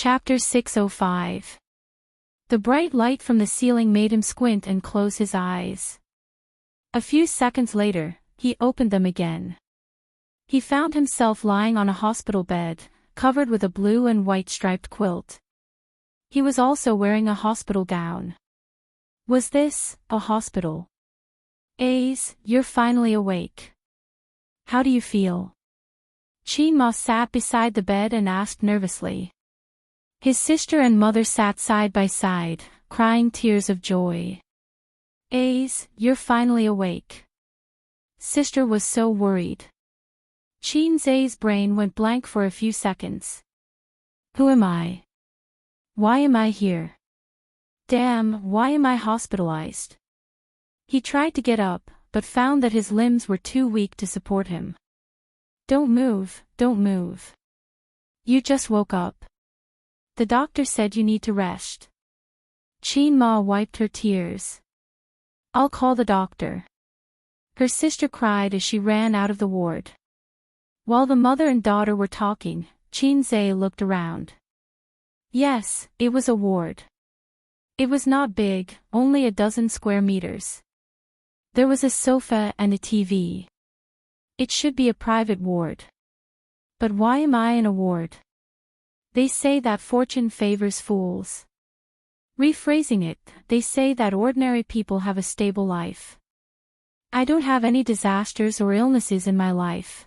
Chapter 605. The bright light from the ceiling made him squint and close his eyes. A few seconds later, he opened them again. He found himself lying on a hospital bed, covered with a blue and white striped quilt. He was also wearing a hospital gown. Was this a hospital? Ace, you're finally awake. How do you feel? Chin-ma sat beside the bed and asked nervously. His sister and mother sat side by side, crying tears of joy. Ace, you're finally awake. Sister was so worried. Chin-za's brain went blank for a few seconds. Who am I? Why am I here? Damn, why am I hospitalized? He tried to get up, but found that his limbs were too weak to support him. Don't move, don't move. You just woke up. The doctor said you need to rest. Chin-ma wiped her tears. I'll call the doctor. Her sister cried as she ran out of the ward. While the mother and daughter were talking, Chin-za looked around. Yes, it was a ward. It was not big, only a dozen square meters. There was a sofa and a TV. It should be a private ward. But why am I in a ward? They say that fortune favors fools. Rephrasing it, they say that ordinary people have a stable life. I don't have any disasters or illnesses in my life.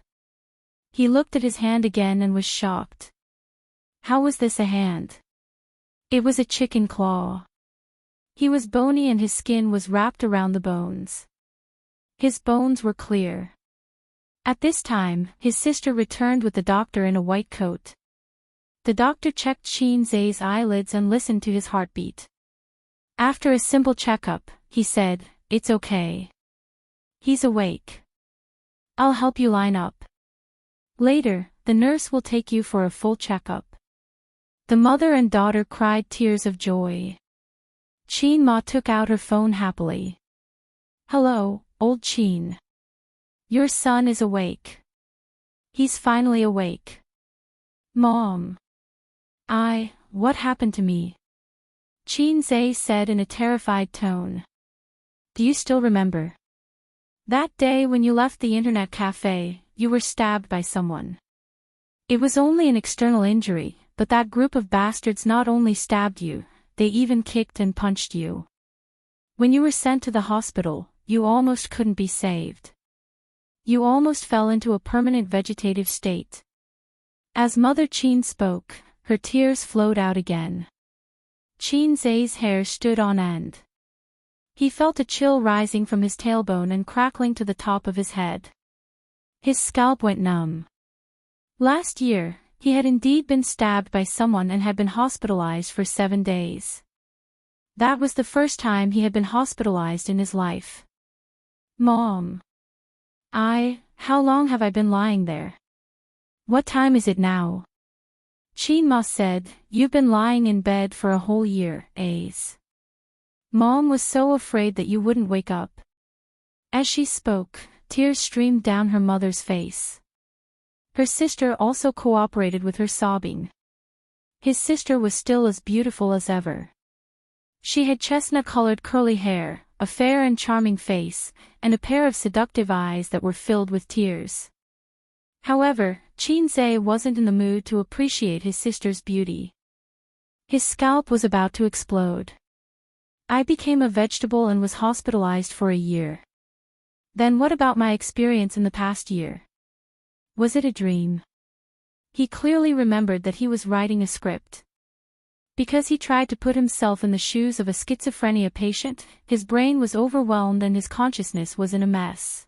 He looked at his hand again and was shocked. How was this a hand? It was a chicken claw. He was bony and his skin was wrapped around the bones. His bones were clear. At this time, his sister returned with the doctor in a white coat. The doctor checked Chin-za's eyelids and listened to his heartbeat. After a simple checkup, he said, "It's okay. He's awake. I'll help you line up. Later, the nurse will take you for a full checkup." The mother and daughter cried tears of joy. Chin-ma took out her phone happily. Hello, old Chin. Your son is awake. He's finally awake. Mom. What happened to me? Chin-za said in a terrified tone. Do you still remember? That day when you left the internet cafe, you were stabbed by someone. It was only an external injury, but that group of bastards not only stabbed you, they even kicked and punched you. When you were sent to the hospital, you almost couldn't be saved. You almost fell into a permanent vegetative state. As Mother Chin spoke, her tears flowed out again. Chin-za's hair stood on end. He felt a chill rising from his tailbone and crackling to the top of his head. His scalp went numb. Last year, he had indeed been stabbed by someone and had been hospitalized for 7 days. That was the first time he had been hospitalized in his life. Mom. How long have I been lying there? What time is it now? Chin-ma said, You've been lying in bed for a whole year, Ace. Mom was so afraid that you wouldn't wake up. As she spoke, tears streamed down her mother's face. Her sister also cooperated with her sobbing. His sister was still as beautiful as ever. She had chestnut-colored curly hair, a fair and charming face, and a pair of seductive eyes that were filled with tears. However, Chin-za wasn't in the mood to appreciate his sister's beauty. His scalp was about to explode. I became a vegetable and was hospitalized for a year. Then what about my experience in the past year? Was it a dream? He clearly remembered that he was writing a script. Because he tried to put himself in the shoes of a schizophrenia patient, his brain was overwhelmed and his consciousness was in a mess.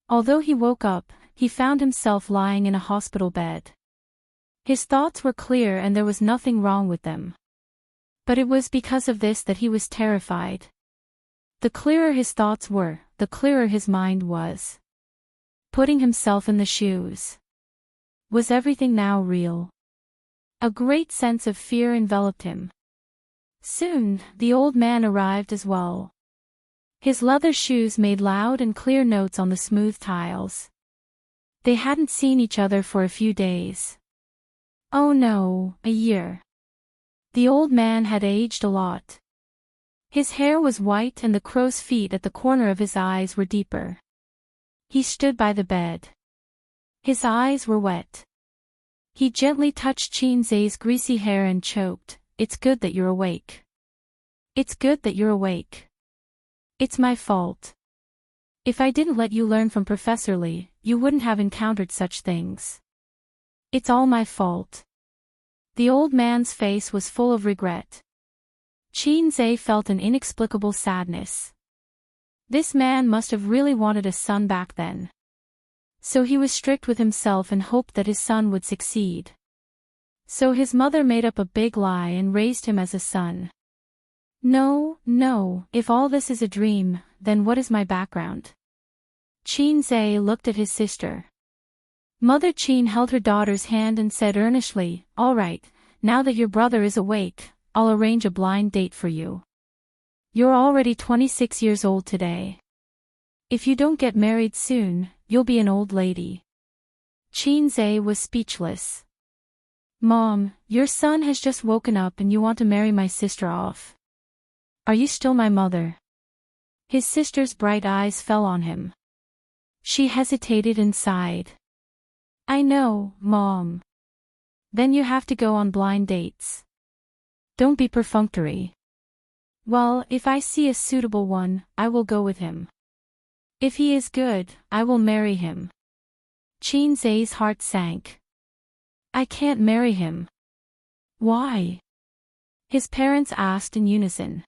Although he woke up, he found himself lying in a hospital bed. His thoughts were clear and there was nothing wrong with them. But it was because of this that he was terrified. The clearer his thoughts were, the clearer his mind was. Putting himself in the shoes. Was everything now real? A great sense of fear enveloped him. Soon, the old man arrived as well. His leather shoes made loud and clear notes on the smooth tiles. They hadn't seen each other for a few days. Oh no, a year. The old man had aged a lot. His hair was white and the crow's feet at the corner of his eyes were deeper. He stood by the bed. His eyes were wet. He gently touched Qinzai's greasy hair and choked, "It's good that you're awake. It's good that you're awake. It's my fault. If I didn't let you learn from Professor Li, you wouldn't have encountered such things. It's all my fault." The old man's face was full of regret. Qinzai felt an inexplicable sadness. This man must have really wanted a son back then. So he was strict with himself and hoped that his son would succeed. So his mother made up a big lie and raised him as a son. No, if all this is a dream, then what is my background? Qinzai looked at his sister. Mother Qin held her daughter's hand and said earnestly, "All right, now that your brother is awake, I'll arrange a blind date for you. You're already 26 years old today. If you don't get married soon, you'll be an old lady." Qinzai was speechless. "Mom, your son has just woken up and you want to marry my sister off. Are you still my mother?" His sister's bright eyes fell on him. She hesitated and sighed. "I know, Mom." "Then you have to go on blind dates. Don't be perfunctory." "Well, if I see a suitable one, I will go with him. If he is good, I will marry him." Qinzai's heart sank. "I can't marry him." "Why?" his parents asked in unison.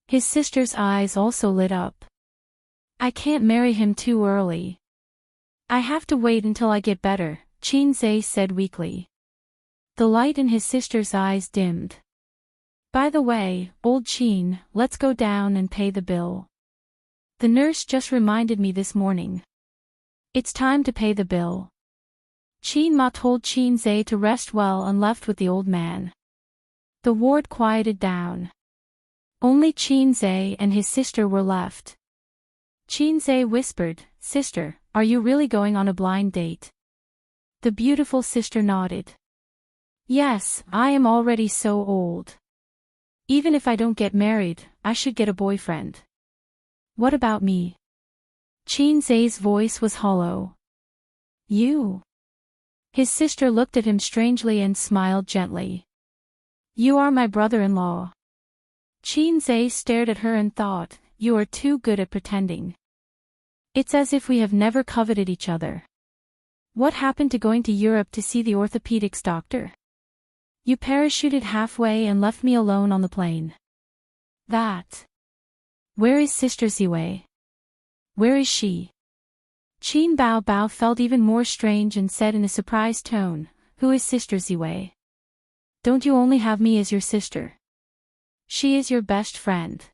His sister's eyes also lit up. "I can't marry him too early. I have to wait until I get better," Qinzai said weakly. The light in his sister's eyes dimmed. "By the way, old Qin, let's go down and pay the bill. The nurse just reminded me this morning. It's time to pay the bill." Qin Ma told Qinzai to rest well and left with the old man. The ward quieted down. Only Qinzai and his sister were left. Qinzai whispered, "Sister, are you really going on a blind date?" The beautiful sister nodded. "Yes, I am already so old. Even if I don't get married, I should get a boyfriend." "What about me?" Qinzai's voice was hollow. "You?" His sister looked at him strangely and smiled gently. "You are my brother-in-law." Qinzai stared at her and thought, "You are too good at pretending. It's as if we have never coveted each other. What happened to going to Europe to see the orthopedics doctor? You parachuted halfway and left me alone on the plane. That. Where is Sister Ziwei? Where is she?" Qin Bao felt even more strange and said in a surprised tone, "Who is Sister Ziwei? Don't you only have me as your sister? She is your best friend."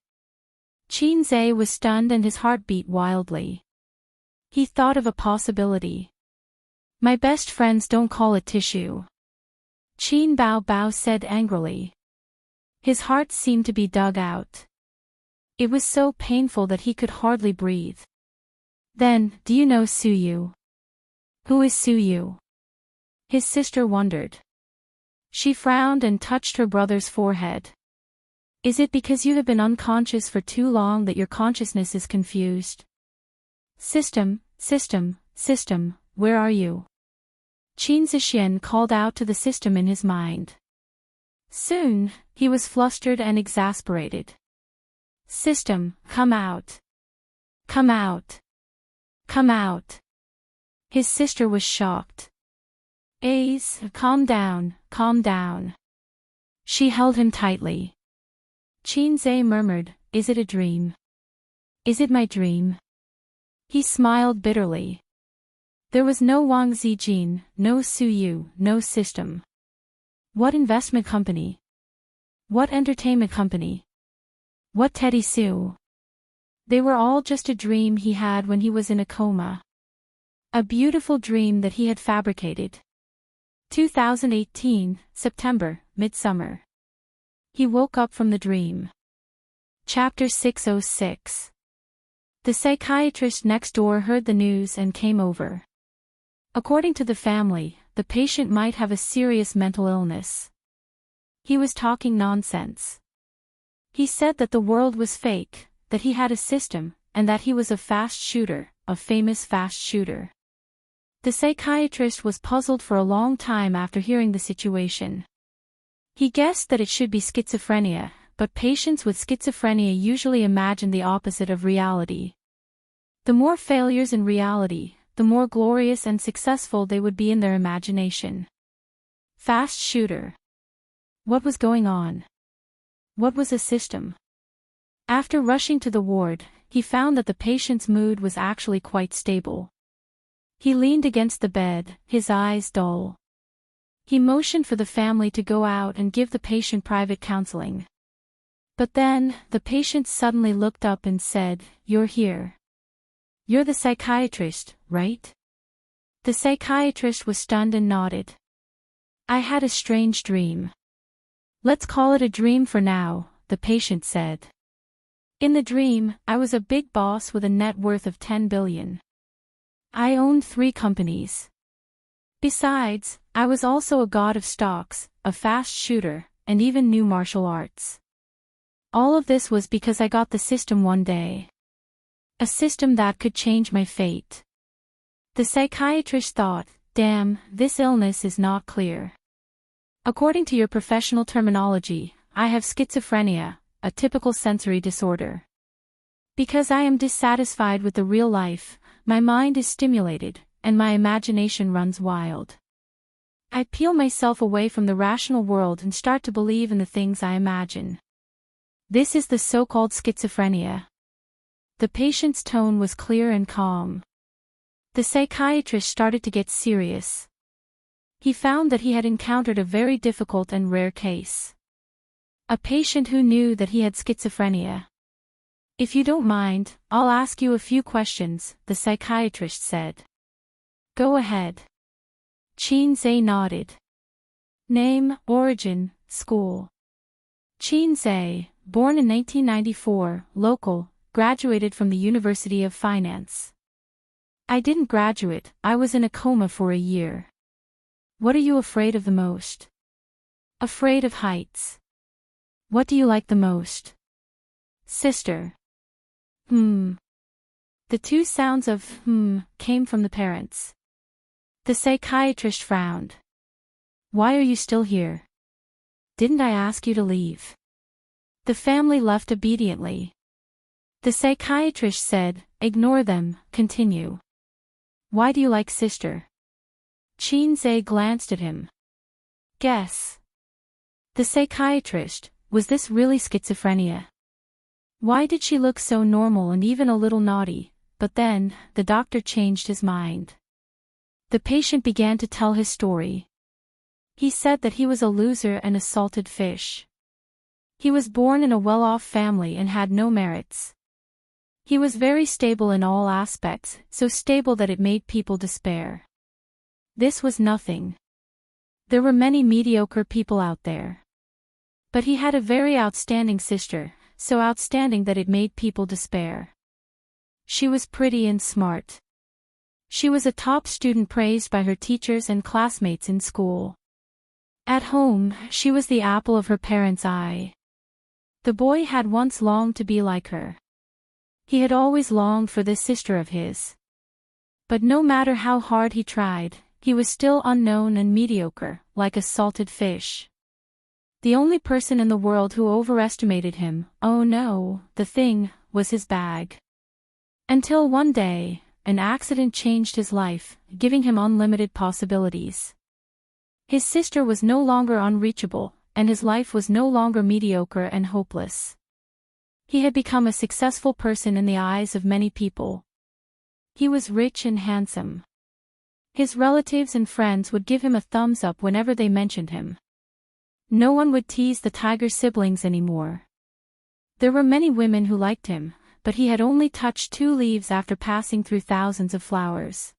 Qinzai was stunned and his heart beat wildly. He thought of a possibility. "My best friends don't call it tissue," Qin Bao said angrily. His heart seemed to be dug out. It was so painful that he could hardly breathe. "Then, do you know Su Yu?" "Who is Su Yu?" his sister wondered. She frowned and touched her brother's forehead. "Is it because you have been unconscious for too long that your consciousness is confused?" System, where are you?" Qin Zixian called out to the system in his mind. Soon, he was flustered and exasperated. "System, come out. Come out. Come out." His sister was shocked. "Ace, calm down, calm down." She held him tightly. Qinzai murmured, "Is it a dream? Is it my dream?" He smiled bitterly. There was no Wang Zijin, no Su Yu, no system. What investment company? What entertainment company? What Teddy Sue? They were all just a dream he had when he was in a coma. A beautiful dream that he had fabricated. 2018, September, midsummer. He woke up from the dream. Chapter 606. The psychiatrist next door heard the news and came over. According to the family, the patient might have a serious mental illness. He was talking nonsense. He said that the world was fake, that he had a system, and that he was a fast shooter, a famous fast shooter. The psychiatrist was puzzled for a long time after hearing the situation. He guessed that it should be schizophrenia, but patients with schizophrenia usually imagine the opposite of reality. The more failures in reality, the more glorious and successful they would be in their imagination. Fast shooter. What was going on? What was a system? After rushing to the ward, he found that the patient's mood was actually quite stable. He leaned against the bed, his eyes dull. He motioned for the family to go out and give the patient private counseling. But then, the patient suddenly looked up and said, "You're here. You're the psychiatrist, right?" The psychiatrist was stunned and nodded. "I had a strange dream." "Let's call it a dream for now," the patient said. "In the dream, I was a big boss with a net worth of 10 billion. I owned 3 companies. Besides, I was also a god of stocks, a fast shooter, and even knew martial arts. All of this was because I got the system one day. A system that could change my fate." The psychiatrist thought, "Damn, this illness is not clear. According to your professional terminology, I have schizophrenia, a typical sensory disorder. Because I am dissatisfied with the real life, my mind is stimulated, and my imagination runs wild. I peel myself away from the rational world and start to believe in the things I imagine. This is the so-called schizophrenia." The patient's tone was clear and calm. The psychiatrist started to get serious. He found that he had encountered a very difficult and rare case. A patient who knew that he had schizophrenia. "If you don't mind, I'll ask you a few questions," the psychiatrist said. "Go ahead." Chin-se nodded. "Name, origin, school." Chin-se, born in 1994, local, graduated from the University of Finance. "I didn't graduate, I was in a coma for a year." "What are you afraid of the most?" "Afraid of heights." "What do you like the most?" "Sister." The 2 sounds of came from the parents. The psychiatrist frowned. "Why are you still here? Didn't I ask you to leave?" The family left obediently. The psychiatrist said, "Ignore them, continue. Why do you like sister?" Chin-se glanced at him. "Guess." The psychiatrist, was this really schizophrenia? Why did she look so normal and even a little naughty? But then, the doctor changed his mind. The patient began to tell his story. He said that he was a loser and a salted fish. He was born in a well-off family and had no merits. He was very stable in all aspects, so stable that it made people despair. This was nothing. There were many mediocre people out there. But he had a very outstanding sister, so outstanding that it made people despair. She was pretty and smart. She was a top student praised by her teachers and classmates in school. At home, she was the apple of her parents' eye. The boy had once longed to be like her. He had always longed for this sister of his. But no matter how hard he tried, he was still unknown and mediocre, like a salted fish. The only person in the world who overestimated him, oh no, the thing, was his bag. Until one day, an accident changed his life, giving him unlimited possibilities. His sister was no longer unreachable, and his life was no longer mediocre and hopeless. He had become a successful person in the eyes of many people. He was rich and handsome. His relatives and friends would give him a thumbs up whenever they mentioned him. No one would tease the tiger siblings anymore. There were many women who liked him, but he had only touched 2 leaves after passing through thousands of flowers.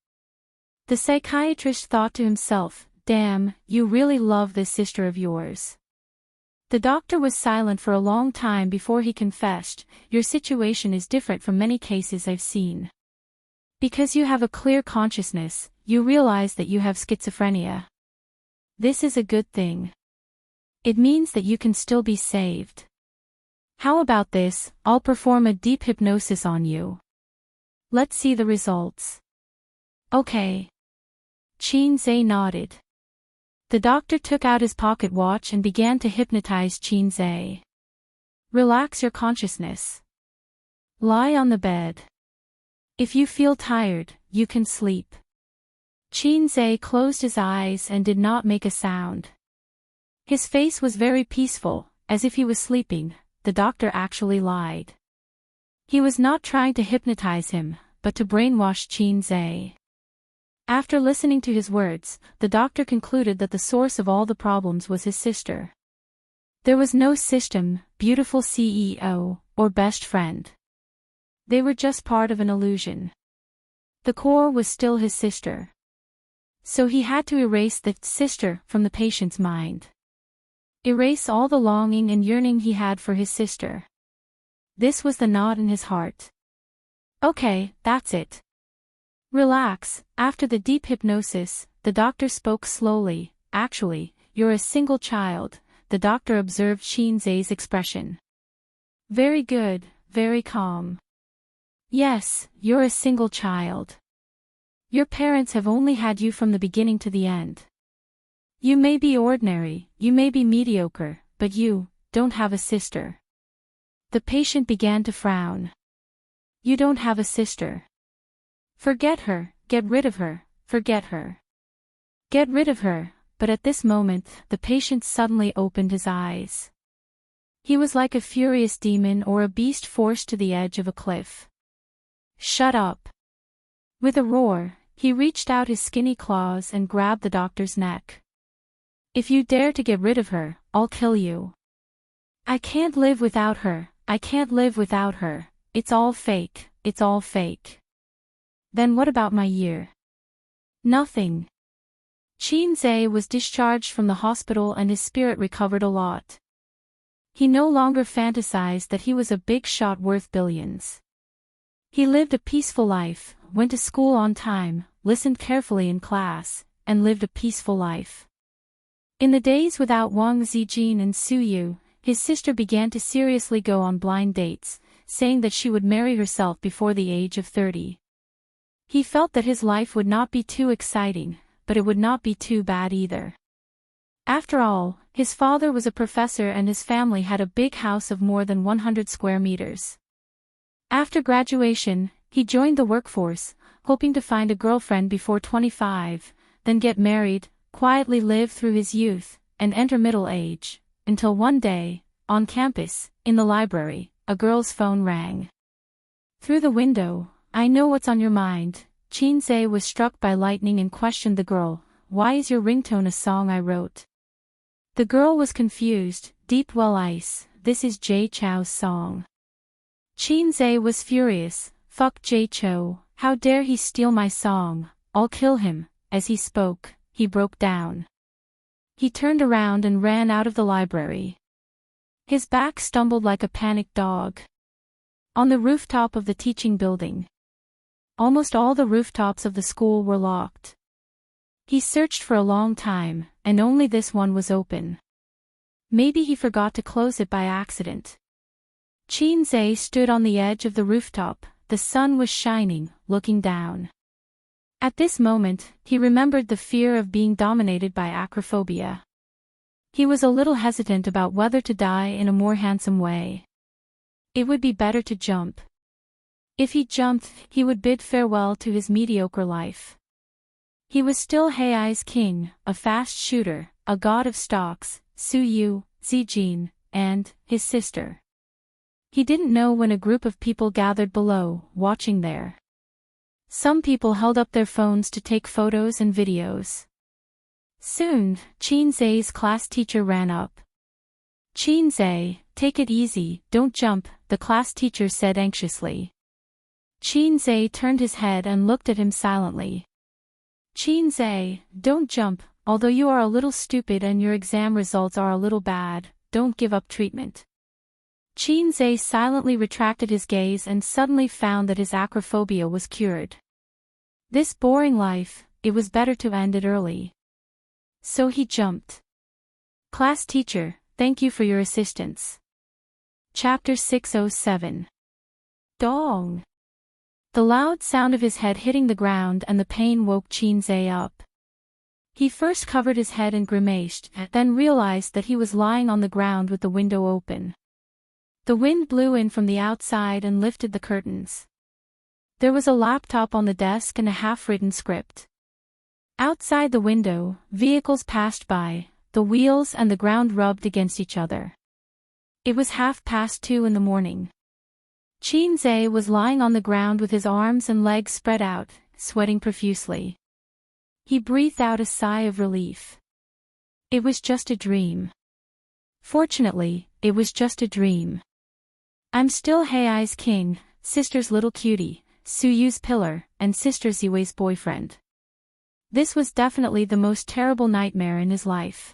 The psychiatrist thought to himself, "Damn, you really love this sister of yours." The doctor was silent for a long time before he confessed, "Your situation is different from many cases I've seen. Because you have a clear consciousness, you realize that you have schizophrenia. This is a good thing. It means that you can still be saved. How about this? I'll perform a deep hypnosis on you. Let's see the results. Okay. Chin-zae nodded. The doctor took out his pocket watch and began to hypnotize Chin-zae. Relax your consciousness. Lie on the bed. If you feel tired, you can sleep. Chin-zae closed his eyes and did not make a sound. His face was very peaceful, as if he was sleeping. The doctor actually lied. He was not trying to hypnotize him, but to brainwash Chin-zae. After listening to his words, the doctor concluded that the source of all the problems was his sister. There was no system, beautiful CEO, or best friend. They were just part of an illusion. The core was still his sister. So he had to erase the sister from the patient's mind. Erase all the longing and yearning he had for his sister. This was the knot in his heart. Okay, that's it. Relax. After the deep hypnosis, the doctor spoke slowly. Actually, you're a single child. The doctor observed Chin-zae's expression. Very good, very calm. Yes, you're a single child. Your parents have only had you from the beginning to the end. You may be ordinary, you may be mediocre, but you don't have a sister. The patient began to frown. You don't have a sister. Forget her, get rid of her, forget her. Get rid of her, but at this moment, the patient suddenly opened his eyes. He was like a furious demon or a beast forced to the edge of a cliff. Shut up. With a roar, he reached out his skinny claws and grabbed the doctor's neck. If you dare to get rid of her, I'll kill you. I can't live without her, I can't live without her. It's all fake, it's all fake. Then what about my year? Nothing. Chin-zae was discharged from the hospital and his spirit recovered a lot. He no longer fantasized that he was a big shot worth billions. He lived a peaceful life, went to school on time, listened carefully in class, and lived a peaceful life. In the days without Wang Zijin and Su Yu, his sister began to seriously go on blind dates, saying that she would marry herself before the age of 30. He felt that his life would not be too exciting, but it would not be too bad either. After all, his father was a professor and his family had a big house of more than 100 square meters. After graduation, he joined the workforce, hoping to find a girlfriend before 25, then get married, quietly live through his youth, and enter middle age, until one day, on campus, in the library, a girl's phone rang. Through the window, I know what's on your mind. Chin-zae was struck by lightning and questioned the girl, why is your ringtone a song I wrote? The girl was confused, Deep Well Ice, this is Jay Chou's song. Chin-zae was furious, fuck Jay Chou, how dare he steal my song, I'll kill him. As he spoke, he broke down. He turned around and ran out of the library. His back stumbled like a panicked dog. On the rooftop of the teaching building. Almost all the rooftops of the school were locked. He searched for a long time, and only this one was open. Maybe he forgot to close it by accident. Chin-zae stood on the edge of the rooftop, the sun was shining, looking down. At this moment, he remembered the fear of being dominated by acrophobia. He was a little hesitant about whether to die in a more handsome way. It would be better to jump. If he jumped, he would bid farewell to his mediocre life. He was still Hei's king, a fast shooter, a god of stocks, Su Yu, Zijin, and his sister. He didn't know when a group of people gathered below, watching there. Some people held up their phones to take photos and videos. Soon, Chin-zae's class teacher ran up. Chin-zae, take it easy, don't jump, the class teacher said anxiously. Chin-zae turned his head and looked at him silently. Chin-zae, don't jump, although you are a little stupid and your exam results are a little bad, don't give up treatment. Chin-zae silently retracted his gaze and suddenly found that his acrophobia was cured. This boring life, it was better to end it early. So he jumped. Class teacher, thank you for your assistance. Chapter 607. Dong. The loud sound of his head hitting the ground and the pain woke Qinze up. He first covered his head and grimaced, then realized that he was lying on the ground with the window open. The wind blew in from the outside and lifted the curtains. There was a laptop on the desk and a half-written script. Outside the window, vehicles passed by, the wheels and the ground rubbed against each other. It was 2:30 in the morning. Qinze was lying on the ground with his arms and legs spread out, sweating profusely. He breathed out a sigh of relief. It was just a dream. Fortunately, it was just a dream. I'm still Hei's king, sister's little cutie, Suyu's pillar, and sister Ziwei's boyfriend. This was definitely the most terrible nightmare in his life.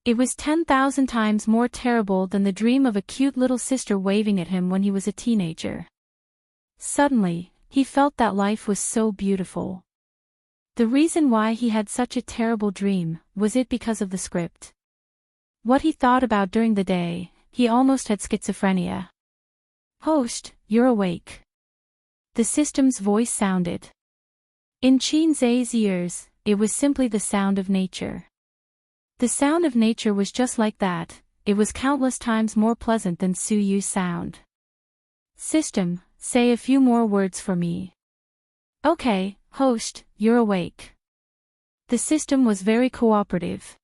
It was 10,000 times more terrible than the dream of a cute little sister waving at him when he was a teenager. Suddenly, he felt that life was so beautiful. The reason why he had such a terrible dream, was it because of the script? What he thought about during the day, he almost had schizophrenia. Host, you're awake. The system's voice sounded. In Qinze's ears, it was simply the sound of nature. The sound of nature was just like that, it was countless times more pleasant than Suyu's sound. System, say a few more words for me. Okay, host, you're awake. The system was very cooperative.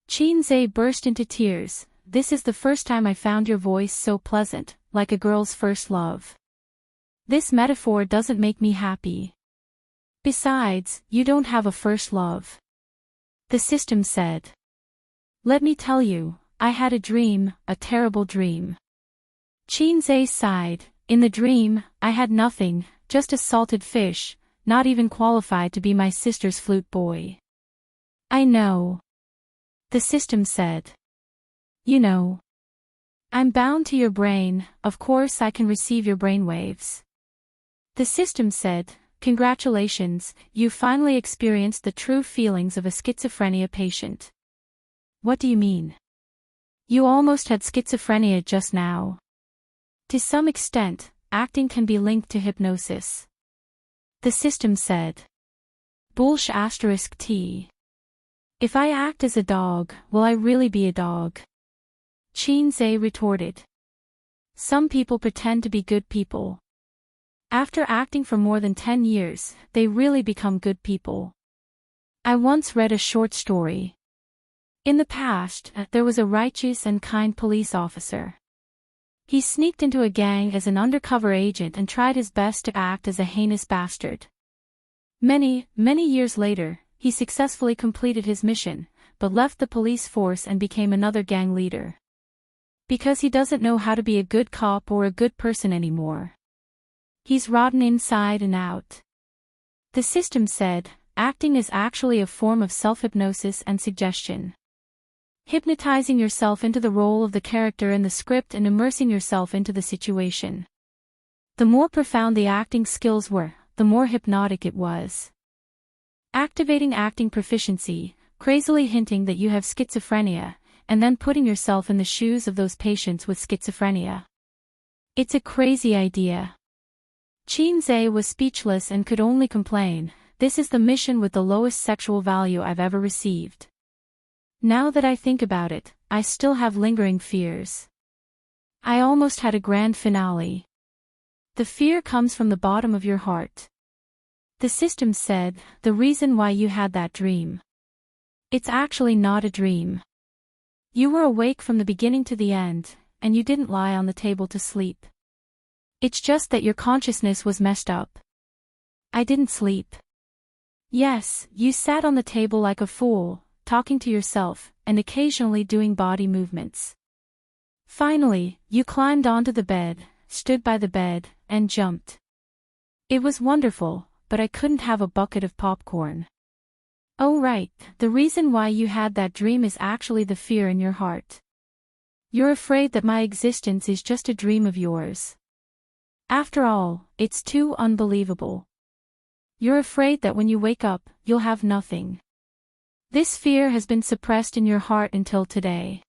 Qinze burst into tears. This is the first time I found your voice so pleasant, like a girl's first love. This metaphor doesn't make me happy. Besides, you don't have a first love. The system said. Let me tell you, I had a dream, a terrible dream. Qinze sighed. In the dream, I had nothing, just a salted fish, not even qualified to be my sister's flute boy. I know. The system said. You know. I'm bound to your brain, of course I can receive your brainwaves. The system said, congratulations, you finally experienced the true feelings of a schizophrenia patient. What do you mean? You almost had schizophrenia just now. To some extent, acting can be linked to hypnosis. The system said. T. If I act as a dog, will I really be a dog? Qinze retorted. Some people pretend to be good people. After acting for more than 10 years, they really become good people. I once read a short story. In the past, there was a righteous and kind police officer. He sneaked into a gang as an undercover agent and tried his best to act as a heinous bastard. Many years later, he successfully completed his mission, but left the police force and became another gang leader. Because he doesn't know how to be a good cop or a good person anymore. He's rotten inside and out. The system said, acting is actually a form of self-hypnosis and suggestion. Hypnotizing yourself into the role of the character in the script and immersing yourself into the situation. The more profound the acting skills were, the more hypnotic it was. Activating acting proficiency, crazily hinting that you have schizophrenia, and then putting yourself in the shoes of those patients with schizophrenia. It's a crazy idea. Qinze was speechless and could only complain, this is the mission with the lowest sexual value I've ever received. Now that I think about it, I still have lingering fears. I almost had a grand finale. The fear comes from the bottom of your heart. The system said, the reason why you had that dream. It's actually not a dream. You were awake from the beginning to the end, and you didn't lie on the table to sleep. It's just that your consciousness was messed up. I didn't sleep. Yes, you sat on the table like a fool, talking to yourself, and occasionally doing body movements. Finally, you climbed onto the bed, stood by the bed, and jumped. It was wonderful, but I couldn't have a bucket of popcorn. Oh right, the reason why you had that dream is actually the fear in your heart. You're afraid that my existence is just a dream of yours. After all, it's too unbelievable. You're afraid that when you wake up, you'll have nothing. This fear has been suppressed in your heart until today.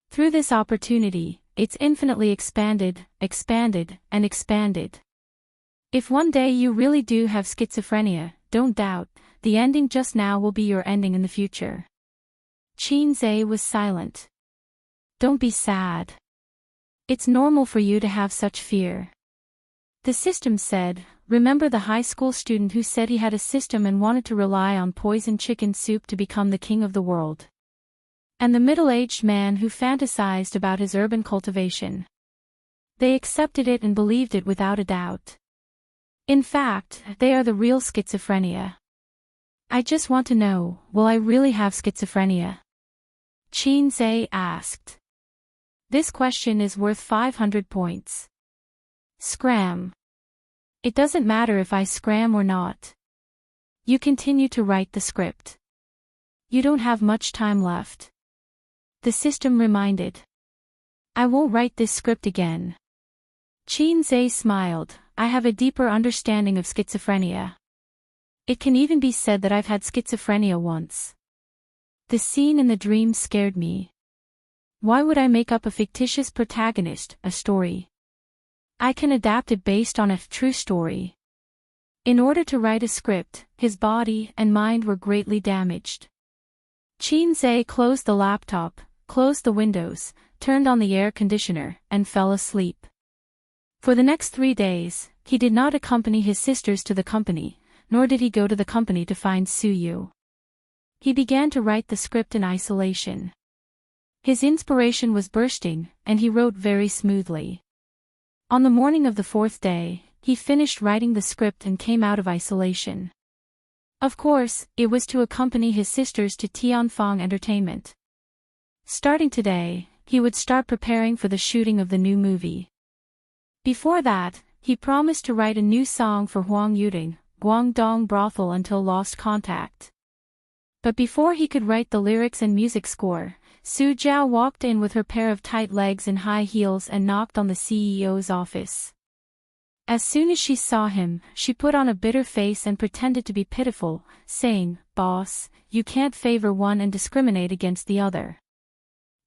Through this opportunity, it's infinitely expanded, and expanded. If one day you really do have schizophrenia, don't doubt, the ending just now will be your ending in the future. Qin was silent. Don't be sad. It's normal for you to have such fear. The system said, remember the high school student who said he had a system and wanted to rely on poisoned chicken soup to become the king of the world? And the middle-aged man who fantasized about his urban cultivation. They accepted it and believed it without a doubt. In fact, they are the real schizophrenia. I just want to know, will I really have schizophrenia? Qin asked. This question is worth 500 points. Scram. It doesn't matter if I scram or not. You continue to write the script. You don't have much time left. The system reminded. I won't write this script again. Qin smiled. I have a deeper understanding of schizophrenia. It can even be said that I've had schizophrenia once. The scene in the dream scared me. Why would I make up a fictitious protagonist, a story? I can adapt it based on a true story. In order to write a script, his body and mind were greatly damaged. Qin closed the laptop, closed the windows, turned on the air conditioner, and fell asleep. For the next 3 days, he did not accompany his sisters to the company, nor did he go to the company to find Suyu. He began to write the script in isolation. His inspiration was bursting, and he wrote very smoothly. On the morning of the 4th day, he finished writing the script and came out of isolation. Of course, it was to accompany his sisters to Tianfang Entertainment. Starting today, he would start preparing for the shooting of the new movie. Before that, he promised to write a new song for Huang Yuding, Guangdong Brothel until lost contact. But before he could write the lyrics and music score, Su Jiao walked in with her pair of tight legs and high heels and knocked on the CEO's office. As soon as she saw him, she put on a bitter face and pretended to be pitiful, saying, "Boss, you can't favor one and discriminate against the other."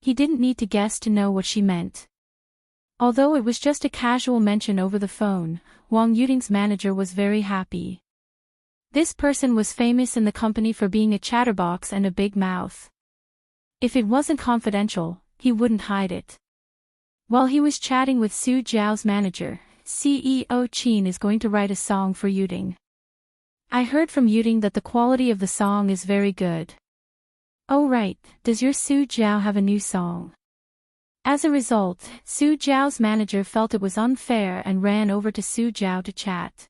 He didn't need to guess to know what she meant. Although it was just a casual mention over the phone, Wang Yuding's manager was very happy. This person was famous in the company for being a chatterbox and a big mouth. If it wasn't confidential, he wouldn't hide it. While he was chatting with Su Jiao's manager, CEO Qin is going to write a song for Yuding. I heard from Yuding that the quality of the song is very good. Oh right, does your Su Jiao have a new song? As a result, Su Jiao's manager felt it was unfair and ran over to Su Jiao to chat.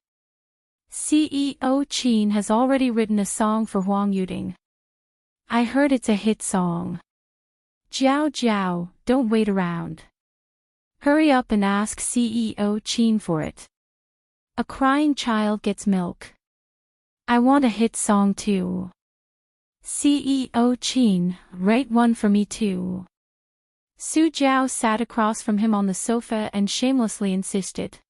CEO Qin has already written a song for Huang Yuding. I heard it's a hit song. Jiao, don't wait around. Hurry up and ask CEO Qin for it. A crying child gets milk. I want a hit song too. CEO Qin, write one for me too. Su Jiao sat across from him on the sofa and shamelessly insisted.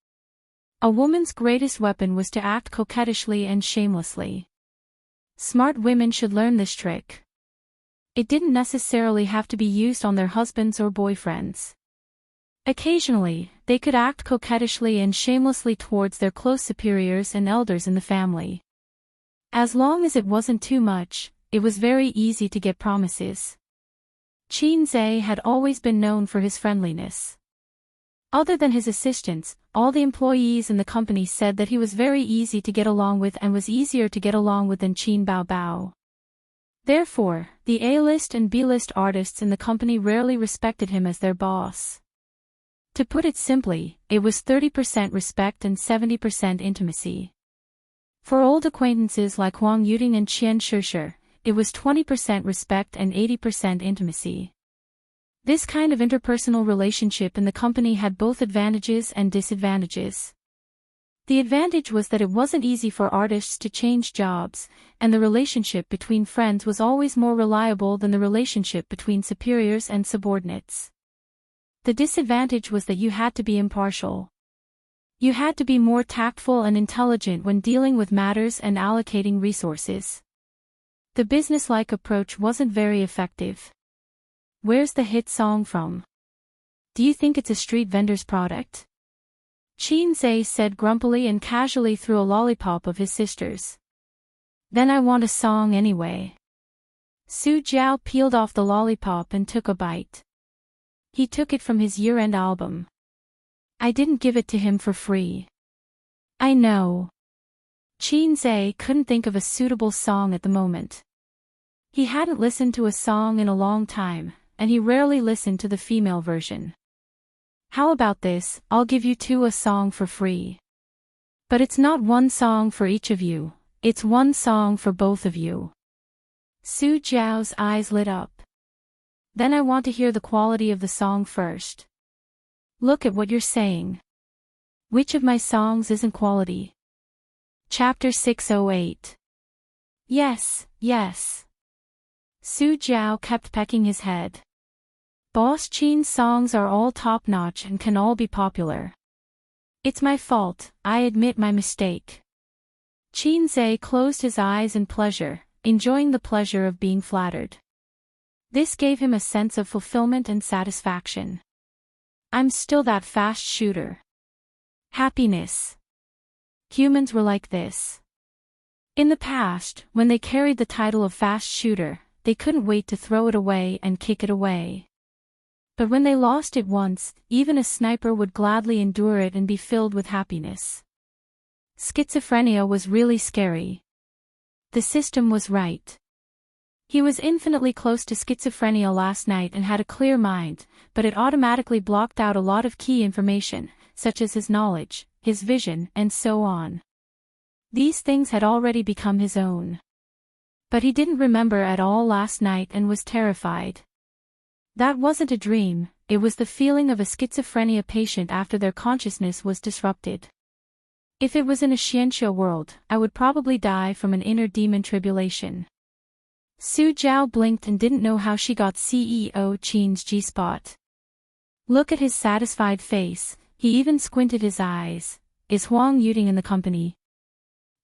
A woman's greatest weapon was to act coquettishly and shamelessly. Smart women should learn this trick. It didn't necessarily have to be used on their husbands or boyfriends. Occasionally, they could act coquettishly and shamelessly towards their close superiors and elders in the family. As long as it wasn't too much, it was very easy to get promises. Qin had always been known for his friendliness. Other than his assistants, all the employees in the company said that he was very easy to get along with and was easier to get along with than Qin Baobao. Therefore, the A-list and B-list artists in the company rarely respected him as their boss. To put it simply, it was 30% respect and 70% intimacy. For old acquaintances like Huang Yuding and Qian Shishir, it was 20% respect and 80% intimacy. This kind of interpersonal relationship in the company had both advantages and disadvantages. The advantage was that it wasn't easy for artists to change jobs, and the relationship between friends was always more reliable than the relationship between superiors and subordinates. The disadvantage was that you had to be impartial. You had to be more tactful and intelligent when dealing with matters and allocating resources. The businesslike approach wasn't very effective. Where's the hit song from? Do you think it's a street vendor's product? Qin said grumpily and casually threw a lollipop of his sister's. Then I want a song anyway. Su Jiao peeled off the lollipop and took a bite. He took it from his year-end album. I didn't give it to him for free. I know. Qin couldn't think of a suitable song at the moment. He hadn't listened to a song in a long time, and he rarely listened to the female version. How about this, I'll give you two a song for free. But it's not one song for each of you, it's one song for both of you. Su Jiao's eyes lit up. Then I want to hear the quality of the song first. Look at what you're saying. Which of my songs isn't quality? Chapter 608. Yes, yes. Su Jiao kept pecking his head. Boss Qin's songs are all top-notch and can all be popular. It's my fault, I admit my mistake. Qin closed his eyes in pleasure, enjoying the pleasure of being flattered. This gave him a sense of fulfillment and satisfaction. I'm still that fast shooter. Happiness. Humans were like this. In the past, when they carried the title of fast shooter, they couldn't wait to throw it away and kick it away. But when they lost it once, even a sniper would gladly endure it and be filled with happiness. Schizophrenia was really scary. The system was right. He was infinitely close to schizophrenia last night and had a clear mind, but it automatically blocked out a lot of key information, such as his knowledge, his vision, and so on. These things had already become his own. But he didn't remember at all last night and was terrified. That wasn't a dream, it was the feeling of a schizophrenia patient after their consciousness was disrupted. If it was in a Xianxia world, I would probably die from an inner demon tribulation. Su Jiao blinked and didn't know how she got CEO Qin's G-spot. Look at his satisfied face, he even squinted his eyes. Is Huang Yuting in the company?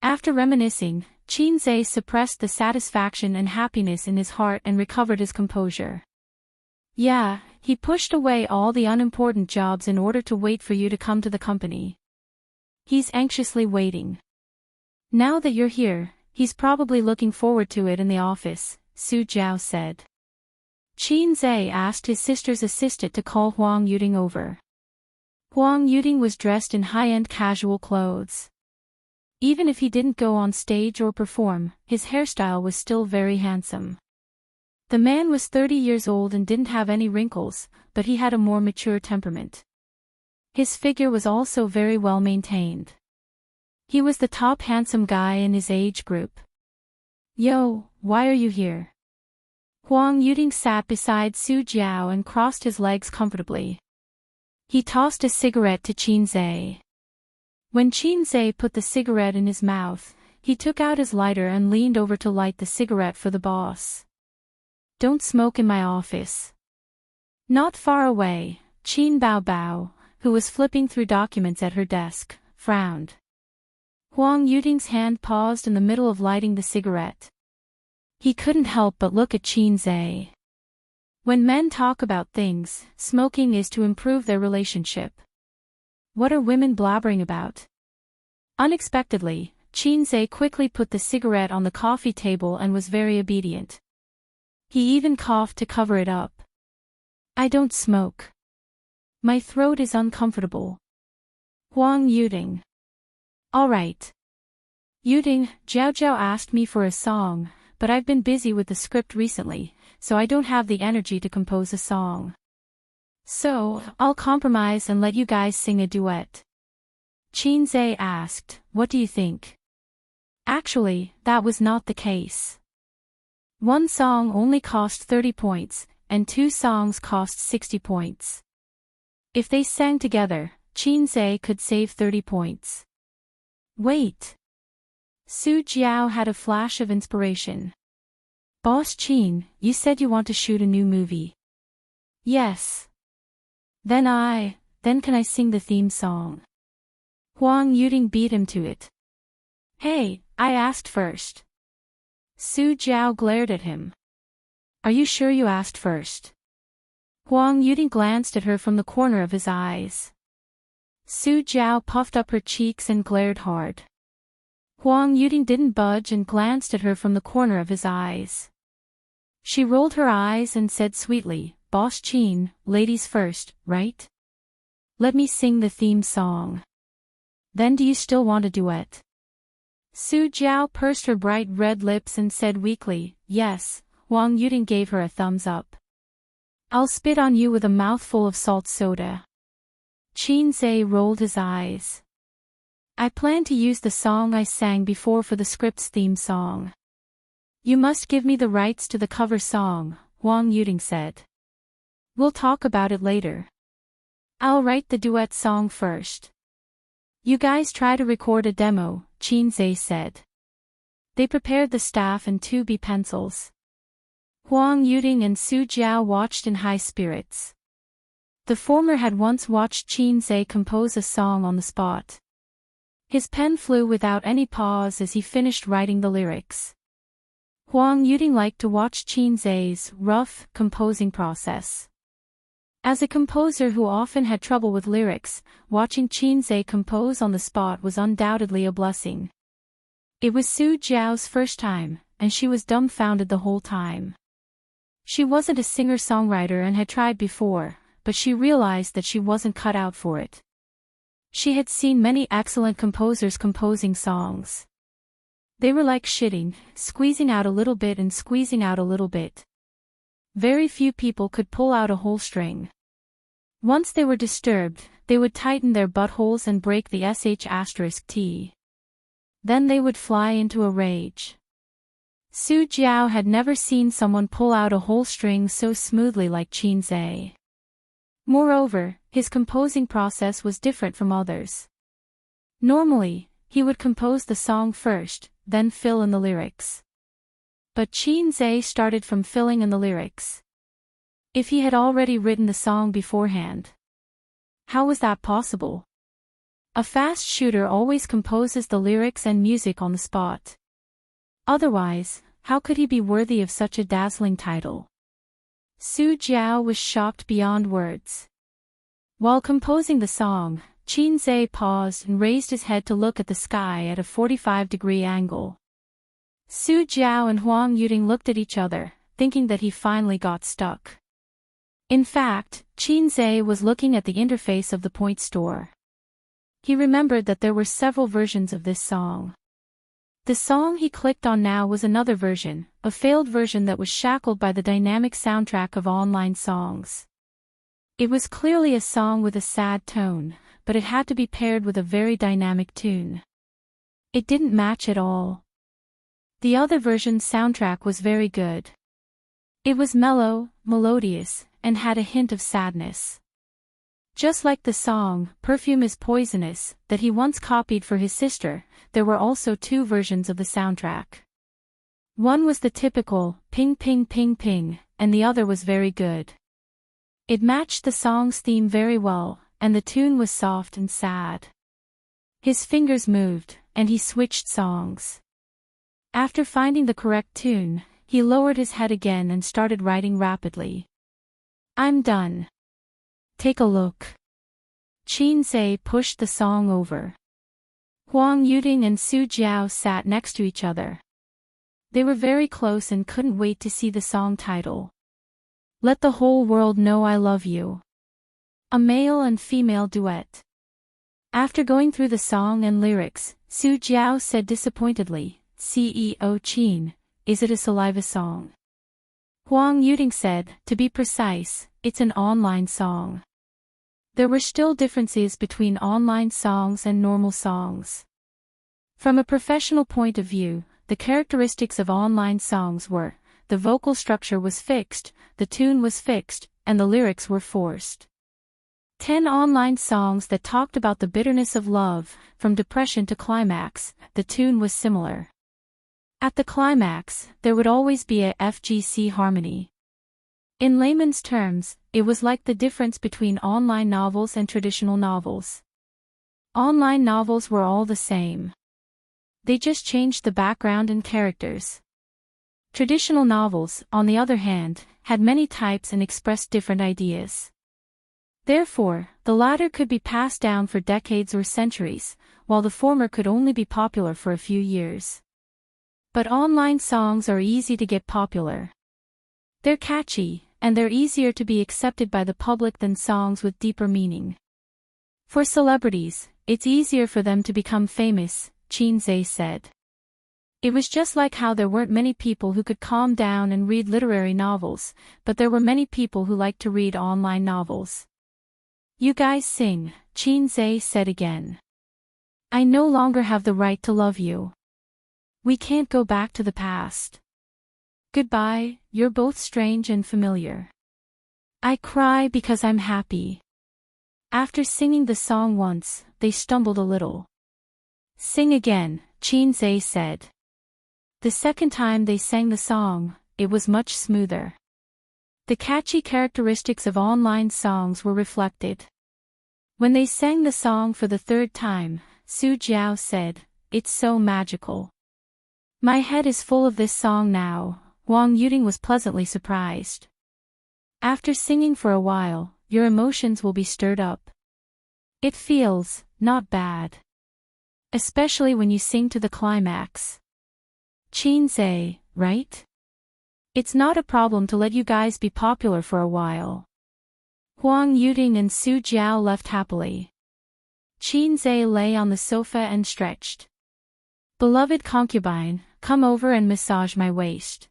After reminiscing, Qin suppressed the satisfaction and happiness in his heart and recovered his composure. Yeah, he pushed away all the unimportant jobs in order to wait for you to come to the company. He's anxiously waiting. Now that you're here, he's probably looking forward to it in the office, Su Jiao said. Qin asked his sister's assistant to call Huang Yuting over. Huang Yuting was dressed in high-end casual clothes. Even if he didn't go on stage or perform, his hairstyle was still very handsome. The man was 30 years old and didn't have any wrinkles, but he had a more mature temperament. His figure was also very well maintained. He was the top handsome guy in his age group. Yo, why are you here? Huang Yuting sat beside Su Jiao and crossed his legs comfortably. He tossed a cigarette to Qin. When Qin put the cigarette in his mouth, he took out his lighter and leaned over to light the cigarette for the boss. Don't smoke in my office. Not far away, Qin Bao, who was flipping through documents at her desk, frowned. Huang Yuting's hand paused in the middle of lighting the cigarette. He couldn't help but look at Qin. When men talk about things, smoking is to improve their relationship. What are women blabbering about? Unexpectedly, Qin quickly put the cigarette on the coffee table and was very obedient. He even coughed to cover it up. I don't smoke. My throat is uncomfortable. Huang Yuting. All right. Yuting, Jiao asked me for a song, but I've been busy with the script recently, so I don't have the energy to compose a song. So, I'll compromise and let you guys sing a duet. Qin asked, what do you think? Actually, that was not the case. One song only cost 30 points, and two songs cost 60 points. If they sang together, Qin could save 30 points. Wait. Su Jiao had a flash of inspiration. Boss Qin, you said you want to shoot a new movie. Yes. Then can I sing the theme song? Huang Yuting beat him to it. Hey, I asked first. Su Jiao glared at him. Are you sure you asked first? Huang Yuding glanced at her from the corner of his eyes. Su Jiao puffed up her cheeks and glared hard. Huang Yuding didn't budge and glanced at her from the corner of his eyes. She rolled her eyes and said sweetly, Boss Qin, ladies first, right? Let me sing the theme song. Then do you still want a duet? Su Jiao pursed her bright red lips and said weakly, yes. Huang Yuding gave her a thumbs up. I'll spit on you with a mouthful of salt soda. Qin Zhe rolled his eyes. I plan to use the song I sang before for the script's theme song. You must give me the rights to the cover song, Huang Yuding said. We'll talk about it later. I'll write the duet song first. You guys try to record a demo, Qin Zhe said. They prepared the staff and 2B pencils. Huang Yuding and Su Jiao watched in high spirits. The former had once watched Qin Zhe compose a song on the spot. His pen flew without any pause as he finished writing the lyrics. Huang Yuding liked to watch Qin Zhe's rough composing process. As a composer who often had trouble with lyrics, watching Qin Zhe compose on the spot was undoubtedly a blessing. It was Su Jiao's first time, and she was dumbfounded the whole time. She wasn't a singer-songwriter and had tried before, but she realized that she wasn't cut out for it. She had seen many excellent composers composing songs. They were like shitting, squeezing out a little bit and squeezing out a little bit. Very few people could pull out a whole string. Once they were disturbed, they would tighten their buttholes and break the sh*t. Then they would fly into a rage. Su Jiao had never seen someone pull out a whole string so smoothly like Qin Zhe. Moreover, his composing process was different from others. Normally, he would compose the song first, then fill in the lyrics. But Qin Zhe started from filling in the lyrics. If he had already written the song beforehand. How was that possible? A fast shooter always composes the lyrics and music on the spot. Otherwise, how could he be worthy of such a dazzling title? Su Jiao was shocked beyond words. While composing the song, Qin Zhe paused and raised his head to look at the sky at a 45-degree angle. Su Jiao and Huang Yuding looked at each other, thinking that he finally got stuck. In fact, Qin Zhe was looking at the interface of the point store. He remembered that there were several versions of this song. The song he clicked on now was another version, a failed version that was shackled by the dynamic soundtrack of online songs. It was clearly a song with a sad tone, but it had to be paired with a very dynamic tune. It didn't match at all. The other version's soundtrack was very good. It was mellow, melodious, and had a hint of sadness. Just like the song, Perfume is Poisonous, that he once copied for his sister, there were also 2 versions of the soundtrack. One was the typical, ping ping ping ping, and the other was very good. It matched the song's theme very well, and the tune was soft and sad. His fingers moved, and he switched songs. After finding the correct tune, he lowered his head again and started writing rapidly. I'm done. Take a look. Qin Zhe pushed the song over. Huang Yuding and Su Jiao sat next to each other. They were very close and couldn't wait to see the song title. Let the Whole World Know I Love You. A male and female duet. After going through the song and lyrics, Su Jiao said disappointedly, CEO Qin, is it a saliva song? Huang Yuding said, to be precise, it's an online song. There were still differences between online songs and normal songs. From a professional point of view, the characteristics of online songs were, the vocal structure was fixed, the tune was fixed, and the lyrics were forced. 10 online songs that talked about the bitterness of love, from depression to climax, the tune was similar. At the climax, there would always be a FGC harmony. In layman's terms, it was like the difference between online novels and traditional novels. Online novels were all the same. They just changed the background and characters. Traditional novels, on the other hand, had many types and expressed different ideas. Therefore, the latter could be passed down for decades or centuries, while the former could only be popular for a few years. But online songs are easy to get popular. They're catchy, and they're easier to be accepted by the public than songs with deeper meaning. For celebrities, it's easier for them to become famous, Chin-Zei said. It was just like how there weren't many people who could calm down and read literary novels, but there were many people who liked to read online novels. You guys sing, Chin-Zei said again. I no longer have the right to love you. We can't go back to the past. Goodbye, you're both strange and familiar. I cry because I'm happy. After singing the song once, they stumbled a little. Sing again, Chin-Zei said. The second time they sang the song, it was much smoother. The catchy characteristics of online songs were reflected. When they sang the song for the third time, Su Jiao said, "It's so magical. My head is full of this song now." Wang Yuding was pleasantly surprised. After singing for a while, your emotions will be stirred up. It feels, not bad. Especially when you sing to the climax. Chin-Zei, right? It's not a problem to let you guys be popular for a while. Huang Yuding and Su Jiao left happily. Chin-Zei lay on the sofa and stretched. Beloved concubine, come over and massage my waist.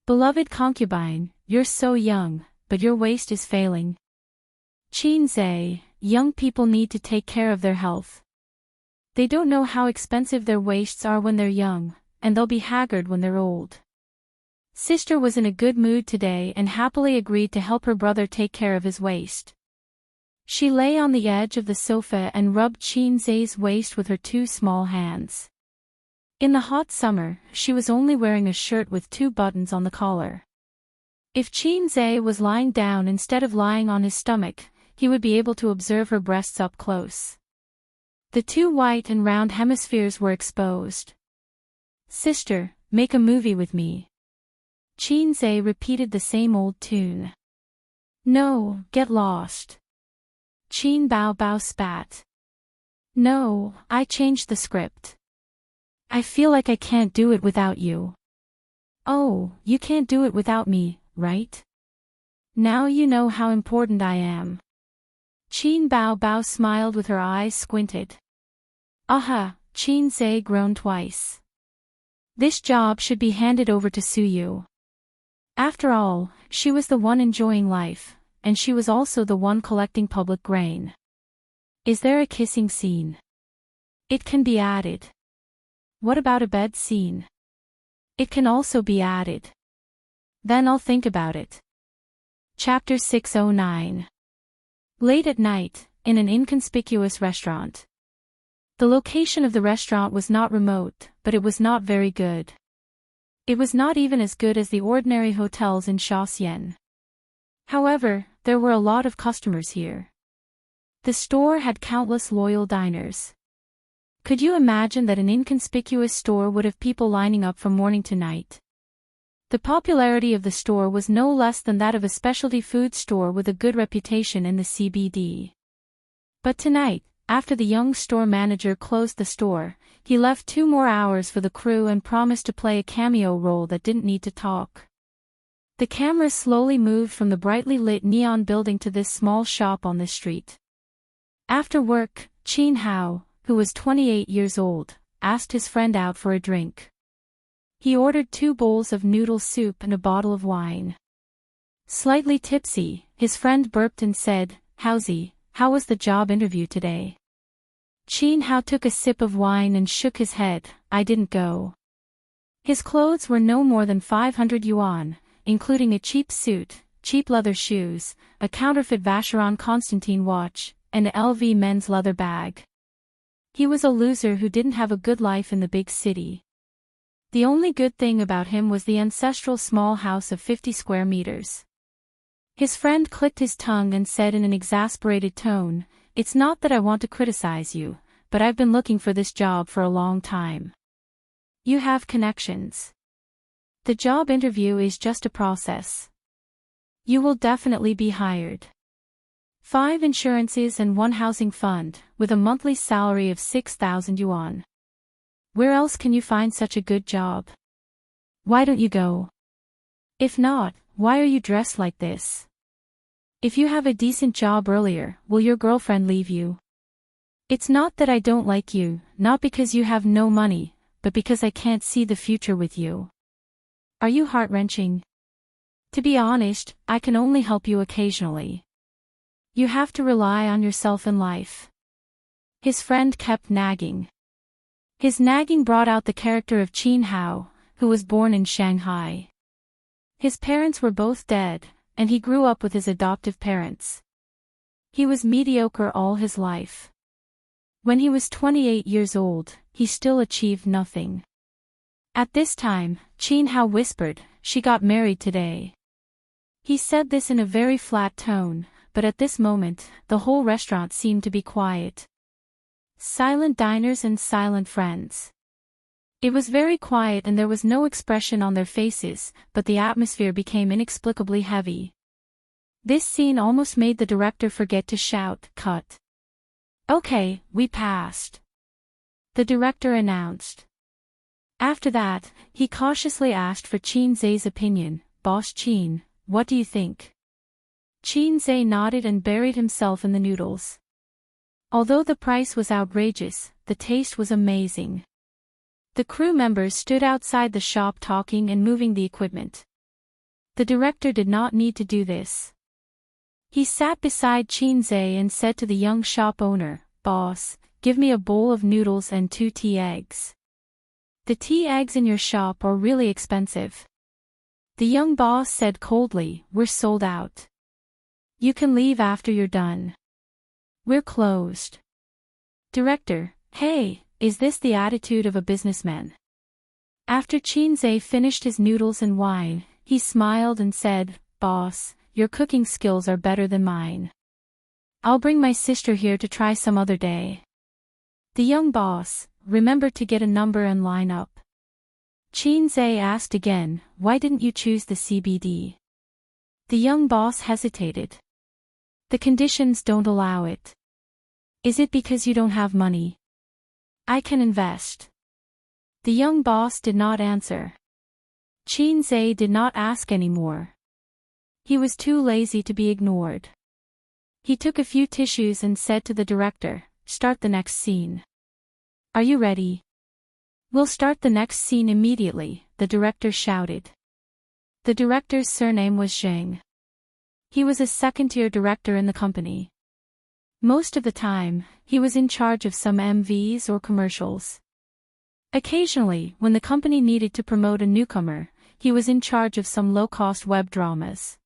Beloved concubine, you're so young, but your waist is failing. Chin-Zei, young people need to take care of their health. They don't know how expensive their waists are when they're young, and they'll be haggard when they're old. Sister was in a good mood today and happily agreed to help her brother take care of his waist. She lay on the edge of the sofa and rubbed Chin-Zei's waist with her two small hands. In the hot summer, she was only wearing a shirt with 2 buttons on the collar. If Chin-Zei was lying down instead of lying on his stomach, he would be able to observe her breasts up close. The 2 white and round hemispheres were exposed. Sister, make a movie with me. Chin-Zei repeated the same old tune. No, get lost. Chin Bao Bao spat. No, I changed the script. I feel like I can't do it without you. Oh, you can't do it without me, right? Now you know how important I am. Chin Bao Bao smiled with her eyes squinted. Aha, Chin-Zei groaned twice. This job should be handed over to Suyu. After all, she was the one enjoying life, and she was also the one collecting public grain. Is there a kissing scene? It can be added. What about a bed scene? It can also be added. Then I'll think about it. Chapter 609. Late at night, in an inconspicuous restaurant. The location of the restaurant was not remote, but it was not very good. It was not even as good as the ordinary hotels in Shaoxian. However, there were a lot of customers here. The store had countless loyal diners. Could you imagine that an inconspicuous store would have people lining up from morning to night? The popularity of the store was no less than that of a specialty food store with a good reputation in the CBD. But tonight, after the young store manager closed the store, he left 2 more hours for the crew and promised to play a cameo role that didn't need to talk. The camera slowly moved from the brightly lit neon building to this small shop on the street. After work, Chin Hao, who was 28 years old, asked his friend out for a drink. He ordered 2 bowls of noodle soup and a bottle of wine. Slightly tipsy, his friend burped and said, "Howsy, how was the job interview today?" Chin Hao took a sip of wine and shook his head. "I didn't go." His clothes were no more than 500 yuan, including a cheap suit, cheap leather shoes, a counterfeit Vacheron Constantin watch, and an LV men's leather bag. He was a loser who didn't have a good life in the big city. The only good thing about him was the ancestral small house of 50 square meters. His friend clicked his tongue and said in an exasperated tone, "It's not that I want to criticize you, but I've been looking for this job for a long time. You have connections. The job interview is just a process. You will definitely be hired. 5 insurances and 1 housing fund, with a monthly salary of 6,000 yuan. Where else can you find such a good job? Why don't you go? If not, why are you dressed like this? If you have a decent job earlier, will your girlfriend leave you? It's not that I don't like you, not because you have no money, but because I can't see the future with you. Are you heart-wrenching? To be honest, I can only help you occasionally. You have to rely on yourself in life. His friend kept nagging. His nagging brought out the character of Qin Hao, who was born in Shanghai. His parents were both dead, and he grew up with his adoptive parents. He was mediocre all his life. When he was 28 years old, he still achieved nothing. At this time, Qin Hao whispered, "She got married today." He said this in a very flat tone, but at this moment, the whole restaurant seemed to be quiet. Silent diners and silent friends. It was very quiet and there was no expression on their faces, but the atmosphere became inexplicably heavy. This scene almost made the director forget to shout, "Cut." "Okay, we passed," the director announced. After that, he cautiously asked for Qin Zai's opinion. "Boss Qin, what do you think?" Qin Zai nodded and buried himself in the noodles. Although the price was outrageous, the taste was amazing. The crew members stood outside the shop talking and moving the equipment. The director did not need to do this. He sat beside Qin Zai and said to the young shop owner, "Boss, give me a bowl of noodles and 2 tea eggs. The tea eggs in your shop are really expensive." The young boss said coldly, "We're sold out. You can leave after you're done. We're closed." Director, "Hey, is this the attitude of a businessman?" After Qin Zai finished his noodles and wine, he smiled and said, "Boss, your cooking skills are better than mine. I'll bring my sister here to try some other day." The young boss, "Remember to get a number and line up." Qin Zai asked again, "Why didn't you choose the CBD?" The young boss hesitated. "The conditions don't allow it." "Is it because you don't have money?" "I can invest." The young boss did not answer. Qin Zai did not ask anymore. He was too lazy to be ignored. He took a few tissues and said to the director, "Start the next scene." "Are you ready?" "We'll start the next scene immediately," the director shouted. The director's surname was Zheng. He was a second-tier director in the company. Most of the time, he was in charge of some MVs or commercials. Occasionally, when the company needed to promote a newcomer, he was in charge of some low-cost web dramas.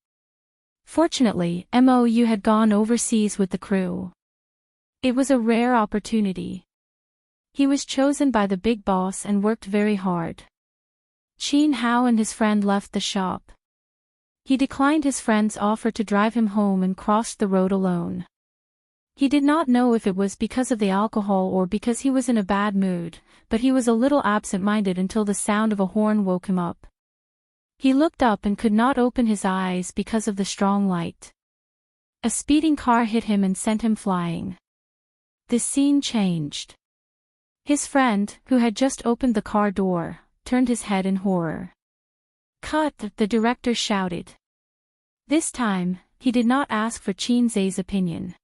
Fortunately, MOU had gone overseas with the crew. It was a rare opportunity. He was chosen by the big boss and worked very hard. Qin Hao and his friend left the shop. He declined his friend's offer to drive him home and crossed the road alone. He did not know if it was because of the alcohol or because he was in a bad mood, but he was a little absent-minded until the sound of a horn woke him up. He looked up and could not open his eyes because of the strong light. A speeding car hit him and sent him flying. The scene changed. His friend, who had just opened the car door, turned his head in horror. "Cut!" the director shouted. This time, he did not ask for Qin Zai's opinion.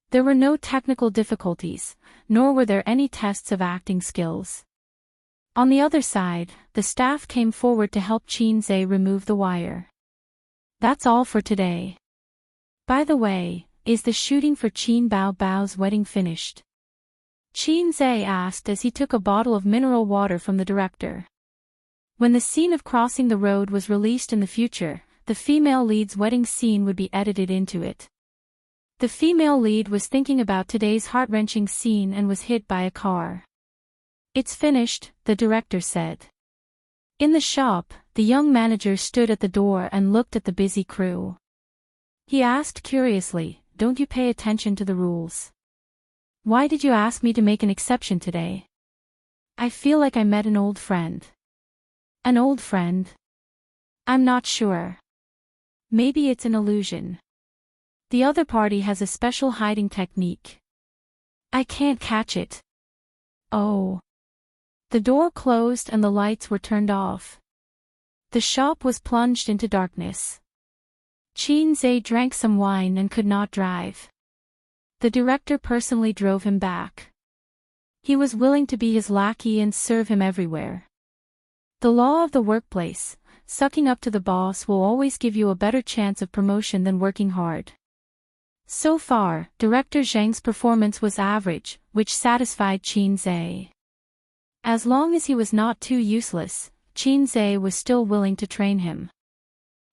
There were no technical difficulties, nor were there any tests of acting skills. On the other side, the staff came forward to help Qin Zai remove the wire. "That's all for today. By the way, is the shooting for Qin Bao Bao's wedding finished?" Qin Zai asked as he took a bottle of mineral water from the director. When the scene of crossing the road was released in the future, the female lead's wedding scene would be edited into it. The female lead was thinking about today's heart-wrenching scene and was hit by a car. "It's finished," the director said. In the shop, the young manager stood at the door and looked at the busy crew. He asked curiously, "Don't you pay attention to the rules? Why did you ask me to make an exception today? I feel like I met an old friend." An old friend? I'm not sure. Maybe it's an illusion. The other party has a special hiding technique. I can't catch it. Oh. The door closed and the lights were turned off. The shop was plunged into darkness. Qin drank some wine and could not drive. The director personally drove him back. He was willing to be his lackey and serve him everywhere. The law of the workplace, sucking up to the boss will always give you a better chance of promotion than working hard. So far, Director Zheng's performance was average, which satisfied Qin. As long as he was not too useless, Qin was still willing to train him.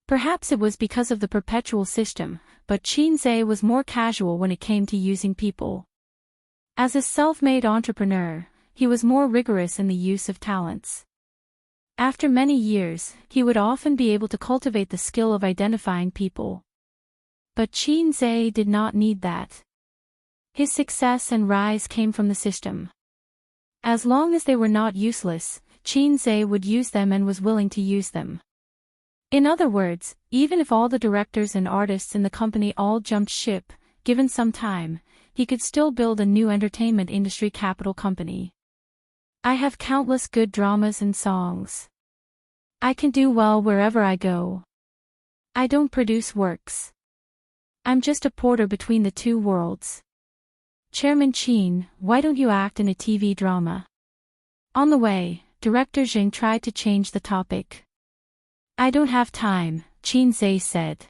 Perhaps it was because of the perpetual system, but Qin was more casual when it came to using people. As a self-made entrepreneur, he was more rigorous in the use of talents. After many years, he would often be able to cultivate the skill of identifying people. But Qin did not need that. His success and rise came from the system. As long as they were not useless, Qin would use them and was willing to use them. In other words, even if all the directors and artists in the company all jumped ship, given some time, he could still build a new entertainment industry capital company. I have countless good dramas and songs. I can do well wherever I go. I don't produce works. I'm just a porter between the two worlds. Chairman Qin, why don't you act in a TV drama? On the way, Director Zheng tried to change the topic. I don't have time, Qin said.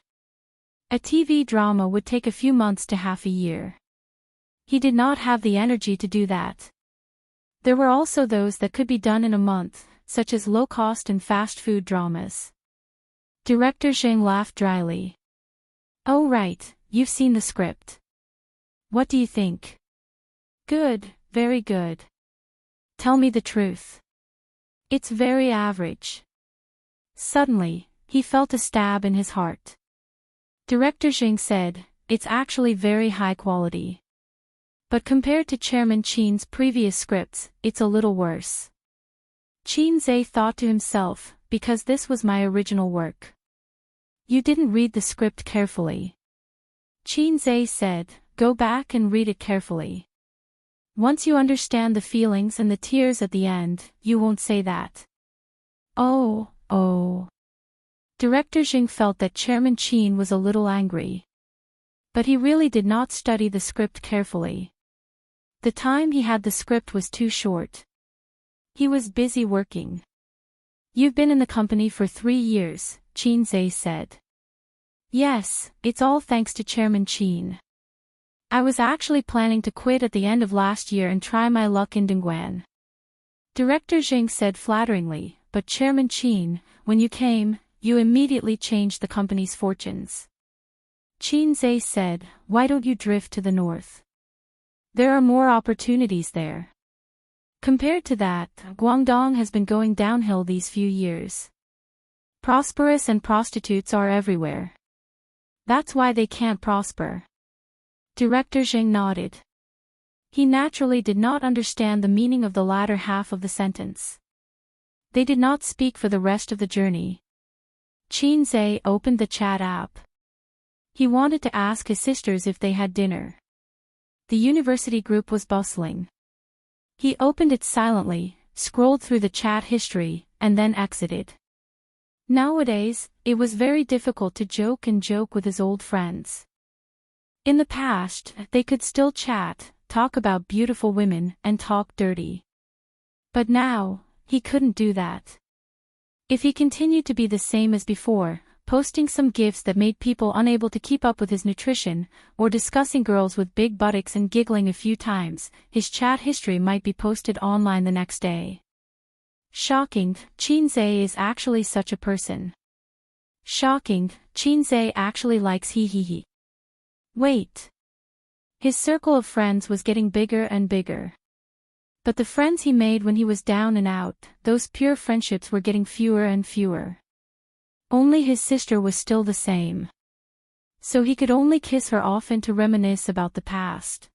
A TV drama would take a few months to half a year. He did not have the energy to do that. There were also those that could be done in a month, such as low-cost and fast food dramas. Director Zheng laughed dryly. Oh right, you've seen the script. What do you think? Good, very good. Tell me the truth. It's very average. Suddenly, he felt a stab in his heart. Director Zheng said, it's actually very high quality. But compared to Chairman Qin's previous scripts, it's a little worse. Qin thought to himself, because this was my original work. You didn't read the script carefully. Qin said, go back and read it carefully. Once you understand the feelings and the tears at the end, you won't say that. Oh. Director Zheng felt that Chairman Qin was a little angry. But he really did not study the script carefully. The time he had the script was too short. He was busy working. You've been in the company for 3 years, Qin said. Yes, it's all thanks to Chairman Qin. I was actually planning to quit at the end of last year and try my luck in Dongguan. Director Zheng said flatteringly, but Chairman Qin, when you came, you immediately changed the company's fortunes. Qin said, why don't you drift to the north? There are more opportunities there. Compared to that, Guangdong has been going downhill these few years. Prosperous and prostitutes are everywhere. That's why they can't prosper. Director Zheng nodded. He naturally did not understand the meaning of the latter half of the sentence. They did not speak for the rest of the journey. Qin opened the chat app. He wanted to ask his sisters if they had dinner. The university group was bustling. He opened it silently, scrolled through the chat history, and then exited. Nowadays, it was very difficult to joke with his old friends. In the past, they could still chat, talk about beautiful women, and talk dirty. But now, he couldn't do that. If he continued to be the same as before, posting some gifs that made people unable to keep up with his nutrition, or discussing girls with big buttocks and giggling a few times, his chat history might be posted online the next day. Shocking, Qin is actually such a person. Shocking, Qin actually likes he. Wait. His circle of friends was getting bigger and bigger. But the friends he made when he was down and out, those pure friendships were getting fewer and fewer. Only his sister was still the same. So he could only kiss her often to reminisce about the past.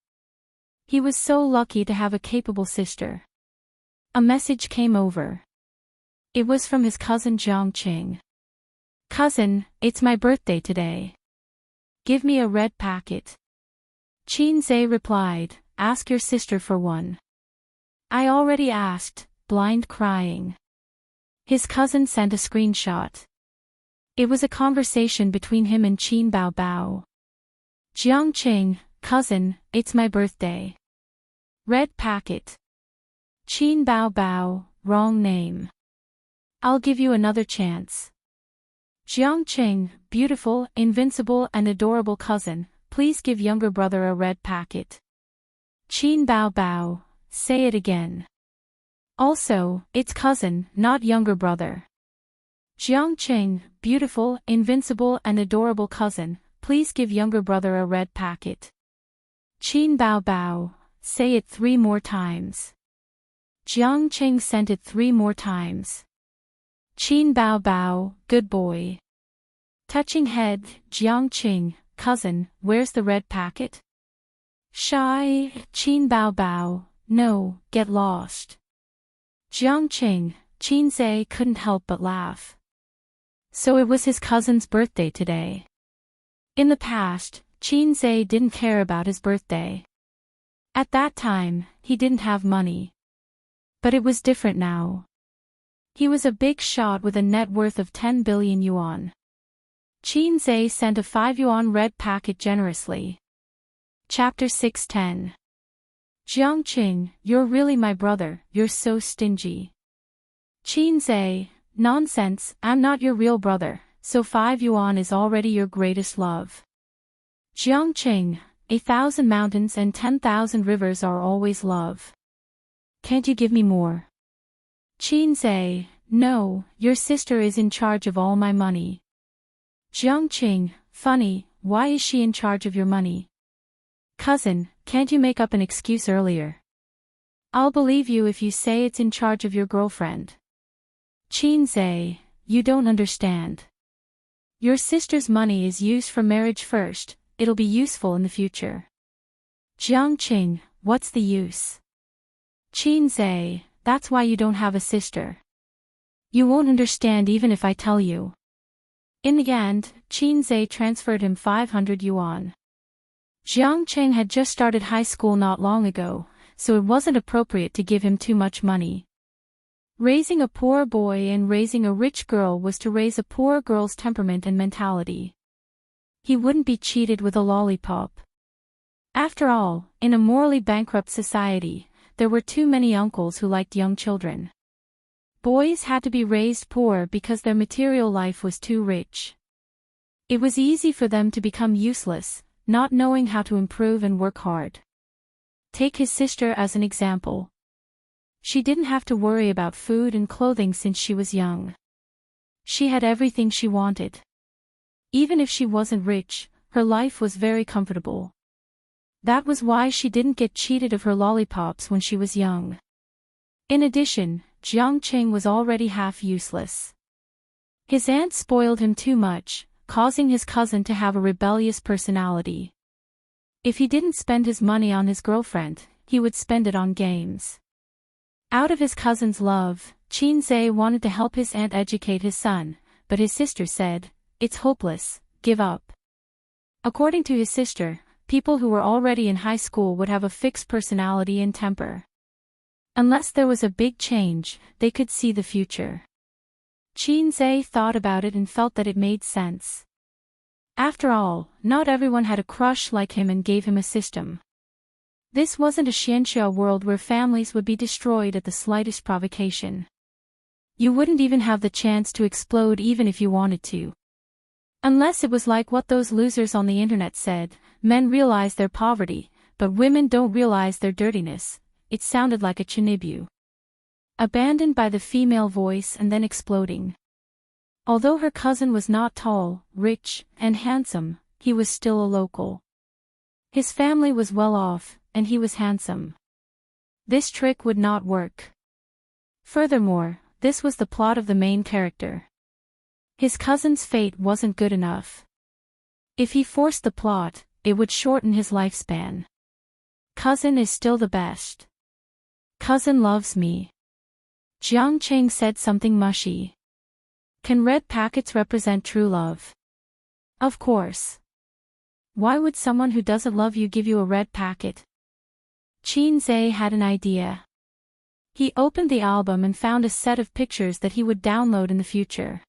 He was so lucky to have a capable sister. A message came over. It was from his cousin Jiangqing. "Cousin, it's my birthday today. Give me a red packet." Qin Zhe replied, "Ask your sister for one." "I already asked," blind crying. His cousin sent a screenshot. It was a conversation between him and Qin Bao Bao. "Jiangqing, cousin, it's my birthday. Red packet." Qin Bao Bao, wrong name. "I'll give you another chance." "Jiangqing, beautiful, invincible and adorable cousin, please give younger brother a red packet." Qin Bao Bao, say it again. "Also, it's cousin, not younger brother." "Jiangqing, beautiful, invincible and adorable cousin, please give younger brother a red packet." Qin Bao Bao, say it 3 more times. Jiangqing sent it 3 more times. Qin Bao Bao, good boy. Touching head, "Jiangqing, cousin, where's the red packet?" Shy, Qin Bao Bao, no, get lost. Jiangqing, Qin Zhe couldn't help but laugh. So it was his cousin's birthday today. In the past, Qin Zhe didn't care about his birthday. At that time, he didn't have money. But it was different now. He was a big shot with a net worth of 10 billion yuan. Qin Zhe sent a 5 yuan red packet generously. Chapter 610. Jiangqing, you're really my brother, you're so stingy. Qin Zhe, nonsense, I'm not your real brother, so 5 yuan is already your greatest love. Jiangqing, 1,000 mountains and 10,000 rivers are always love. Can't you give me more? Qin Zhe, no, your sister is in charge of all my money. Jiangqing, funny, why is she in charge of your money? Cousin, can't you make up an excuse earlier? I'll believe you if you say it's in charge of your girlfriend. Qin Zhe, you don't understand. Your sister's money is used for marriage first, it'll be useful in the future. Jiangqing, what's the use? Qin Zhe, that's why you don't have a sister. You won't understand even if I tell you. In the end, Qin Zhe transferred him 500 yuan. Jiangqing had just started high school not long ago, so it wasn't appropriate to give him too much money. Raising a poor boy and raising a rich girl was to raise a poor girl's temperament and mentality. He wouldn't be cheated with a lollipop. After all, in a morally bankrupt society, there were too many uncles who liked young children. Boys had to be raised poor because their material life was too rich. It was easy for them to become useless, not knowing how to improve and work hard. Take his sister as an example. She didn't have to worry about food and clothing since she was young. She had everything she wanted. Even if she wasn't rich, her life was very comfortable. That was why she didn't get cheated of her lollipops when she was young. In addition, Jiangqing was already half useless. His aunt spoiled him too much, causing his cousin to have a rebellious personality. If he didn't spend his money on his girlfriend, he would spend it on games. Out of his cousin's love, Qin Zhe wanted to help his aunt educate his son, but his sister said, "It's hopeless, give up." According to his sister, people who were already in high school would have a fixed personality and temper. Unless there was a big change, they could see the future. Qin Zhe thought about it and felt that it made sense. After all, not everyone had a crush like him and gave him a system. This wasn't a Xianxia world where families would be destroyed at the slightest provocation. You wouldn't even have the chance to explode even if you wanted to. Unless it was like what those losers on the internet said, men realize their poverty, but women don't realize their dirtiness. It sounded like a chinibu. Abandoned by the female voice and then exploding. Although her cousin was not tall, rich, and handsome, he was still a local. His family was well off, and he was handsome. This trick would not work. Furthermore, this was the plot of the main character. His cousin's fate wasn't good enough. If he forced the plot, it would shorten his lifespan. Cousin is still the best. Cousin loves me. Jiang Cheng said something mushy. Can red packets represent true love? Of course. Why would someone who doesn't love you give you a red packet? Qin Zhe had an idea. He opened the album and found a set of pictures that he would download in the future.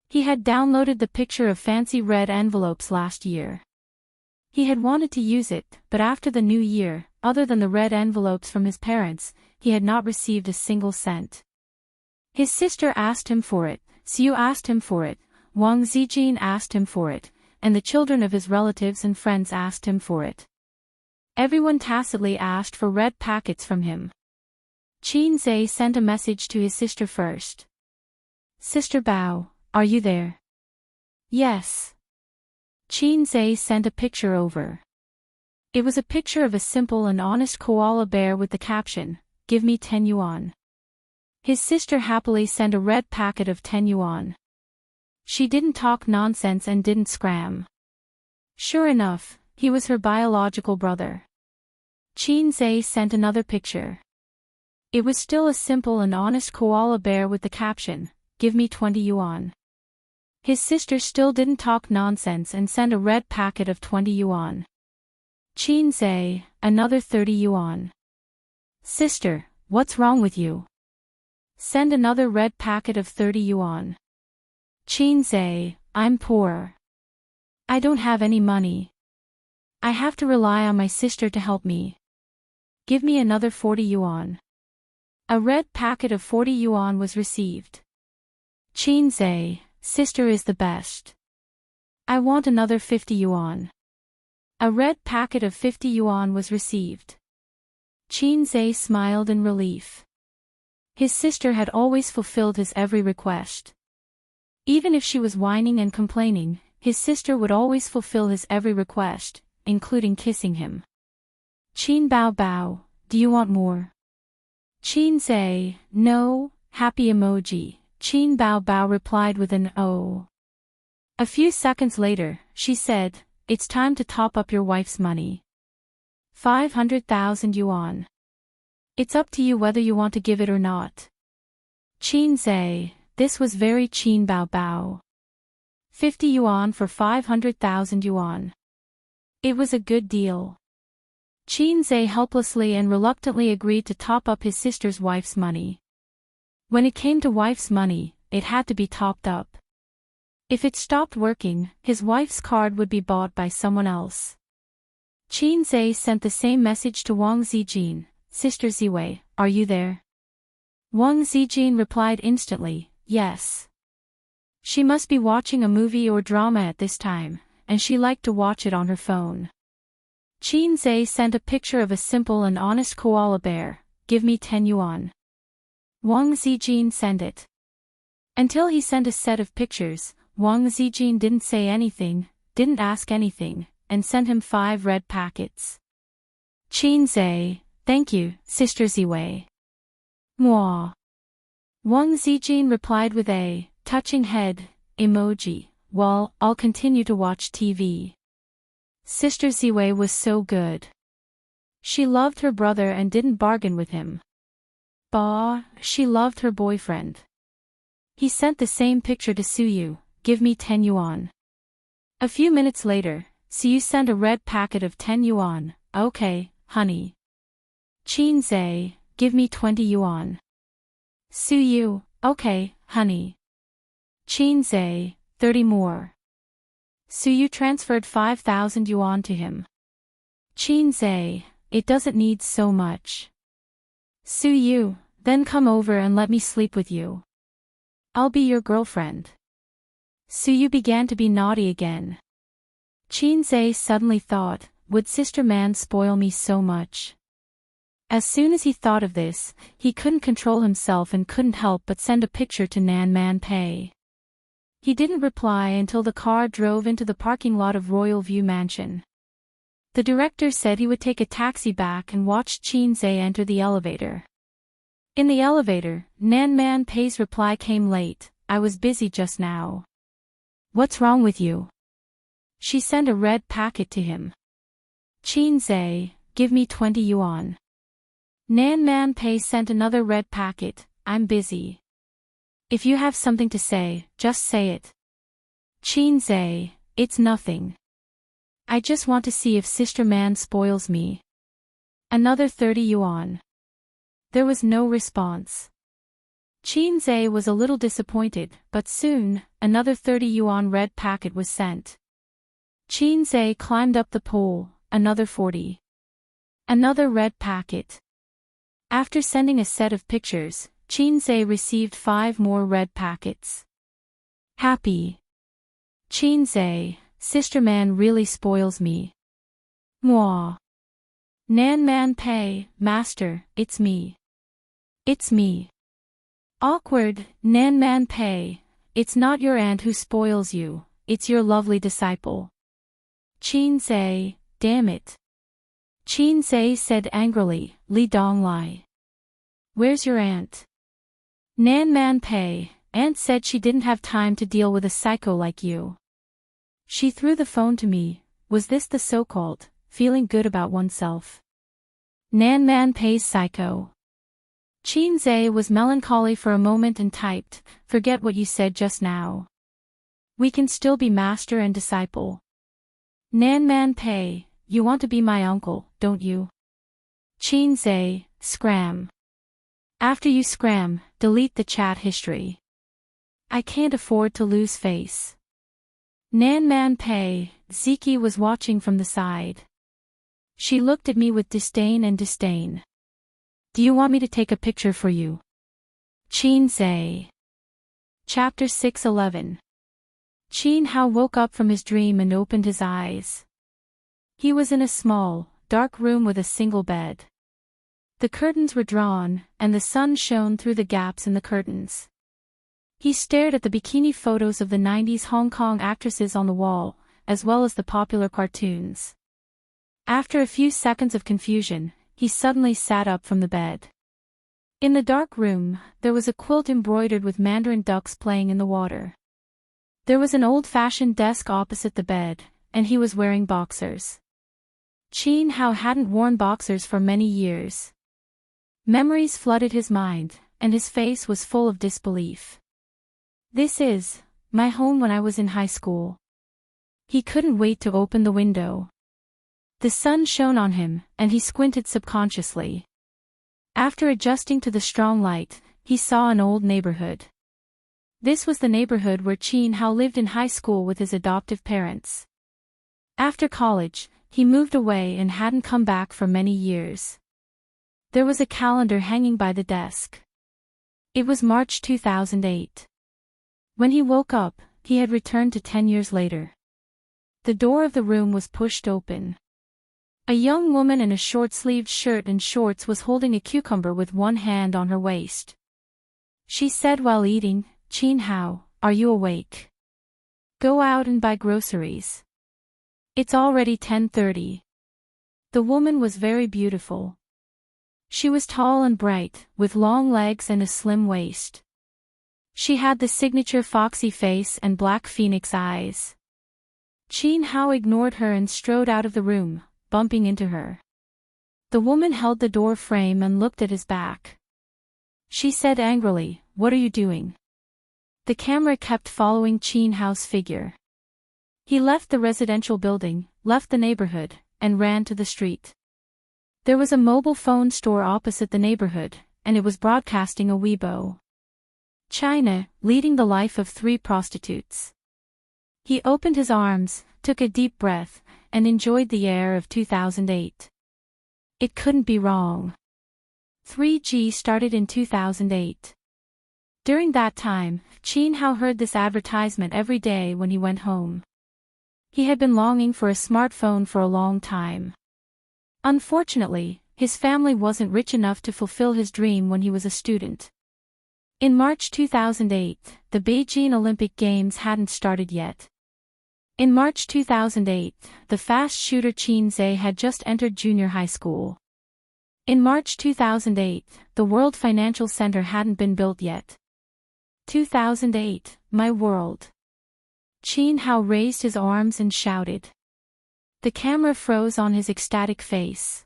He had downloaded the picture of fancy red envelopes last year. He had wanted to use it, but after the new year, other than the red envelopes from his parents, he had not received a single cent. His sister asked him for it, Xiu asked him for it, Wang Zijin asked him for it, and the children of his relatives and friends asked him for it. Everyone tacitly asked for red packets from him. Qin Zhe sent a message to his sister first. Sister Bao, are you there? Yes. Qin Zhe sent a picture over. It was a picture of a simple and honest koala bear with the caption, "Give me 10 yuan." His sister happily sent a red packet of 10 yuan. She didn't talk nonsense and didn't scram. Sure enough, he was her biological brother. Qin Zhe sent another picture. It was still a simple and honest koala bear with the caption, "Give me 20 yuan." His sister still didn't talk nonsense and sent a red packet of 20 yuan. Qin Zhe, another 30 yuan. Sister, what's wrong with you? Send another red packet of 30 yuan. Qin Zhe, I'm poor. I don't have any money. I have to rely on my sister to help me. Give me another 40 yuan. A red packet of 40 yuan was received. Qin Zhe, sister is the best. I want another 50 yuan. A red packet of 50 yuan was received. Qin Zhe smiled in relief. His sister had always fulfilled his every request. Even if she was whining and complaining, his sister would always fulfill his every request, including kissing him. Qin Bao Bao, do you want more? Qin Zhe, no, happy emoji. Qin Bao Bao replied with an "oh." A few seconds later, she said, "It's time to top up your wife's money. 500,000 yuan. It's up to you whether you want to give it or not." Qin Zhe, this was very Qin Bao Bao. 50 yuan for 500,000 yuan. It was a good deal. Qin Zhe helplessly and reluctantly agreed to top up his sister's wife's money. When it came to wife's money, it had to be topped up. If it stopped working, his wife's card would be bought by someone else. Qin Zhe sent the same message to Wang Zijin, Sister Ziwei, are you there? Wang Zijin replied instantly, yes. She must be watching a movie or drama at this time, and she liked to watch it on her phone. Qin Zhe sent a picture of a simple and honest koala bear, give me 10 yuan. Wang Zijin sent it. Until he sent a set of pictures, Wang Zijin didn't say anything, didn't ask anything, and sent him 5 red packets. Qin Zhe, thank you, Sister Ziwei. Mwah. Wang Zijin replied with a touching head emoji, well, I'll continue to watch TV. Sister Ziwei was so good. She loved her brother and didn't bargain with him. Bah, she loved her boyfriend. He sent the same picture to Suyu, give me 10 yuan. A few minutes later, Suyu sent a red packet of 10 yuan, okay, honey. Qin Zhe, give me 20 yuan. Suyu, okay, honey. Qin Zhe, 30 more. Suyu transferred 5,000 yuan to him. Qin Zhe, it doesn't need so much. Suyu, then come over and let me sleep with you. I'll be your girlfriend. Suyu began to be naughty again. Qin Zhe suddenly thought, would Sister Man spoil me so much? As soon as he thought of this, he couldn't control himself and couldn't help but send a picture to Nan Man Pei. He didn't reply until the car drove into the parking lot of Royal View Mansion. The director said he would take a taxi back and watched Qin Zhe enter the elevator. In the elevator, Nan Man Pei's reply came late, I was busy just now. What's wrong with you? She sent a red packet to him. Qin Zhe, give me 20 yuan. Nan Man Pei sent another red packet, I'm busy. If you have something to say, just say it. Qin, it's nothing. I just want to see if Sister Man spoils me. Another 30 yuan. There was no response. Qin was a little disappointed, but soon, another 30 yuan red packet was sent. Qin climbed up the pole, another 40. Another red packet. After sending a set of pictures, Qin received 5 more red packets. Happy. Qin, Sister Man really spoils me. Mwah. Nan Man Pei, Master, it's me. It's me. Awkward, Nan Man Pei, it's not your aunt who spoils you, it's your lovely disciple. Qin, damn it. Qin said angrily, Li Donglai. Where's your aunt? Nan Man Pei, aunt said she didn't have time to deal with a psycho like you. She threw the phone to me. Was this the so-called, feeling good about oneself? Nan Man Pei's psycho. Qin was melancholy for a moment and typed, forget what you said just now. We can still be master and disciple. Nan Man Pei, you want to be my uncle, don't you? Qin, scram. After you scram, delete the chat history. I can't afford to lose face. Nan Man Pei, Ziki was watching from the side. She looked at me with disdain and disdain. Do you want me to take a picture for you? Qin. Chapter 6:11. Qin Hao woke up from his dream and opened his eyes. He was in a small, dark room with a single bed. The curtains were drawn, and the sun shone through the gaps in the curtains. He stared at the bikini photos of the 90s Hong Kong actresses on the wall, as well as the popular cartoons. After a few seconds of confusion, he suddenly sat up from the bed. In the dark room, there was a quilt embroidered with mandarin ducks playing in the water. There was an old-fashioned desk opposite the bed, and he was wearing boxers. Qin Hao hadn't worn boxers for many years. Memories flooded his mind, and his face was full of disbelief. This is my home when I was in high school. He couldn't wait to open the window. The sun shone on him, and he squinted subconsciously. After adjusting to the strong light, he saw an old neighborhood. This was the neighborhood where Qin Hao lived in high school with his adoptive parents. After college, he moved away and hadn't come back for many years. There was a calendar hanging by the desk. It was March 2008. When he woke up, he had returned to 10 years later. The door of the room was pushed open. A young woman in a short-sleeved shirt and shorts was holding a cucumber with one hand on her waist. She said while eating, Qin Hao, are you awake? Go out and buy groceries. It's already 10:30. The woman was very beautiful. She was tall and bright, with long legs and a slim waist. She had the signature foxy face and black phoenix eyes. Qin Hao ignored her and strode out of the room, bumping into her. The woman held the door frame and looked at his back. She said angrily, what are you doing? The camera kept following Qin Hao's figure. He left the residential building, left the neighborhood, and ran to the street. There was a mobile phone store opposite the neighborhood, and it was broadcasting a Weibo. China, leading the life of 3 prostitutes. He opened his arms, took a deep breath, and enjoyed the air of 2008. It couldn't be wrong. 3G started in 2008. During that time, Qin Hao heard this advertisement every day when he went home. He had been longing for a smartphone for a long time. Unfortunately, his family wasn't rich enough to fulfill his dream when he was a student. In March 2008, the Beijing Olympic Games hadn't started yet. In March 2008, the fast shooter Qin had just entered junior high school. In March 2008, the World Financial Center hadn't been built yet. 2008, my world. Qin Hao raised his arms and shouted. The camera froze on his ecstatic face.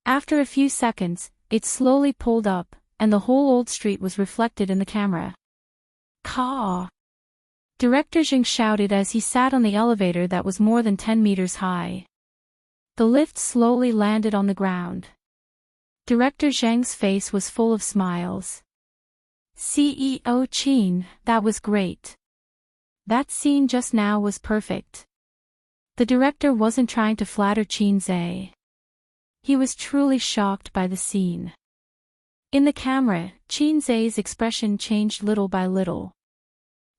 After a few seconds, it slowly pulled up, and the whole old street was reflected in the camera. Caw! Director Zhang shouted as he sat on the elevator that was more than 10 meters high. The lift slowly landed on the ground. Director Zhang's face was full of smiles. CEO Qin, that was great. That scene just now was perfect. The director wasn't trying to flatter Qin Zhe. He was truly shocked by the scene. In the camera, Qin Zhe's expression changed little by little.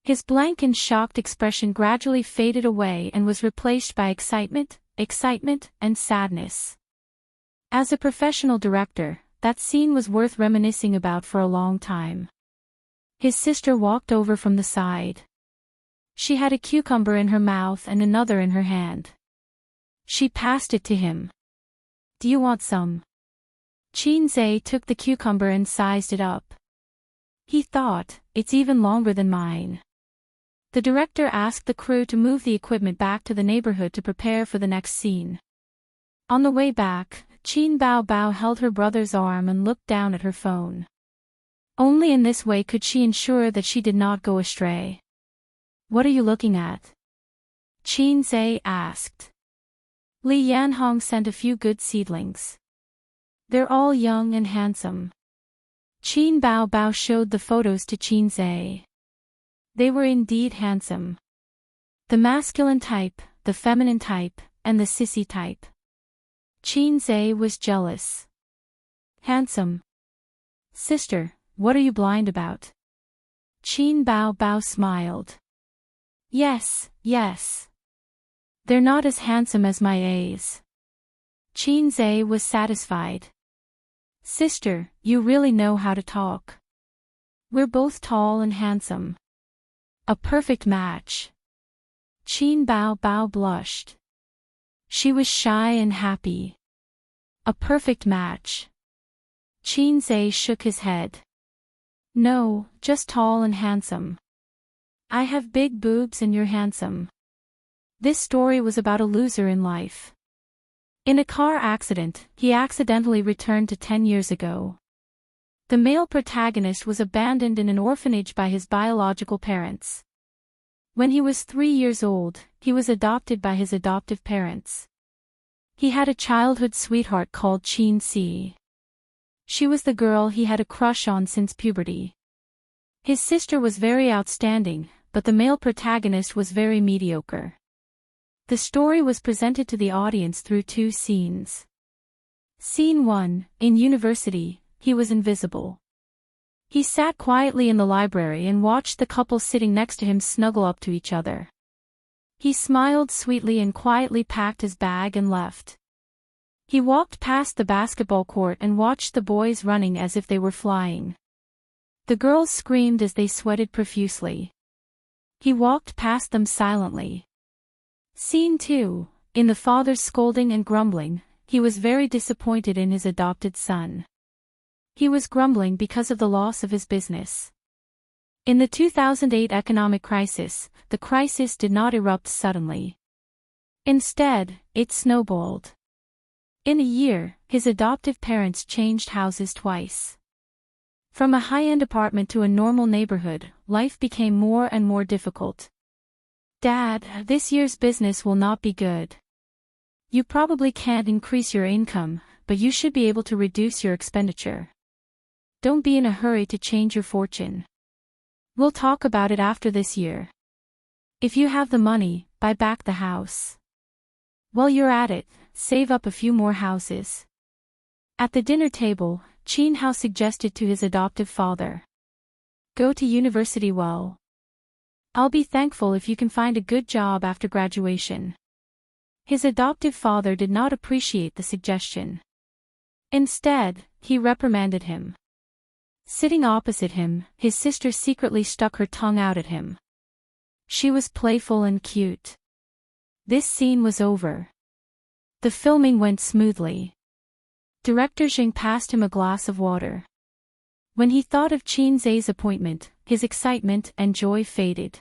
His blank and shocked expression gradually faded away and was replaced by excitement, and sadness. As a professional director, that scene was worth reminiscing about for a long time. His sister walked over from the side. She had a cucumber in her mouth and another in her hand. She passed it to him. Do you want some? Qin Zhe took the cucumber and sized it up. He thought, it's even longer than mine. The director asked the crew to move the equipment back to the neighborhood to prepare for the next scene. On the way back, Qin Bao held her brother's arm and looked down at her phone. Only in this way could she ensure that she did not go astray. What are you looking at? Qin Zhe asked. Li Yanhong sent a few good seedlings. They're all young and handsome. Qin Bao showed the photos to Qin Zhe. They were indeed handsome. The masculine type, the feminine type, and the sissy type. Qin Zhe was jealous. Handsome. Sister, what are you blind about? Qin Bao smiled. Yes. They're not as handsome as my A's. Qin Zhe was satisfied. Sister, you really know how to talk. We're both tall and handsome. A perfect match. Qin Bao blushed. She was shy and happy. A perfect match. Qin Zhe shook his head. No, just tall and handsome. I have big boobs and you're handsome. This story was about a loser in life. In a car accident, he accidentally returned to 10 years ago. The male protagonist was abandoned in an orphanage by his biological parents. When he was 3 years old, he was adopted by his adoptive parents. He had a childhood sweetheart called Qin Si. She was the girl he had a crush on since puberty. His sister was very outstanding, but the male protagonist was very mediocre. The story was presented to the audience through 2 scenes. Scene 1, in university, he was invisible. He sat quietly in the library and watched the couple sitting next to him snuggle up to each other. He smiled sweetly and quietly packed his bag and left. He walked past the basketball court and watched the boys running as if they were flying. The girls screamed as they sweated profusely. He walked past them silently. Scene 2, in the father's scolding and grumbling, he was very disappointed in his adopted son. He was grumbling because of the loss of his business. In the 2008 economic crisis, the crisis did not erupt suddenly. Instead, it snowballed. In a year, his adoptive parents changed houses twice. From a high-end apartment to a normal neighborhood, life became more and more difficult. Dad, this year's business will not be good. You probably can't increase your income, but you should be able to reduce your expenditure. Don't be in a hurry to change your fortune. We'll talk about it after this year. If you have the money, buy back the house. While you're at it, save up a few more houses. At the dinner table, Qin Hao suggested to his adoptive father. Go to university well. I'll be thankful if you can find a good job after graduation. His adoptive father did not appreciate the suggestion. Instead, he reprimanded him. Sitting opposite him, his sister secretly stuck her tongue out at him. She was playful and cute. This scene was over. The filming went smoothly. Director Zhang passed him a glass of water. When he thought of Qin Zhe's appointment, his excitement and joy faded.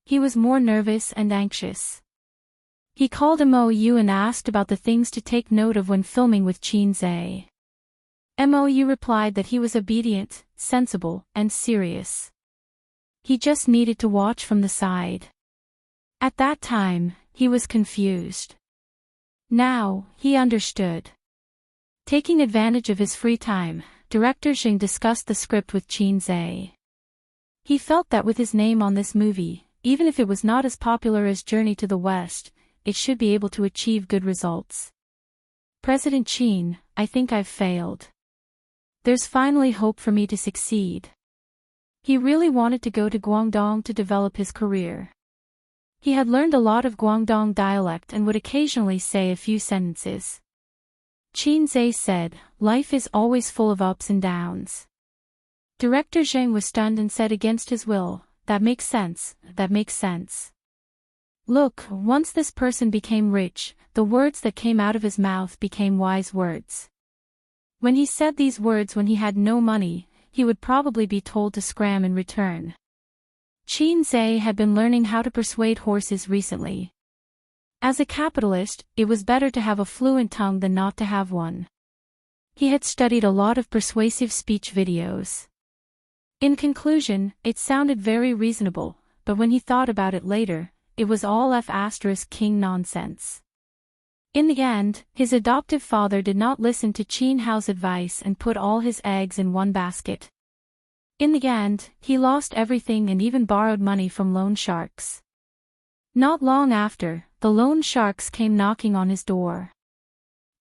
He was more nervous and anxious. He called Mo Yu and asked about the things to take note of when filming with Qin Zhe. Mou replied that he was obedient, sensible, and serious. He just needed to watch from the side. At that time, he was confused. Now, he understood. Taking advantage of his free time, director Xing discussed the script with Qin Zhe. He felt that with his name on this movie, even if it was not as popular as Journey to the West, it should be able to achieve good results. President Qin, I think I've failed. There's finally hope for me to succeed. He really wanted to go to Guangdong to develop his career. He had learned a lot of Guangdong dialect and would occasionally say a few sentences. Qin Zhe said, "Life is always full of ups and downs." Director Zheng was stunned and said against his will, "That makes sense, that makes sense." Look, once this person became rich, the words that came out of his mouth became wise words. When he said these words when he had no money, he would probably be told to scram in return. Qin Zhe had been learning how to persuade horses recently. As a capitalist, it was better to have a fluent tongue than not to have one. He had studied a lot of persuasive speech videos. In conclusion, it sounded very reasonable, but when he thought about it later, it was all F***king nonsense. In the end, his adoptive father did not listen to Qin Hao's advice and put all his eggs in one basket. In the end, he lost everything and even borrowed money from loan sharks. Not long after, the loan sharks came knocking on his door.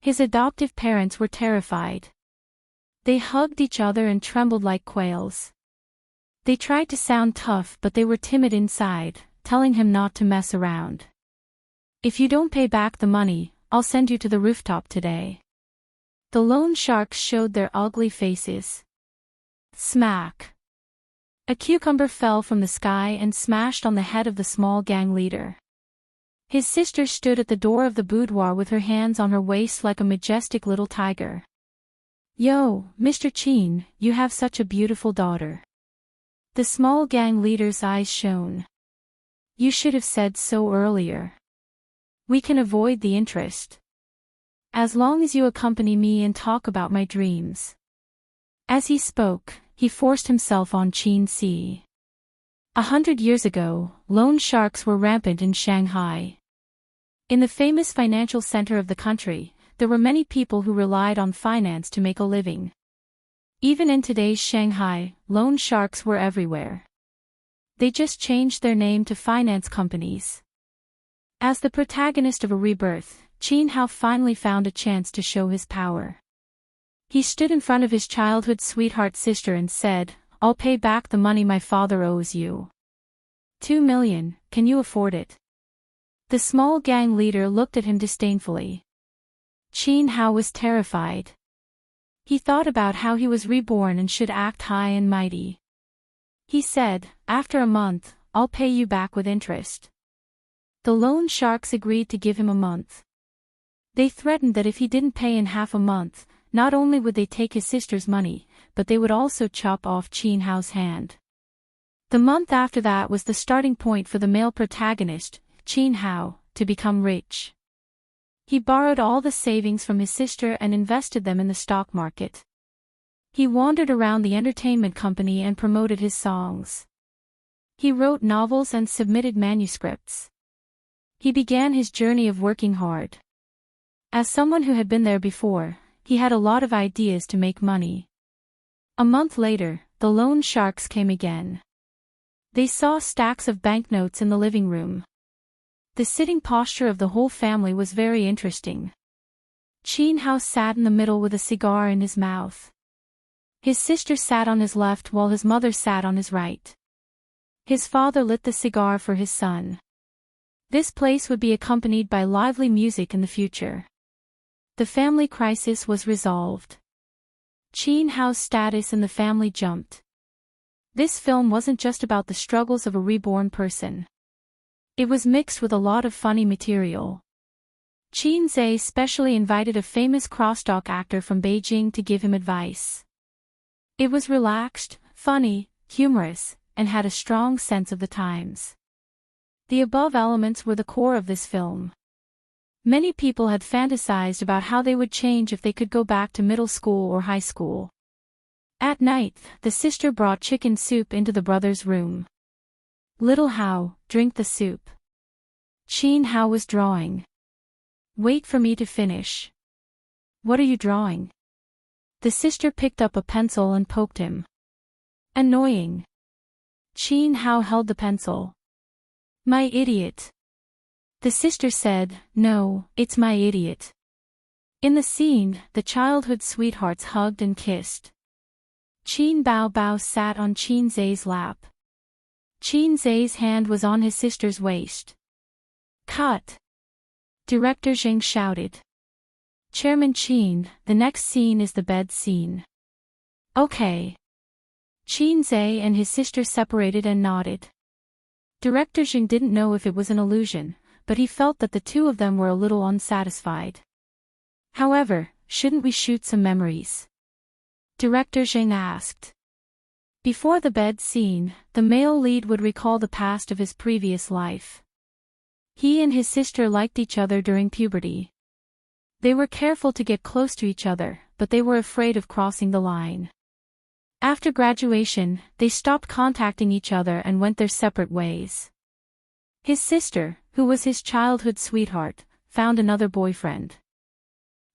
His adoptive parents were terrified. They hugged each other and trembled like quails. They tried to sound tough but they were timid inside, telling him not to mess around. "If you don't pay back the money, I'll send you to the rooftop today." The loan sharks showed their ugly faces. Smack! A cucumber fell from the sky and smashed on the head of the small gang leader. His sister stood at the door of the boudoir with her hands on her waist like a majestic little tiger. "Yo, Mr. Qin, you have such a beautiful daughter." The small gang leader's eyes shone. "You should have said so earlier. We can avoid the interest. As long as you accompany me and talk about my dreams." As he spoke, he forced himself on Qin Si. 100 years ago, loan sharks were rampant in Shanghai. In the famous financial center of the country, there were many people who relied on finance to make a living. Even in today's Shanghai, loan sharks were everywhere. They just changed their name to finance companies. As the protagonist of a rebirth, Qin Hao finally found a chance to show his power. He stood in front of his childhood sweetheart sister and said, "I'll pay back the money my father owes you. 2 million, can you afford it?" The small gang leader looked at him disdainfully. Qin Hao was terrified. He thought about how he was reborn and should act high and mighty. He said, "After a month, I'll pay you back with interest." The loan sharks agreed to give him a month. They threatened that if he didn't pay in half a month, not only would they take his sister's money, but they would also chop off Qin Hao's hand. The month after that was the starting point for the male protagonist, Qin Hao, to become rich. He borrowed all the savings from his sister and invested them in the stock market. He wandered around the entertainment company and promoted his songs. He wrote novels and submitted manuscripts. He began his journey of working hard. As someone who had been there before, he had a lot of ideas to make money. A month later, the loan sharks came again. They saw stacks of banknotes in the living room. The sitting posture of the whole family was very interesting. Qin Hao sat in the middle with a cigar in his mouth. His sister sat on his left while his mother sat on his right. His father lit the cigar for his son. This place would be accompanied by lively music in the future. The family crisis was resolved. Qin Hao's status in the family jumped. This film wasn't just about the struggles of a reborn person. It was mixed with a lot of funny material. Qin Zhe specially invited a famous crosstalk actor from Beijing to give him advice. It was relaxed, funny, humorous, and had a strong sense of the times. The above elements were the core of this film. Many people had fantasized about how they would change if they could go back to middle school or high school. At night, the sister brought chicken soup into the brother's room. "Little Hao, drink the soup." Chin Hao was drawing. "Wait for me to finish." "What are you drawing?" The sister picked up a pencil and poked him. "Annoying." Chin Hao held the pencil. "My idiot." The sister said, "No, it's my idiot." In the scene, the childhood sweethearts hugged and kissed. Qin Bao Bao sat on Qin Zai's lap. Qin Zai's hand was on his sister's waist. "Cut!" Director Zheng shouted. "Chairman Qin, the next scene is the bed scene." "Okay." Qin Zai and his sister separated and nodded. Director Zheng didn't know if it was an illusion, but he felt that the two of them were a little unsatisfied. "However, shouldn't we shoot some memories?" Director Zheng asked. Before the bed scene, the male lead would recall the past of his previous life. He and his sister liked each other during puberty. They were careful to get close to each other, but they were afraid of crossing the line. After graduation, they stopped contacting each other and went their separate ways. His sister, who was his childhood sweetheart, found another boyfriend.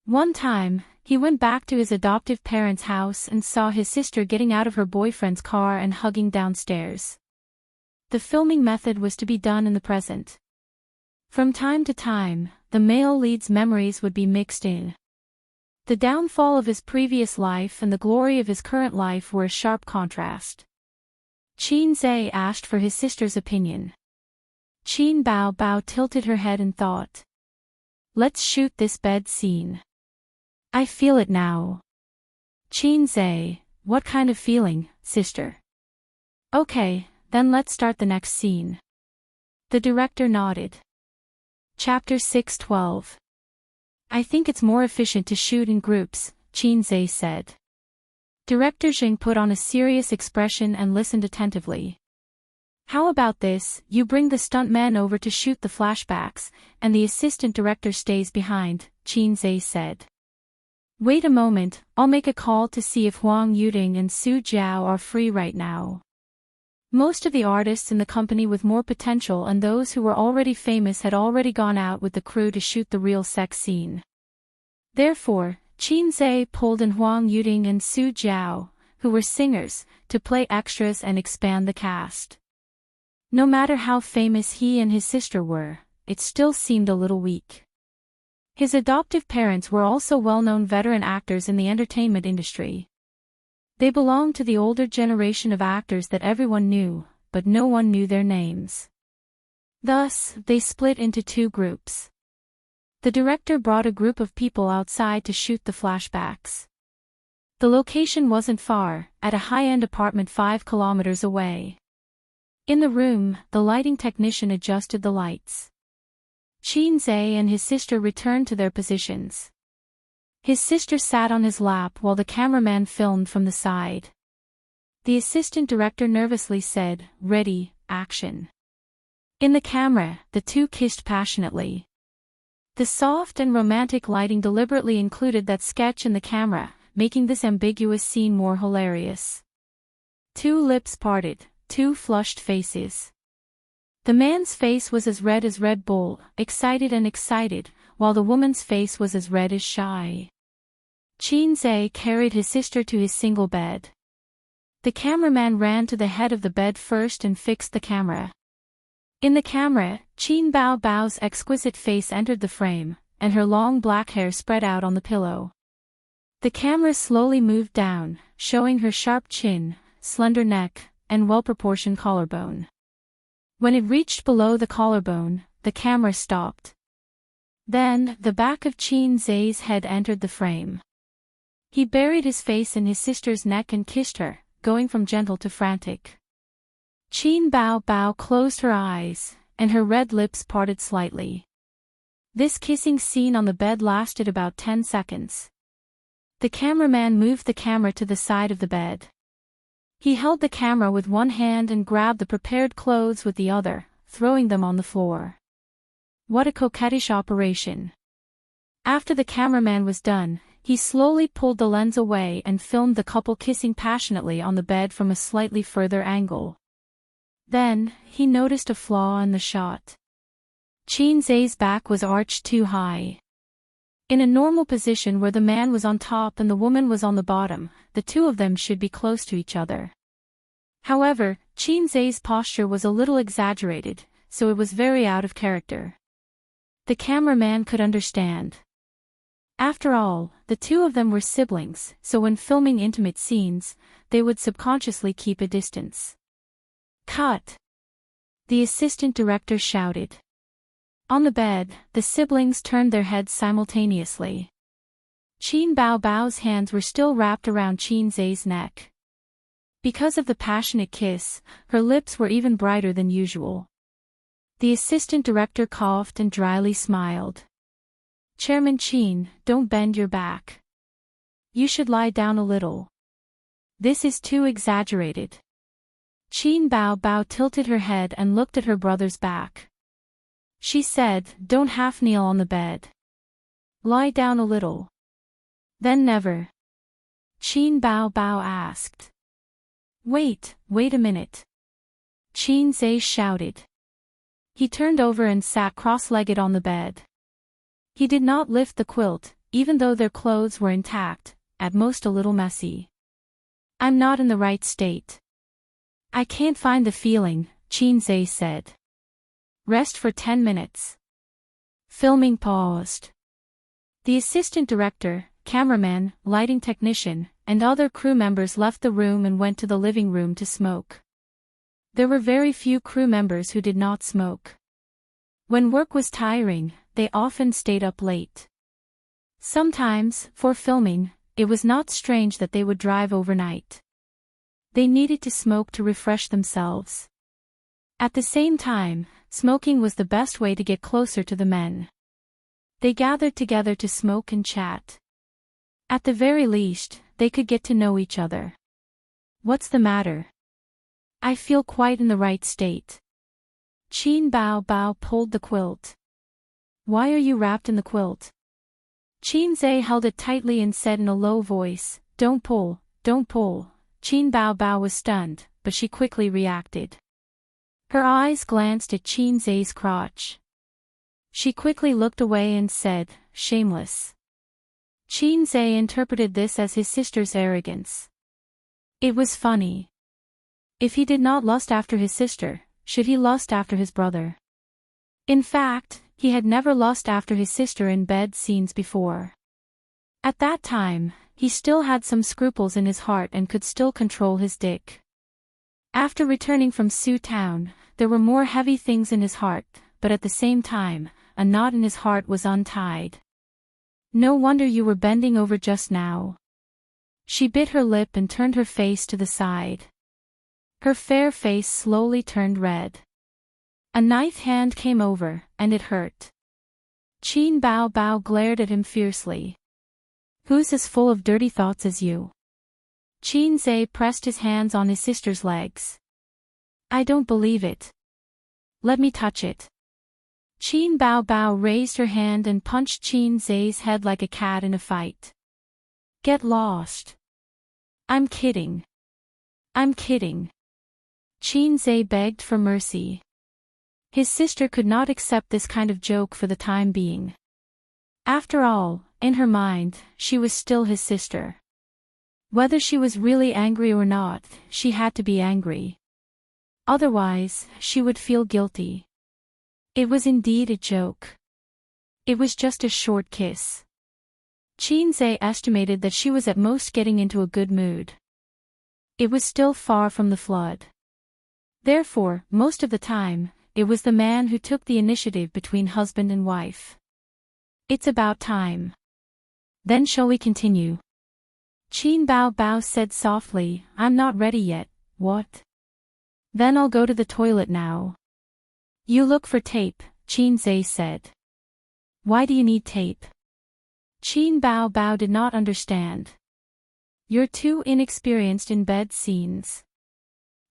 One time, he went back to his adoptive parents' house and saw his sister getting out of her boyfriend's car and hugging downstairs. The filming method was to be done in the present. From time to time, the male lead's memories would be mixed in. The downfall of his previous life and the glory of his current life were a sharp contrast. Qin Zai asked for his sister's opinion. Qin Bao Bao tilted her head and thought. "Let's shoot this bed scene." "I feel it now." Qin Zai, "What kind of feeling, sister?" "Okay, then let's start the next scene." The director nodded. Chapter 6:12. "I think it's more efficient to shoot in groups," Qin Zai said. Director Zheng put on a serious expression and listened attentively. "How about this, you bring the stuntman over to shoot the flashbacks, and the assistant director stays behind," Qin Zai said. "Wait a moment, I'll make a call to see if Huang Yuding and Su Jiao are free right now." Most of the artists in the company with more potential and those who were already famous had already gone out with the crew to shoot the real sex scene. Therefore, Qin Zai pulled in Huang Yuding and Su Jiao, who were singers, to play extras and expand the cast. No matter how famous he and his sister were, it still seemed a little weak. His adoptive parents were also well-known veteran actors in the entertainment industry. They belonged to the older generation of actors that everyone knew, but no one knew their names. Thus, they split into two groups. The director brought a group of people outside to shoot the flashbacks. The location wasn't far, at a high-end apartment 5 kilometers away. In the room, the lighting technician adjusted the lights. Qin Zai and his sister returned to their positions. His sister sat on his lap while the cameraman filmed from the side. The assistant director nervously said, "Ready, action." In the camera, the two kissed passionately. The soft and romantic lighting deliberately included that sketch in the camera, making this ambiguous scene more hilarious. Two lips parted, two flushed faces. The man's face was as Red Bull, excited, while the woman's face was as red as shy. Qin Zai carried his sister to his single bed. The cameraman ran to the head of the bed first and fixed the camera. In the camera, Qin Bao Bao's exquisite face entered the frame, and her long black hair spread out on the pillow. The camera slowly moved down, showing her sharp chin, slender neck, and well-proportioned collarbone. When it reached below the collarbone, the camera stopped. Then, the back of Qin Zai's head entered the frame. He buried his face in his sister's neck and kissed her, going from gentle to frantic. Qin Bao Bao closed her eyes, and her red lips parted slightly. This kissing scene on the bed lasted about 10 seconds. The cameraman moved the camera to the side of the bed. He held the camera with one hand and grabbed the prepared clothes with the other, throwing them on the floor. What a coquettish operation. After the cameraman was done, he slowly pulled the lens away and filmed the couple kissing passionately on the bed from a slightly further angle. Then, he noticed a flaw in the shot. Chinze's back was arched too high. In a normal position where the man was on top and the woman was on the bottom, the two of them should be close to each other. However, Chinze's posture was a little exaggerated, so it was very out of character. The cameraman could understand. After all, the two of them were siblings, so when filming intimate scenes, they would subconsciously keep a distance. Cut! The assistant director shouted. On the bed, the siblings turned their heads simultaneously. Qin Bao Bao's hands were still wrapped around Chinze's neck. Because of the passionate kiss, her lips were even brighter than usual. The assistant director coughed and dryly smiled. Chairman Qin, don't bend your back. You should lie down a little. This is too exaggerated. Qin Bao Bao tilted her head and looked at her brother's back. She said, don't half kneel on the bed. Lie down a little. Then never. Qin Bao Bao asked. Wait a minute. Chinze shouted. He turned over and sat cross-legged on the bed. He did not lift the quilt, even though their clothes were intact, at most a little messy. I'm not in the right state. I can't find the feeling, Chinze said. Rest for 10 minutes. Filming paused. The assistant director, cameraman, lighting technician, and other crew members left the room and went to the living room to smoke. There were very few crew members who did not smoke. When work was tiring, they often stayed up late. Sometimes, for filming, it was not strange that they would drive overnight. They needed to smoke to refresh themselves. At the same time, smoking was the best way to get closer to the men. They gathered together to smoke and chat. At the very least, they could get to know each other. What's the matter? I feel quite in the right state. Qin Bao Bao pulled the quilt. Why are you wrapped in the quilt? Chinze held it tightly and said in a low voice, don't pull, don't pull. Qin Bao Bao was stunned, but she quickly reacted. Her eyes glanced at Chinze's crotch. She quickly looked away and said, shameless. Chinze interpreted this as his sister's arrogance. It was funny. If he did not lust after his sister, should he lust after his brother? In fact, he had never lust after his sister in bed scenes before. At that time, he still had some scruples in his heart and could still control his dick. After returning from Sioux Town, there were more heavy things in his heart, but at the same time, a knot in his heart was untied. No wonder you were bending over just now. She bit her lip and turned her face to the side. Her fair face slowly turned red. A knife hand came over, and it hurt. Qin Bao Bao glared at him fiercely. Who's as full of dirty thoughts as you? Chinze pressed his hands on his sister's legs. I don't believe it. Let me touch it. Qin Bao Bao raised her hand and punched Chinze's head like a cat in a fight. Get lost. I'm kidding. I'm kidding. Chinze begged for mercy. His sister could not accept this kind of joke for the time being. After all, in her mind, she was still his sister. Whether she was really angry or not, she had to be angry. Otherwise, she would feel guilty. It was indeed a joke. It was just a short kiss. Chinze estimated that she was at most getting into a good mood. It was still far from the flood. Therefore, most of the time, it was the man who took the initiative between husband and wife. It's about time. Then shall we continue? Qin Bao Bao said softly, I'm not ready yet, what? Then I'll go to the toilet now. You look for tape, Chinze said. Why do you need tape? Qin Bao Bao did not understand. You're too inexperienced in bed scenes.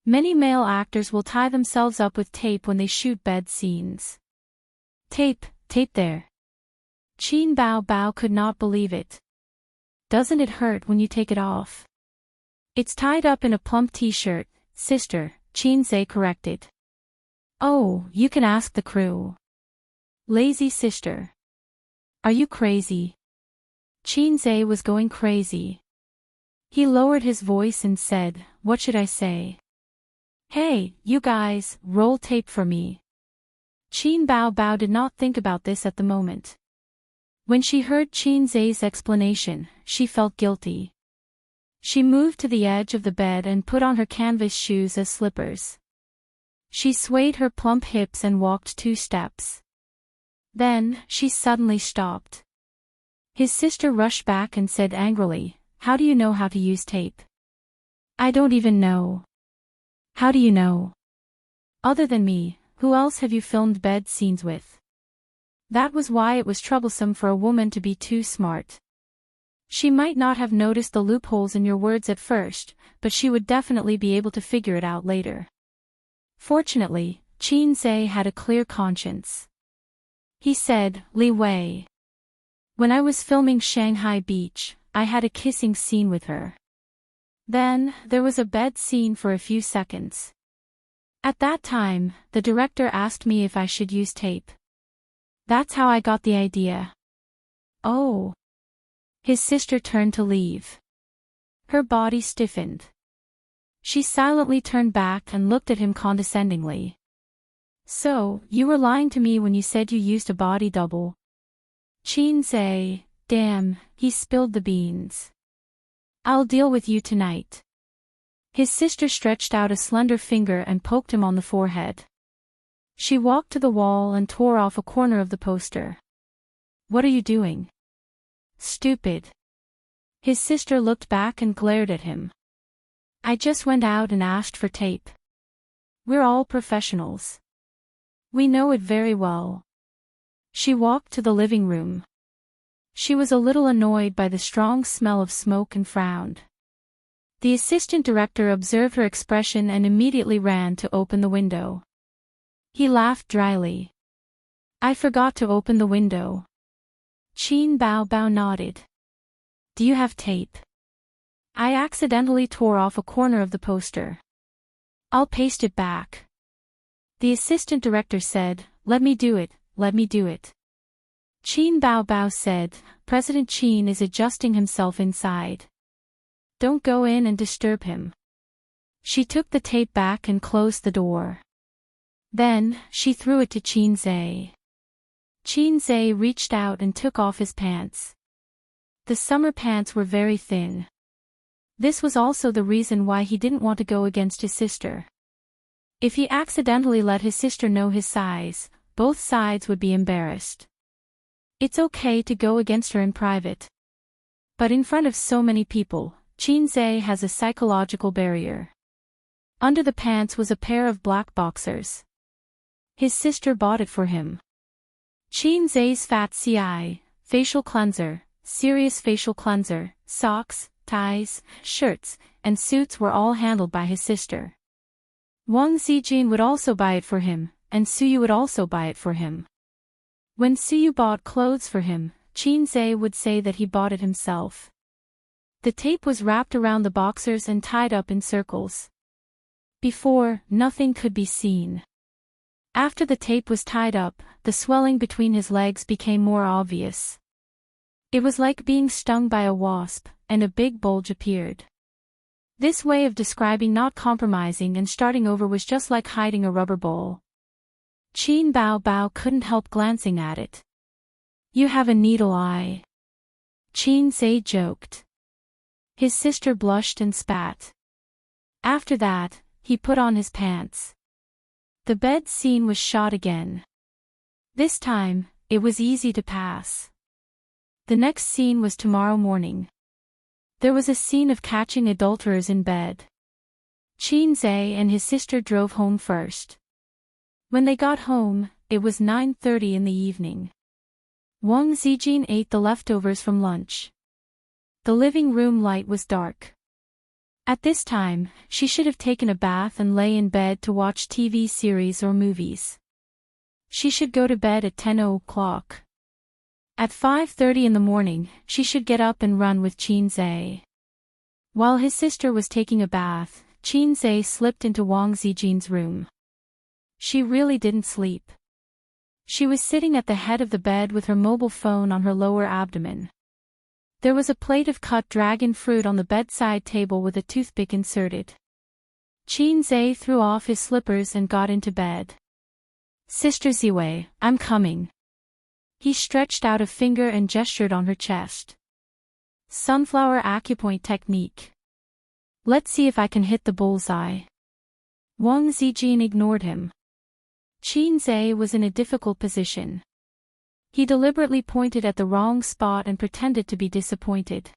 Many male actors will tie themselves up with tape when they shoot bed scenes. Tape there. Qin Bao Bao could not believe it. Doesn't it hurt when you take it off? It's tied up in a plump t-shirt, sister, Qin Zhe corrected. Oh, you can ask the crew. Lazy sister. Are you crazy? Qin Zhe was going crazy. He lowered his voice and said, what should I say? Hey, you guys, roll tape for me. Qin Bao Bao did not think about this at the moment. When she heard Qin Zhe's explanation, she felt guilty. She moved to the edge of the bed and put on her canvas shoes as slippers. She swayed her plump hips and walked 2 steps. Then, she suddenly stopped. His sister rushed back and said angrily, how do you know how to use tape? I don't even know. How do you know? Other than me, who else have you filmed bed scenes with? That was why it was troublesome for a woman to be too smart. She might not have noticed the loopholes in your words at first, but she would definitely be able to figure it out later. Fortunately, Qin Zhe had a clear conscience. He said, Li Wei. When I was filming Shanghai Beach, I had a kissing scene with her. Then, there was a bed scene for a few seconds. At that time, the director asked me if I should use tape. That's how I got the idea. Oh. His sister turned to leave. Her body stiffened. She silently turned back and looked at him condescendingly. So, you were lying to me when you said you used a body double. Qin Zhe, damn, he spilled the beans. I'll deal with you tonight. His sister stretched out a slender finger and poked him on the forehead. She walked to the wall and tore off a corner of the poster. What are you doing? Stupid. His sister looked back and glared at him. I just went out and asked for tape. We're all professionals. We know it very well. She walked to the living room. She was a little annoyed by the strong smell of smoke and frowned. The assistant director observed her expression and immediately ran to open the window. He laughed dryly. I forgot to open the window. Qin Bao Bao nodded. Do you have tape? I accidentally tore off a corner of the poster. I'll paste it back. The assistant director said, let me do it, let me do it. Qin Bao Bao said, President Qin is adjusting himself inside. Don't go in and disturb him. She took the tape back and closed the door. Then, she threw it to Qin Zhe. Qin Zhe reached out and took off his pants. The summer pants were very thin. This was also the reason why he didn't want to go against his sister. If he accidentally let his sister know his size, both sides would be embarrassed. It's okay to go against her in private. But in front of so many people, Qin Zhe has a psychological barrier. Under the pants was a pair of black boxers. His sister bought it for him. Qin Zhe's Fat CI, facial cleanser, serious facial cleanser, socks, ties, shirts, and suits were all handled by his sister. Wang Zijin would also buy it for him, and Suyu would also buy it for him. When Suyu bought clothes for him, Qin Zhe would say that he bought it himself. The tape was wrapped around the boxers and tied up in circles. Before, nothing could be seen. After the tape was tied up, the swelling between his legs became more obvious. It was like being stung by a wasp, and a big bulge appeared. This way of describing not compromising and starting over was just like hiding a rubber ball. Qin Bao Bao couldn't help glancing at it. You have a needle eye. Qin Zhe joked. His sister blushed and spat. After that, he put on his pants. The bed scene was shot again. This time, it was easy to pass. The next scene was tomorrow morning. There was a scene of catching adulterers in bed. Qin Zhe and his sister drove home first. When they got home, it was 9:30 in the evening. Wang Zijin ate the leftovers from lunch. The living room light was dark. At this time, she should have taken a bath and lay in bed to watch TV series or movies. She should go to bed at 10 o'clock. At 5:30 in the morning, she should get up and run with Qinzhe. While his sister was taking a bath, Qinzhe slipped into Wang Zijin's room. She really didn't sleep. She was sitting at the head of the bed with her mobile phone on her lower abdomen. There was a plate of cut dragon fruit on the bedside table with a toothpick inserted. Qinzhe threw off his slippers and got into bed. "Sister Ziwei, I'm coming." He stretched out a finger and gestured on her chest. "Sunflower acupoint technique. Let's see if I can hit the bullseye." Wang Zijin ignored him. Qinzhe was in a difficult position. He deliberately pointed at the wrong spot and pretended to be disappointed.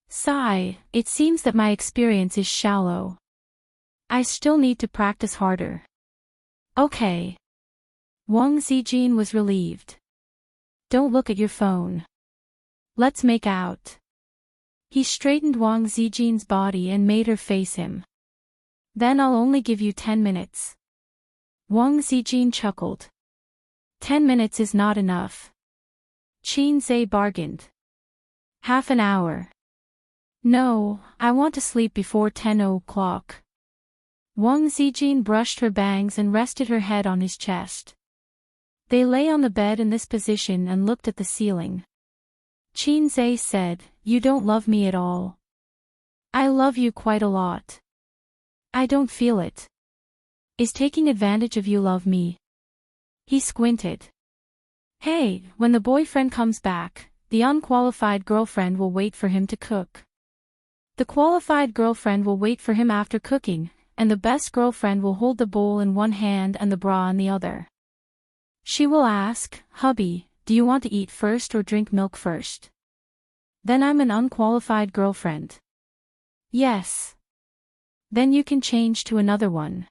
"Sigh, it seems that my experience is shallow. I still need to practice harder." "Okay." Wang Zijin was relieved. "Don't look at your phone. Let's make out." He straightened Wang Zijin's body and made her face him. "Then I'll only give you 10 minutes. Wang Zijin chuckled. 10 minutes is not enough. Qinzhe bargained. "Half an hour." "No, I want to sleep before 10 o'clock. Wang Zijin brushed her bangs and rested her head on his chest. They lay on the bed in this position and looked at the ceiling. Qinzhe said, "You don't love me at all." "I love you quite a lot." "I don't feel it." "Is taking advantage of you love me?" He squinted. "Hey, when the boyfriend comes back, the unqualified girlfriend will wait for him to cook. The qualified girlfriend will wait for him after cooking, and the best girlfriend will hold the bowl in one hand and the bra in the other. She will ask, 'Hubby, do you want to eat first or drink milk first?' Then I'm an unqualified girlfriend." "Yes." "Then you can change to another one."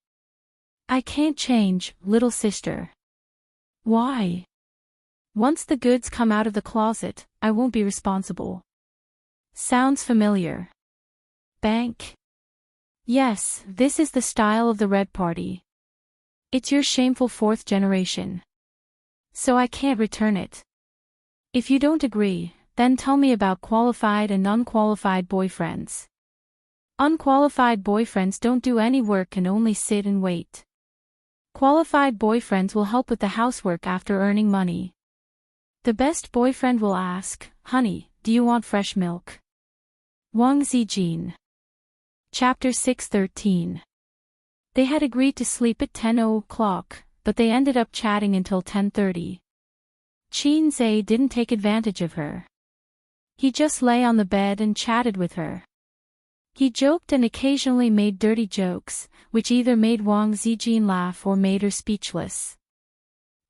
"I can't change, little sister." "Why?" "Once the goods come out of the closet, I won't be responsible." Sounds familiar. Bank? Yes, this is the style of the Red Party. It's your shameful fourth generation. So I can't return it. If you don't agree, then tell me about qualified and unqualified boyfriends. Unqualified boyfriends don't do any work and only sit and wait. Qualified boyfriends will help with the housework after earning money. The best boyfriend will ask, 'Honey, do you want fresh milk?'" Wang Zijin. Chapter 6:13. They had agreed to sleep at 10 o'clock, but they ended up chatting until 10:30. Qinzhe didn't take advantage of her. He just lay on the bed and chatted with her. He joked and occasionally made dirty jokes, which either made Wang Zijin laugh or made her speechless.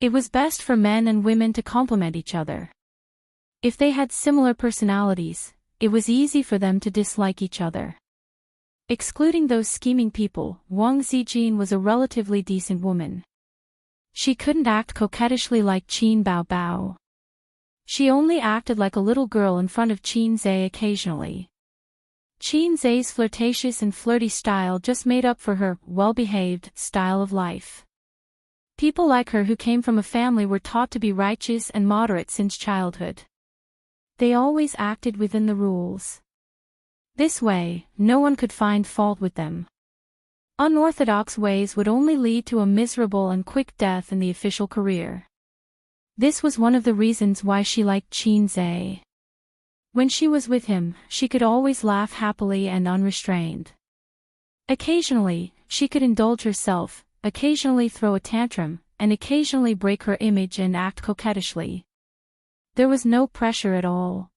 It was best for men and women to complement each other. If they had similar personalities, it was easy for them to dislike each other. Excluding those scheming people, Wang Zijin was a relatively decent woman. She couldn't act coquettishly like Qin Bao Bao. She only acted like a little girl in front of Qinzhe occasionally. Qinzhe's flirtatious and flirty style just made up for her well-behaved style of life. People like her who came from a family were taught to be righteous and moderate since childhood. They always acted within the rules. This way, no one could find fault with them. Unorthodox ways would only lead to a miserable and quick death in the official career. This was one of the reasons why she liked Qinzhe. When she was with him, she could always laugh happily and unrestrained. Occasionally, she could indulge herself, occasionally throw a tantrum, and occasionally break her image and act coquettishly. There was no pressure at all.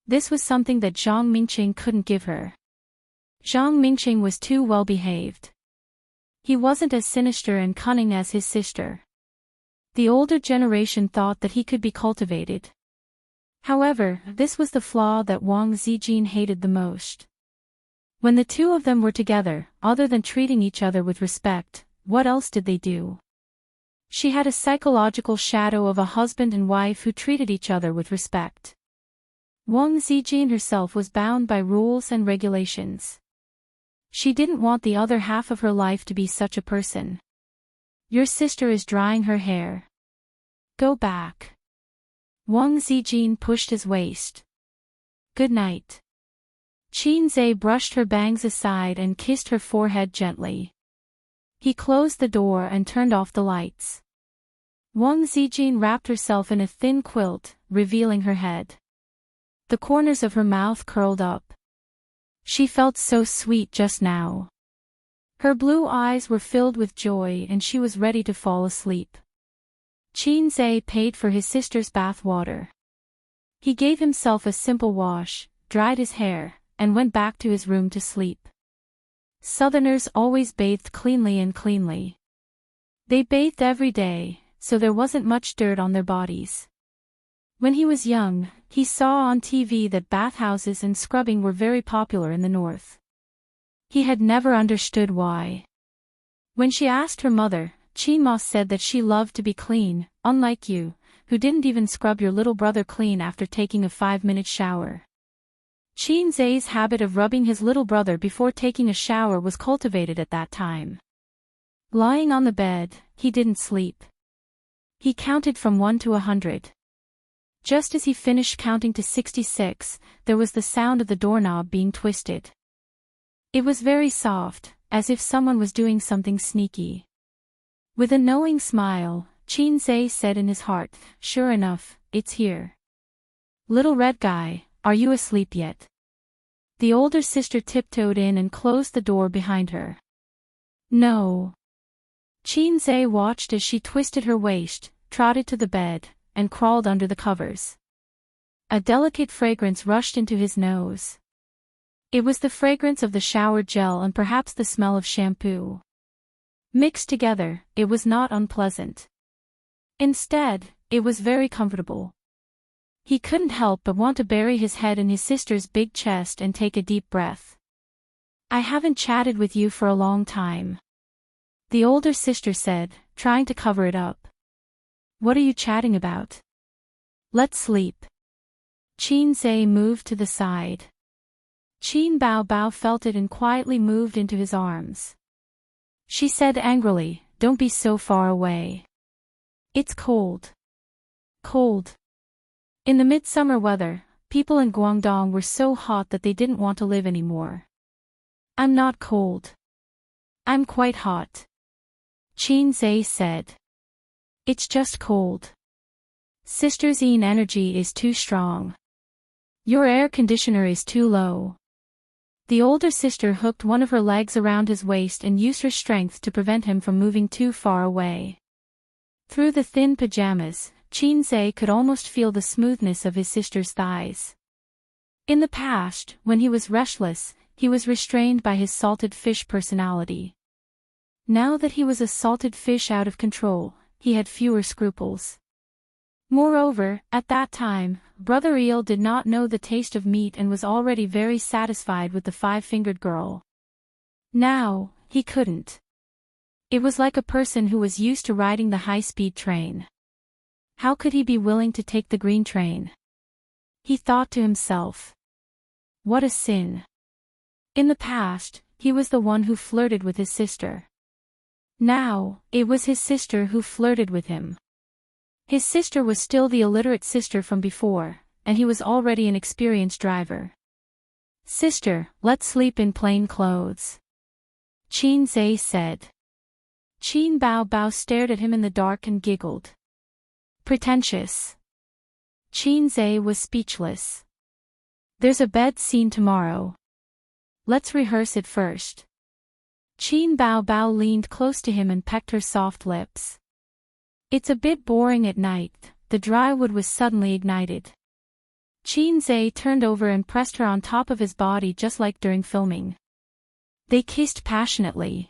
This was something that Zhang Mingqing couldn't give her. Zhang Mingqing was too well-behaved. He wasn't as sinister and cunning as his sister. The older generation thought that he could be cultivated. However, this was the flaw that Wang Zijin hated the most. When the two of them were together, other than treating each other with respect, what else did they do? She had a psychological shadow of a husband and wife who treated each other with respect. Wang Zijin herself was bound by rules and regulations. She didn't want the other half of her life to be such a person. Your sister is drying her hair. Go back. Wang Zijin pushed his waist. Good night. Qin Zhe brushed her bangs aside and kissed her forehead gently. He closed the door and turned off the lights. Wang Zijin wrapped herself in a thin quilt, revealing her head. The corners of her mouth curled up. She felt so sweet just now. Her blue eyes were filled with joy and she was ready to fall asleep. Qin Zhe paid for his sister's bath water. He gave himself a simple wash, dried his hair, and went back to his room to sleep. Southerners always bathed cleanly. They bathed every day, so there wasn't much dirt on their bodies. When he was young, he saw on TV that bathhouses and scrubbing were very popular in the north. He had never understood why. When she asked her mother, Qinma said that she loved to be clean, unlike you, who didn't even scrub your little brother clean after taking a 5-minute shower. Qin Zhe's habit of rubbing his little brother before taking a shower was cultivated at that time. Lying on the bed, he didn't sleep. He counted from 1 to 100. Just as he finished counting to 66, there was the sound of the doorknob being twisted. It was very soft, as if someone was doing something sneaky. With a knowing smile, Qin Zhe said in his heart, "Sure enough, it's here. Little red guy, are you asleep yet?" The older sister tiptoed in and closed the door behind her. No. Qin Zhe watched as she twisted her waist, trotted to the bed, and crawled under the covers. A delicate fragrance rushed into his nose. It was the fragrance of the shower gel and perhaps the smell of shampoo. Mixed together, it was not unpleasant. Instead, it was very comfortable. He couldn't help but want to bury his head in his sister's big chest and take a deep breath. "I haven't chatted with you for a long time," the older sister said, trying to cover it up. "What are you chatting about?" "Let's sleep." Qin Zhe moved to the side. Qin Bao felt it and quietly moved into his arms. She said angrily, "Don't be so far away. It's cold." Cold. In the midsummer weather, people in Guangdong were so hot that they didn't want to live anymore. "I'm not cold. I'm quite hot," Qin Zhe said. "It's just cold. Sister Zine energy is too strong. Your air conditioner is too low." The older sister hooked one of her legs around his waist and used her strength to prevent him from moving too far away. Through the thin pajamas, Qin Zhe could almost feel the smoothness of his sister's thighs. In the past, when he was restless, he was restrained by his salted fish personality. Now that he was a salted fish out of control, he had fewer scruples. Moreover, at that time, Brother Eel did not know the taste of meat and was already very satisfied with the 5-fingered girl. Now, he couldn't. It was like a person who was used to riding the high-speed train. How could he be willing to take the green train? He thought to himself. What a sin. In the past, he was the one who flirted with his sister. Now, it was his sister who flirted with him. His sister was still the illiterate sister from before, and he was already an experienced driver. "Sister, let's sleep in plain clothes," Qin Zhe said. Qin Bao stared at him in the dark and giggled. Pretentious. Qin Zhe was speechless. "There's a bed scene tomorrow. Let's rehearse it first." Qin Bao leaned close to him and pecked her soft lips. "It's a bit boring at night." The dry wood was suddenly ignited. Qin Zhe turned over and pressed her on top of his body just like during filming. They kissed passionately.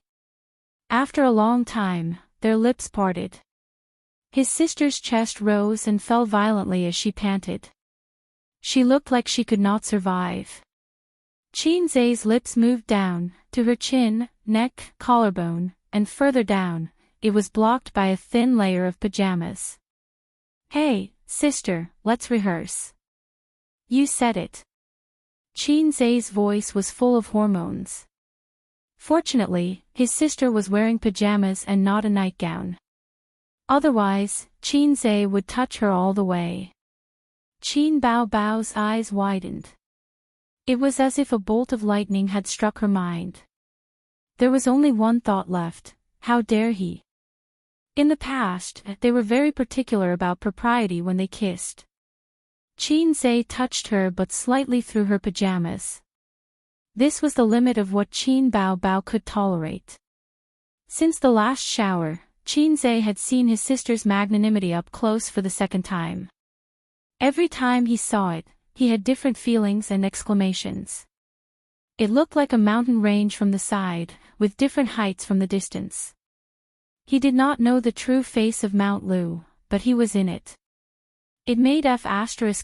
After a long time, their lips parted. His sister's chest rose and fell violently as she panted. She looked like she could not survive. Qin Zhe's lips moved down, to her chin, neck, collarbone, and further down. It was blocked by a thin layer of pajamas. "Hey, sister, let's rehearse." "You said it." Qin Zhe's voice was full of hormones. Fortunately, his sister was wearing pajamas and not a nightgown. Otherwise, Qin Zhe would touch her all the way. Qin Bao Bao's eyes widened. It was as if a bolt of lightning had struck her mind. There was only one thought left: how dare he? In the past, they were very particular about propriety when they kissed. Qin Zhe touched her but slightly through her pajamas. This was the limit of what Qin Bao Bao could tolerate. Since the last shower, Qin Zhe had seen his sister's magnanimity up close for the second time. Every time he saw it, he had different feelings and exclamations. It looked like a mountain range from the side, with different heights from the distance. He did not know the true face of Mount Lu, but he was in it. It made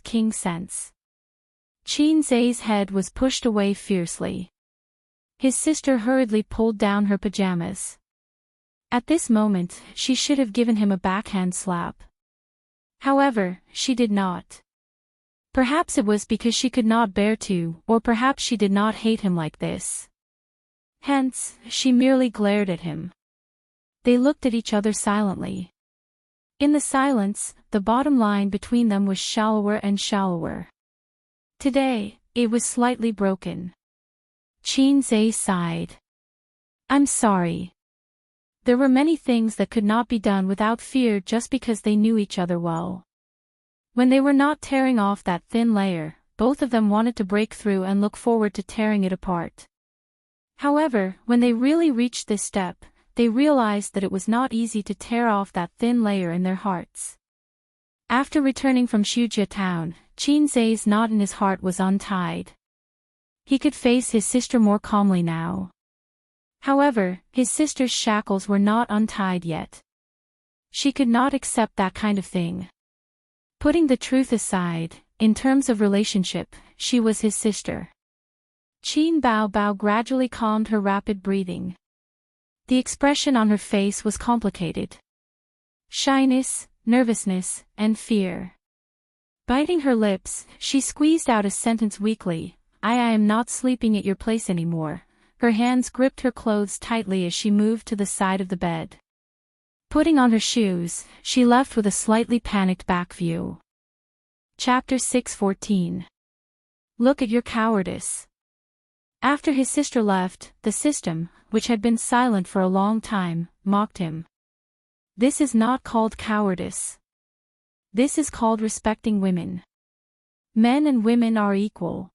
King sense. Qin Zhe's head was pushed away fiercely. His sister hurriedly pulled down her pajamas. At this moment, she should have given him a backhand slap. However, she did not. Perhaps it was because she could not bear to, or perhaps she did not hate him like this. Hence, she merely glared at him. They looked at each other silently. In the silence, the bottom line between them was shallower and shallower. Today, it was slightly broken. Qin Zhe sighed. "I'm sorry." There were many things that could not be done without fear just because they knew each other well. When they were not tearing off that thin layer, both of them wanted to break through and look forward to tearing it apart. However, when they really reached this step, they realized that it was not easy to tear off that thin layer in their hearts. After returning from Shujia town, Qin Zhe's knot in his heart was untied. He could face his sister more calmly now. However, his sister's shackles were not untied yet. She could not accept that kind of thing. Putting the truth aside, in terms of relationship, she was his sister. Qin Bao Bao gradually calmed her rapid breathing. The expression on her face was complicated. Shyness, nervousness, and fear. Biting her lips, she squeezed out a sentence weakly: I am not sleeping at your place anymore." Her hands gripped her clothes tightly as she moved to the side of the bed. Putting on her shoes, she left with a slightly panicked back view. Chapter 6:14. Look at your cowardice. After his sister left, the system, which had been silent for a long time, mocked him. This is not called cowardice. This is called respecting women. Men and women are equal.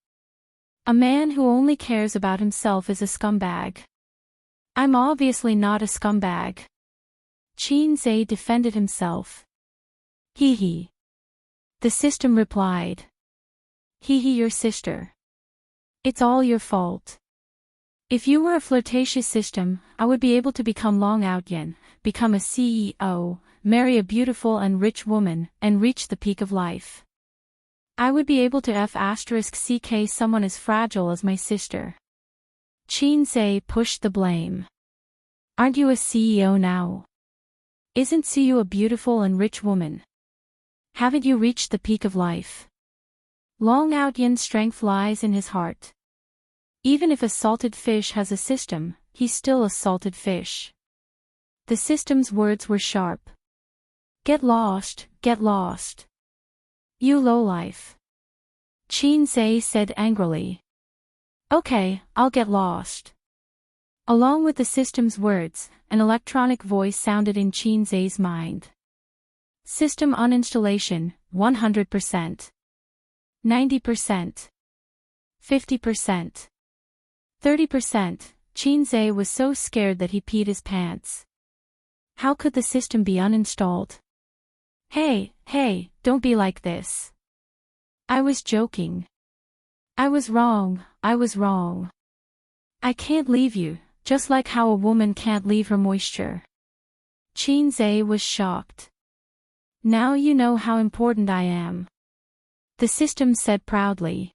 A man who only cares about himself is a scumbag. I'm obviously not a scumbag. Qin Zhe defended himself. Hee hee. The system replied. Hee hee, your sister. It's all your fault. If you were a flirtatious system, I would be able to become Long Outyen, become a CEO, marry a beautiful and rich woman, and reach the peak of life. I would be able to *ck someone as fragile as my sister. Qin Zhe pushed the blame. Aren't you a CEO now? Isn't Siyu a beautiful and rich woman? Haven't you reached the peak of life? Long Outyen's strength lies in his heart. Even if a salted fish has a system, he's still a salted fish. The system's words were sharp. Get lost, get lost. You lowlife. Qin Zhe said angrily. Okay, I'll get lost. Along with the system's words, an electronic voice sounded in Qin Zhe's mind. System uninstallation, 100%. 90%. 50%. 30%. Qin Zhe was so scared that he peed his pants. How could the system be uninstalled? Hey, don't be like this. I was joking. I was wrong. I can't leave you, just like how a woman can't leave her moisture. Qin Zhe was shocked. Now you know how important I am. The system said proudly.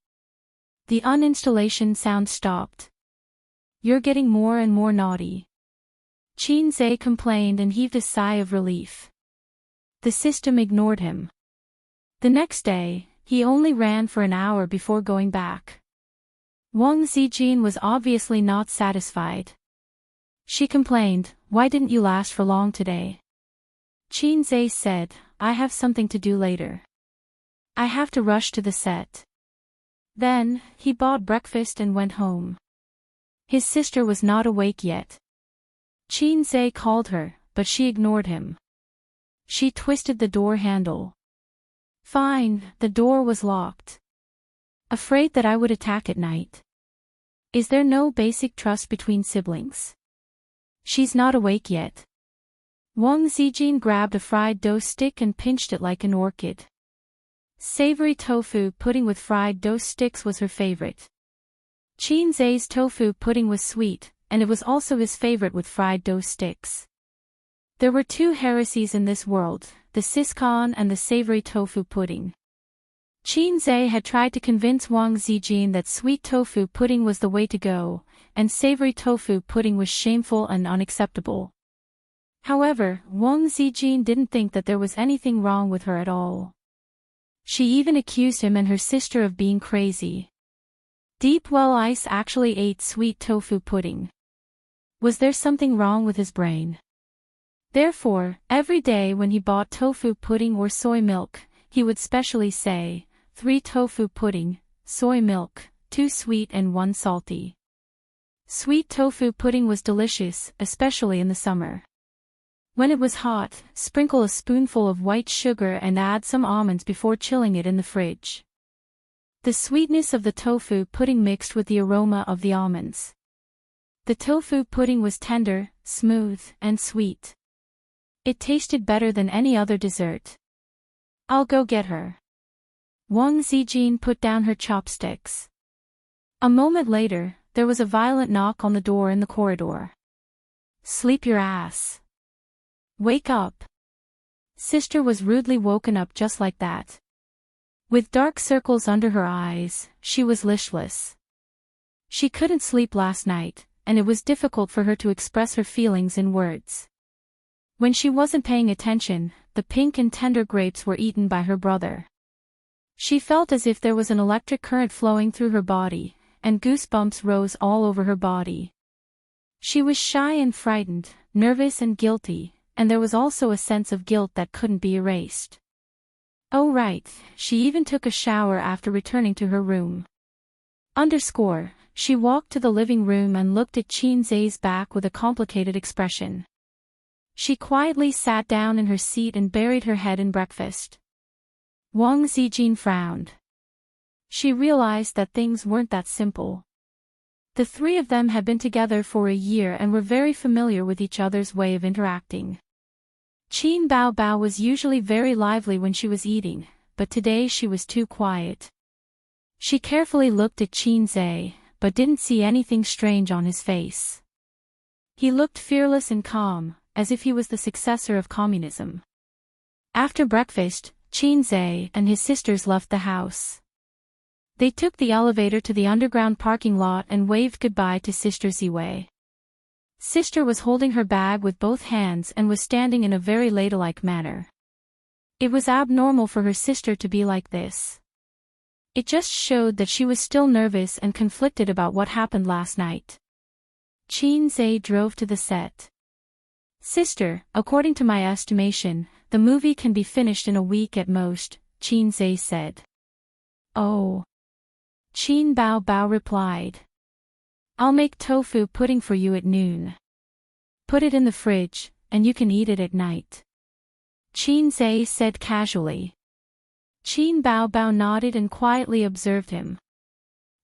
The uninstallation sound stopped. You're getting more and more naughty. Qin Zhe complained and heaved a sigh of relief. The system ignored him. The next day, he only ran for an hour before going back. Wang Zijin was obviously not satisfied. She complained, "Why didn't you last for long today?" Qinzhe said, "I have something to do later. I have to rush to the set." Then, he bought breakfast and went home. His sister was not awake yet. Qinzhe called her, but she ignored him. She twisted the door handle. Fine, the door was locked. Afraid that I would attack at night. Is there no basic trust between siblings? She's not awake yet. Wang Zijin grabbed a fried dough stick and pinched it like an orchid. Savory tofu pudding with fried dough sticks was her favorite. Qinzhe's tofu pudding was sweet, and it was also his favorite with fried dough sticks. There were two heresies in this world, the siscon and the savory tofu pudding. Qinzhe had tried to convince Wang Zijin that sweet tofu pudding was the way to go, and savory tofu pudding was shameful and unacceptable. However, Wang Zijin didn't think that there was anything wrong with her at all. She even accused him and her sister of being crazy. Deep Well Ice actually ate sweet tofu pudding. Was there something wrong with his brain? Therefore, every day when he bought tofu pudding or soy milk, he would specially say, 3 tofu pudding, soy milk, 2 sweet and 1 salty. Sweet tofu pudding was delicious, especially in the summer. When it was hot, sprinkle a spoonful of white sugar and add some almonds before chilling it in the fridge. The sweetness of the tofu pudding mixed with the aroma of the almonds. The tofu pudding was tender, smooth, and sweet. It tasted better than any other dessert. I'll go get her. Wang Zijin put down her chopsticks. A moment later, there was a violent knock on the door in the corridor. Sleep your ass. Wake up. Sister was rudely woken up just like that. With dark circles under her eyes, she was listless. She couldn't sleep last night, and it was difficult for her to express her feelings in words. When she wasn't paying attention, the pink and tender grapes were eaten by her brother. She felt as if there was an electric current flowing through her body, and goosebumps rose all over her body. She was shy and frightened, nervous and guilty, and there was also a sense of guilt that couldn't be erased. Oh right, she even took a shower after returning to her room. She walked to the living room and looked at Qinzhe's back with a complicated expression. She quietly sat down in her seat and buried her head in breakfast. Wang Zijin frowned. She realized that things weren't that simple. The three of them had been together for a year and were very familiar with each other's way of interacting. Qin Bao Bao was usually very lively when she was eating, but today she was too quiet. She carefully looked at Qinzhe, but didn't see anything strange on his face. He looked fearless and calm, as if he was the successor of communism. After breakfast, Qinzhe and his sisters left the house. They took the elevator to the underground parking lot and waved goodbye to Sister Ziwei. Sister was holding her bag with both hands and was standing in a very ladylike manner. It was abnormal for her sister to be like this. It just showed that she was still nervous and conflicted about what happened last night. Qinzhe drove to the set. Sister, according to my estimation, the movie can be finished in a week at most, Qinzhe said. Oh. Qin Bao Bao replied. I'll make tofu pudding for you at noon. Put it in the fridge, and you can eat it at night. Qinzhe said casually. Qin Bao Bao nodded and quietly observed him.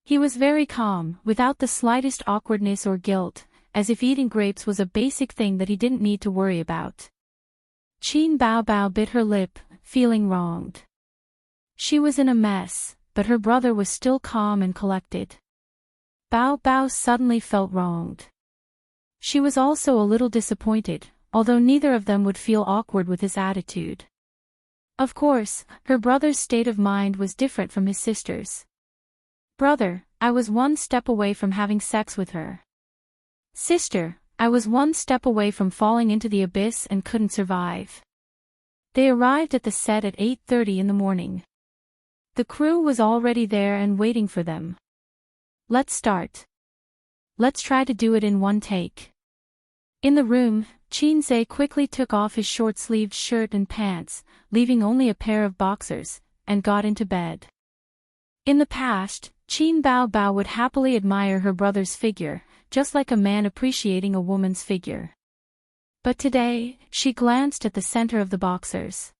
He was very calm, without the slightest awkwardness or guilt, as if eating grapes was a basic thing that he didn't need to worry about. Qin Bao Bao bit her lip, feeling wronged. She was in a mess, but her brother was still calm and collected. Bao Bao suddenly felt wronged. She was also a little disappointed, although neither of them would feel awkward with his attitude. Of course, her brother's state of mind was different from his sister's. Brother, I was one step away from having sex with her. Sister, I was one step away from falling into the abyss and couldn't survive. They arrived at the set at 8:30 in the morning. The crew was already there and waiting for them. Let's start. Let's try to do it in one take. In the room, Qin quickly took off his short-sleeved shirt and pants, leaving only a pair of boxers, and got into bed. In the past, Qin Bao would happily admire her brother's figure, just like a man appreciating a woman's figure. But today, she glanced at the center of the boxers.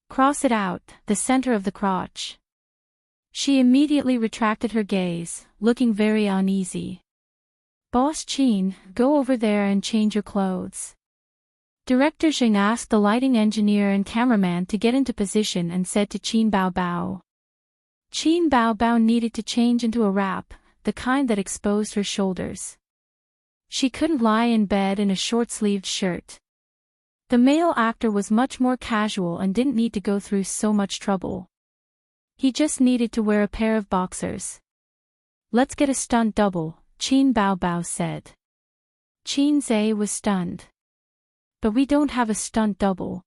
Cross it out, the center of the crotch. She immediately retracted her gaze, looking very uneasy. Boss Qin, go over there and change your clothes. Director Zheng asked the lighting engineer and cameraman to get into position and said to Qin Bao. Qin Bao needed to change into a wrap, the kind that exposed her shoulders. She couldn't lie in bed in a short-sleeved shirt. The male actor was much more casual and didn't need to go through so much trouble. He just needed to wear a pair of boxers. Let's get a stunt double, Qin Bao said. Qin was stunned. But we don't have a stunt double.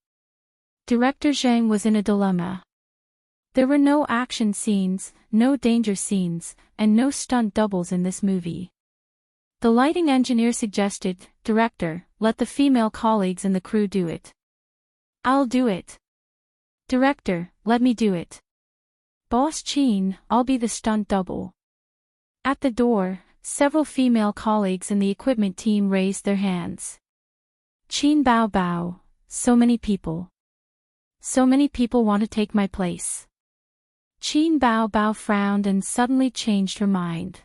Director Zheng was in a dilemma. There were no action scenes, no danger scenes, and no stunt doubles in this movie. The lighting engineer suggested, Director, let the female colleagues in the crew do it. I'll do it. Director, let me do it. Boss Qin, I'll be the stunt double. At the door, several female colleagues in the equipment team raised their hands. Qin Bao, so many people. So many people want to take my place. Qin Bao frowned and suddenly changed her mind.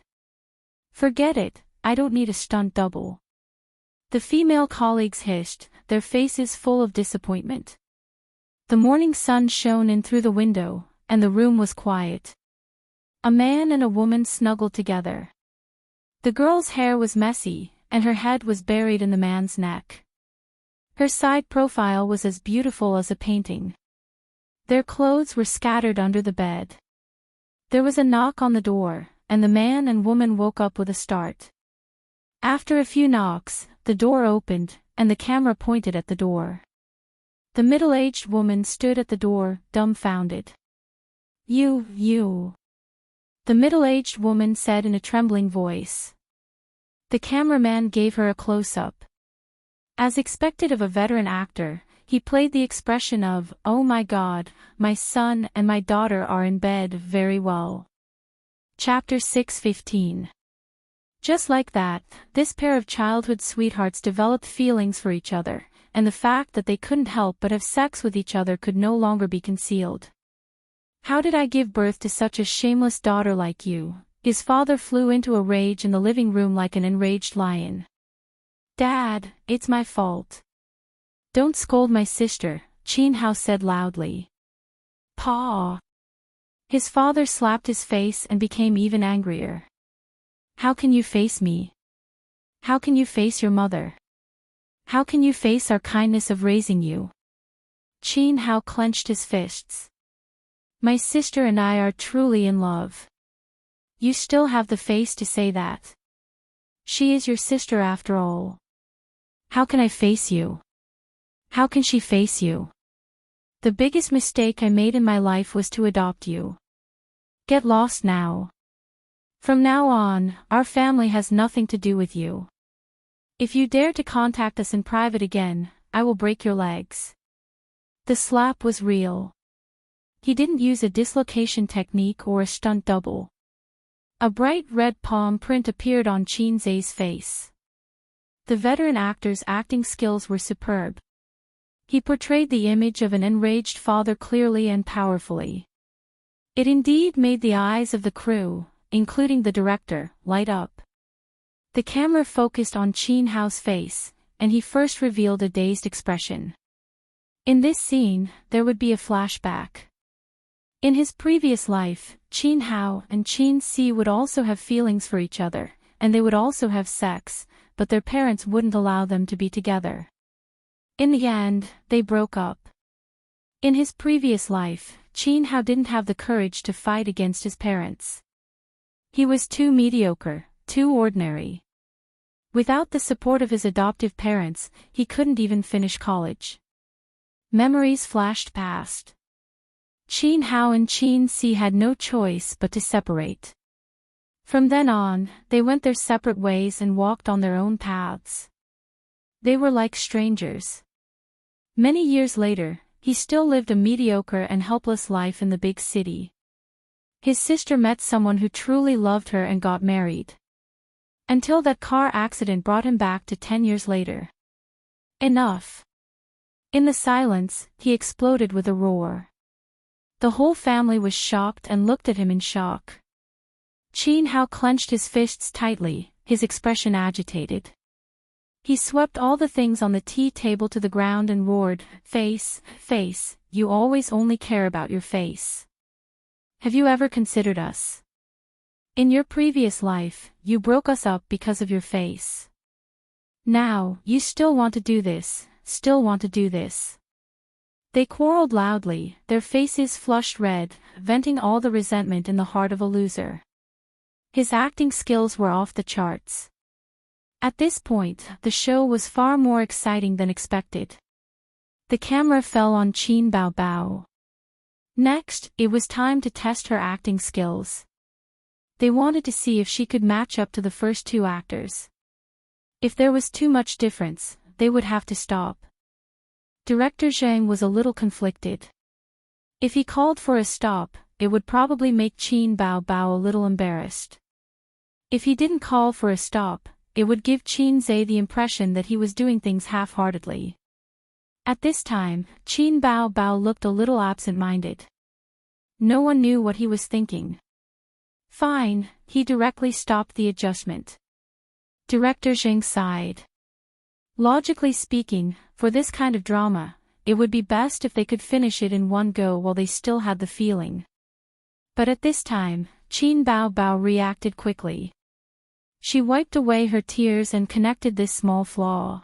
Forget it, I don't need a stunt double. The female colleagues hissed, their faces full of disappointment. The morning sun shone in through the window, and the room was quiet. A man and a woman snuggled together. The girl's hair was messy, and her head was buried in the man's neck. Her side profile was as beautiful as a painting. Their clothes were scattered under the bed. There was a knock on the door, and the man and woman woke up with a start. After a few knocks, the door opened, and the camera pointed at the door. The middle-aged woman stood at the door, dumbfounded. You. The middle-aged woman said in a trembling voice. The cameraman gave her a close-up. As expected of a veteran actor, he played the expression of, oh my God, my son and my daughter are in bed very well. Chapter 6:15. Just like that, this pair of childhood sweethearts developed feelings for each other, and the fact that they couldn't help but have sex with each other could no longer be concealed. How did I give birth to such a shameless daughter like you? His father flew into a rage in the living room like an enraged lion. Dad, it's my fault. Don't scold my sister, Qin Hao said loudly. Pa. His father slapped his face and became even angrier. How can you face me? How can you face your mother? How can you face our kindness of raising you? Qin Hao clenched his fists. My sister and I are truly in love. You still have the face to say that. She is your sister after all. How can I face you? How can she face you? The biggest mistake I made in my life was to adopt you. Get lost now. From now on, our family has nothing to do with you. If you dare to contact us in private again, I will break your legs. The slap was real. He didn't use a dislocation technique or a stunt double. A bright red palm print appeared on Qin's face. The veteran actor's acting skills were superb. He portrayed the image of an enraged father clearly and powerfully. It indeed made the eyes of the crew, including the director, light up. The camera focused on Qin Hao's face, and he first revealed a dazed expression. In this scene, there would be a flashback. In his previous life, Qin Hao and Qin Si would also have feelings for each other, and they would also have sex, but their parents wouldn't allow them to be together. In the end, they broke up. In his previous life, Qin Hao didn't have the courage to fight against his parents. He was too mediocre, too ordinary. Without the support of his adoptive parents, he couldn't even finish college. Memories flashed past. Qin Hao and Qin Si had no choice but to separate. From then on, they went their separate ways and walked on their own paths. They were like strangers. Many years later, he still lived a mediocre and helpless life in the big city. His sister met someone who truly loved her and got married. Until that car accident brought him back to 10 years later. Enough. In the silence, he exploded with a roar. The whole family was shocked and looked at him in shock. Chin Hao clenched his fists tightly, his expression agitated. He swept all the things on the tea table to the ground and roared, "Face, face, you always only care about your face. Have you ever considered us? In your previous life, you broke us up because of your face. Now, you still want to do this, still want to do this." They quarreled loudly, their faces flushed red, venting all the resentment in the heart of a loser. His acting skills were off the charts. At this point, the show was far more exciting than expected. The camera fell on Qin Bao Bao. Next, it was time to test her acting skills. They wanted to see if she could match up to the first two actors. If there was too much difference, they would have to stop. Director Zhang was a little conflicted. If he called for a stop, it would probably make Qin Bao Bao a little embarrassed. If he didn't call for a stop, it would give Qin Zhe the impression that he was doing things half-heartedly. At this time, Qin Bao Bao looked a little absent-minded. No one knew what he was thinking. Fine, he directly stopped the adjustment. Director Zhang sighed. Logically speaking, for this kind of drama, it would be best if they could finish it in one go while they still had the feeling. But at this time, Qin Bao Bao reacted quickly. She wiped away her tears and connected this small flaw.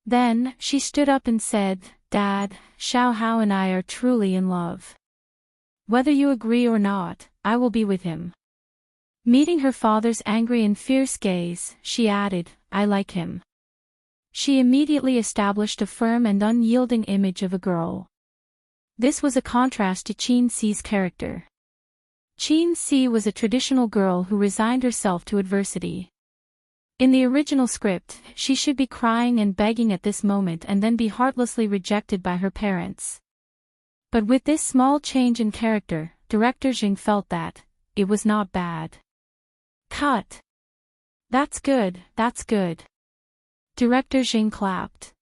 Then, she stood up and said, "Dad, Xiao Hao and I are truly in love. Whether you agree or not, I will be with him." Meeting her father's angry and fierce gaze, she added, "I like him." She immediately established a firm and unyielding image of a girl. This was a contrast to Qin Si's character. Qin Si was a traditional girl who resigned herself to adversity. In the original script, she should be crying and begging at this moment and then be heartlessly rejected by her parents. But with this small change in character, director Zhang felt that it was not bad. Cut. That's good, that's good. Director Zhang clapped.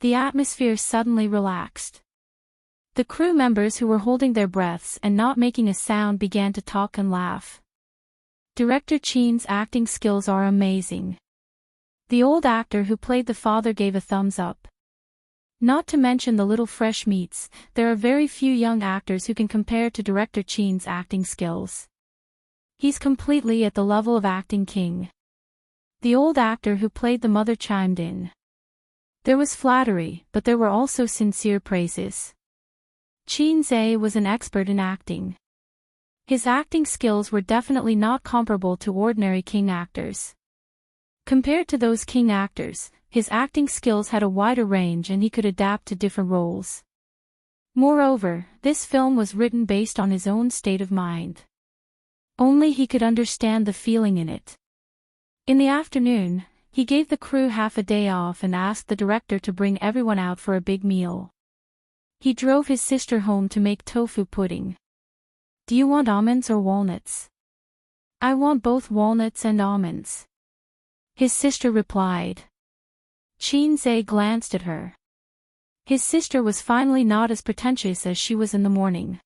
The atmosphere suddenly relaxed. The crew members who were holding their breaths and not making a sound began to talk and laugh. Director Qin's acting skills are amazing. The old actor who played the father gave a thumbs up. Not to mention the little fresh meats, there are very few young actors who can compare to Director Qin's acting skills. He's completely at the level of acting king. The old actor who played the mother chimed in. There was flattery, but there were also sincere praises. Qin Zhe was an expert in acting. His acting skills were definitely not comparable to ordinary king actors. Compared to those king actors, his acting skills had a wider range and he could adapt to different roles. Moreover, this film was written based on his own state of mind. Only he could understand the feeling in it. In the afternoon, he gave the crew half a day off and asked the director to bring everyone out for a big meal. He drove his sister home to make tofu pudding. "Do you want almonds or walnuts?" "I want both walnuts and almonds," his sister replied. Qin Zhe glanced at her. His sister was finally not as pretentious as she was in the morning.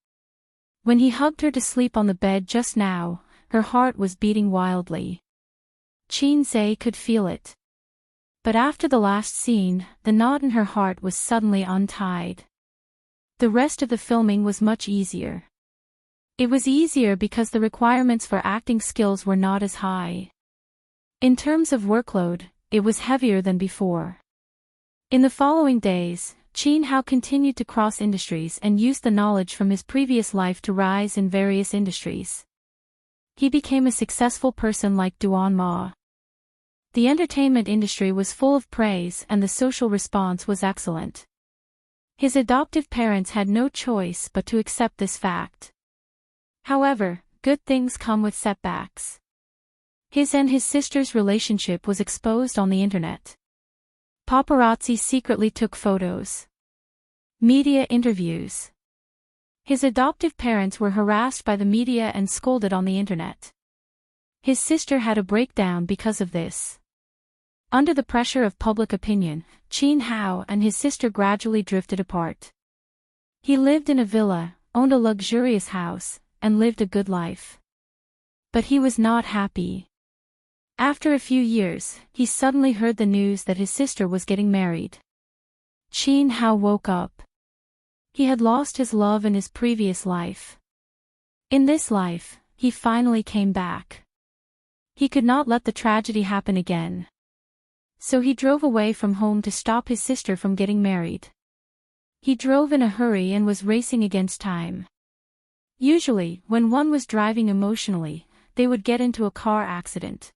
When he hugged her to sleep on the bed just now, her heart was beating wildly. Qin Zhe could feel it. But after the last scene, the knot in her heart was suddenly untied. The rest of the filming was much easier. It was easier because the requirements for acting skills were not as high. In terms of workload, it was heavier than before. In the following days, Qin Hao continued to cross industries and used the knowledge from his previous life to rise in various industries. He became a successful person like Duan Ma. The entertainment industry was full of praise and the social response was excellent. His adoptive parents had no choice but to accept this fact. However, good things come with setbacks. His and his sister's relationship was exposed on the internet. Paparazzi secretly took photos. Media interviews. His adoptive parents were harassed by the media and scolded on the internet. His sister had a breakdown because of this. Under the pressure of public opinion, Chin Hao and his sister gradually drifted apart. He lived in a villa, owned a luxurious house, and lived a good life. But he was not happy. After a few years, he suddenly heard the news that his sister was getting married. Chin Hao woke up. He had lost his love in his previous life. In this life, he finally came back. He could not let the tragedy happen again. So he drove away from home to stop his sister from getting married. He drove in a hurry and was racing against time. Usually, when one was driving emotionally, they would get into a car accident.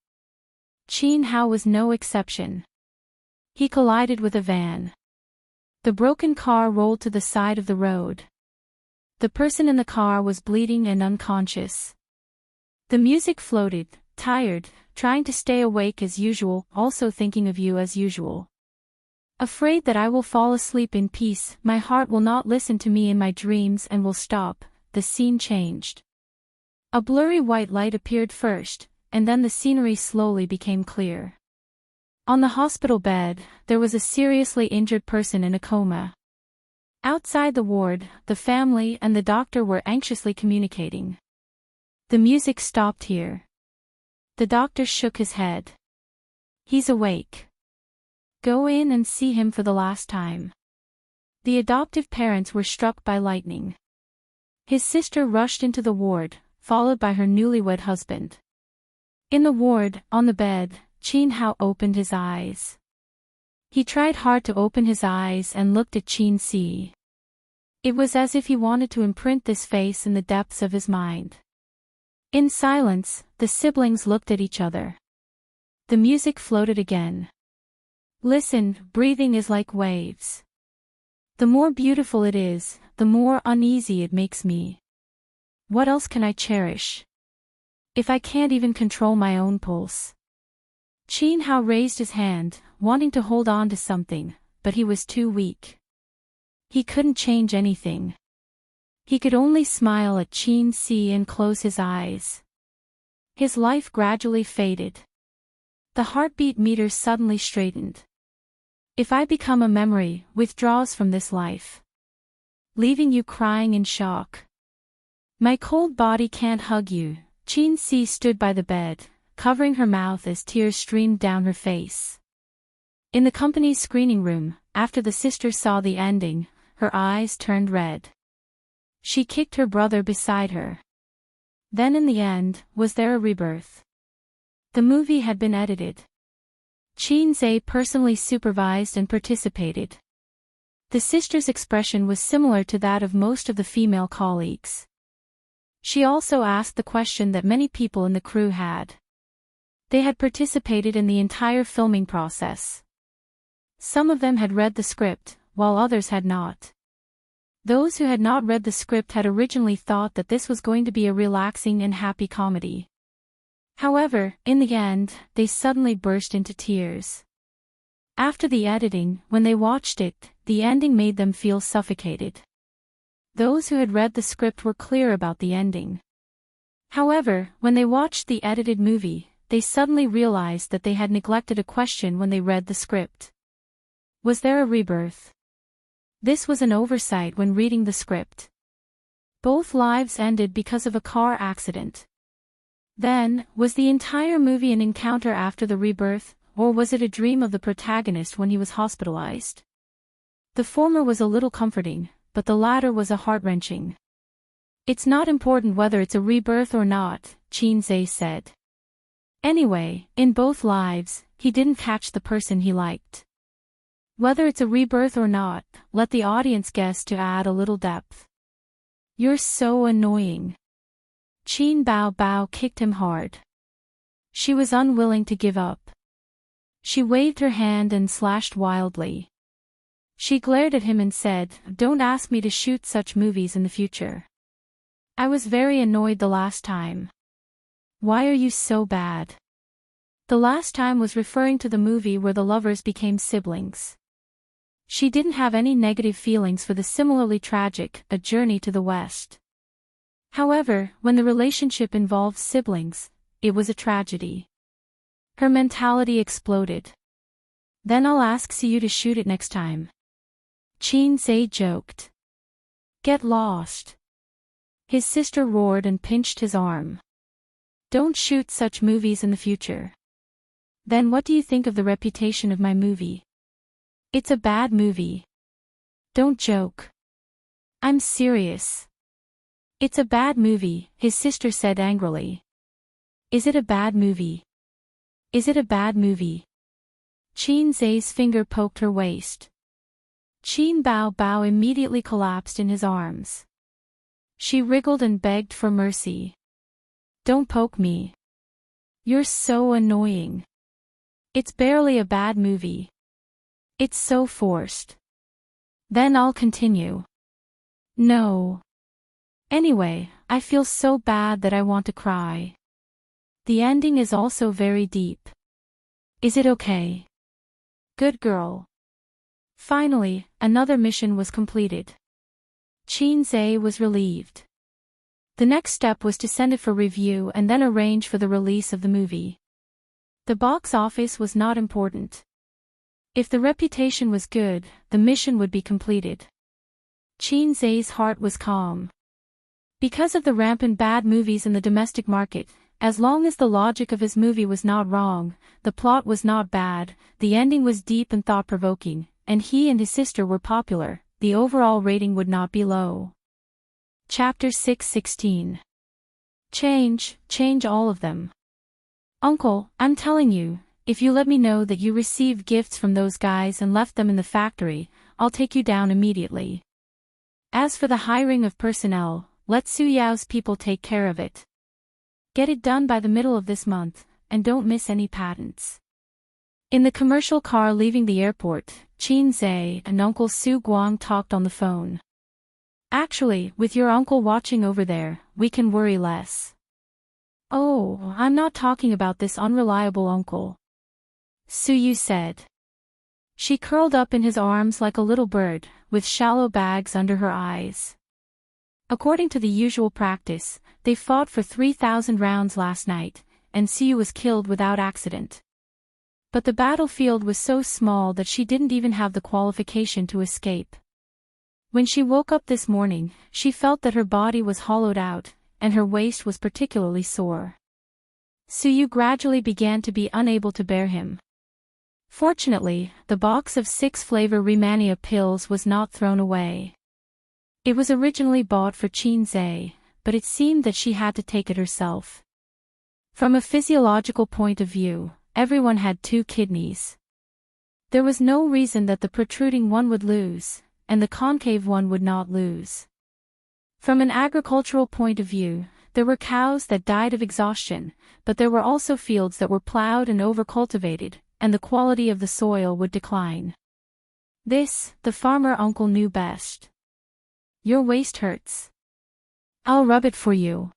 Chin Hao was no exception. He collided with a van. The broken car rolled to the side of the road. The person in the car was bleeding and unconscious. The music floated, tired, trying to stay awake as usual, also thinking of you as usual. Afraid that I will fall asleep in peace, my heart will not listen to me in my dreams and will stop. The scene changed. A blurry white light appeared first, and then the scenery slowly became clear. On the hospital bed, there was a seriously injured person in a coma. Outside the ward, the family and the doctor were anxiously communicating. The music stopped here. The doctor shook his head. He's awake. Go in and see him for the last time. The adoptive parents were struck by lightning. His sister rushed into the ward, followed by her newlywed husband. In the ward, on the bed, Chin Hao opened his eyes. He tried hard to open his eyes and looked at Chin Si. It was as if he wanted to imprint this face in the depths of his mind. In silence, the siblings looked at each other. The music floated again. Listen, breathing is like waves. The more beautiful it is, the more uneasy it makes me. What else can I cherish? If I can't even control my own pulse. Chin Hao raised his hand, wanting to hold on to something, but he was too weak. He couldn't change anything. He could only smile at Chin Si and close his eyes. His life gradually faded. The heartbeat meter suddenly straightened. If I become a memory, withdraws from this life, leaving you crying in shock. My cold body can't hug you. Chin Si stood by the bed, covering her mouth as tears streamed down her face. In the company's screening room, after the sister saw the ending, her eyes turned red. She kicked her brother beside her. Then in the end, was there a rebirth? The movie had been edited. Chin Si personally supervised and participated. The sister's expression was similar to that of most of the female colleagues. She also asked the question that many people in the crew had. They had participated in the entire filming process. Some of them had read the script, while others had not. Those who had not read the script had originally thought that this was going to be a relaxing and happy comedy. However, in the end, they suddenly burst into tears. After the editing, when they watched it, the ending made them feel suffocated. Those who had read the script were clear about the ending. However, when they watched the edited movie, they suddenly realized that they had neglected a question when they read the script. Was there a rebirth? This was an oversight when reading the script. Both lives ended because of a car accident. Then, was the entire movie an encounter after the rebirth, or was it a dream of the protagonist when he was hospitalized? The former was a little comforting, but the latter was a heart-wrenching. It's not important whether it's a rebirth or not, Chin Si said. Anyway, in both lives, he didn't catch the person he liked. Whether it's a rebirth or not, let the audience guess to add a little depth. You're so annoying. Chin Bao kicked him hard. She was unwilling to give up. She waved her hand and slashed wildly. She glared at him and said, "Don't ask me to shoot such movies in the future. I was very annoyed the last time. Why are you so bad? The last time was referring to the movie where the lovers became siblings. She didn't have any negative feelings for the similarly tragic A Journey to the West. However, when the relationship involved siblings, it was a tragedy. Her mentality exploded. Then I'll ask you to shoot it next time. Chin-se joked. Get lost. His sister roared and pinched his arm. Don't shoot such movies in the future. Then what do you think of the reputation of my movie? It's a bad movie. Don't joke. I'm serious. It's a bad movie, his sister said angrily. Is it a bad movie? Is it a bad movie? Chin-se's finger poked her waist. Chin Bao immediately collapsed in his arms. She wriggled and begged for mercy. Don't poke me. You're so annoying. It's barely a bad movie. It's so forced. Then I'll continue. No. Anyway, I feel so bad that I want to cry. The ending is also very deep. Is it okay? Good girl. Finally, another mission was completed. Chin-se was relieved. The next step was to send it for review and then arrange for the release of the movie. The box office was not important. If the reputation was good, the mission would be completed. Chin-se's heart was calm. Because of the rampant bad movies in the domestic market, as long as the logic of his movie was not wrong, the plot was not bad, the ending was deep and thought-provoking, and he and his sister were popular, the overall rating would not be low. Chapter 6:16. Change all of them. Uncle, I'm telling you, if you let me know that you received gifts from those guys and left them in the factory, I'll take you down immediately. As for the hiring of personnel, let Su Yao's people take care of it. Get it done by the middle of this month, and don't miss any patents. In the commercial car leaving the airport, Chin-se and Uncle Su Guang talked on the phone. Actually, with your uncle watching over there, we can worry less. Oh, I'm not talking about this unreliable uncle. Su-yu said. She curled up in his arms like a little bird, with shallow bags under her eyes. According to the usual practice, they fought for 3,000 rounds last night, and Su-yu was killed without accident. But the battlefield was so small that she didn't even have the qualification to escape. When she woke up this morning, she felt that her body was hollowed out, and her waist was particularly sore. Su-yu gradually began to be unable to bear him. Fortunately, the box of 6-flavor Rehmannia pills was not thrown away. It was originally bought for Chin-se, but it seemed that she had to take it herself. From a physiological point of view, everyone had 2 kidneys. There was no reason that the protruding one would lose, and the concave one would not lose. From an agricultural point of view, there were cows that died of exhaustion, but there were also fields that were plowed and overcultivated, and the quality of the soil would decline. This, the farmer uncle knew best. Your waist hurts. I'll rub it for you.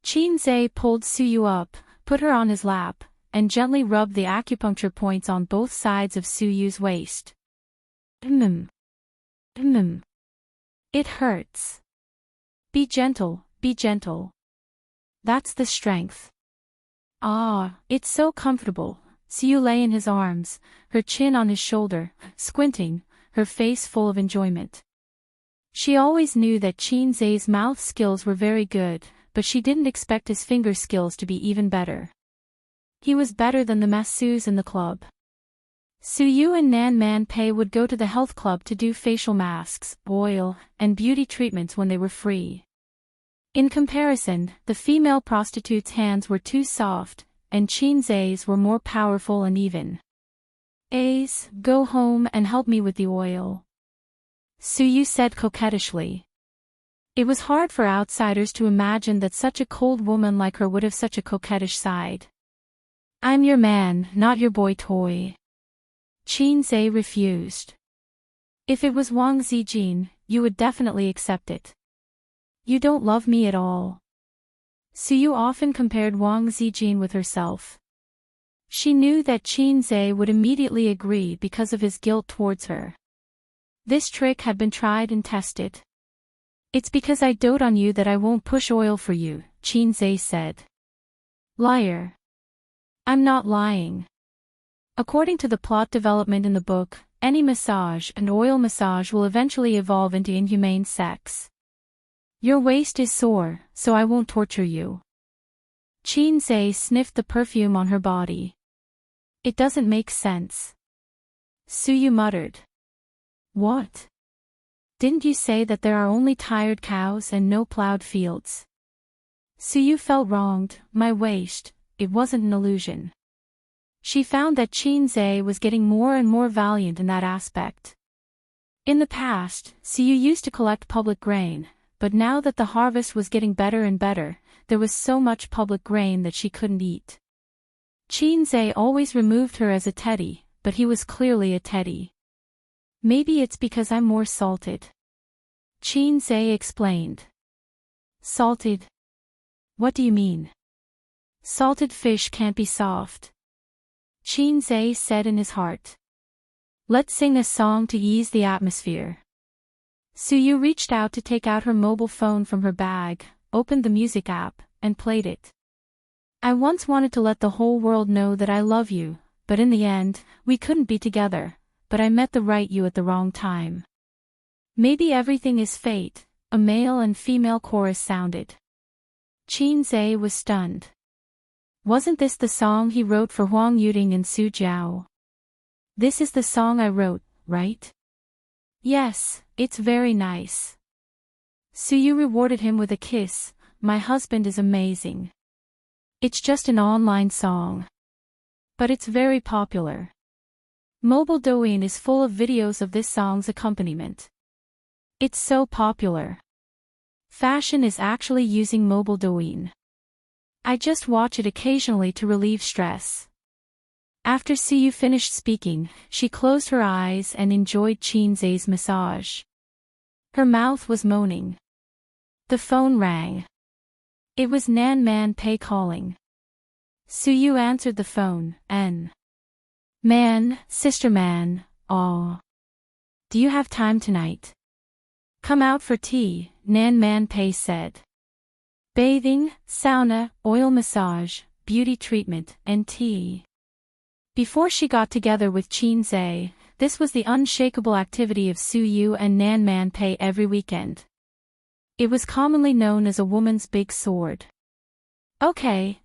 Chin-se pulled Su-yu up, put her on his lap, and gently rubbed the acupuncture points on both sides of Su-yu's waist. It hurts. Be gentle, be gentle. That's the strength. Ah, it's so comfortable. Su-yu lay in his arms, her chin on his shoulder, squinting, her face full of enjoyment. She always knew that Chin-se's mouth skills were very good, but she didn't expect his finger skills to be even better. He was better than the masseuses in the club. Su-yu and Nan Man Pei would go to the health club to do facial masks, oil, and beauty treatments when they were free. In comparison, the female prostitutes' hands were too soft, and Chin-se's were more powerful and even. Ace, go home and help me with the oil. Su-yu said coquettishly. It was hard for outsiders to imagine that such a cold woman like her would have such a coquettish side. I'm your man, not your boy toy. Chin-se refused. If it was Wang Zijin, you would definitely accept it. You don't love me at all. Su-yu often compared Wang Zijin with herself. She knew that Qinze would immediately agree because of his guilt towards her. This trick had been tried and tested. It's because I dote on you that I won't push oil for you, Qinze said. Liar. I'm not lying. According to the plot development in the book, any massage and oil massage will eventually evolve into inhumane sex. Your waist is sore, so I won't torture you. Qinze sniffed the perfume on her body. It doesn't make sense. Suyu muttered. What? Didn't you say that there are only tired cows and no plowed fields? Suyu felt wronged. My waist, it wasn't an illusion. She found that Qinze was getting more and more valiant in that aspect. In the past, Suyu used to collect public grain, but now that the harvest was getting better and better, there was so much public grain that she couldn't eat. Qinze always removed her as a teddy, but he was clearly a teddy. Maybe it's because I'm more salted. Qinze explained. Salted? What do you mean? Salted fish can't be soft. Qinze said in his heart. Let's sing a song to ease the atmosphere. Suyu reached out to take out her mobile phone from her bag, opened the music app, and played it. I once wanted to let the whole world know that I love you, but in the end, we couldn't be together, but I met the right you at the wrong time. Maybe everything is fate, a male and female chorus sounded. Qinze was stunned. Wasn't this the song he wrote for Huang Yuting and Su Jiao? This is the song I wrote, right? Yes, it's very nice. Suyu rewarded him with a kiss. My husband is amazing. It's just an online song. But it's very popular. Mobile Douyin is full of videos of this song's accompaniment. It's so popular. Fashion is actually using Mobile Douyin. I just watch it occasionally to relieve stress. After Suyu finished speaking, she closed her eyes and enjoyed Qinze's massage. Her mouth was moaning. The phone rang. It was Nan Man Pei calling. Suyu answered the phone. Man, sister man, aw. Do you have time tonight? Come out for tea, Nan Man Pei said. Bathing, sauna, oil massage, beauty treatment, and tea. Before she got together with Qinze, this was the unshakable activity of Suyu and Nan Man Pei every weekend. It was commonly known as a woman's big sword. Okay,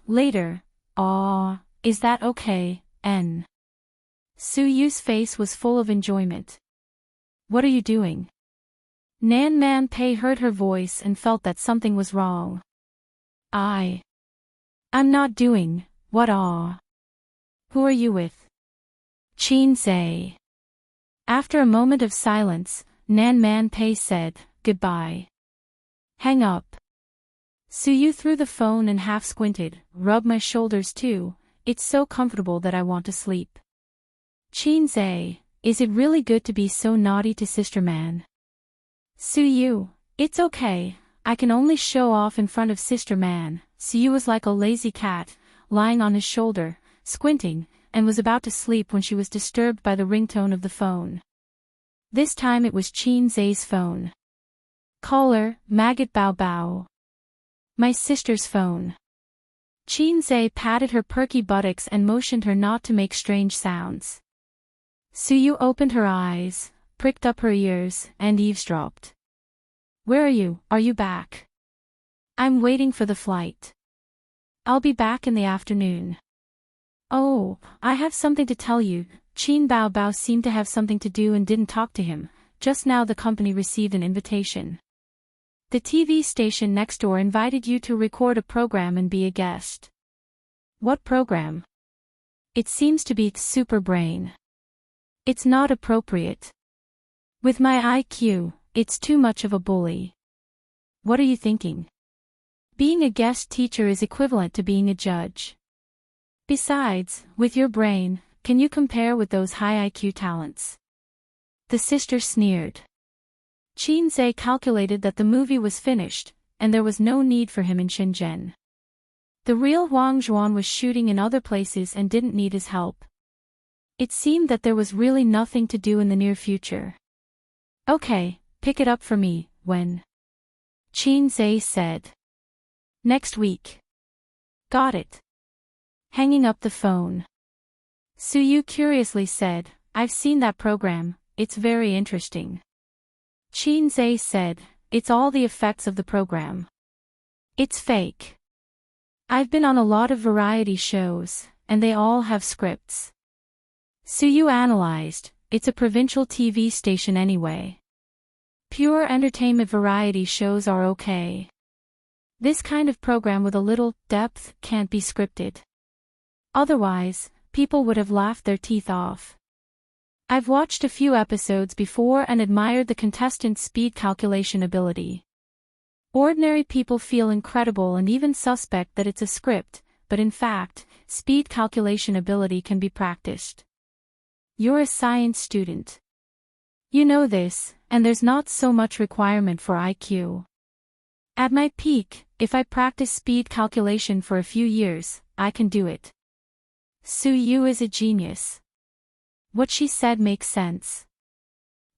later. Aw, is that okay, Suyu's face was full of enjoyment. What are you doing? Nan Man Pei heard her voice and felt that something was wrong. I'm not doing, what aw? Who are you with? Qinze. After a moment of silence, Nan Man Pei said, goodbye. Hang up. Suyu threw the phone and half squinted. Rub my shoulders too, it's so comfortable that I want to sleep. Qinze, is it really good to be so naughty to sister man? Suyu, it's okay, I can only show off in front of sister man. Suyu was like a lazy cat, lying on his shoulder, squinting, and was about to sleep when she was disturbed by the ringtone of the phone. This time it was Qinze's phone. Caller, Maggot Bao Bao. My sister's phone. Qinze patted her perky buttocks and motioned her not to make strange sounds. Suyu opened her eyes, pricked up her ears, and eavesdropped. Where are you? Are you back? I'm waiting for the flight. I'll be back in the afternoon. Oh, I have something to tell you. Qin Bao Bao seemed to have something to do and didn't talk to him. Just now the company received an invitation. The TV station next door invited you to record a program and be a guest. What program? It seems to be Super Brain. It's not appropriate. With my IQ, it's too much of a bully. What are you thinking? Being a guest teacher is equivalent to being a judge. Besides, with your brain, can you compare with those high IQ talents? The sister sneered. Qinze calculated that the movie was finished, and there was no need for him in Shenzhen. The real Wang Zhuan was shooting in other places and didn't need his help. It seemed that there was really nothing to do in the near future. Okay, pick it up for me, when? Qin Zhe said. Next week. Got it. Hanging up the phone. Suyu curiously said, I've seen that program, it's very interesting. Qin Zhe said, it's all the effects of the program. It's fake. I've been on a lot of variety shows, and they all have scripts. Suyu analyzed, it's a provincial TV station anyway. Pure entertainment variety shows are okay. This kind of program with a little depth can't be scripted. Otherwise, people would have laughed their teeth off. I've watched a few episodes before and admired the contestants' speed calculation ability. Ordinary people feel incredible and even suspect that it's a script, but in fact, speed calculation ability can be practiced. You're a science student. You know this, and there's not so much requirement for IQ. At my peak, if I practice speed calculation for a few years, I can do it. Suyu is a genius. What she said makes sense.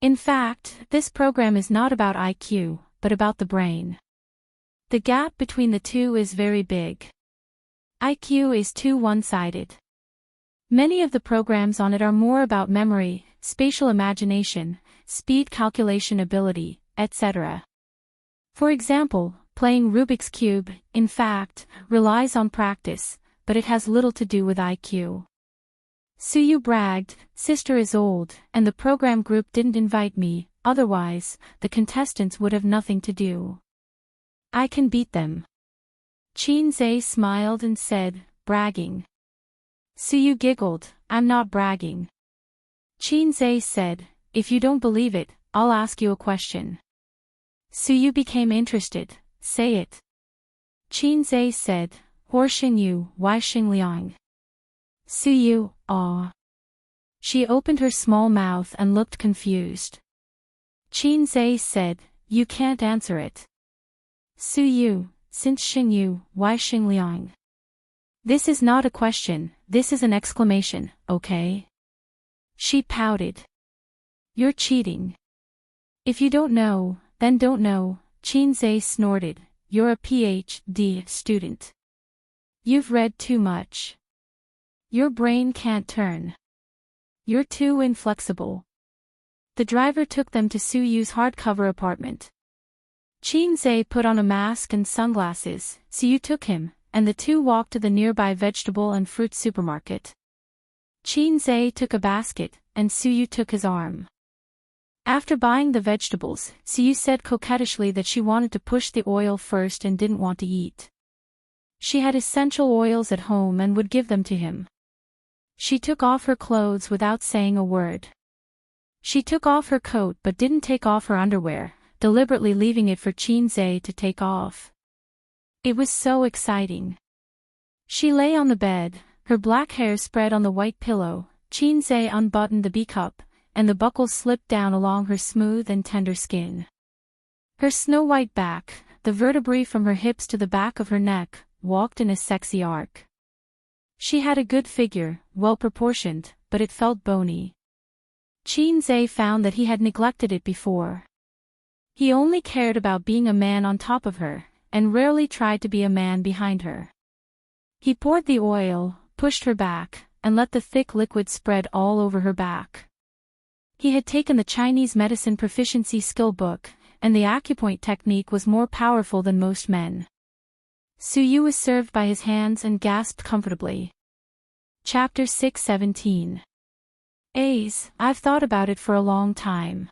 In fact, this program is not about IQ, but about the brain. The gap between the two is very big. IQ is too one-sided. Many of the programs on it are more about memory, spatial imagination, speed calculation ability, etc. For example, playing Rubik's Cube, in fact, relies on practice, but it has little to do with IQ. Suyu bragged, sister is old, and the program group didn't invite me, otherwise, the contestants would have nothing to do. I can beat them. Qin Zhe smiled and said, bragging. Suyu giggled, I'm not bragging. Qin Zhe said, if you don't believe it, I'll ask you a question. Suyu became interested, say it. Qin Zhe said, Hor Xingyu, Wai Xingliang. Suyu, aw. She opened her small mouth and looked confused. Qin Zhe said, you can't answer it. Suyu, since Xingyu, Wai Xingliang. This is not a question, this is an exclamation, okay? She pouted. You're cheating. If you don't know, then don't know, Qin Zhe snorted, you're a PhD student. You've read too much. Your brain can't turn. You're too inflexible. The driver took them to Suyu's hardcover apartment. Qin Zhe put on a mask and sunglasses, Suyu took him, and the two walked to the nearby vegetable and fruit supermarket. Qin Zhe took a basket, and Suyu took his arm. After buying the vegetables, Suyu said coquettishly that she wanted to push the oil first and didn't want to eat. She had essential oils at home and would give them to him. She took off her clothes without saying a word. She took off her coat but didn't take off her underwear, deliberately leaving it for Qin Zhe to take off. It was so exciting. She lay on the bed, her black hair spread on the white pillow. Qin Zhe unbuttoned the B-cup, and the buckles slipped down along her smooth and tender skin. Her snow-white back, the vertebrae from her hips to the back of her neck, walked in a sexy arc. She had a good figure, well-proportioned, but it felt bony. Qin Zhe found that he had neglected it before. He only cared about being a man on top of her, and rarely tried to be a man behind her. He poured the oil, pushed her back, and let the thick liquid spread all over her back. He had taken the Chinese medicine proficiency skill book, and the acupoint technique was more powerful than most men. Suyu was served by his hands and gasped comfortably. Chapter 6:17. I've thought about it for a long time.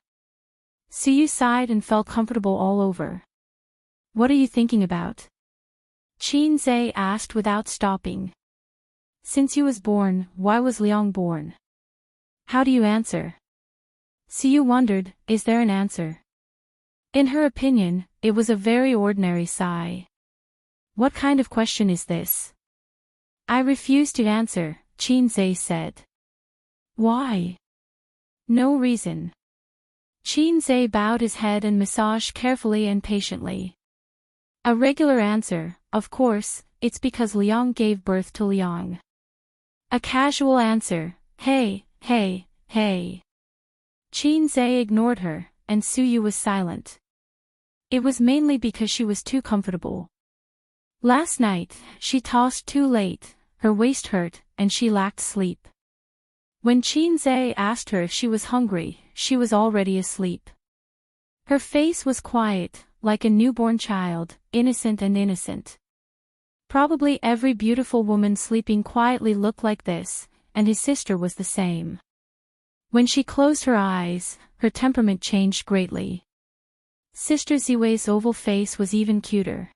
Suyu sighed and felt comfortable all over. What are you thinking about? Qin Zhe asked without stopping. Since you was born, why was Liang born? How do you answer? Suyu wondered, is there an answer? In her opinion, it was a very ordinary sigh. What kind of question is this? I refuse to answer, Qin Zhe said. Why? No reason. Qin Zhe bowed his head and massaged carefully and patiently. A regular answer, of course, it's because Liang gave birth to Liang. A casual answer, hey, hey, hey. Qin Zhe ignored her, and Suyu was silent. It was mainly because she was too comfortable. Last night, she tossed too late, her waist hurt, and she lacked sleep. When Qin Zhe asked her if she was hungry, she was already asleep. Her face was quiet, like a newborn child, innocent and innocent. Probably every beautiful woman sleeping quietly looked like this, and his sister was the same. When she closed her eyes, her temperament changed greatly. Sister Ziwei's oval face was even cuter.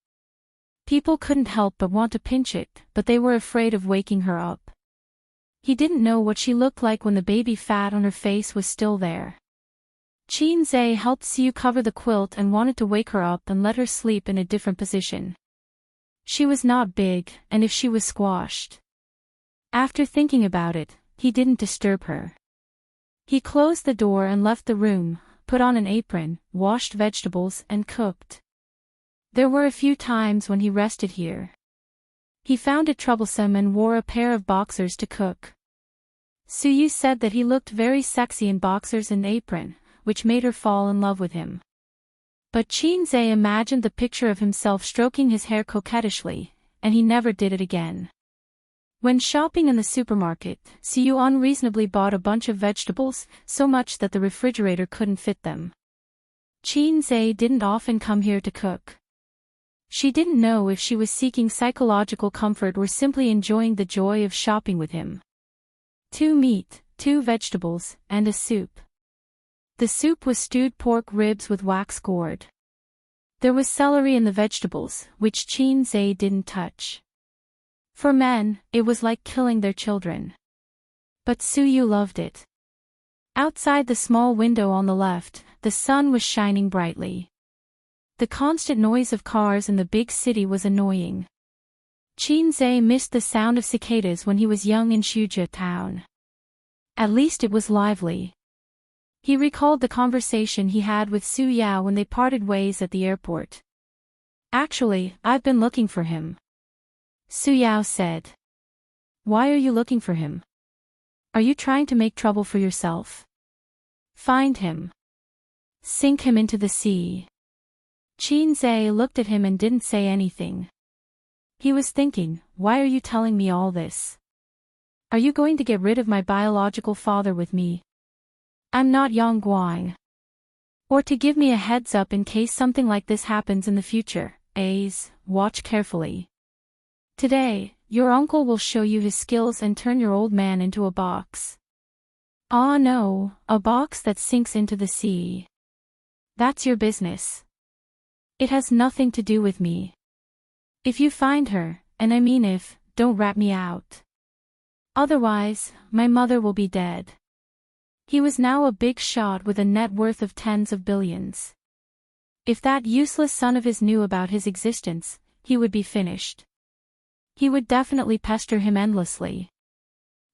People couldn't help but want to pinch it, but they were afraid of waking her up. He didn't know what she looked like when the baby fat on her face was still there. Qin Zhe helped Siu cover the quilt and wanted to wake her up and let her sleep in a different position. She was not big, and if she was squashed. After thinking about it, he didn't disturb her. He closed the door and left the room, put on an apron, washed vegetables and cooked. There were a few times when he rested here. He found it troublesome and wore a pair of boxers to cook. Suyu said that he looked very sexy in boxers and apron, which made her fall in love with him. But Qin Zhe imagined the picture of himself stroking his hair coquettishly, and he never did it again. When shopping in the supermarket, Siu unreasonably bought a bunch of vegetables, so much that the refrigerator couldn't fit them. Qin Zhe didn't often come here to cook. She didn't know if she was seeking psychological comfort or simply enjoying the joy of shopping with him. 2 meat, 2 vegetables, and a soup. The soup was stewed pork ribs with wax gourd. There was celery in the vegetables, which Qin Zhe didn't touch. For men, it was like killing their children. But Suyu loved it. Outside the small window on the left, the sun was shining brightly. The constant noise of cars in the big city was annoying. Qin Zhe missed the sound of cicadas when he was young in Shujia town. At least it was lively. He recalled the conversation he had with Su Yao when they parted ways at the airport. Actually, I've been looking for him. Su Yao said. Why are you looking for him? Are you trying to make trouble for yourself? Find him. Sink him into the sea. Qin Zhe looked at him and didn't say anything. He was thinking, why are you telling me all this? Are you going to get rid of my biological father with me? I'm not Yang Guang. Or to give me a heads up in case something like this happens in the future, watch carefully. Today, your uncle will show you his skills and turn your old man into a box. Ah no, a box that sinks into the sea. That's your business. It has nothing to do with me. If you find her, and I mean if, don't rat me out. Otherwise, my mother will be dead. He was now a big shot with a net worth of tens of billions. If that useless son of his knew about his existence, he would be finished. He would definitely pester him endlessly.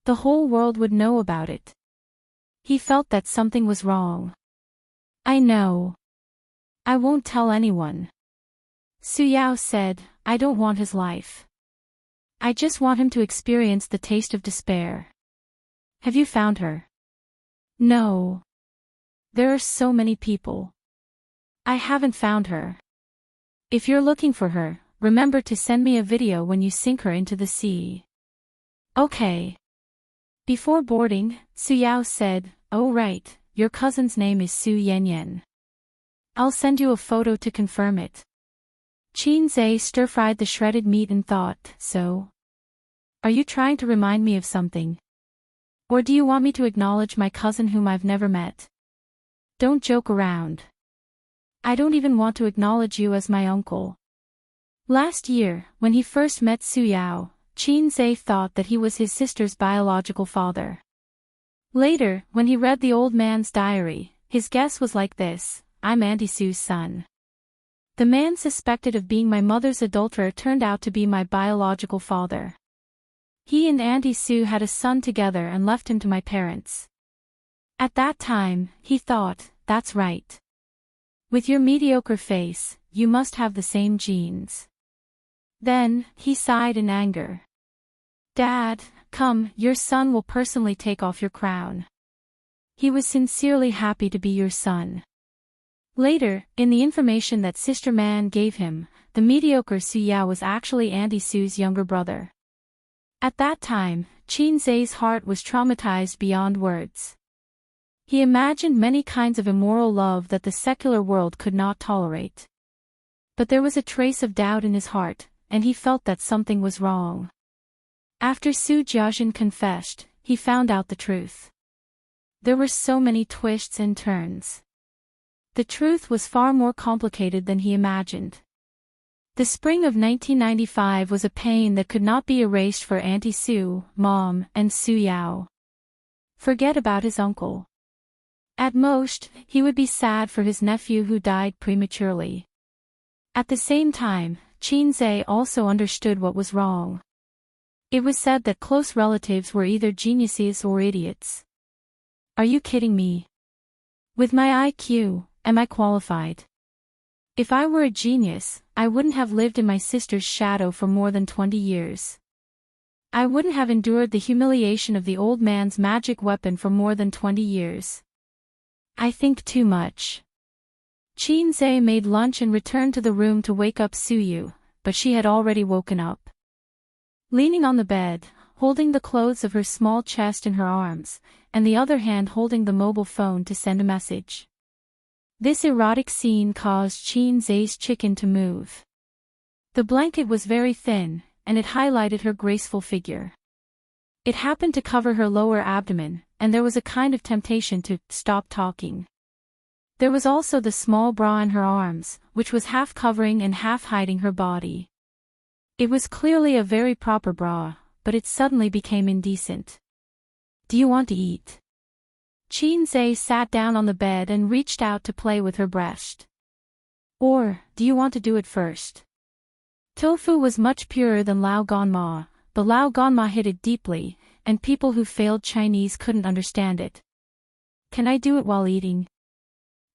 The whole world would know about it. He felt that something was wrong. I know. I won't tell anyone. Su Yao said, I don't want his life. I just want him to experience the taste of despair. Have you found her? No. There are so many people. I haven't found her. If you're looking for her, remember to send me a video when you sink her into the sea. Okay. Before boarding, Su Yao said, oh right, your cousin's name is Su Yanyan. I'll send you a photo to confirm it. Qin Zhe stir-fried the shredded meat and thought, so? Are you trying to remind me of something? Or do you want me to acknowledge my cousin whom I've never met? Don't joke around. I don't even want to acknowledge you as my uncle. Last year, when he first met Su Yao, Qin Zhe thought that he was his sister's biological father. Later, when he read the old man's diary, his guess was like this, I'm Auntie Su's son. The man suspected of being my mother's adulterer turned out to be my biological father. He and Auntie Su had a son together and left him to my parents. At that time, he thought, that's right. With your mediocre face, you must have the same genes. Then, he sighed in anger. Dad, come, your son will personally take off your crown. He was sincerely happy to be your son. Later, in the information that Sister Man gave him, the mediocre Su Yao was actually Auntie Su's younger brother. At that time, Qin Zai's heart was traumatized beyond words. He imagined many kinds of immoral love that the secular world could not tolerate. But there was a trace of doubt in his heart, and he felt that something was wrong. After Su Jiajin confessed, he found out the truth. There were so many twists and turns. The truth was far more complicated than he imagined. The spring of 1995 was a pain that could not be erased for Auntie Su, Mom, and Su Yao. Forget about his uncle. At most, he would be sad for his nephew who died prematurely. At the same time, Qin Zai also understood what was wrong. It was said that close relatives were either geniuses or idiots. Are you kidding me? With my IQ, am I qualified? If I were a genius, I wouldn't have lived in my sister's shadow for more than 20 years. I wouldn't have endured the humiliation of the old man's magic weapon for more than 20 years. I think too much. Qin Zai made lunch and returned to the room to wake up Su Yu, but she had already woken up. Leaning on the bed, holding the clothes of her small chest in her arms, and the other hand holding the mobile phone to send a message. This erotic scene caused Qin Zai's chicken to move. The blanket was very thin, and it highlighted her graceful figure. It happened to cover her lower abdomen, and there was a kind of temptation to stop talking. There was also the small bra in her arms, which was half covering and half hiding her body. It was clearly a very proper bra, but it suddenly became indecent. Do you want to eat? Qin Zai sat down on the bed and reached out to play with her breast. Or, do you want to do it first? Tofu was much purer than Lao Ganma, but Lao Ganma hit it deeply, and people who failed Chinese couldn't understand it. Can I do it while eating?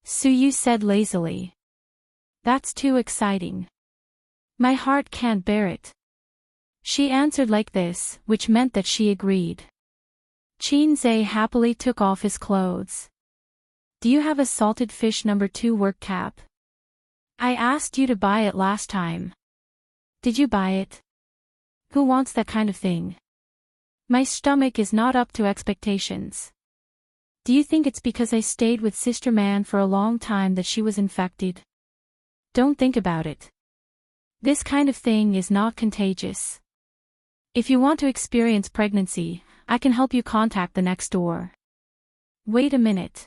Su Yu said lazily. That's too exciting. My heart can't bear it. She answered like this, which meant that she agreed. Qin Zai happily took off his clothes. Do you have a salted fish No. 2 work cap? I asked you to buy it last time. Did you buy it? Who wants that kind of thing? My stomach is not up to expectations. Do you think it's because I stayed with Sister Man for a long time that she was infected? Don't think about it. This kind of thing is not contagious. If you want to experience pregnancy, I can help you contact the next door. Wait a minute.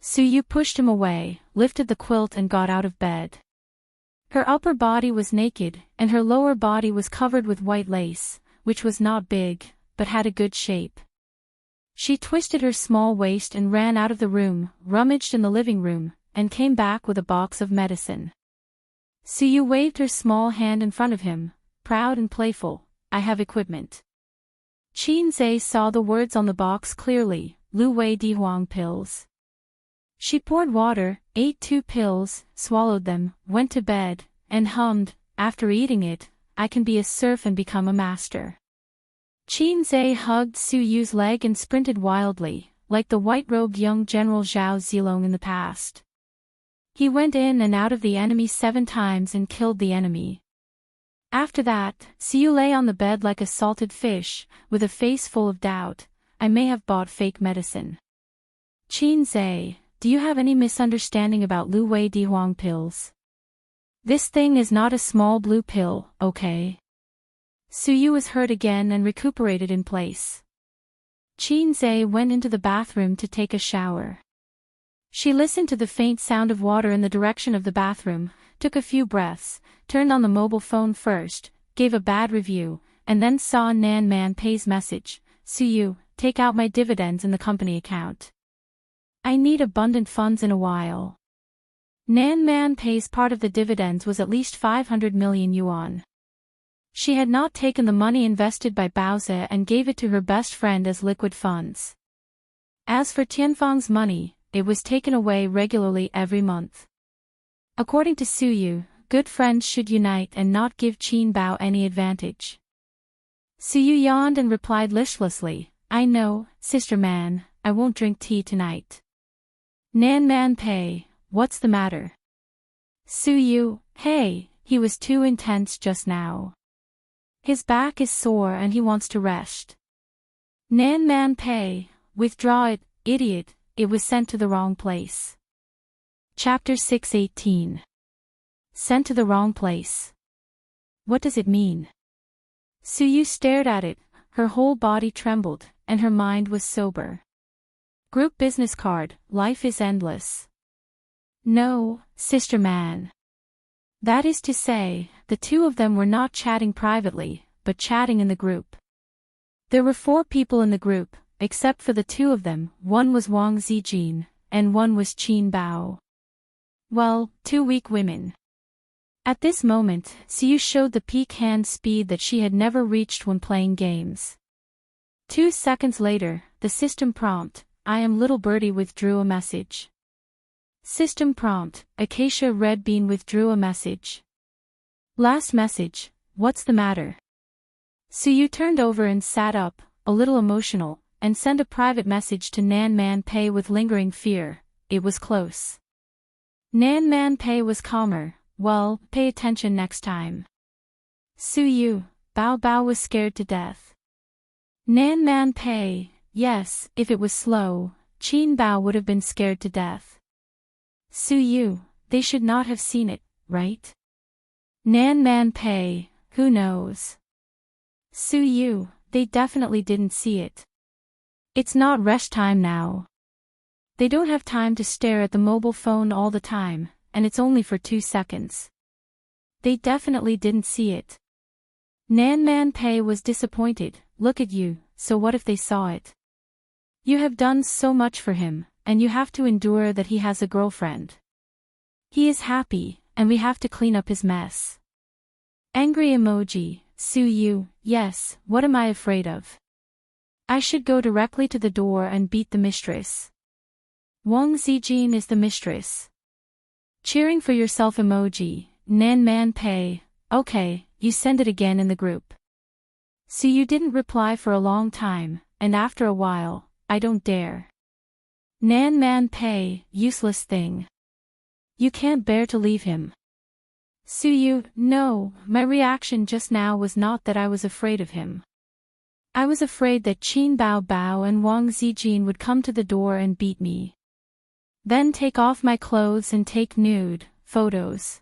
Su Yu pushed him away, lifted the quilt and got out of bed. Her upper body was naked, and her lower body was covered with white lace, which was not big, but had a good shape. She twisted her small waist and ran out of the room, rummaged in the living room, and came back with a box of medicine. Su Yu waved her small hand in front of him, proud and playful. I have equipment. Qin Zai saw the words on the box clearly, Lu Wei Di Huang pills. She poured water, ate 2 pills, swallowed them, went to bed, and hummed, after eating it, I can be a serf and become a master. Qin Zai hugged Su Yu's leg and sprinted wildly, like the white-robed young General Zhao Zilong in the past. He went in and out of the enemy 7 times and killed the enemy. After that, Su Yu lay on the bed like a salted fish, with a face full of doubt. I may have bought fake medicine. Qin Zai, do you have any misunderstanding about Lu Wei Di Huang pills? This thing is not a small blue pill, okay? Su Yu was hurt again and recuperated in place. Qin Zai went into the bathroom to take a shower. She listened to the faint sound of water in the direction of the bathroom, took a few breaths, turned on the mobile phone first, gave a bad review, and then saw Nan Man Pei's message, Su Yu, take out my dividends in the company account. I need abundant funds in a while. Nan Man Pei's part of the dividends was at least 500 million yuan. She had not taken the money invested by Baozi and gave it to her best friend as liquid funds. As for Tianfang's money, it was taken away regularly every month. According to Su Yu, good friends should unite and not give Qin Bao any advantage. Suyu yawned and replied listlessly, I know, Sister Man, I won't drink tea tonight. Nan Man Pei, what's the matter? Suyu, hey, he was too intense just now. His back is sore and he wants to rest. Nan Man Pei, withdraw it, idiot, it was sent to the wrong place. Chapter 6:18. Sent to the wrong place. What does it mean? Suyu stared at it, her whole body trembled, and her mind was sober. Group business card, life is endless. No, Sister Man. That is to say, the two of them were not chatting privately, but chatting in the group. There were 4 people in the group, except for the 2 of them, one was Wang Zijin, and one was Qin Bao. Well, 2 weak women. At this moment, Suyu showed the peak hand speed that she had never reached when playing games. 2 seconds later, the system prompt, I am little birdie withdrew a message. System prompt, Acacia Red Bean withdrew a message. Last message, what's the matter? Suyu turned over and sat up, a little emotional, and sent a private message to Nan Man Pei with lingering fear, it was close. Nan Man Pei was calmer, well, pay attention next time. Suyu, Bao Bao was scared to death. Nan Man Pei, yes, if it was slow, Qin Bao would have been scared to death. Suyu, they should not have seen it, right? Nan Man Pei, who knows? Suyu, they definitely didn't see it. It's not rest time now. They don't have time to stare at the mobile phone all the time, and it's only for 2 seconds. They definitely didn't see it. Nan Man Pei was disappointed, look at you, so what if they saw it? You have done so much for him, and you have to endure that he has a girlfriend. He is happy, and we have to clean up his mess. Angry emoji, Suyu, yes, what am I afraid of? I should go directly to the door and beat the mistress. Wang Zijin is the mistress. Cheering for yourself emoji, Nan Man Pei, okay, you send it again in the group. Suyu didn't reply for a long time, and after a while, I don't dare. Nan Man Pei, useless thing. You can't bear to leave him. Suyu, no, my reaction just now was not that I was afraid of him. I was afraid that Qin Bao Bao and Wang Zijin would come to the door and beat me. Then take off my clothes and take nude photos.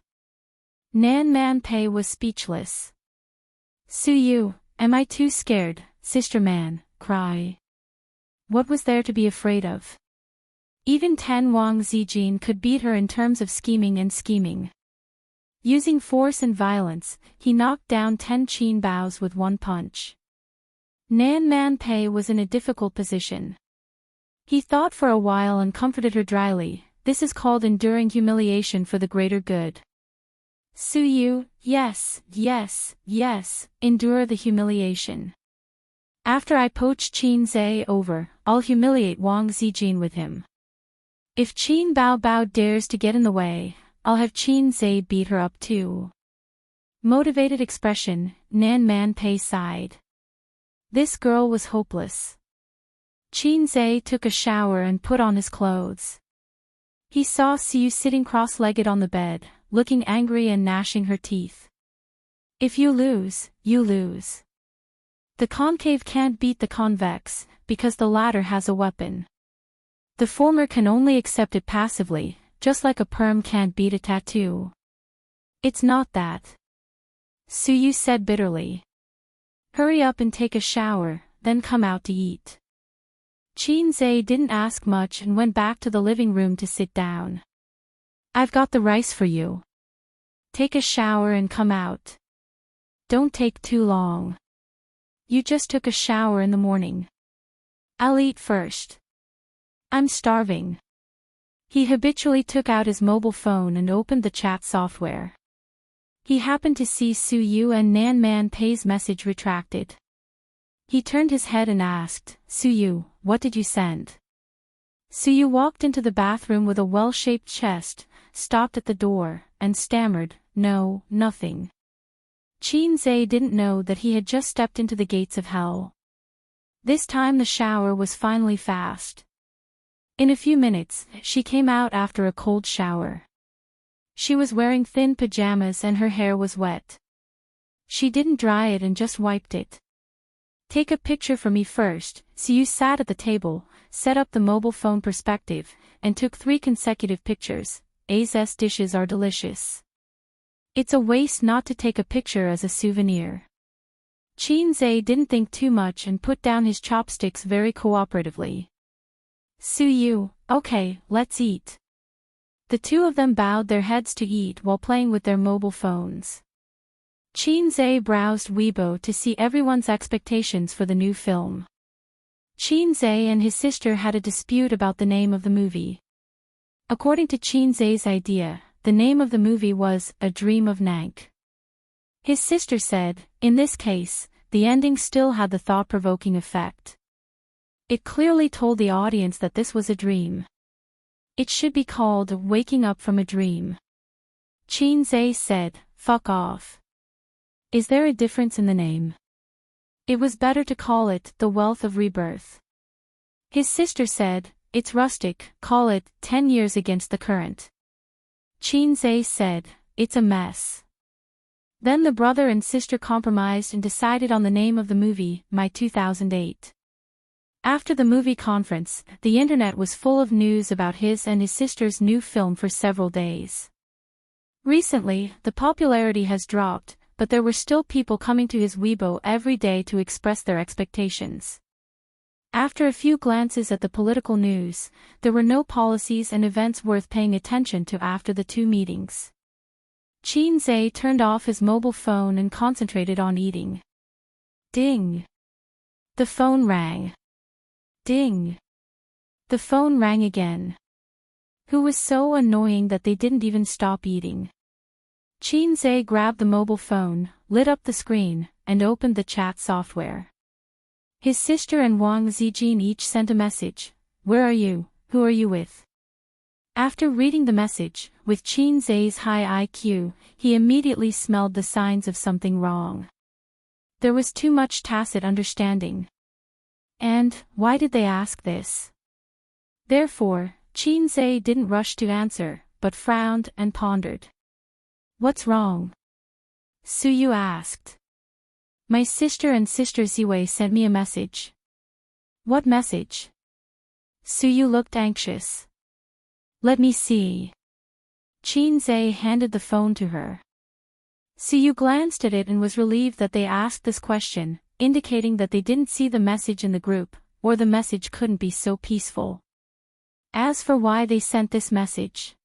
Nan Man Pei was speechless. Suyu, am I too scared, Sister Man, cry. What was there to be afraid of? Even 10 Wang Zijin could beat her in terms of scheming and scheming. Using force and violence, he knocked down 10 Qin Baos with one punch. Nan Man Pei was in a difficult position. He thought for a while and comforted her dryly, this is called enduring humiliation for the greater good. Suyu, yes, yes, yes, endure the humiliation. After I poach Qin Zhe over, I'll humiliate Wang Zijin with him. If Qin Bao Bao dares to get in the way, I'll have Qin Zhe beat her up too. Motivated expression, Nan Man Pei sighed. This girl was hopeless. Qin Zhe took a shower and put on his clothes. He saw Suyu sitting cross-legged on the bed, looking angry and gnashing her teeth. If you lose, you lose. The concave can't beat the convex, because the latter has a weapon. The former can only accept it passively, just like a perm can't beat a tattoo. It's not that. Suyu said bitterly. Hurry up and take a shower, then come out to eat. Qin Zhe didn't ask much and went back to the living room to sit down. I've got the rice for you. Take a shower and come out. Don't take too long. You just took a shower in the morning. I'll eat first. I'm starving. He habitually took out his mobile phone and opened the chat software. He happened to see Suyu and Nan Man Pei's message retracted. He turned his head and asked, Suyu, what did you send? Suyu walked into the bathroom with a well-shaped chest, stopped at the door, and stammered, no, nothing. Qin didn't know that he had just stepped into the gates of hell. This time the shower was finally fast. In a few minutes, she came out after a cold shower. She was wearing thin pajamas and her hair was wet. She didn't dry it and just wiped it. Take a picture for me first. Siyu sat at the table, set up the mobile phone perspective, and took 3 consecutive pictures. A's dishes are delicious. It's a waste not to take a picture as a souvenir. Qin didn't think too much and put down his chopsticks very cooperatively. Siyu, okay, let's eat. The two of them bowed their heads to eat while playing with their mobile phones. Qin browsed Weibo to see everyone's expectations for the new film. Qin and his sister had a dispute about the name of the movie. According to Qin's idea, the name of the movie was A Dream of Nank. His sister said, in this case, the ending still had the thought-provoking effect. It clearly told the audience that this was a dream. It should be called Waking Up from a Dream. Qin said, fuck off. Is there a difference in the name? It was better to call it The Wealth of Rebirth. His sister said, it's rustic, call it 10 Years Against the Current. Qin said, it's a mess. Then the brother and sister compromised and decided on the name of the movie, My 2008. After the movie conference, the internet was full of news about his and his sister's new film for several days. Recently, the popularity has dropped, but there were still people coming to his Weibo every day to express their expectations. After a few glances at the political news, there were no policies and events worth paying attention to after the 2 meetings. Qin turned off his mobile phone and concentrated on eating. Ding! The phone rang. Ding! The phone rang again. Who was so annoying that they didn't even stop eating. Qin grabbed the mobile phone, lit up the screen, and opened the chat software. His sister and Wang Zijin each sent a message. Where are you? Who are you with? After reading the message, with Qin's high IQ, he immediately smelled the signs of something wrong. There was too much tacit understanding. And, why did they ask this? Therefore, Qin didn't rush to answer, but frowned and pondered. What's wrong? Siyu asked. My sister and Sister Ziwei sent me a message. What message? Siyu looked anxious. Let me see. Qin handed the phone to her. Siyu glanced at it and was relieved that they asked this question, indicating that they didn't see the message in the group, or the message couldn't be so peaceful. As for why they sent this message,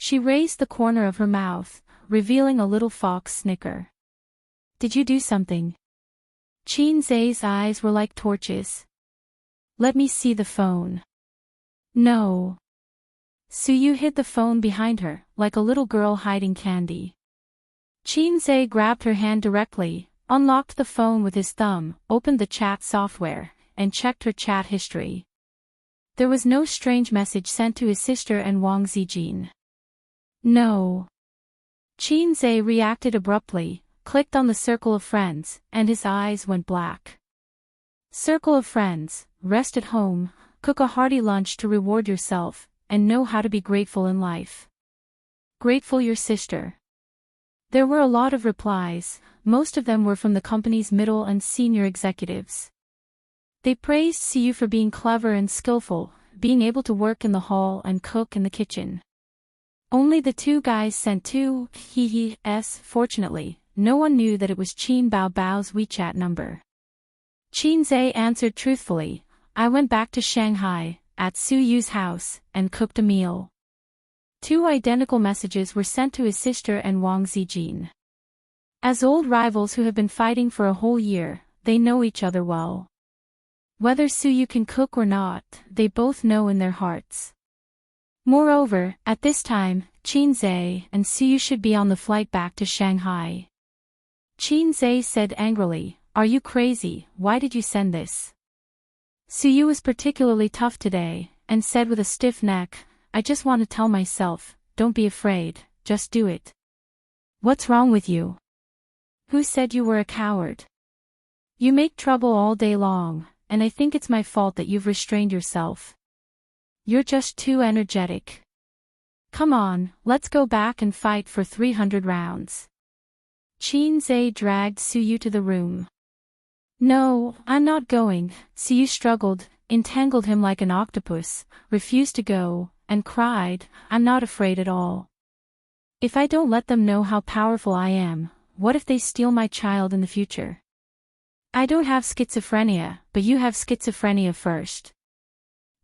she raised the corner of her mouth, revealing a little fox snicker. Did you do something? Qin's eyes were like torches. Let me see the phone. No. Siyu hid the phone behind her, like a little girl hiding candy. Qin grabbed her hand directly, unlocked the phone with his thumb, opened the chat software, and checked her chat history. There was no strange message sent to his sister and Wang Zijin. No. Qin reacted abruptly, clicked on the circle of friends, and his eyes went black. Circle of friends, rest at home, cook a hearty lunch to reward yourself, and know how to be grateful in life. Grateful your sister. There were a lot of replies, most of them were from the company's middle and senior executives. They praised Siyu for being clever and skillful, being able to work in the hall and cook in the kitchen. Only the 2 guys sent 2 he-he-s. Fortunately, no one knew that it was Qin Bao's WeChat number. Qin answered truthfully, I went back to Shanghai, at Suyu's house, and cooked a meal. 2 identical messages were sent to his sister and Wang Zijin. As old rivals who have been fighting for a whole year, they know each other well. Whether Suyu can cook or not, they both know in their hearts. Moreover, at this time, Qin and Siyu should be on the flight back to Shanghai. Qin said angrily, are you crazy, why did you send this? Siyu was particularly tough today, and said with a stiff neck, I just want to tell myself, don't be afraid, just do it. What's wrong with you? Who said you were a coward? You make trouble all day long, and I think it's my fault that you've restrained yourself. You're just too energetic. Come on, let's go back and fight for 300 rounds. Chin-zae dragged Suyu to the room. No, I'm not going. Suyu struggled, entangled him like an octopus, refused to go, and cried, I'm not afraid at all. If I don't let them know how powerful I am, what if they steal my child in the future? I don't have schizophrenia, but you have schizophrenia first.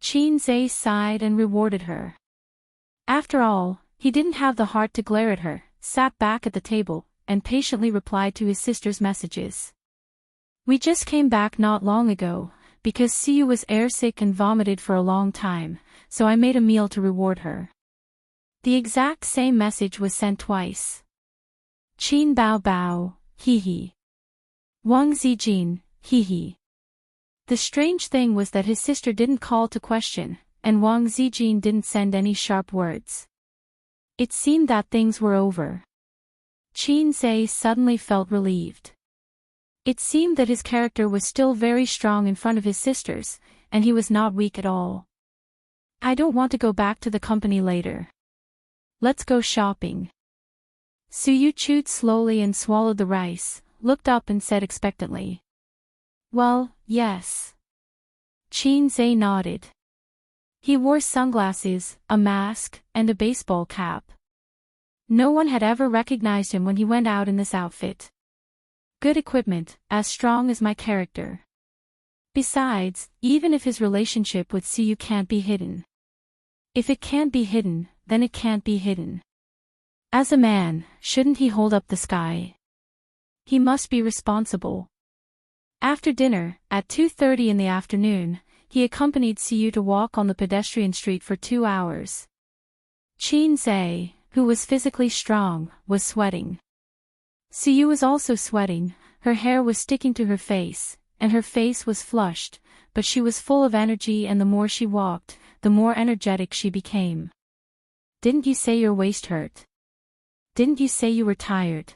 Chin-zae sighed and rewarded her. After all, he didn't have the heart to glare at her, sat back at the table, and patiently replied to his sister's messages. We just came back not long ago, because Suyu was airsick and vomited for a long time, so I made a meal to reward her. The exact same message was sent twice. Qin bao bao, hee hee. Wang Zijin, hee hee. The strange thing was that his sister didn't call to question, and Wang Zijin didn't send any sharp words. It seemed that things were over. Chin-zae suddenly felt relieved. It seemed that his character was still very strong in front of his sisters, and he was not weak at all. I don't want to go back to the company later. Let's go shopping. Suyu chewed slowly and swallowed the rice, looked up and said expectantly. Well, yes. Chin-zae nodded. He wore sunglasses, a mask, and a baseball cap. No one had ever recognized him when he went out in this outfit. Good equipment, as strong as my character. Besides, even if his relationship with Suyu can't be hidden. If it can't be hidden, then it can't be hidden. As a man, shouldn't he hold up the sky? He must be responsible. After dinner, at 2:30 in the afternoon, he accompanied Suyu to walk on the pedestrian street for 2 hours. Chin-zae, who was physically strong, was sweating. Suyu was also sweating, her hair was sticking to her face, and her face was flushed, but she was full of energy, and the more she walked, the more energetic she became. Didn't you say your waist hurt? Didn't you say you were tired?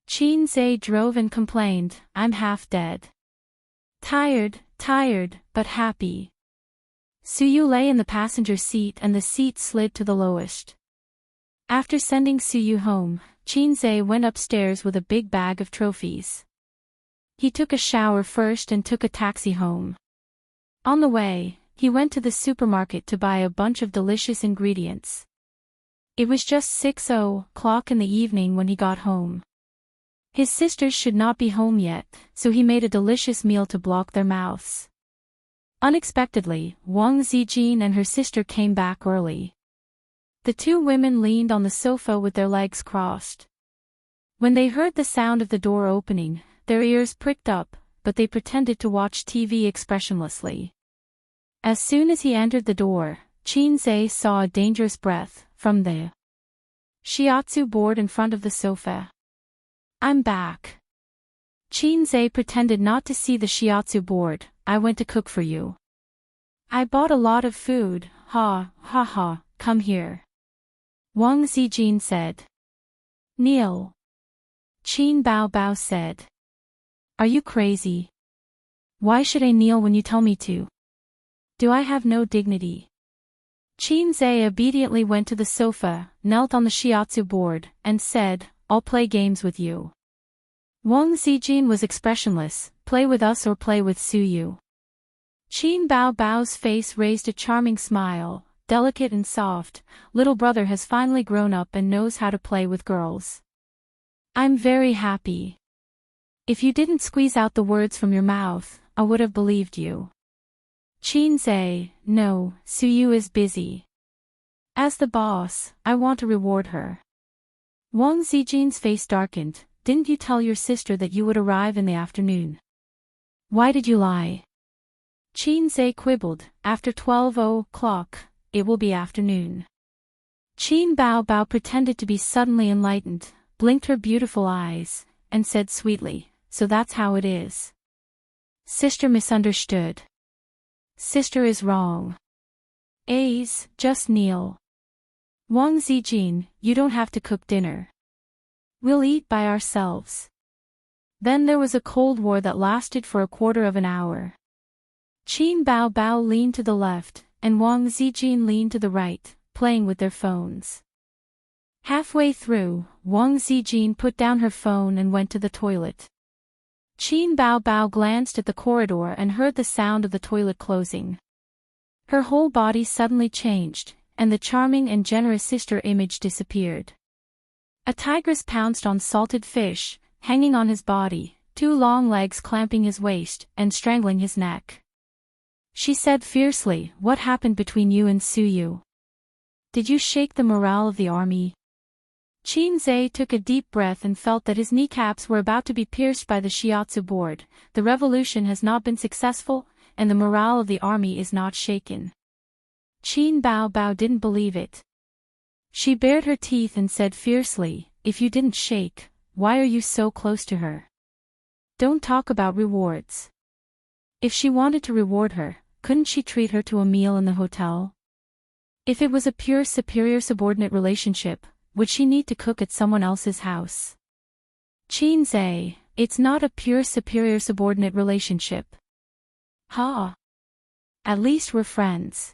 Chin-zae drove and complained, I'm half dead. Tired, but happy. Suyu lay in the passenger seat and the seat slid to the lowest. After sending Suyu home, Chin-zae went upstairs with a big bag of trophies. He took a shower first and took a taxi home. On the way, he went to the supermarket to buy a bunch of delicious ingredients. It was just 6:00 in the evening when he got home. His sisters should not be home yet, so he made a delicious meal to block their mouths. Unexpectedly, Wang Zijin and her sister came back early. The two women leaned on the sofa with their legs crossed. When they heard the sound of the door opening, their ears pricked up, but they pretended to watch TV expressionlessly. As soon as he entered the door, Chin-zae saw a dangerous breath from the shiatsu board in front of the sofa. I'm back. Chin-zae pretended not to see the shiatsu board. I went to cook for you. I bought a lot of food, ha, come here. Wang Zijin said. Kneel. Qin Bao Bao said. Are you crazy? Why should I kneel when you tell me to? Do I have no dignity? Chin-zae obediently went to the sofa, knelt on the shiatsu board, and said, I'll play games with you. Wang Zijin was expressionless, play with us or play with Suyu. Qin Bao Bao's face raised a charming smile, delicate and soft. Little brother has finally grown up and knows how to play with girls. I'm very happy. If you didn't squeeze out the words from your mouth, I would have believed you. Chin-zae, no, Suyu is busy. As the boss, I want to reward her. Wang Zijin's face darkened. Didn't you tell your sister that you would arrive in the afternoon? Why did you lie? Chin-zae quibbled, after 12:00, it will be afternoon. Qin Bao Bao pretended to be suddenly enlightened, blinked her beautiful eyes, and said sweetly, so that's how it is. Sister misunderstood. Sister is wrong. A's, just kneel. Wang Zijin, you don't have to cook dinner. We'll eat by ourselves. Then there was a cold war that lasted for a quarter of an hour. Qin Bao Bao leaned to the left, and Wang Zijin leaned to the right, playing with their phones. Halfway through, Wang Zijin put down her phone and went to the toilet. Qin Bao Bao glanced at the corridor and heard the sound of the toilet closing. Her whole body suddenly changed, and the charming and generous sister image disappeared. A tigress pounced on salted fish, hanging on his body, two long legs clamping his waist and strangling his neck. She said fiercely, "What happened between you and Suyu? Did you shake the morale of the army?" Qin Zhe took a deep breath and felt that his kneecaps were about to be pierced by the shiatsu board. The revolution has not been successful, and the morale of the army is not shaken. Qin Bao Bao didn't believe it. She bared her teeth and said fiercely, "If you didn't shake, why are you so close to her? Don't talk about rewards. If she wanted to reward her, couldn't she treat her to a meal in the hotel? If it was a pure superior-subordinate relationship, would she need to cook at someone else's house?" Qin Zhe, it's not a pure superior-subordinate relationship. Ha! At least we're friends.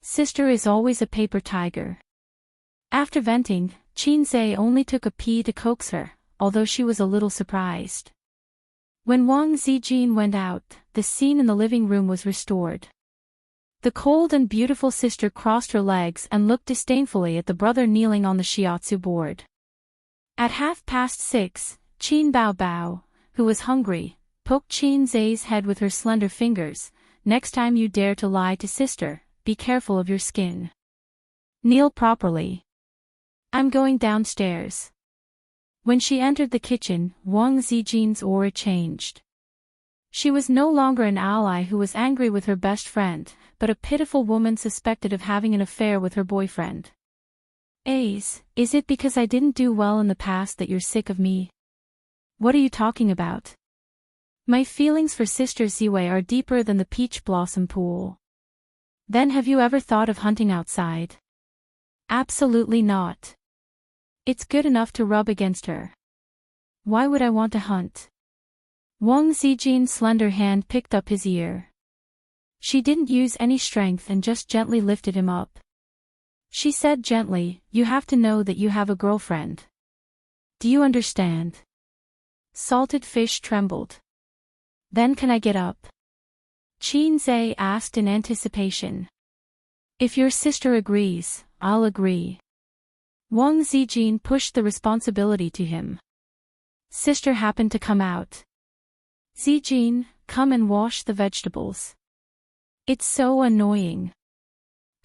Sister is always a paper tiger. After venting, Qin Zhe only took a pee to coax her, although she was a little surprised. When Wang Zijin went out, the scene in the living room was restored. The cold and beautiful sister crossed her legs and looked disdainfully at the brother kneeling on the shiatsu board. At 6:30, Qin Bao Bao, who was hungry, poked Qin Zhe's head with her slender fingers. "Next time you dare to lie to sister, be careful of your skin. Kneel properly. I'm going downstairs." When she entered the kitchen, Wang Zijin's aura changed. She was no longer an ally who was angry with her best friend, but a pitiful woman suspected of having an affair with her boyfriend. "Is it because I didn't do well in the past that you're sick of me? What are you talking about? My feelings for Sister Ziwei are deeper than the peach blossom pool. Then have you ever thought of hunting outside?" "Absolutely not. It's good enough to rub against her. Why would I want to hunt?" Wang Zijin's slender hand picked up his ear. She didn't use any strength and just gently lifted him up. She said gently, "You have to know that you have a girlfriend. Do you understand?" Salted fish trembled. "Then can I get up?" Qin Zhe asked in anticipation. "If your sister agrees, I'll agree." Wang Zijin pushed the responsibility to him. Sister happened to come out. "Zijin, come and wash the vegetables. It's so annoying.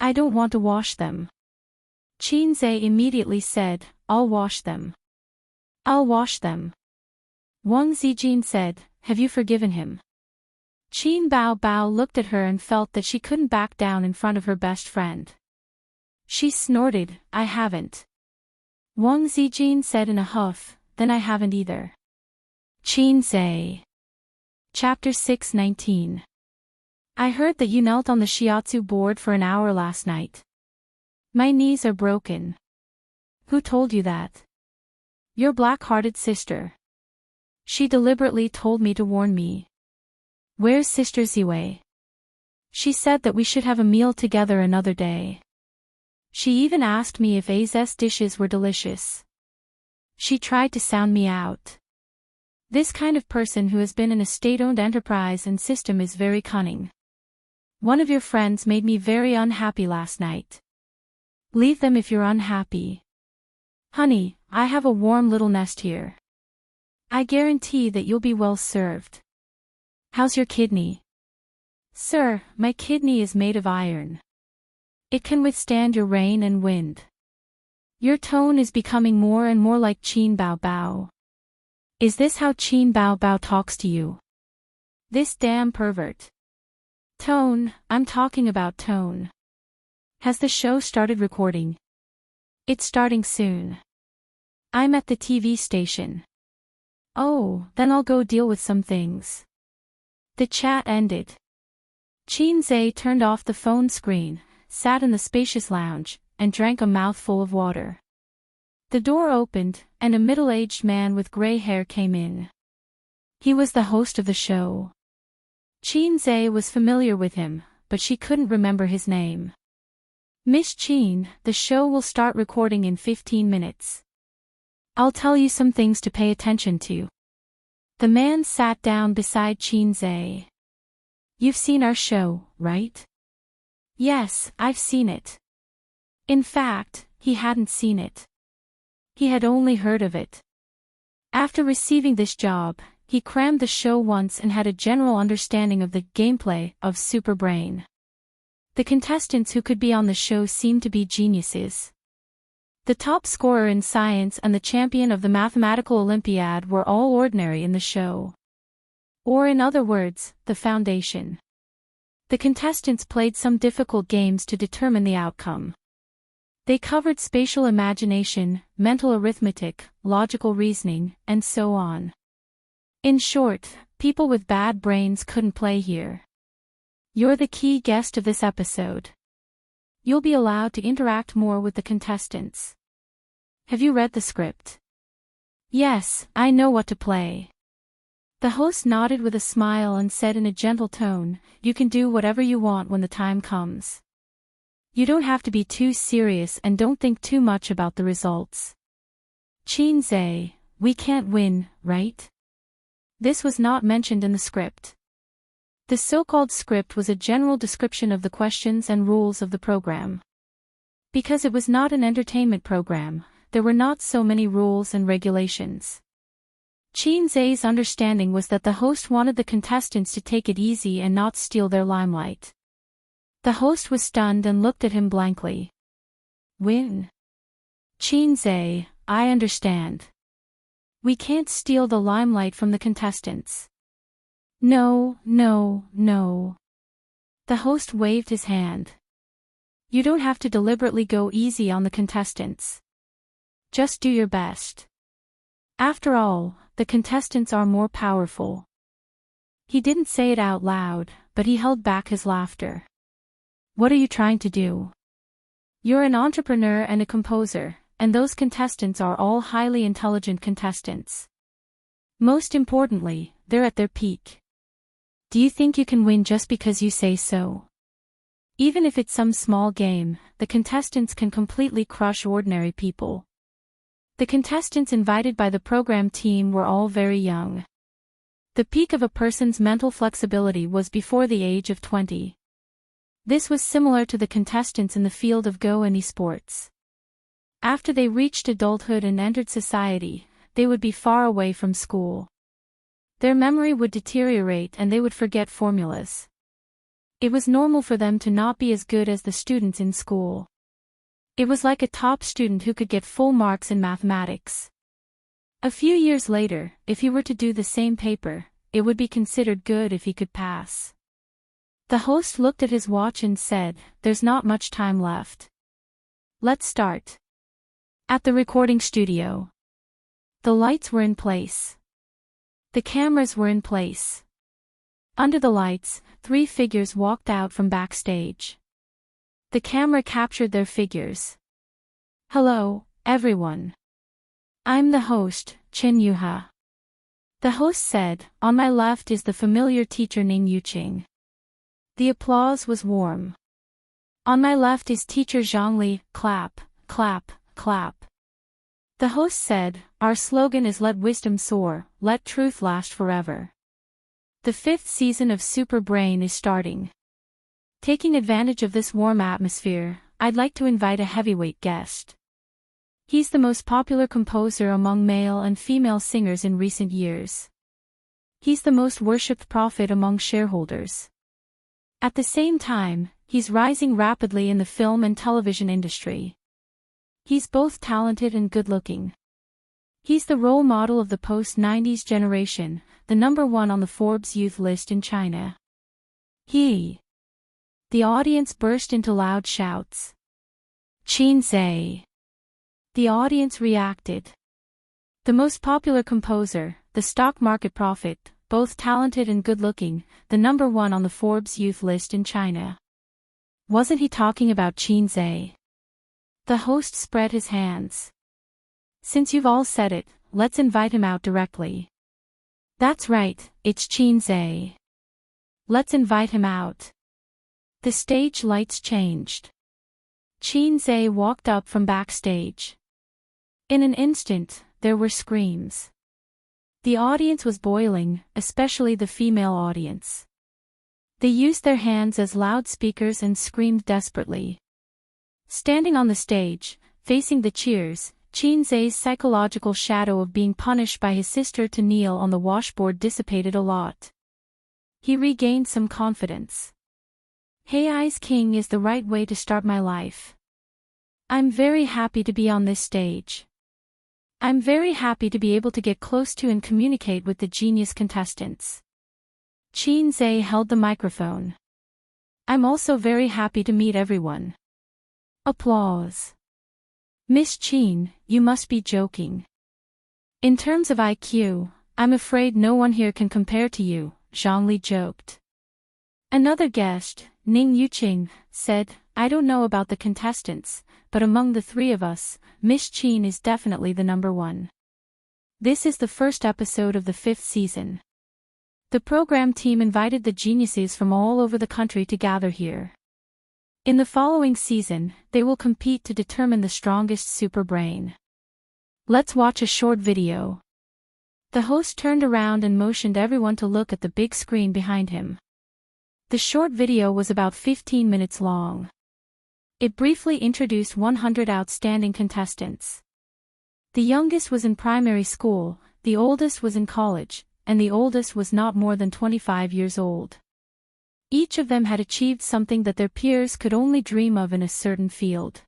I don't want to wash them." Qin Zhe immediately said, "I'll wash them." "I'll wash them." Wang Zijin said, "Have you forgiven him?" Qin Bao Bao looked at her and felt that she couldn't back down in front of her best friend. She snorted, "I haven't." Wang Zijin said in a huff, "Then I haven't either." Qin Zhe. Chapter 619. I heard that you knelt on the shiatsu board for an hour last night. My knees are broken. Who told you that? Your black-hearted sister. She deliberately told me to warn me. Where's Sister Ziwei? She said that we should have a meal together another day. She even asked me if A's dishes were delicious. She tried to sound me out. This kind of person who has been in a state-owned enterprise and system is very cunning. One of your friends made me very unhappy last night. Leave them if you're unhappy. Honey, I have a warm little nest here. I guarantee that you'll be well served. How's your kidney? Sir, my kidney is made of iron. It can withstand your rain and wind. Your tone is becoming more and more like Qin Bao Bao. Is this how Qin Bao Bao talks to you? This damn pervert. Tone, I'm talking about tone. Has the show started recording? It's starting soon. I'm at the TV station. Oh, then I'll go deal with some things. The chat ended. Qin Zhe turned off the phone screen, sat in the spacious lounge, and drank a mouthful of water. The door opened, and a middle-aged man with gray hair came in. He was the host of the show. Qin Zhe was familiar with him, but she couldn't remember his name. Miss Qin, the show will start recording in 15 minutes. I'll tell you some things to pay attention to. The man sat down beside Qin Zhe. You've seen our show, right? Yes, I've seen it. In fact, he hadn't seen it. He had only heard of it. After receiving this job, he crammed the show once and had a general understanding of the gameplay of Super Brain. The contestants who could be on the show seemed to be geniuses. The top scorer in science and the champion of the mathematical Olympiad were all ordinary in the show. Or in other words, the foundation. The contestants played some difficult games to determine the outcome. They covered spatial imagination, mental arithmetic, logical reasoning, and so on. In short, people with bad brains couldn't play here. You're the key guest of this episode. You'll be allowed to interact more with the contestants. Have you read the script? Yes, I know what to play. The host nodded with a smile and said in a gentle tone, you can do whatever you want when the time comes. You don't have to be too serious and don't think too much about the results. Qin Zhe, we can't win, right? This was not mentioned in the script. The so-called script was a general description of the questions and rules of the program. Because it was not an entertainment program, there were not so many rules and regulations. Qin Zhe's understanding was that the host wanted the contestants to take it easy and not steal their limelight. The host was stunned and looked at him blankly. Win? Qin Zhe, I understand. We can't steal the limelight from the contestants. No. The host waved his hand. You don't have to deliberately go easy on the contestants. Just do your best. After all, the contestants are more powerful. He didn't say it out loud, but he held back his laughter. What are you trying to do? You're an entrepreneur and a composer, and those contestants are all highly intelligent contestants. Most importantly, they're at their peak. Do you think you can win just because you say so? Even if it's some small game, the contestants can completely crush ordinary people. The contestants invited by the program team were all very young. The peak of a person's mental flexibility was before the age of 20. This was similar to the contestants in the field of Go and esports. After they reached adulthood and entered society, they would be far away from school. Their memory would deteriorate and they would forget formulas. It was normal for them to not be as good as the students in school. It was like a top student who could get full marks in mathematics. A few years later, if he were to do the same paper, it would be considered good if he could pass. The host looked at his watch and said, there's not much time left. Let's start. At the recording studio. The lights were in place. The cameras were in place. Under the lights, 3 figures walked out from backstage. The camera captured their figures. Hello, everyone. I'm the host, Chen Yuha. The host said, on my left is the familiar teacher Ning Yuqing. The applause was warm. On my left is teacher Zhangli, clap, clap, clap. The host said, our slogan is let wisdom soar, let truth last forever. The 5th season of Super Brain is starting. Taking advantage of this warm atmosphere, I'd like to invite a heavyweight guest. He's the most popular composer among male and female singers in recent years. He's the most worshipped prophet among shareholders. At the same time, he's rising rapidly in the film and television industry. He's both talented and good-looking. He's the role model of the post-90s generation, the #1 on the Forbes youth list in China. The audience burst into loud shouts. Qin Zhe. The audience reacted. The most popular composer, the stock market prophet, both talented and good-looking, the #1 on the Forbes youth list in China. Wasn't he talking about Qin Zhe? The host spread his hands. Since you've all said it, let's invite him out directly. That's right, it's Qin. Let's invite him out. The stage lights changed. Qin walked up from backstage. In an instant, there were screams. The audience was boiling, especially the female audience. They used their hands as loudspeakers and screamed desperately. Standing on the stage, facing the cheers, Qin's psychological shadow of being punished by his sister to kneel on the washboard dissipated a lot. He regained some confidence. Hei's King is the right way to start my life. I'm very happy to be on this stage. I'm very happy to be able to get close to and communicate with the genius contestants. Qin held the microphone. I'm also very happy to meet everyone. Applause. Miss Qin, you must be joking. In terms of IQ, I'm afraid no one here can compare to you, Zhongli joked. Another guest, Ning Yuqing, said, I don't know about the contestants, but among the three of us, Miss Qin is definitely the number one. This is the first episode of the 5th season. The program team invited the geniuses from all over the country to gather here. In the following season, they will compete to determine the strongest super brain. Let's watch a short video. The host turned around and motioned everyone to look at the big screen behind him. The short video was about 15 minutes long. It briefly introduced 100 outstanding contestants. The youngest was in primary school, the oldest was in college, and the oldest was not more than 25 years old. Each of them had achieved something that their peers could only dream of in a certain field.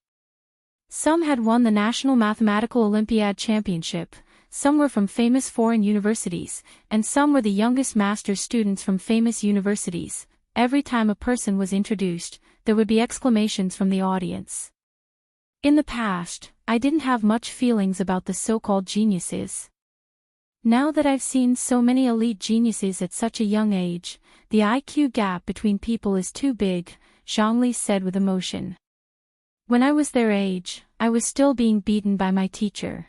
Some had won the National Mathematical Olympiad Championship, some were from famous foreign universities, and some were the youngest master's students from famous universities. Every time a person was introduced, there would be exclamations from the audience. In the past, I didn't have much feelings about the so-called geniuses. Now that I've seen so many elite geniuses at such a young age, the IQ gap between people is too big, Zhongli said with emotion. When I was their age, I was still being beaten by my teacher.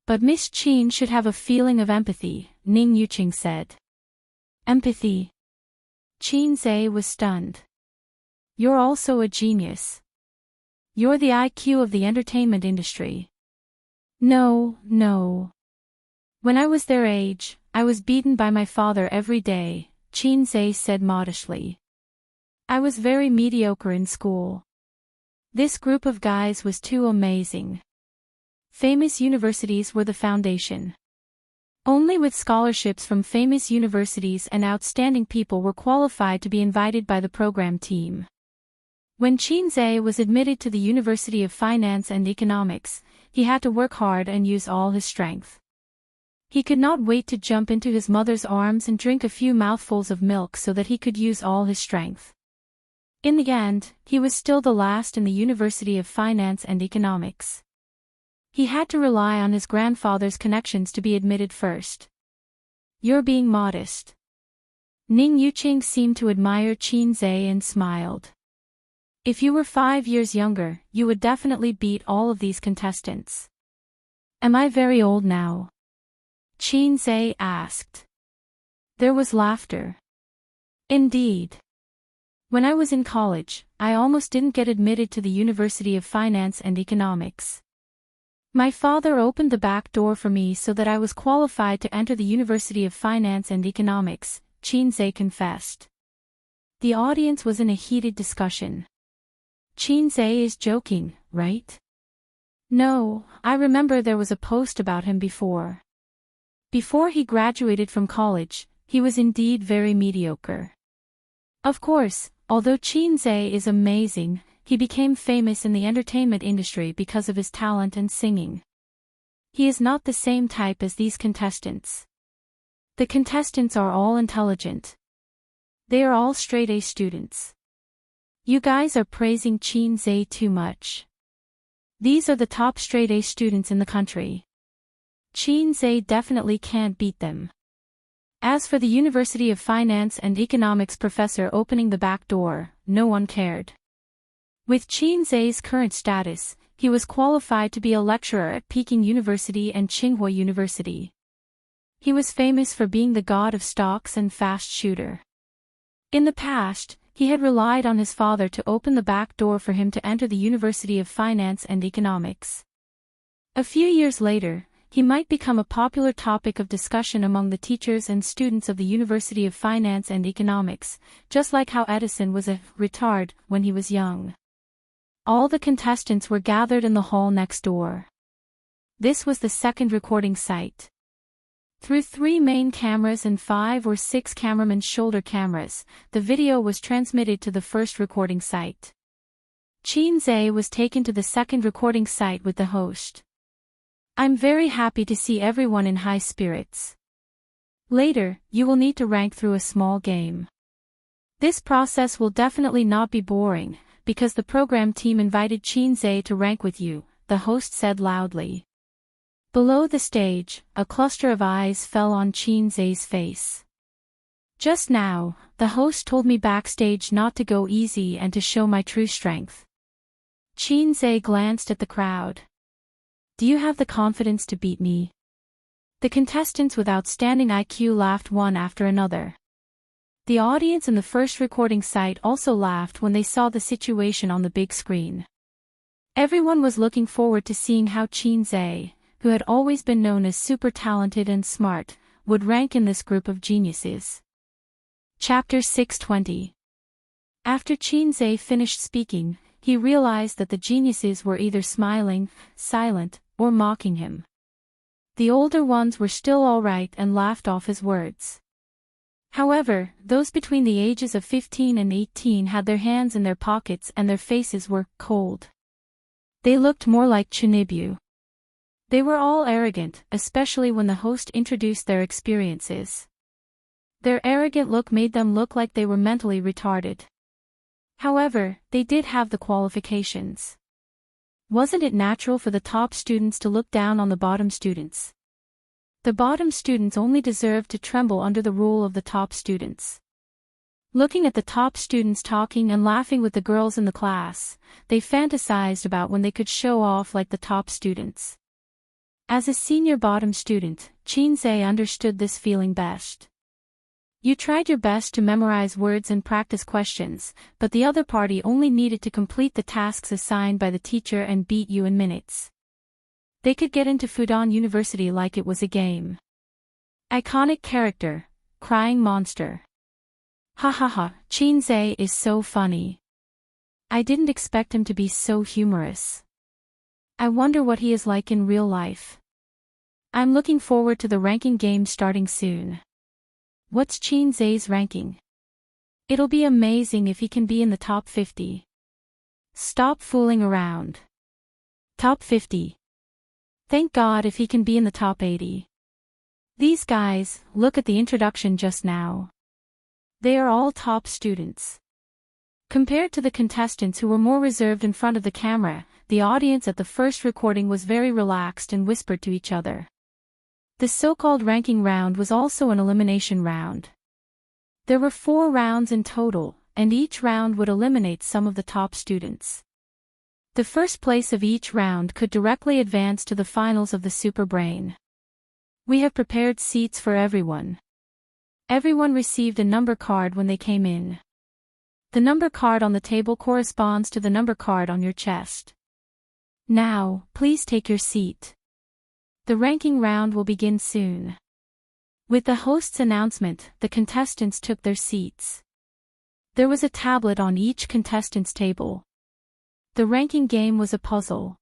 But Miss Qin should have a feeling of empathy, Ning Yuqing said. Empathy? Qin was stunned. You're also a genius. You're the IQ of the entertainment industry. No. When I was their age, I was beaten by my father every day, Qin said modestly. I was very mediocre in school. This group of guys was too amazing. Famous universities were the foundation. Only with scholarships from famous universities and outstanding people were qualified to be invited by the program team. When Qin was admitted to the University of Finance and Economics, he had to work hard and use all his strength. He could not wait to jump into his mother's arms and drink a few mouthfuls of milk so that he could use all his strength. In the end, he was still the last in the University of Finance and Economics. He had to rely on his grandfather's connections to be admitted first. You're being modest. Ning Yuqing seemed to admire Qin and smiled. If you were 5 years younger, you would definitely beat all of these contestants. Am I very old now? Qin asked. There was laughter. Indeed. When I was in college, I almost didn't get admitted to the University of Finance and Economics. My father opened the back door for me so that I was qualified to enter the University of Finance and Economics, Qin confessed. The audience was in a heated discussion. Qin is joking, right? No, I remember there was a post about him before. Before he graduated from college, he was indeed very mediocre. Of course, although Qin is amazing, he became famous in the entertainment industry because of his talent and singing. He is not the same type as these contestants. The contestants are all intelligent. They are all straight-A students. You guys are praising Qin too much. These are the top straight-A students in the country. Qin definitely can't beat them. As for the University of Finance and Economics professor opening the back door, no one cared. With Qin's current status, he was qualified to be a lecturer at Peking University and Tsinghua University. He was famous for being the god of stocks and fast shooter. In the past, he had relied on his father to open the back door for him to enter the University of Finance and Economics. A few years later, he might become a popular topic of discussion among the teachers and students of the University of Finance and Economics, just like how Edison was a retard when he was young. All the contestants were gathered in the hall next door. This was the second recording site. Through 3 main cameras and 5 or 6 cameramen's shoulder cameras, the video was transmitted to the first recording site. Qin Zhe was taken to the second recording site with the host. "I'm very happy to see everyone in high spirits. Later, you will need to rank through a small game. This process will definitely not be boring, because the program team invited Qin Zhe to rank with you," the host said loudly. Below the stage, a cluster of eyes fell on Qin Zhe's face. "Just now, the host told me backstage not to go easy and to show my true strength." Qin Zhe glanced at the crowd. "Do you have the confidence to beat me?" The contestants with outstanding IQ laughed one after another. The audience in the first recording site also laughed when they saw the situation on the big screen. Everyone was looking forward to seeing how Qin Zhe, who had always been known as super talented and smart, would rank in this group of geniuses. Chapter 620. After Qin Zhe finished speaking, he realized that the geniuses were either smiling, silent, or mocking him. The older ones were still all right and laughed off his words. However, those between the ages of 15 and 18 had their hands in their pockets and their faces were cold. They looked more like Chunibu. They were all arrogant, especially when the host introduced their experiences. Their arrogant look made them look like they were mentally retarded. However, they did have the qualifications. Wasn't it natural for the top students to look down on the bottom students? The bottom students only deserved to tremble under the rule of the top students. Looking at the top students talking and laughing with the girls in the class, they fantasized about when they could show off like the top students. As a senior bottom student, Qin Zhe understood this feeling best. You tried your best to memorize words and practice questions, but the other party only needed to complete the tasks assigned by the teacher and beat you in minutes. They could get into Fudan University like it was a game. Iconic character, crying monster. Ha ha ha, Qin Zhe is so funny. I didn't expect him to be so humorous. I wonder what he is like in real life. I'm looking forward to the ranking game starting soon. What's Qin Zhe's ranking? It'll be amazing if he can be in the top 50. Stop fooling around. Top 50. Thank God if he can be in the top 80. These guys, look at the introduction just now. They are all top students. Compared to the contestants who were more reserved in front of the camera, the audience at the first recording was very relaxed and whispered to each other. The so-called ranking round was also an elimination round. There were 4 rounds in total, and each round would eliminate some of the top students. The first place of each round could directly advance to the finals of the Super Brain. We have prepared seats for everyone. Everyone received a number card when they came in. The number card on the table corresponds to the number card on your chest. Now, please take your seat. The ranking round will begin soon. With the host's announcement, the contestants took their seats. There was a tablet on each contestant's table. The ranking game was a puzzle.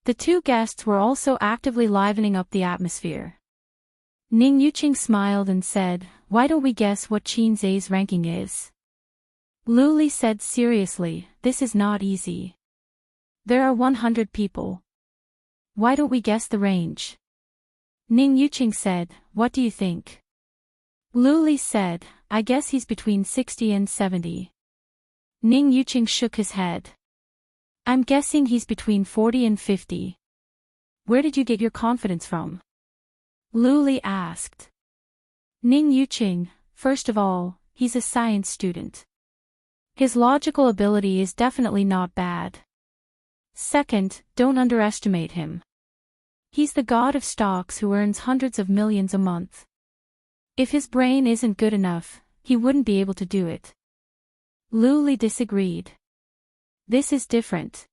The 2 guests were also actively livening up the atmosphere. Ning Yuqing smiled and said, "Why don't we guess what Qin Zhe's ranking is?" Lu Li said seriously, "This is not easy. There are 100 people. Why don't we guess the range?" Ning Yuqing said, "What do you think?" Lu Li said, "I guess he's between 60 and 70. Ning Yuqing shook his head. "I'm guessing he's between 40 and 50. Where did you get your confidence from?" Lu Li asked. Ning Yuqing, "First of all, he's a science student. His logical ability is definitely not bad. Second, don't underestimate him. He's the god of stocks who earns hundreds of millions a month. If his brain isn't good enough, he wouldn't be able to do it. Luli disagreed. This is different.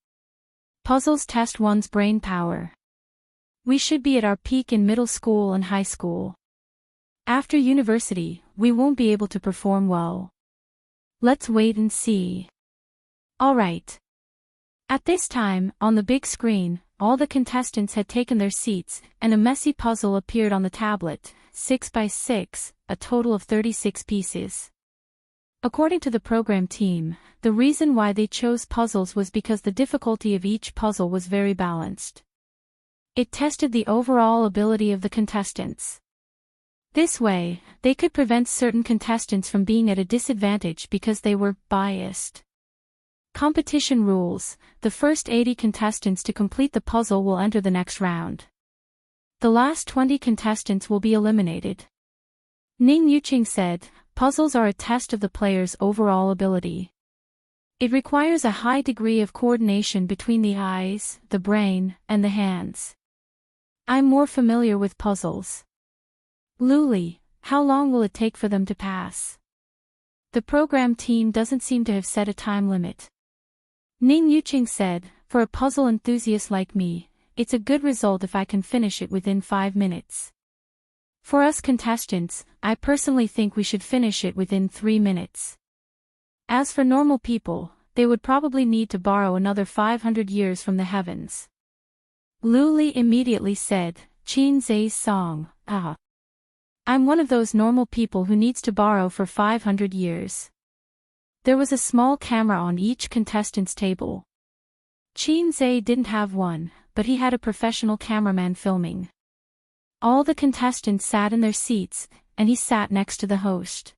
Puzzles test one's brain power. We should be at our peak in middle school and high school. After university, we won't be able to perform well. Let's wait and see. All right. At this time, on the big screen, all the contestants had taken their seats, and a messy puzzle appeared on the tablet, 6 by 6, a total of 36 pieces. According to the program team, the reason why they chose puzzles was because the difficulty of each puzzle was very balanced. It tested the overall ability of the contestants. This way, they could prevent certain contestants from being at a disadvantage because they were biased. Competition rules: the first 80 contestants to complete the puzzle will enter the next round. The last 20 contestants will be eliminated. Ning Yuqing said, puzzles are a test of the player's overall ability. It requires a high degree of coordination between the eyes, the brain, and the hands. I'm more familiar with puzzles. Luli, how long will it take for them to pass? The program team doesn't seem to have set a time limit. Ning Yuqing said, for a puzzle enthusiast like me, it's a good result if I can finish it within 5 minutes. For us contestants, I personally think we should finish it within 3 minutes. As for normal people, they would probably need to borrow another 500 years from the heavens. Luli immediately said, Qin Zai's song, ah. I'm one of those normal people who needs to borrow for 500 years. There was a small camera on each contestant's table. Qin Zai didn't have one, but he had a professional cameraman filming. All the contestants sat in their seats, and he sat next to the host.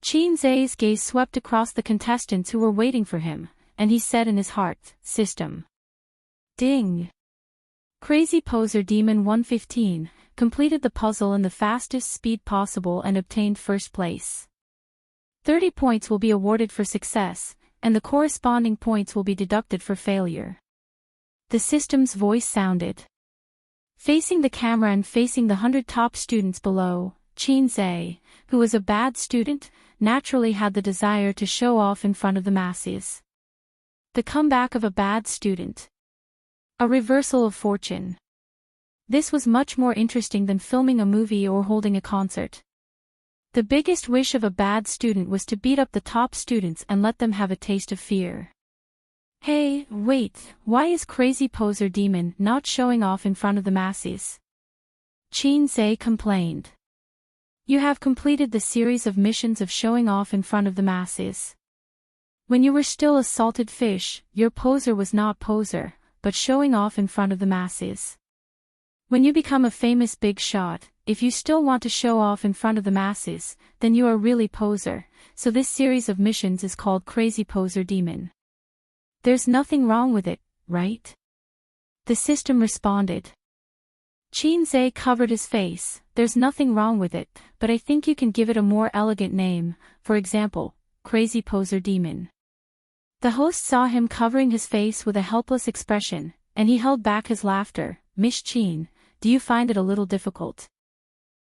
Qin Zai's gaze swept across the contestants who were waiting for him, and he said in his heart, System. Ding! Crazy Poser Demon 115 completed the puzzle in the fastest speed possible and obtained first place. 30 points will be awarded for success, and the corresponding points will be deducted for failure. The system's voice sounded. Facing the camera and facing the 100 top students below, Qin Zai, who was a bad student, naturally had the desire to show off in front of the masses. The comeback of a bad student. A reversal of fortune. This was much more interesting than filming a movie or holding a concert. The biggest wish of a bad student was to beat up the top students and let them have a taste of fear. Hey, wait, why is Crazy Poser Demon not showing off in front of the masses? Qin Zai complained. You have completed the series of missions of showing off in front of the masses. When you were still a salted fish, your poser was not poser, but showing off in front of the masses. When you become a famous big shot, if you still want to show off in front of the masses, then you are really poser, so this series of missions is called Crazy Poser Demon. There's nothing wrong with it, right? The system responded. Qin Zai covered his face, there's nothing wrong with it, but I think you can give it a more elegant name, for example, Crazy Poser Demon. The host saw him covering his face with a helpless expression, and he held back his laughter. Miss Qin, do you find it a little difficult?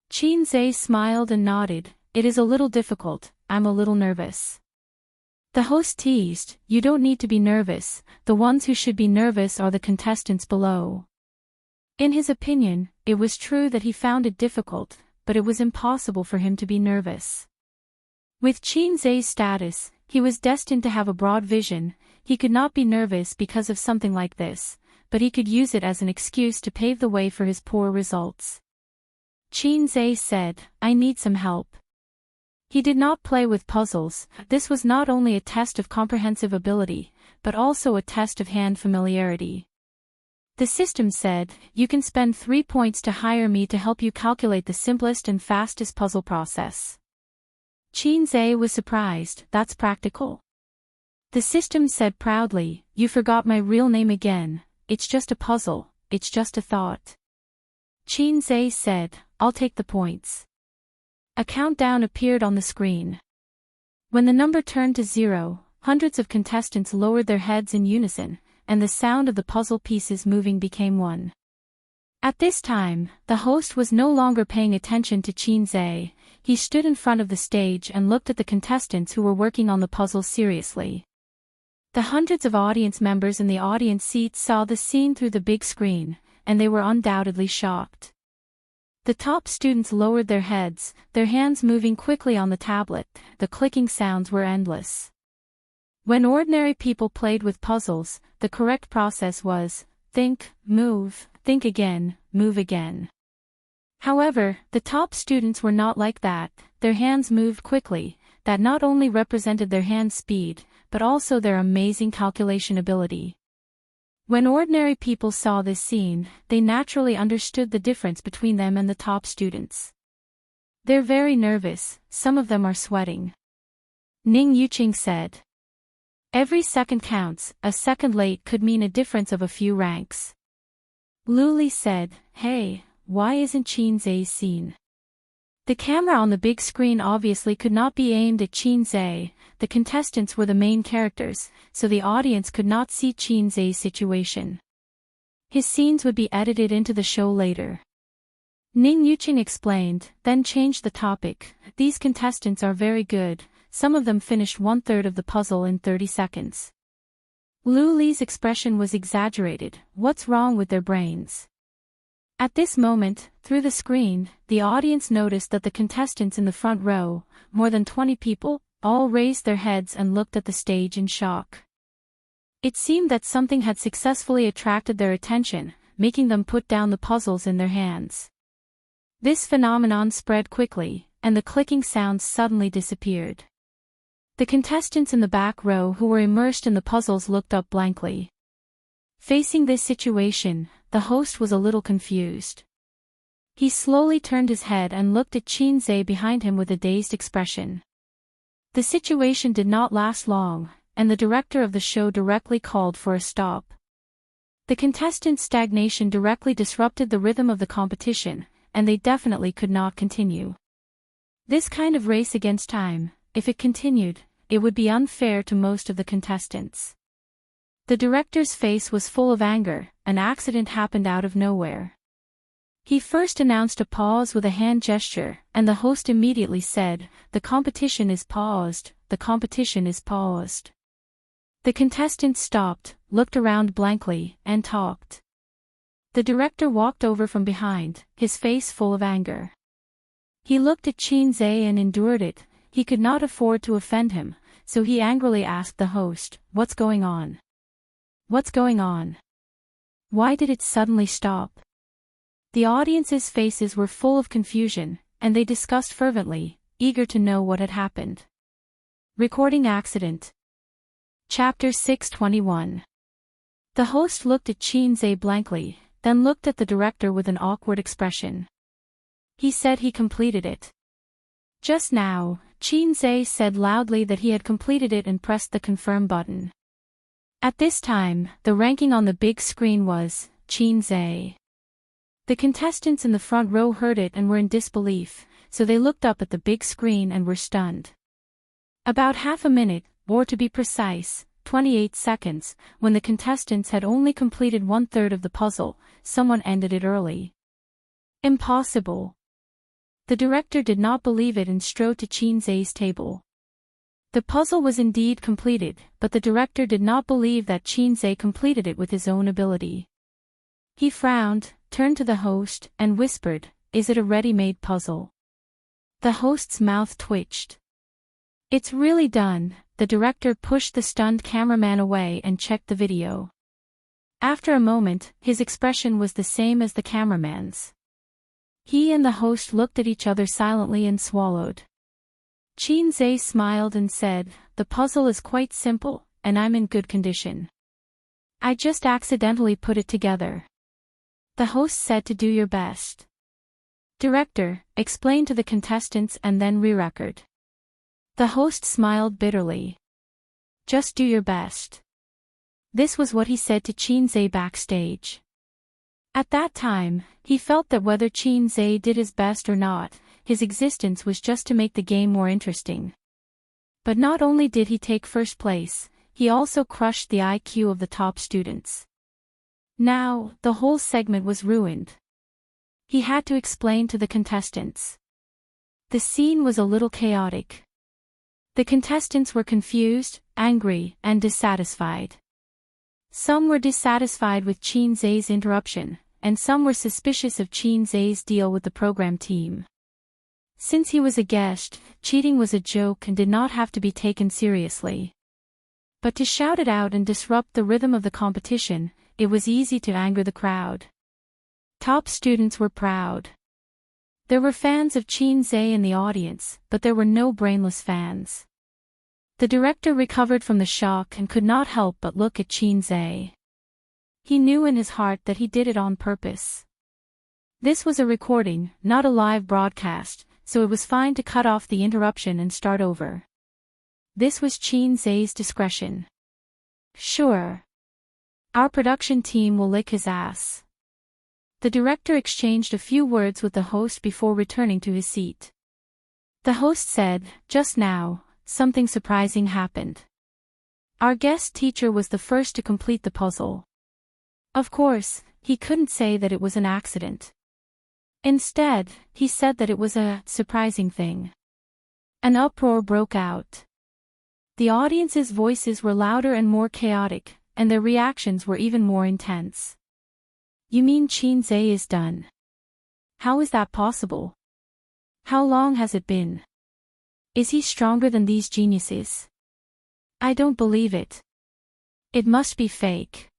Qin Zai smiled and nodded, it is a little difficult, I'm a little nervous. The host teased, you don't need to be nervous, the ones who should be nervous are the contestants below. In his opinion, it was true that he found it difficult, but it was impossible for him to be nervous. With Qin Zai's status, he was destined to have a broad vision. He could not be nervous because of something like this, but he could use it as an excuse to pave the way for his poor results. Qin Zai said, I need some help. He did not play with puzzles. This was not only a test of comprehensive ability, but also a test of hand familiarity. The system said, you can spend 3 points to hire me to help you calculate the simplest and fastest puzzle process. Qin Zai was surprised, that's practical. The system said proudly, you forgot my real name again, it's just a puzzle, it's just a thought. Qin Zai said, I'll take the points. A countdown appeared on the screen. When the number turned to 0, hundreds of contestants lowered their heads in unison, and the sound of the puzzle pieces moving became one. At this time, the host was no longer paying attention to Qinzhe. He stood in front of the stage and looked at the contestants who were working on the puzzle seriously. The hundreds of audience members in the audience seats saw the scene through the big screen, and they were undoubtedly shocked. The top students lowered their heads, their hands moving quickly on the tablet. The clicking sounds were endless. When ordinary people played with puzzles, the correct process was think, move, think again, move again. However, the top students were not like that. Their hands moved quickly. That not only represented their hand speed, but also their amazing calculation ability. When ordinary people saw this scene, they naturally understood the difference between them and the top students. They're very nervous, some of them are sweating. Ning Yuqing said. Every second counts, a second late could mean a difference of a few ranks. Lu Li said, hey, why isn't Qinzhe seen? The camera on the big screen obviously could not be aimed at Qinzhe. The contestants were the main characters, so the audience could not see Qinzhe's situation. His scenes would be edited into the show later. Ning Yuqing explained, then changed the topic. These contestants are very good, some of them finished 1/3 of the puzzle in 30 seconds. Lu Li's expression was exaggerated. What's wrong with their brains? At this moment, through the screen, the audience noticed that the contestants in the front row, more than 20 people, all raised their heads and looked at the stage in shock. It seemed that something had successfully attracted their attention, making them put down the puzzles in their hands. This phenomenon spread quickly, and the clicking sounds suddenly disappeared. The contestants in the back row who were immersed in the puzzles looked up blankly. Facing this situation, the host was a little confused. He slowly turned his head and looked at Qinzhe behind him with a dazed expression. The situation did not last long, and the director of the show directly called for a stop. The contestants' stagnation directly disrupted the rhythm of the competition, and they definitely could not continue. This kind of race against time, if it continued, it would be unfair to most of the contestants. The director's face was full of anger. An accident happened out of nowhere. He first announced a pause with a hand gesture, and the host immediately said, "The competition is paused, the competition is paused." The contestants stopped, looked around blankly, and talked. The director walked over from behind, his face full of anger. He looked at Qinzhe and endured it. He could not afford to offend him, so he angrily asked the host, "What's going on? What's going on? Why did it suddenly stop?" The audience's faces were full of confusion, and they discussed fervently, eager to know what had happened. Recording accident. Chapter 621. The host looked at Qinzhe blankly, then looked at the director with an awkward expression. He said he completed it. Just now, Qinzhe said loudly that he had completed it and pressed the confirm button. At this time, the ranking on the big screen was Qinzhe. The contestants in the front row heard it and were in disbelief, so they looked up at the big screen and were stunned. About half a minute, or to be precise, 28 seconds, when the contestants had only completed 1/3 of the puzzle, someone ended it early. Impossible. The director did not believe it and strode to Qinzhe's table. The puzzle was indeed completed, but the director did not believe that Qinzhe completed it with his own ability. He frowned, turned to the host, and whispered, "Is it a ready-made puzzle?" The host's mouth twitched. "It's really done." The director pushed the stunned cameraman away and checked the video. After a moment, his expression was the same as the cameraman's. He and the host looked at each other silently and swallowed. Qinzhe smiled and said, "The puzzle is quite simple, and I'm in good condition. I just accidentally put it together." The host said to do your best. Director, explain to the contestants and then re-record. The host smiled bitterly. Just do your best. This was what he said to Qinzhe backstage. At that time, he felt that whether Qinzhe did his best or not, his existence was just to make the game more interesting. But not only did he take first place, he also crushed the IQ of the top students. Now, the whole segment was ruined. He had to explain to the contestants. The scene was a little chaotic. The contestants were confused, angry, and dissatisfied. Some were dissatisfied with Chin Zay's interruption, and some were suspicious of Chin Zay's deal with the program team. Since he was a guest, cheating was a joke and did not have to be taken seriously. But to shout it out and disrupt the rhythm of the competition, it was easy to anger the crowd. Top students were proud. There were fans of Chin Zay in the audience, but there were no brainless fans. The director recovered from the shock and could not help but look at Chin Zay. He knew in his heart that he did it on purpose. This was a recording, not a live broadcast, so it was fine to cut off the interruption and start over. This was Chin Zay's discretion. Sure. Our production team will lick his ass. The director exchanged a few words with the host before returning to his seat. The host said, "Just now, something surprising happened. Our guest teacher was the first to complete the puzzle." Of course, he couldn't say that it was an accident. Instead, he said that it was a surprising thing. An uproar broke out. The audience's voices were louder and more chaotic, and their reactions were even more intense. "You mean Chin Zay is done? How is that possible? How long has it been? Is he stronger than these geniuses? I don't believe it. It must be fake."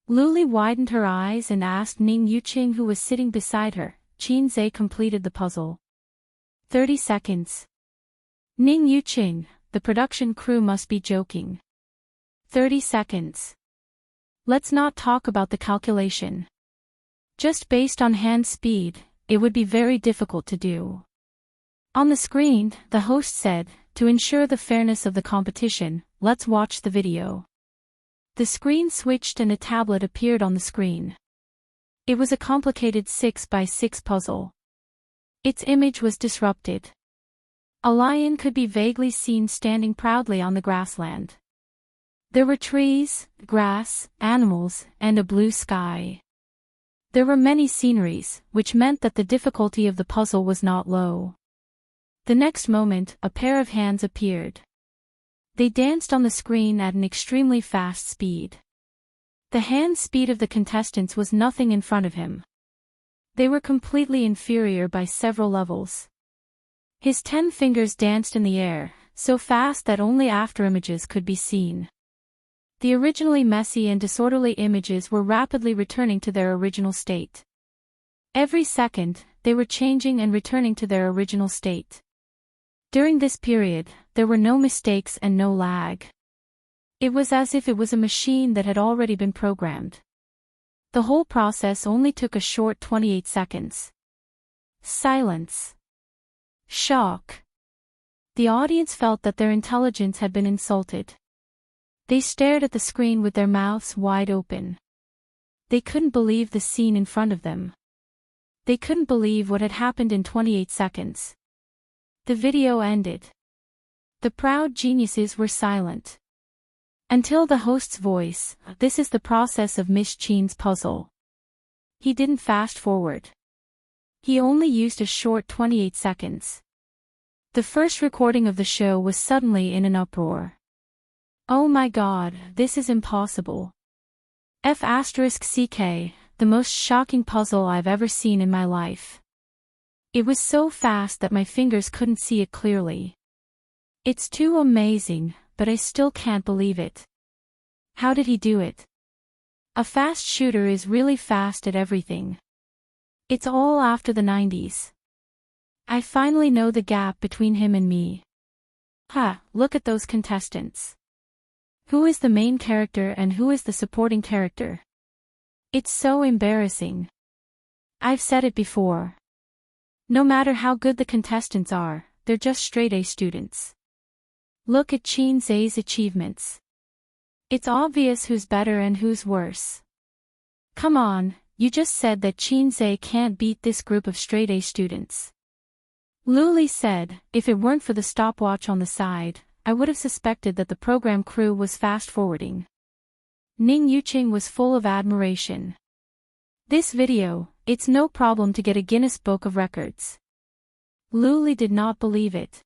Luli widened her eyes and asked Ning Yuqing, who was sitting beside her. Chin Zay completed the puzzle. 30 seconds. Ning Yuqing, the production crew must be joking. 30 seconds. Let's not talk about the calculation. Just based on hand speed, it would be very difficult to do. On the screen, the host said, "To ensure the fairness of the competition, let's watch the video." The screen switched and a tablet appeared on the screen. It was a complicated 6x6 puzzle. Its image was disrupted. A lion could be vaguely seen standing proudly on the grassland. There were trees, grass, animals, and a blue sky. There were many sceneries, which meant that the difficulty of the puzzle was not low. The next moment, a pair of hands appeared. They danced on the screen at an extremely fast speed. The hand speed of the contestants was nothing in front of him. They were completely inferior by several levels. His 10 fingers danced in the air, so fast that only afterimages could be seen. The originally messy and disorderly images were rapidly returning to their original state. Every second, they were changing and returning to their original state. During this period, there were no mistakes and no lag. It was as if it was a machine that had already been programmed. The whole process only took a short 28 seconds. Silence. Shock. The audience felt that their intelligence had been insulted. They stared at the screen with their mouths wide open. They couldn't believe the scene in front of them. They couldn't believe what had happened in 28 seconds. The video ended. The proud geniuses were silent. Until the host's voice, "This is the process of Miss Chin's puzzle." He didn't fast forward. He only used a short 28 seconds. The first recording of the show was suddenly in an uproar. "Oh my god, this is impossible. F***CK, the most shocking puzzle I've ever seen in my life. It was so fast that my fingers couldn't see it clearly. It's too amazing, but I still can't believe it. How did he do it? A fast shooter is really fast at everything. It's all after the 90s. I finally know the gap between him and me. Look at those contestants. Who is the main character and who is the supporting character? It's so embarrassing. I've said it before. No matter how good the contestants are, they're just straight-A students. Look at Chin Zay's achievements. It's obvious who's better and who's worse. Come on, you just said that Chin Zay can't beat this group of straight-A students." Luli said, "If it weren't for the stopwatch on the side, I would have suspected that the program crew was fast-forwarding. Ning Yuqing was full of admiration. This video, it's no problem to get a Guinness Book of Records. Lu Li did not believe it.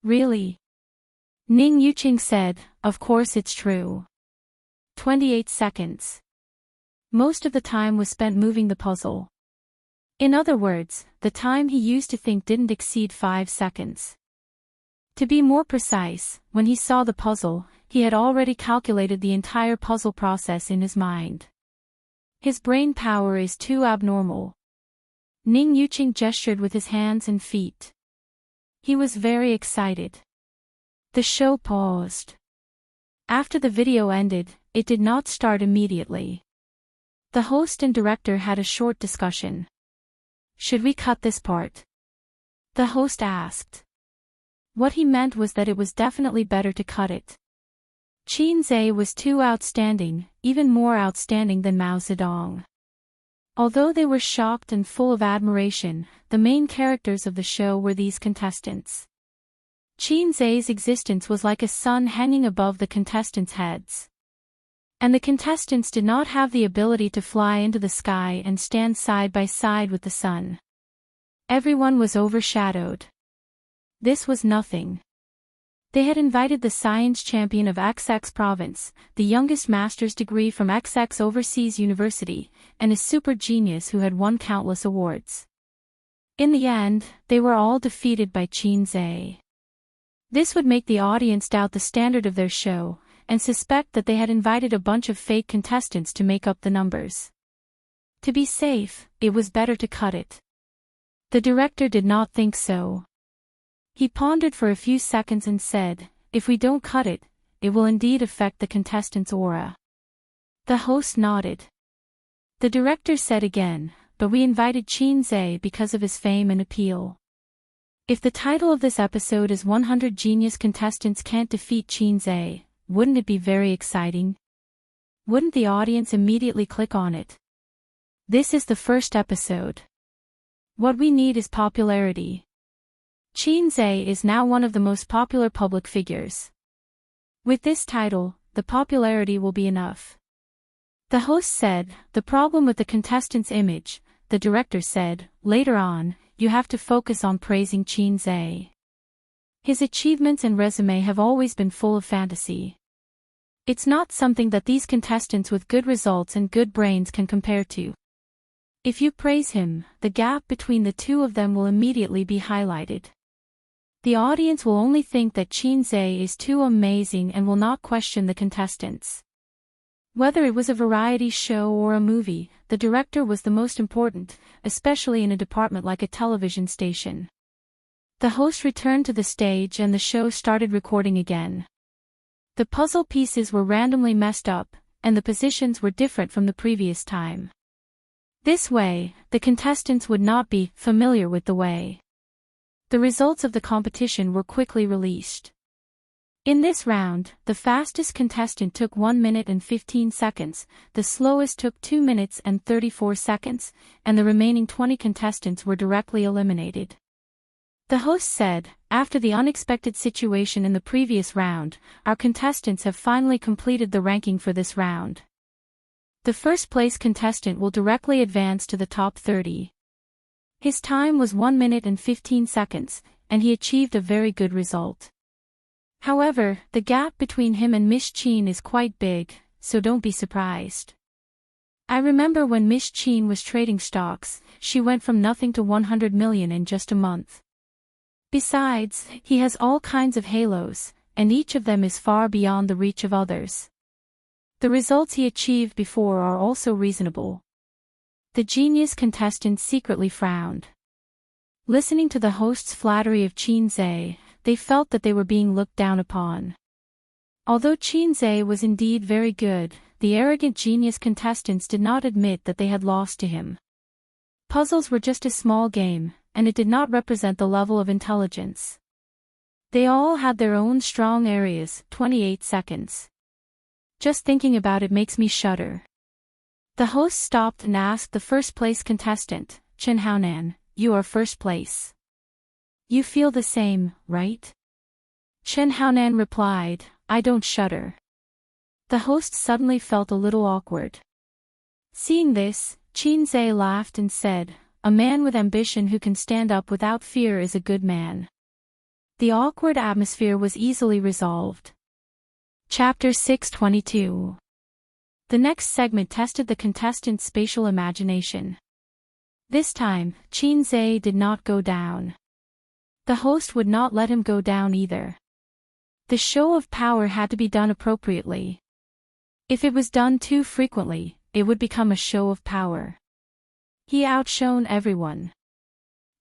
Really? Ning Yuqing said, of course it's true. 28 seconds. Most of the time was spent moving the puzzle. In other words, the time he used to think didn't exceed 5 seconds. To be more precise, when he saw the puzzle, he had already calculated the entire puzzle process in his mind. His brain power is too abnormal. Ning Yuqing gestured with his hands and feet. He was very excited. The show paused. After the video ended, it did not start immediately. The host and director had a short discussion. Should we cut this part? The host asked. What he meant was that it was definitely better to cut it. Qin Zhe was too outstanding, even more outstanding than Mao Zedong. Although they were shocked and full of admiration, the main characters of the show were these contestants. Qin Zhe's existence was like a sun hanging above the contestants' heads. And the contestants did not have the ability to fly into the sky and stand side by side with the sun. Everyone was overshadowed. This was nothing. They had invited the science champion of XX province, the youngest master's degree from XX overseas university, and a super genius who had won countless awards. In the end, they were all defeated by Qin Zhe. This would make the audience doubt the standard of their show, and suspect that they had invited a bunch of fake contestants to make up the numbers. To be safe, it was better to cut it. The director did not think so. He pondered for a few seconds and said, if we don't cut it, it will indeed affect the contestants' aura. The host nodded. The director said again, but we invited Qin Zhe because of his fame and appeal. If the title of this episode is 100 Genius Contestants Can't Defeat Qin Zhe, wouldn't it be very exciting? Wouldn't the audience immediately click on it? This is the first episode. What we need is popularity. Qin Zhe is now one of the most popular public figures. With this title, the popularity will be enough. The host said, the problem with the contestant's image, the director said, later on, you have to focus on praising Qin Zhe. His achievements and resume have always been full of fantasy. It's not something that these contestants with good results and good brains can compare to. If you praise him, the gap between the two of them will immediately be highlighted. The audience will only think that Qin Zhe is too amazing and will not question the contestants. Whether it was a variety show or a movie, the director was the most important, especially in a department like a television station. The host returned to the stage and the show started recording again. The puzzle pieces were randomly messed up, and the positions were different from the previous time. This way, the contestants would not be familiar with the way. The results of the competition were quickly released. In this round, the fastest contestant took 1 minute and 15 seconds, the slowest took 2 minutes and 34 seconds, and the remaining 20 contestants were directly eliminated. The host said, after the unexpected situation in the previous round, our contestants have finally completed the ranking for this round. The first place contestant will directly advance to the top 30. His time was 1 minute and 15 seconds, and he achieved a very good result. However, the gap between him and Miss Qin is quite big, so don't be surprised. I remember when Miss Qin was trading stocks, she went from nothing to 100 million in just a month. Besides, he has all kinds of halos, and each of them is far beyond the reach of others. The results he achieved before are also reasonable. The genius contestant secretly frowned. Listening to the host's flattery of Qin Zhe, they felt that they were being looked down upon. Although Qin Zhe was indeed very good, the arrogant genius contestants did not admit that they had lost to him. Puzzles were just a small game, and it did not represent the level of intelligence. They all had their own strong areas. 28 seconds. Just thinking about it makes me shudder. The host stopped and asked the first place contestant, Chen Haonan, you are first place. You feel the same, right? Chen Haonan replied, I don't shudder. The host suddenly felt a little awkward. Seeing this, Qin Zhe laughed and said, a man with ambition who can stand up without fear is a good man. The awkward atmosphere was easily resolved. Chapter 622. The next segment tested the contestants' spatial imagination. This time, Qin Zhe did not go down. The host would not let him go down either. The show of power had to be done appropriately. If it was done too frequently, it would become a show of power. He outshone everyone.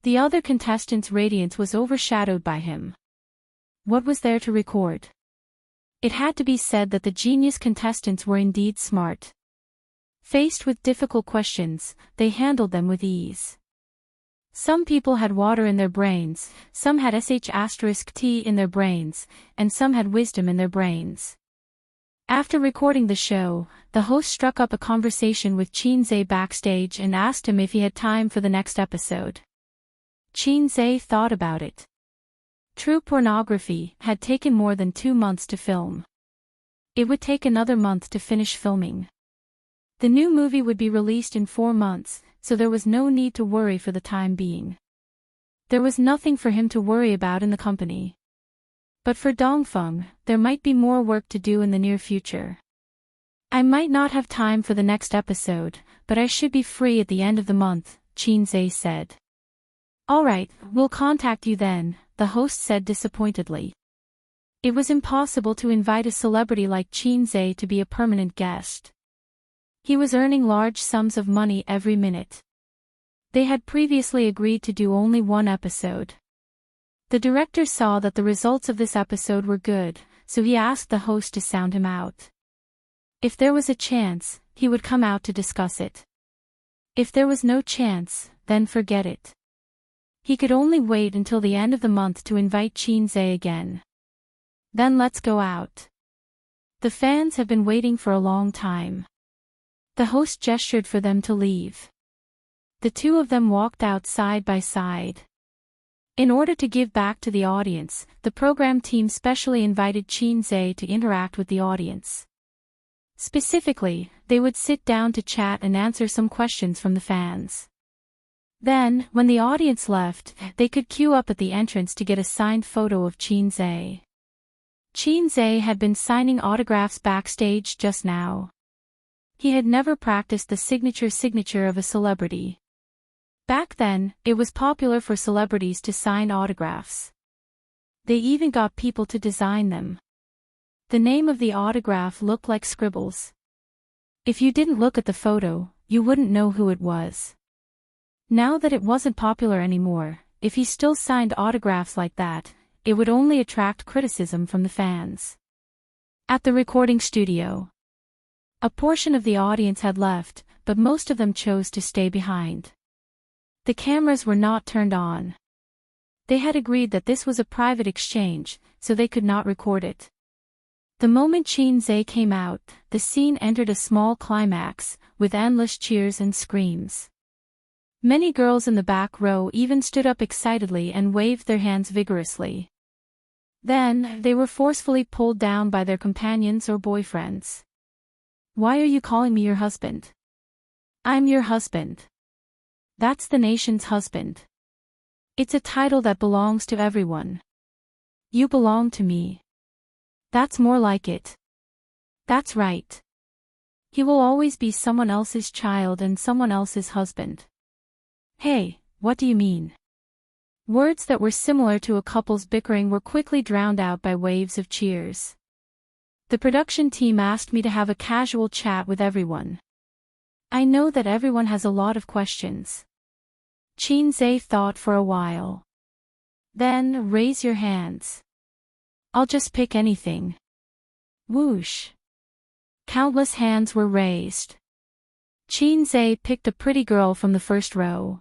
The other contestants' radiance was overshadowed by him. What was there to record? It had to be said that the genius contestants were indeed smart. Faced with difficult questions, they handled them with ease. Some people had water in their brains, some had sh*t in their brains, and some had wisdom in their brains. After recording the show, the host struck up a conversation with Qin Zhe backstage and asked him if he had time for the next episode. Qin Zhe thought about it. True Pornography had taken more than 2 months to film. It would take another month to finish filming. The new movie would be released in 4 months, so there was no need to worry for the time being. There was nothing for him to worry about in the company. But for Dongfeng, there might be more work to do in the near future. I might not have time for the next episode, but I should be free at the end of the month, Qin Zhe said. Alright, we'll contact you then, the host said disappointedly. It was impossible to invite a celebrity like Qin Zhe to be a permanent guest. He was earning large sums of money every minute. They had previously agreed to do only 1 episode. The director saw that the results of this episode were good, so he asked the host to sound him out. If there was a chance, he would come out to discuss it. If there was no chance, then forget it. He could only wait until the end of the month to invite Qin Zhe again. Then let's go out. The fans have been waiting for a long time. The host gestured for them to leave. The two of them walked out side by side. In order to give back to the audience, the program team specially invited Qin Zhe to interact with the audience. Specifically, they would sit down to chat and answer some questions from the fans. Then, when the audience left, they could queue up at the entrance to get a signed photo of Qin Zhe. Qin Zhe had been signing autographs backstage just now. He had never practiced the signature of a celebrity. Back then, it was popular for celebrities to sign autographs. They even got people to design them. The name of the autograph looked like scribbles. If you didn't look at the photo, you wouldn't know who it was. Now that it wasn't popular anymore, if he still signed autographs like that, it would only attract criticism from the fans. At the recording studio, a portion of the audience had left, but most of them chose to stay behind. The cameras were not turned on. They had agreed that this was a private exchange, so they could not record it. The moment Qin Zhe came out, the scene entered a small climax, with endless cheers and screams. Many girls in the back row even stood up excitedly and waved their hands vigorously. Then, they were forcefully pulled down by their companions or boyfriends. Why are you calling me your husband? I'm your husband. That's the nation's husband. It's a title that belongs to everyone. You belong to me. That's more like it. That's right. He will always be someone else's child and someone else's husband. Hey, what do you mean? Words that were similar to a couple's bickering were quickly drowned out by waves of cheers. The production team asked me to have a casual chat with everyone. I know that everyone has a lot of questions. Qin Zhe thought for a while. Then, raise your hands. I'll just pick anything. Whoosh. Countless hands were raised. Qin Zhe picked a pretty girl from the first row.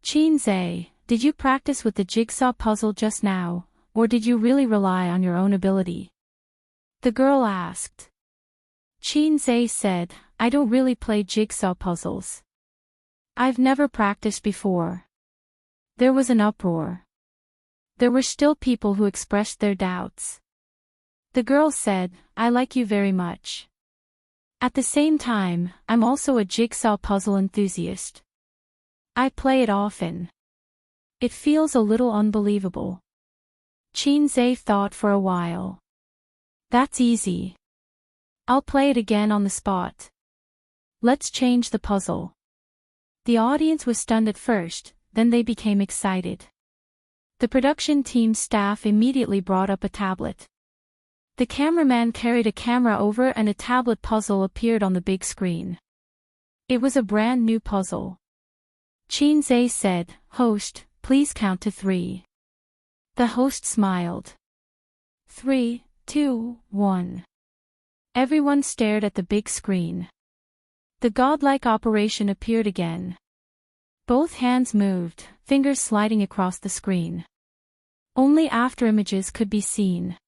Qin Zhe, did you practice with the jigsaw puzzle just now, or did you really rely on your own ability? The girl asked. Qin Zhe said, I don't really play jigsaw puzzles. I've never practiced before. There was an uproar. there were still people who expressed their doubts. The girl said, "I like you very much. At the same time, I'm also a jigsaw puzzle enthusiast. I play it often. It feels a little unbelievable." Qinze thought for a while. "That's easy. I'll play it again on the spot. Let's change the puzzle." The audience was stunned at first, then they became excited. The production team's staff immediately brought up a tablet. The cameraman carried a camera over and a tablet puzzle appeared on the big screen. It was a brand new puzzle. Qinze said, "Host, please count to 3. The host smiled. 3, 2, 1. Everyone stared at the big screen. The godlike operation appeared again. Both hands moved, fingers sliding across the screen. Only afterimages could be seen.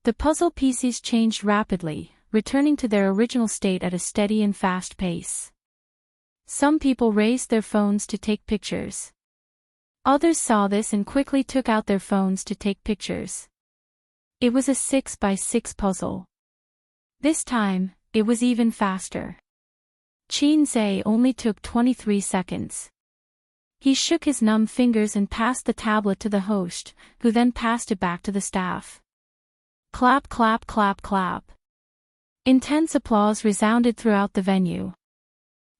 The puzzle pieces changed rapidly, returning to their original state at a steady and fast pace. Some people raised their phones to take pictures. Others saw this and quickly took out their phones to take pictures. It was a 6x6 puzzle. This time, it was even faster. Qinze only took 23 seconds. He shook his numb fingers and passed the tablet to the host, who then passed it back to the staff. Clap, clap, clap, clap. Intense applause resounded throughout the venue.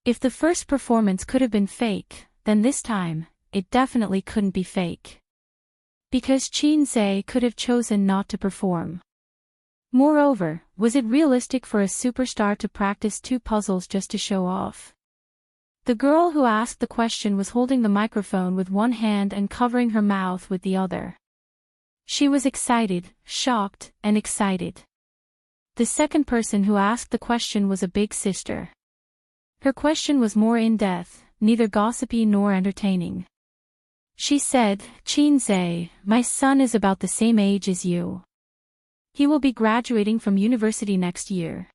If the first performance could have been fake, then this time, it definitely couldn't be fake. Because Qinze could have chosen not to perform. Moreover, was it realistic for a superstar to practice 2 puzzles just to show off? The girl who asked the question was holding the microphone with one hand and covering her mouth with the other. She was excited, shocked, and excited. The second person who asked the question was a big sister. Her question was more in-depth, neither gossipy nor entertaining. She said, "Qinze, my son is about the same age as you. He will be graduating from university next year.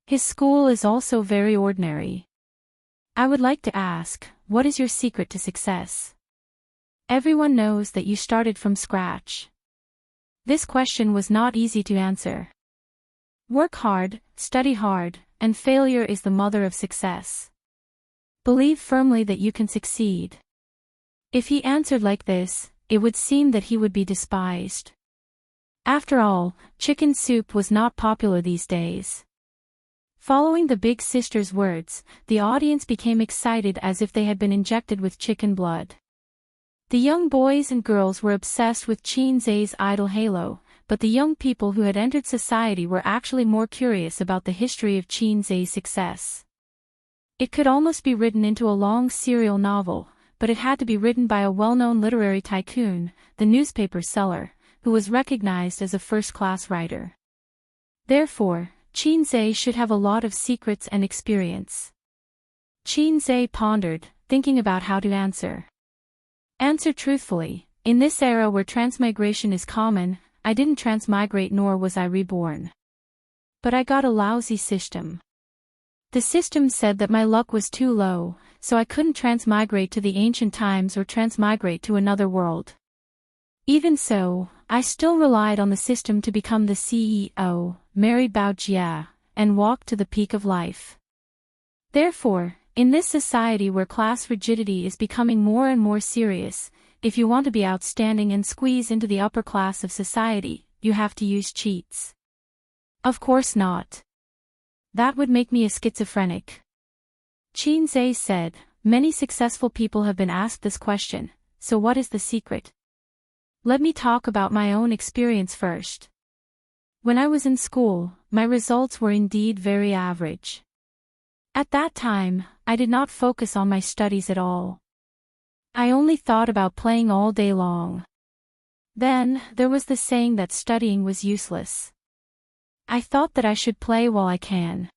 His school is also very ordinary. I would like to ask, what is your secret to success? Everyone knows that you started from scratch." This question was not easy to answer. Work hard, study hard, and failure is the mother of success. Believe firmly that you can succeed. If he answered like this, it would seem that he would be despised. After all, chicken soup was not popular these days. Following the big sister's words, the audience became excited as if they had been injected with chicken blood. The young boys and girls were obsessed with Qinze's idol halo, but the young people who had entered society were actually more curious about the history of Qinze's success. It could almost be written into a long serial novel, but it had to be written by a well-known literary tycoon, the newspaper seller, who was recognized as a first-class writer. Therefore, Qinze should have a lot of secrets and experience. Qinze pondered, thinking about how to answer. Answer truthfully. In this era where transmigration is common, I didn't transmigrate nor was I reborn. But I got a lousy system. The system said that my luck was too low, so I couldn't transmigrate to the ancient times or transmigrate to another world. Even so, I still relied on the system to become the CEO, married Bao Jia, and walk to the peak of life. Therefore, in this society where class rigidity is becoming more and more serious, if you want to be outstanding and squeeze into the upper class of society, you have to use cheats. Of course not. That would make me a schizophrenic. Qinze said, "Many successful people have been asked this question, so what is the secret? Let me talk about my own experience first. When I was in school, my results were indeed very average. At that time, I did not focus on my studies at all. I only thought about playing all day long. Then, there was the saying that studying was useless. I thought that I should play while I can.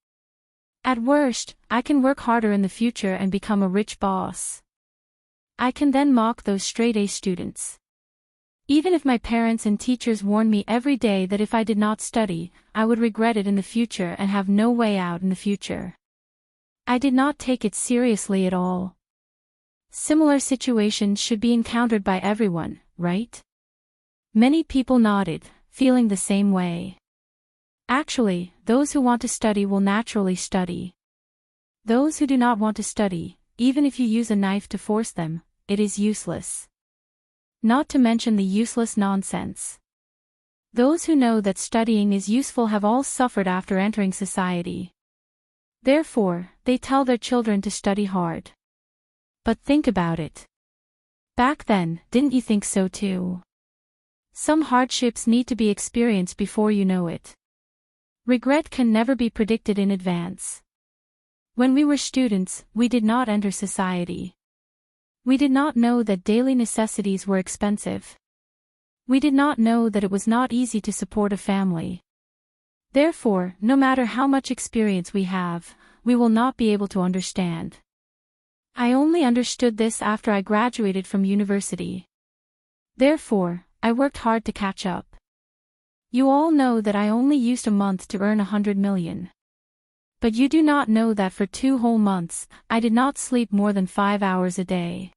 At worst, I can work harder in the future and become a rich boss. I can then mock those straight-A students. Even if my parents and teachers warned me every day that if I did not study, I would regret it in the future and have no way out in the future. I did not take it seriously at all. Similar situations should be encountered by everyone, right? Many people nodded, feeling the same way. Actually, those who want to study will naturally study. Those who do not want to study, even if you use a knife to force them, it is useless. Not to mention the useless nonsense. Those who know that studying is useful have all suffered after entering society. Therefore, they tell their children to study hard. But think about it. Back then, didn't you think so too? Some hardships need to be experienced before you know it. Regret can never be predicted in advance. When we were students, we did not enter society. We did not know that daily necessities were expensive. We did not know that it was not easy to support a family. Therefore, no matter how much experience we have, we will not be able to understand. I only understood this after I graduated from university. Therefore, I worked hard to catch up. You all know that I only used a month to earn 100 million. But you do not know that for 2 whole months, I did not sleep more than 5 hours a day.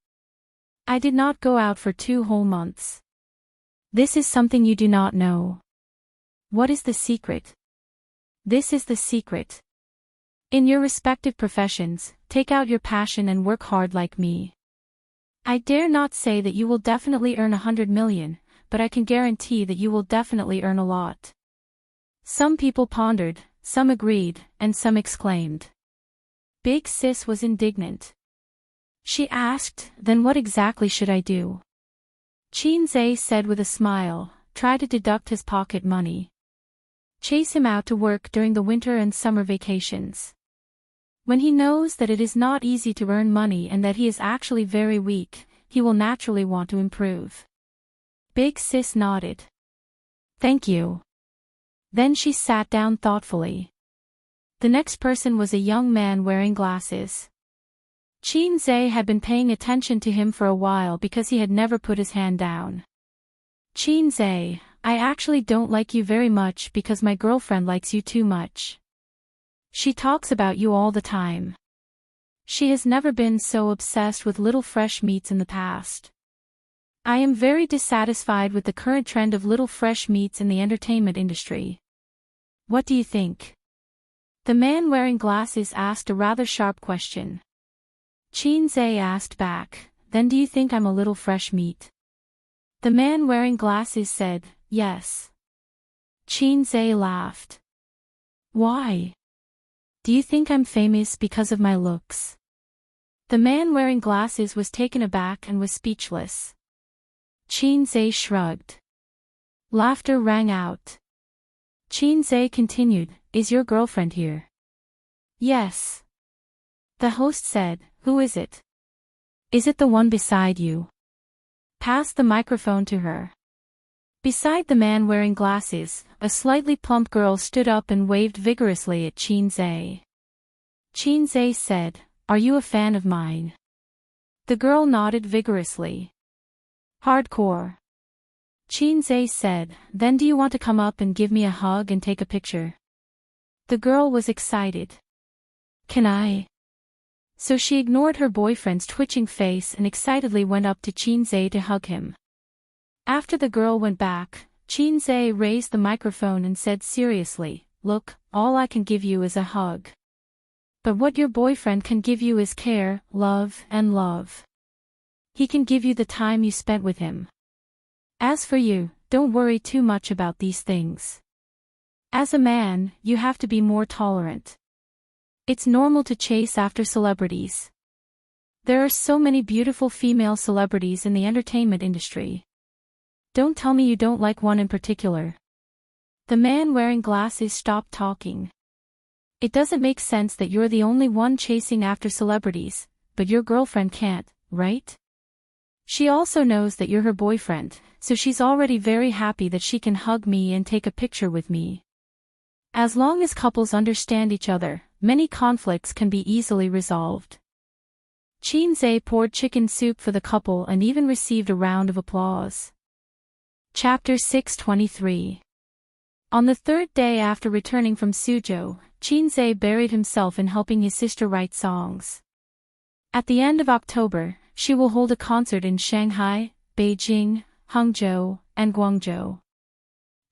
I did not go out for 2 whole months. This is something you do not know. What is the secret? This is the secret. In your respective professions, take out your passion and work hard like me. I dare not say that you will definitely earn 100 million, but I can guarantee that you will definitely earn a lot. Some people pondered, some agreed, and some exclaimed. Big Sis was indignant. She asked, then what exactly should I do? Chin-Zay said with a smile, try to deduct his pocket money. Chase him out to work during the winter and summer vacations. When he knows that it is not easy to earn money and that he is actually very weak, he will naturally want to improve. Big Sis nodded. Thank you. Then she sat down thoughtfully. The next person was a young man wearing glasses. Chin-Zay had been paying attention to him for a while because he had never put his hand down. Chin-Zay, I actually don't like you very much because my girlfriend likes you too much. She talks about you all the time. She has never been so obsessed with little fresh meats in the past. I am very dissatisfied with the current trend of little fresh meats in the entertainment industry. What do you think? The man wearing glasses asked a rather sharp question. Chin-Zay asked back, then do you think I'm a little fresh meat? The man wearing glasses said, yes. Chin-Zay laughed. Why? Do you think I'm famous because of my looks? The man wearing glasses was taken aback and was speechless. Chin-Zay shrugged. Laughter rang out. Chin-Zay continued, is your girlfriend here? Yes. The host said, who is it? Is it the one beside you? Pass the microphone to her. Beside the man wearing glasses, a slightly plump girl stood up and waved vigorously at Chin-Zay. Chin-Zay said, are you a fan of mine? The girl nodded vigorously. Hardcore. Chin-Zay said, then do you want to come up and give me a hug and take a picture? The girl was excited. Can I? So she ignored her boyfriend's twitching face and excitedly went up to Chin-Zay to hug him. After the girl went back, Chin-Zay raised the microphone and said seriously, look, all I can give you is a hug. But what your boyfriend can give you is care, love, and love. He can give you the time you spent with him. As for you, don't worry too much about these things. As a man, you have to be more tolerant. It's normal to chase after celebrities. There are so many beautiful female celebrities in the entertainment industry. Don't tell me you don't like one in particular. The man wearing glasses stopped talking. It doesn't make sense that you're the only one chasing after celebrities, but your girlfriend can't, right? She also knows that you're her boyfriend, so she's already very happy that she can hug me and take a picture with me. As long as couples understand each other, many conflicts can be easily resolved. Chin-Zay poured chicken soup for the couple and even received a round of applause. Chapter 623. On the third day after returning from Suzhou, Chin-Zay buried himself in helping his sister write songs. At the end of October, she will hold a concert in Shanghai, Beijing, Hangzhou, and Guangzhou.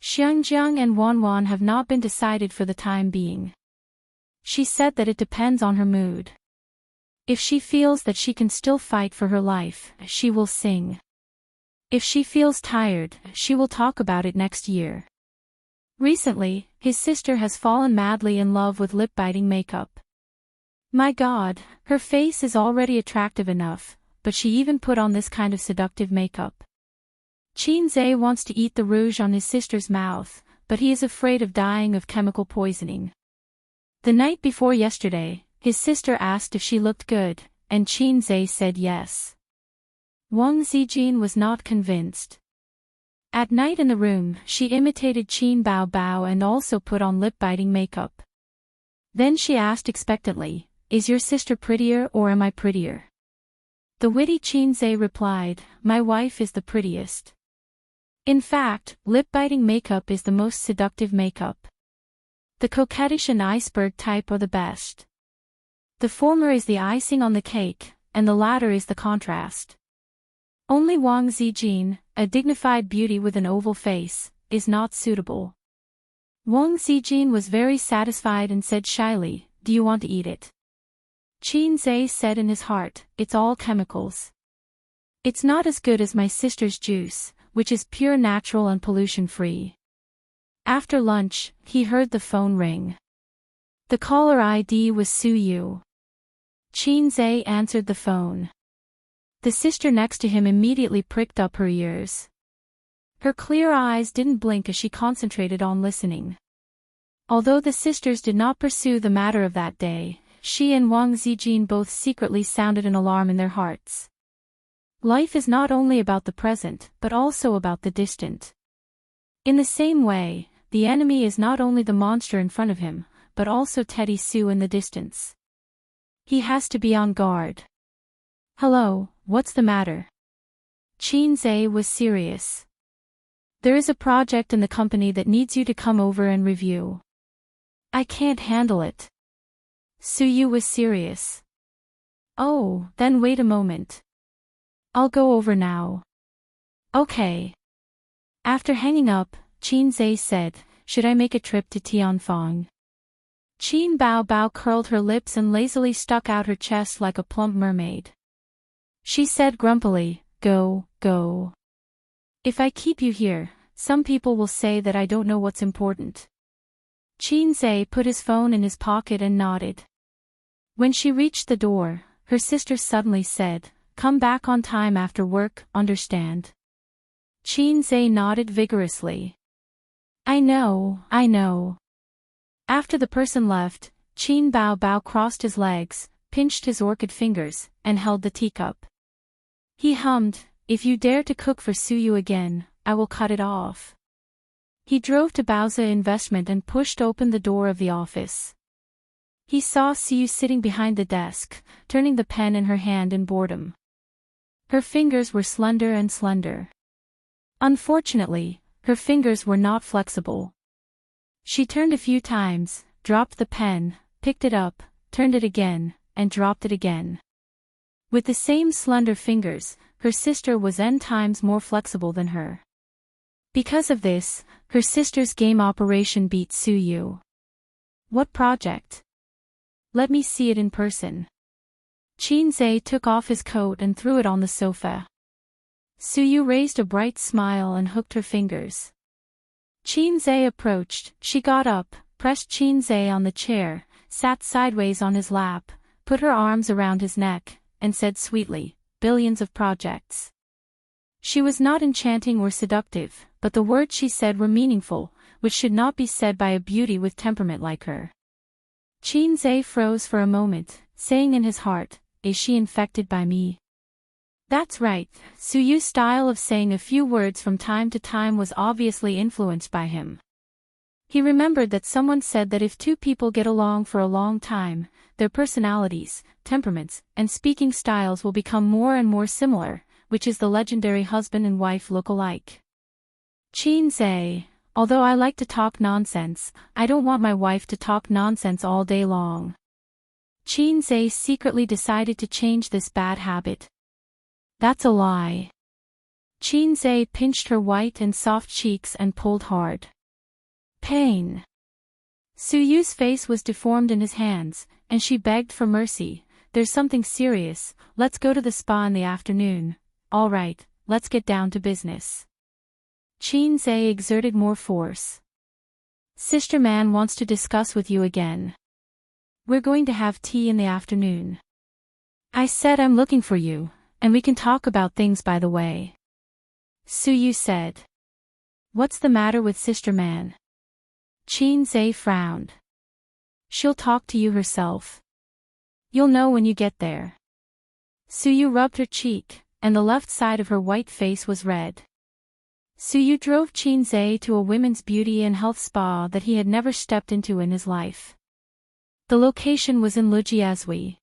Xiangjiang and Wanwan have not been decided for the time being. She said that it depends on her mood. If she feels that she can still fight for her life, she will sing. If she feels tired, she will talk about it next year. Recently, his sister has fallen madly in love with lip-biting makeup. My God, her face is already attractive enough, but she even put on this kind of seductive makeup. Qinzhe wants to eat the rouge on his sister's mouth, but he is afraid of dying of chemical poisoning. The night before yesterday, his sister asked if she looked good, and Qinzhe said yes. Wang Zijin was not convinced. At night in the room, she imitated Qin Bao Bao and also put on lip-biting makeup. Then she asked expectantly, "Is your sister prettier or am I prettier?" The witty Qinzhe replied, "My wife is the prettiest." In fact, lip-biting makeup is the most seductive makeup. The coquettish and iceberg type are the best. The former is the icing on the cake, and the latter is the contrast. Only Wang Zijin, a dignified beauty with an oval face, is not suitable. Wang Zijin was very satisfied and said shyly, "Do you want to eat it?" Qinzhe said in his heart, "It's all chemicals. It's not as good as my sister's juice, which is pure natural and pollution-free." After lunch, he heard the phone ring. The caller ID was Su Yu. Qinzhe answered the phone. The sister next to him immediately pricked up her ears. Her clear eyes didn't blink as she concentrated on listening. Although the sisters did not pursue the matter of that day, she and Wang Zijin both secretly sounded an alarm in their hearts. Life is not only about the present, but also about the distant. In the same way, the enemy is not only the monster in front of him, but also Teddy Sue in the distance. He has to be on guard. "Hello, what's the matter?" Qinzhe was serious. "There is a project in the company that needs you to come over and review." "I can't handle it." Su Yu was serious. "Oh, then wait a moment. I'll go over now." "Okay." After hanging up, Qinzhe said, "Should I make a trip to Tianfang?" Qin Bao Bao curled her lips and lazily stuck out her chest like a plump mermaid. She said grumpily, "Go, go. If I keep you here, some people will say that I don't know what's important." Qinzhe put his phone in his pocket and nodded. When she reached the door, her sister suddenly said, "Come back on time after work, understand?" Qinzhe nodded vigorously. I know. After the person left, Qin Bao Bao crossed his legs, pinched his orchid fingers, and held the teacup. He hummed, "If you dare to cook for Su Yu again, I will cut it off." He drove to Baoza Investment and pushed open the door of the office. He saw Su Yu sitting behind the desk, turning the pen in her hand in boredom. Her fingers were slender. Unfortunately, her fingers were not flexible. She turned a few times, dropped the pen, picked it up, turned it again, and dropped it again. With the same slender fingers, her sister was n times more flexible than her. Because of this, her sister's game operation beat Su Yu. "What project? Let me see it in person." Qinzhe took off his coat and threw it on the sofa. Su Yu raised a bright smile and hooked her fingers. Qinzhe approached, she got up, pressed Qinzhe on the chair, sat sideways on his lap, put her arms around his neck, and said sweetly, "Billions of projects." She was not enchanting or seductive, but the words she said were meaningful, which should not be said by a beauty with temperament like her. Qinzhe froze for a moment, saying in his heart, "Is she infected by me?" That's right, Su Yu's style of saying a few words from time to time was obviously influenced by him. He remembered that someone said that if two people get along for a long time, their personalities, temperaments, and speaking styles will become more and more similar, which is the legendary husband and wife look-alike. Qinzhe, although I like to talk nonsense, I don't want my wife to talk nonsense all day long. Qinzhe secretly decided to change this bad habit. That's a lie. Qinze pinched her white and soft cheeks and pulled hard. Pain. Suyu's face was deformed in his hands, and she begged for mercy. There's something serious, let's go to the spa in the afternoon. All right, let's get down to business. Qinze exerted more force. Sister Man wants to discuss with you again. We're going to have tea in the afternoon. I said I'm looking for you, and we can talk about things by the way. Suyu said. What's the matter with Sister Man? Qinze frowned. She'll talk to you herself. You'll know when you get there. Suyu rubbed her cheek, and the left side of her white face was red. Suyu drove Qinze to a women's beauty and health spa that he had never stepped into in his life. The location was in Lujiazui.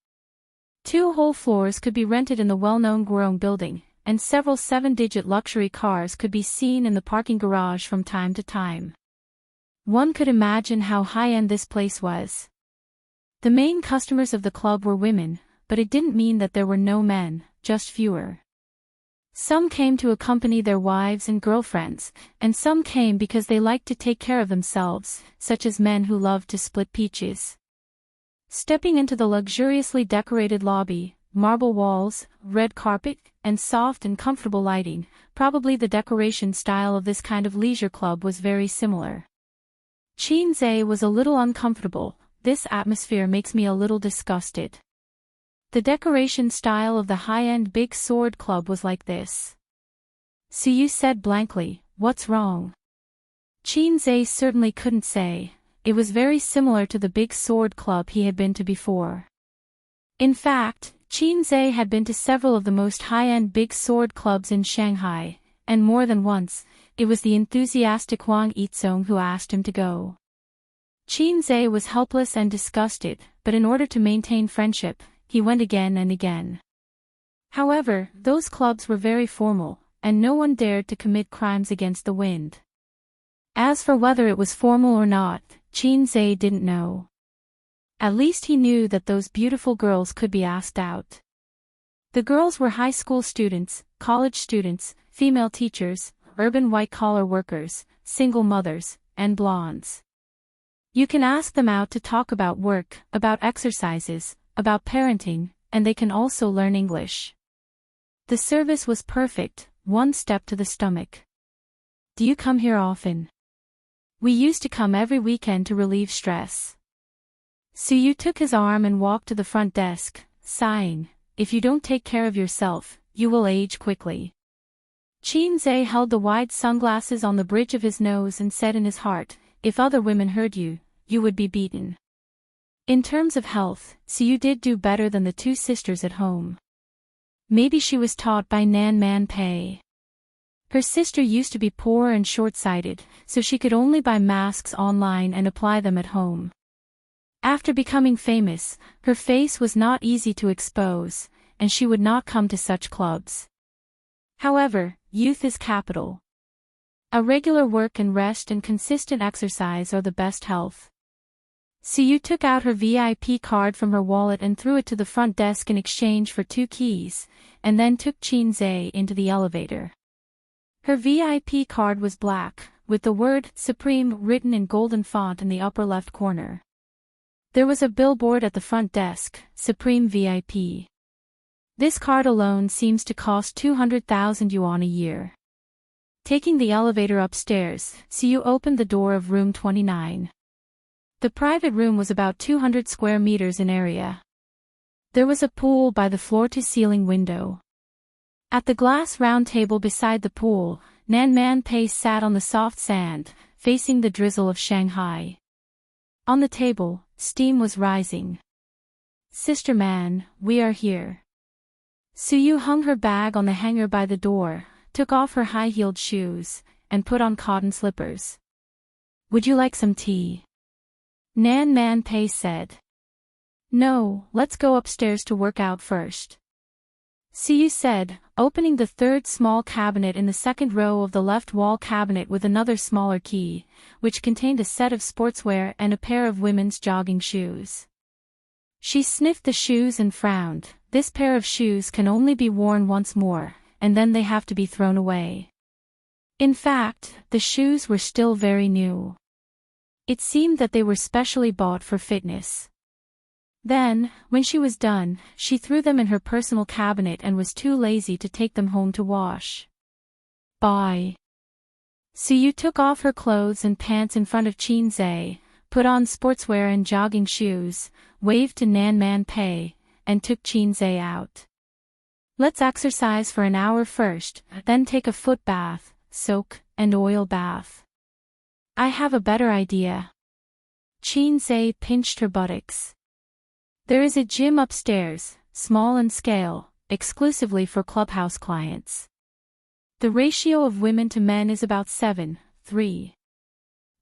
2 whole floors could be rented in the well-known Guorong building, and several 7-digit luxury cars could be seen in the parking garage from time to time. One could imagine how high-end this place was. The main customers of the club were women, but it didn't mean that there were no men, just fewer. Some came to accompany their wives and girlfriends, and some came because they liked to take care of themselves, such as men who loved to split peaches. Stepping into the luxuriously decorated lobby, marble walls, red carpet, and soft and comfortable lighting, probably the decoration style of this kind of leisure club was very similar. Qinze was a little uncomfortable. This atmosphere makes me a little disgusted. The decoration style of the high-end Big Sword Club was like this. Suyu said blankly, what's wrong? Qinze certainly couldn't say. It was very similar to the Big Sword Club he had been to before. In fact, Qinze had been to several of the most high-end Big Sword Clubs in Shanghai, and more than once, it was the enthusiastic Huang Yizong who asked him to go. Qinze was helpless and disgusted, but in order to maintain friendship, he went again and again. However, those clubs were very formal, and no one dared to commit crimes against the wind. As for whether it was formal or not, Qinze didn't know. At least he knew that those beautiful girls could be asked out. The girls were high school students, college students, female teachers, urban white-collar workers, single mothers, and blondes. You can ask them out to talk about work, about exercises, about parenting, and they can also learn English. The service was perfect, one step to the stomach. Do you come here often? We used to come every weekend to relieve stress. Suyu took his arm and walked to the front desk, sighing, if you don't take care of yourself, you will age quickly. Qinze held the wide sunglasses on the bridge of his nose and said in his heart, if other women heard you, you would be beaten. In terms of health, Suyu did do better than the 2 sisters at home. Maybe she was taught by Nan Man Pei. Her sister used to be poor and short-sighted, so she could only buy masks online and apply them at home. After becoming famous, her face was not easy to expose, and she would not come to such clubs. However, youth is capital. A regular work and rest and consistent exercise are the best health. Suyu took out her VIP card from her wallet and threw it to the front desk in exchange for 2 keys, and then took Qinze into the elevator. Her VIP card was black, with the word Supreme written in golden font in the upper left corner. There was a billboard at the front desk, Supreme VIP. This card alone seems to cost 200,000 yuan a year. Taking the elevator upstairs, Suyu opened the door of room 29. The private room was about 200 square meters in area. There was a pool by the floor-to-ceiling window. At the glass round table beside the pool, Nan Man Pei sat on the soft sand, facing the drizzle of Shanghai. On the table, steam was rising. Sister Man, we are here. Suyu hung her bag on the hanger by the door, took off her high-heeled shoes, and put on cotton slippers. Would you like some tea? Nan Man Pei said. No, let's go upstairs to work out first. Suyu said, opening the 3rd small cabinet in the 2nd row of the left wall cabinet with another smaller key, which contained a set of sportswear and a pair of women's jogging shoes. She sniffed the shoes and frowned. This pair of shoes can only be worn once more, and then they have to be thrown away. In fact, the shoes were still very new. It seemed that they were specially bought for fitness. Then, when she was done, she threw them in her personal cabinet and was too lazy to take them home to wash. Bye. Suyu took off her clothes and pants in front of Chin-zae, put on sportswear and jogging shoes, waved to Nan Man Pei, and took Chin-zae out. Let's exercise for an hour first, then take a foot bath, soak, and oil bath. I have a better idea. Chin-zae pinched her buttocks. There is a gym upstairs, small and scale, exclusively for clubhouse clients. The ratio of women to men is about 7:3.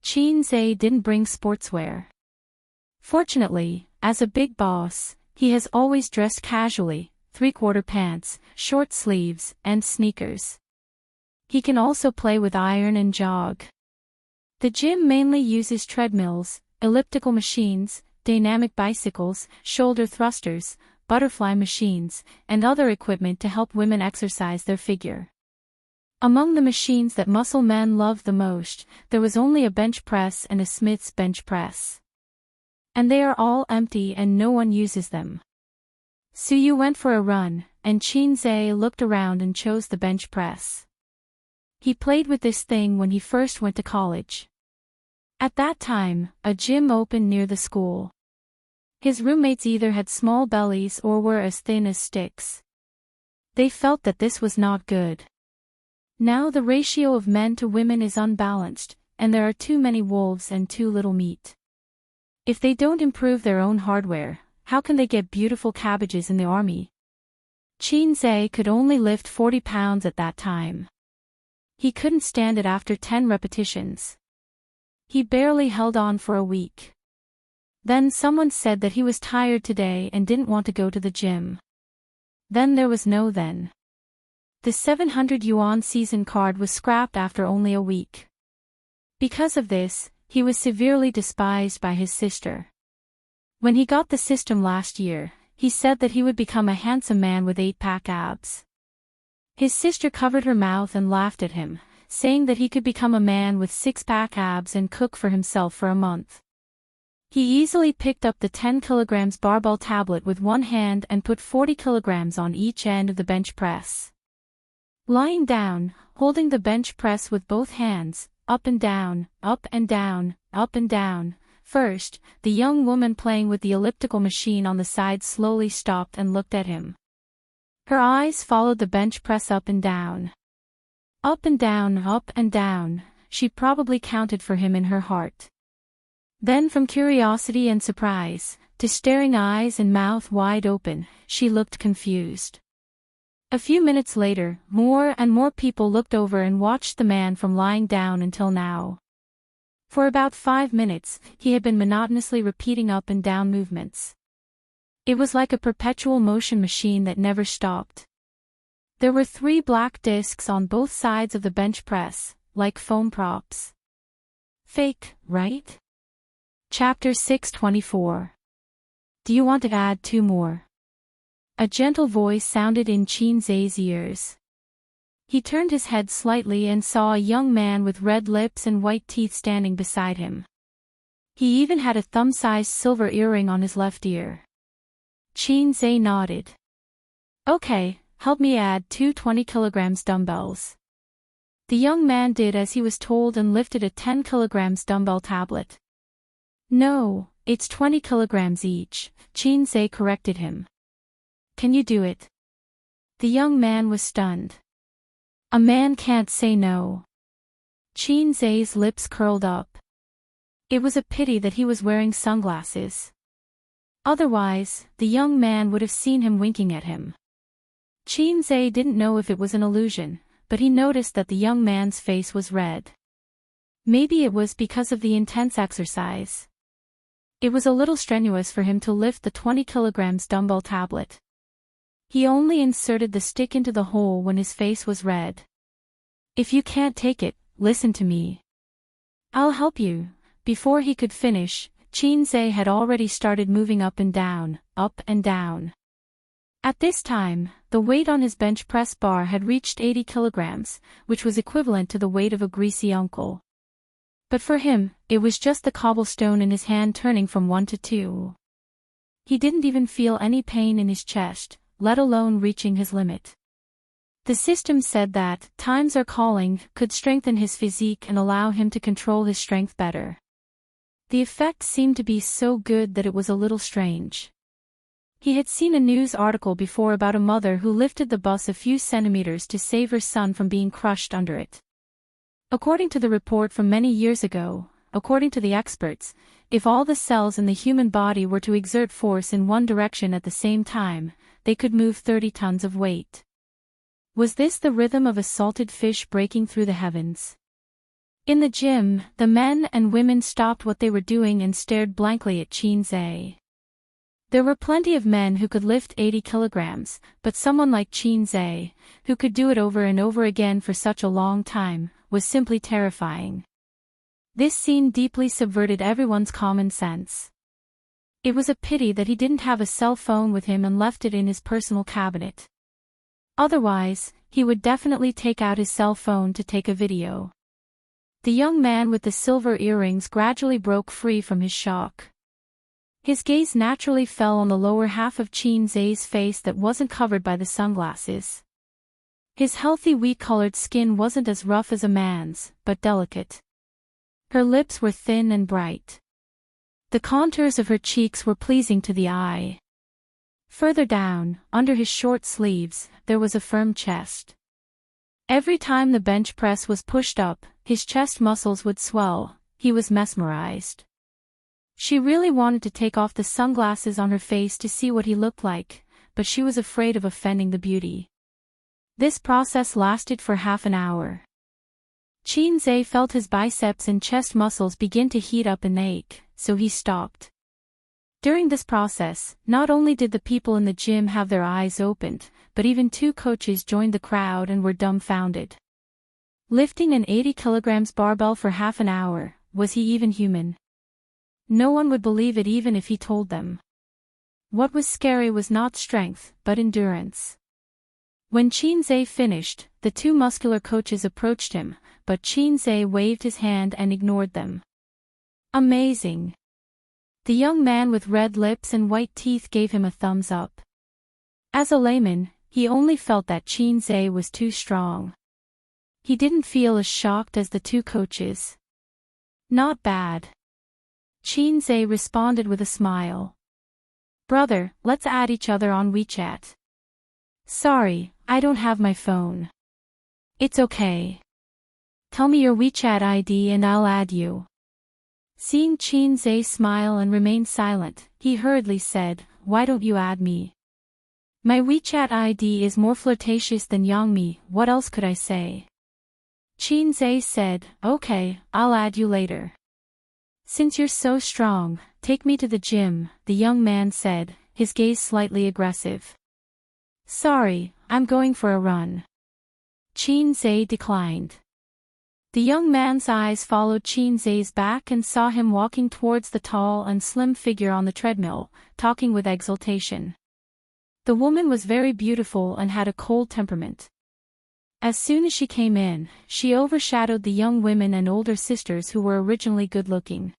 Chin-zae didn't bring sportswear. Fortunately, as a big boss, he has always dressed casually, three-quarter pants, short sleeves, and sneakers. He can also play with iron and jog. The gym mainly uses treadmills, elliptical machines, dynamic bicycles, shoulder thrusters, butterfly machines, and other equipment to help women exercise their figure. Among the machines that muscle men love the most, there was only a bench press and a Smith's bench press. And they are all empty and no one uses them. Suyu went for a run, and Chin-zae looked around and chose the bench press. He played with this thing when he first went to college. At that time, a gym opened near the school. His roommates either had small bellies or were as thin as sticks. They felt that this was not good. Now the ratio of men to women is unbalanced, and there are too many wolves and too little meat. If they don't improve their own hardware, how can they get beautiful cabbages in the army? Chin-zae could only lift 40 pounds at that time. He couldn't stand it after 10 repetitions. He barely held on for a week. Then someone said that he was tired today and didn't want to go to the gym. Then there was no then. The 700 yuan season card was scrapped after only a week. Because of this, he was severely despised by his sister. When he got the system last year, he said that he would become a handsome man with 8-pack abs. His sister covered her mouth and laughed at him, saying that he could become a man with 6-pack abs and cook for himself for a month. He easily picked up the 10 kilograms barbell tablet with one hand and put 40 kilograms on each end of the bench press. Lying down, holding the bench press with both hands, up and down, up and down, up and down. First, the young woman playing with the elliptical machine on the side slowly stopped and looked at him. Her eyes followed the bench press up and down. Up and down, up and down, she probably counted for him in her heart. Then from curiosity and surprise, to staring eyes and mouth wide open, she looked confused. A few minutes later, more and more people looked over and watched the man from lying down until now. For about 5 minutes, he had been monotonously repeating up and down movements. It was like a perpetual motion machine that never stopped. There were 3 black discs on both sides of the bench press, like foam props. Fake, right? Chapter 624. Do you want to add 2 more? A gentle voice sounded in Chin-zae's ears. He turned his head slightly and saw a young man with red lips and white teeth standing beside him. He even had a thumb-sized silver earring on his left ear. Chin-zae nodded. Okay, help me add 2 20 kilograms dumbbells. The young man did as he was told and lifted a 10 kilograms dumbbell tablet. No, it's 20 kilograms each, Chin-zae corrected him. Can you do it? The young man was stunned. A man can't say no. Chin-zae's lips curled up. It was a pity that he was wearing sunglasses. Otherwise, the young man would have seen him winking at him. Chin-zae didn't know if it was an illusion, but he noticed that the young man's face was red. Maybe it was because of the intense exercise. It was a little strenuous for him to lift the 20 kilograms dumbbell tablet. He only inserted the stick into the hole when his face was red. If you can't take it, listen to me. I'll help you. Before he could finish, Chin-zae had already started moving up and down, up and down. At this time, the weight on his bench press bar had reached 80 kilograms, which was equivalent to the weight of a greasy uncle. But for him, it was just the cobblestone in his hand turning from 1 to 2. He didn't even feel any pain in his chest, let alone reaching his limit. The system said that "times are calling" could strengthen his physique and allow him to control his strength better. The effect seemed to be so good that it was a little strange. He had seen a news article before about a mother who lifted the bus a few centimeters to save her son from being crushed under it. According to the report from many years ago, according to the experts, if all the cells in the human body were to exert force in one direction at the same time, they could move 30 tons of weight. Was this the rhythm of a salted fish breaking through the heavens? In the gym, the men and women stopped what they were doing and stared blankly at Chin-Zé. There were plenty of men who could lift 80 kilograms, but someone like Chin-Zé, who could do it over and over again for such a long time, was simply terrifying. This scene deeply subverted everyone's common sense. It was a pity that he didn't have a cell phone with him and left it in his personal cabinet. Otherwise, he would definitely take out his cell phone to take a video. The young man with the silver earrings gradually broke free from his shock. His gaze naturally fell on the lower half of Chin-Zé's face that wasn't covered by the sunglasses. His healthy wheat-colored skin wasn't as rough as a man's, but delicate. Her lips were thin and bright. The contours of her cheeks were pleasing to the eye. Further down, under his short sleeves, there was a firm chest. Every time the bench press was pushed up, his chest muscles would swell. He was mesmerized. She really wanted to take off the sunglasses on her face to see what he looked like, but she was afraid of offending the beauty. This process lasted for half an hour. Chin-Zé felt his biceps and chest muscles begin to heat up and ache, so he stopped. During this process, not only did the people in the gym have their eyes opened, but even 2 coaches joined the crowd and were dumbfounded. Lifting an 80 kilograms barbell for half an hour, was he even human? No one would believe it even if he told them. What was scary was not strength, but endurance. When Chin-Zé finished, the 2 muscular coaches approached him, but Chin-Zé waved his hand and ignored them. Amazing! The young man with red lips and white teeth gave him a thumbs up. As a layman, he only felt that Chin-Zé was too strong. He didn't feel as shocked as the 2 coaches. Not bad. Chin-Zé responded with a smile. Brother, let's add each other on WeChat. Sorry, I don't have my phone. It's okay. Tell me your WeChat ID and I'll add you. Seeing Chin-Zé smile and remain silent, he hurriedly said, Why don't you add me? My WeChat ID is more flirtatious than Yangmi, what else could I say? Chin-Zé said, Okay, I'll add you later. Since you're so strong, take me to the gym, the young man said, his gaze slightly aggressive. Sorry, I'm going for a run. Chin-Zé declined. The young man's eyes followed Chin-Zé's back and saw him walking towards the tall and slim figure on the treadmill, talking with exultation. The woman was very beautiful and had a cold temperament. As soon as she came in, she overshadowed the young women and older sisters who were originally good-looking.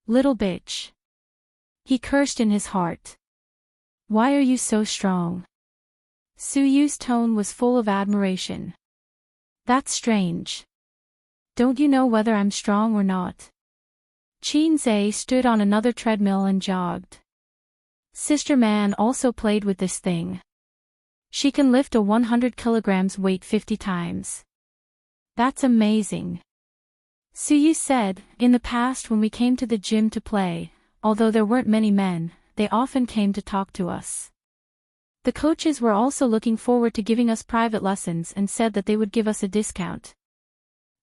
Little bitch. He cursed in his heart. Why are you so strong? Suyu's tone was full of admiration. That's strange. Don't you know whether I'm strong or not? Chin-Zé stood on another treadmill and jogged. Sister Man also played with this thing. She can lift a 100 kilograms weight 50 times. That's amazing. Suyu said, in the past when we came to the gym to play, although there weren't many men, they often came to talk to us. The coaches were also looking forward to giving us private lessons and said that they would give us a discount.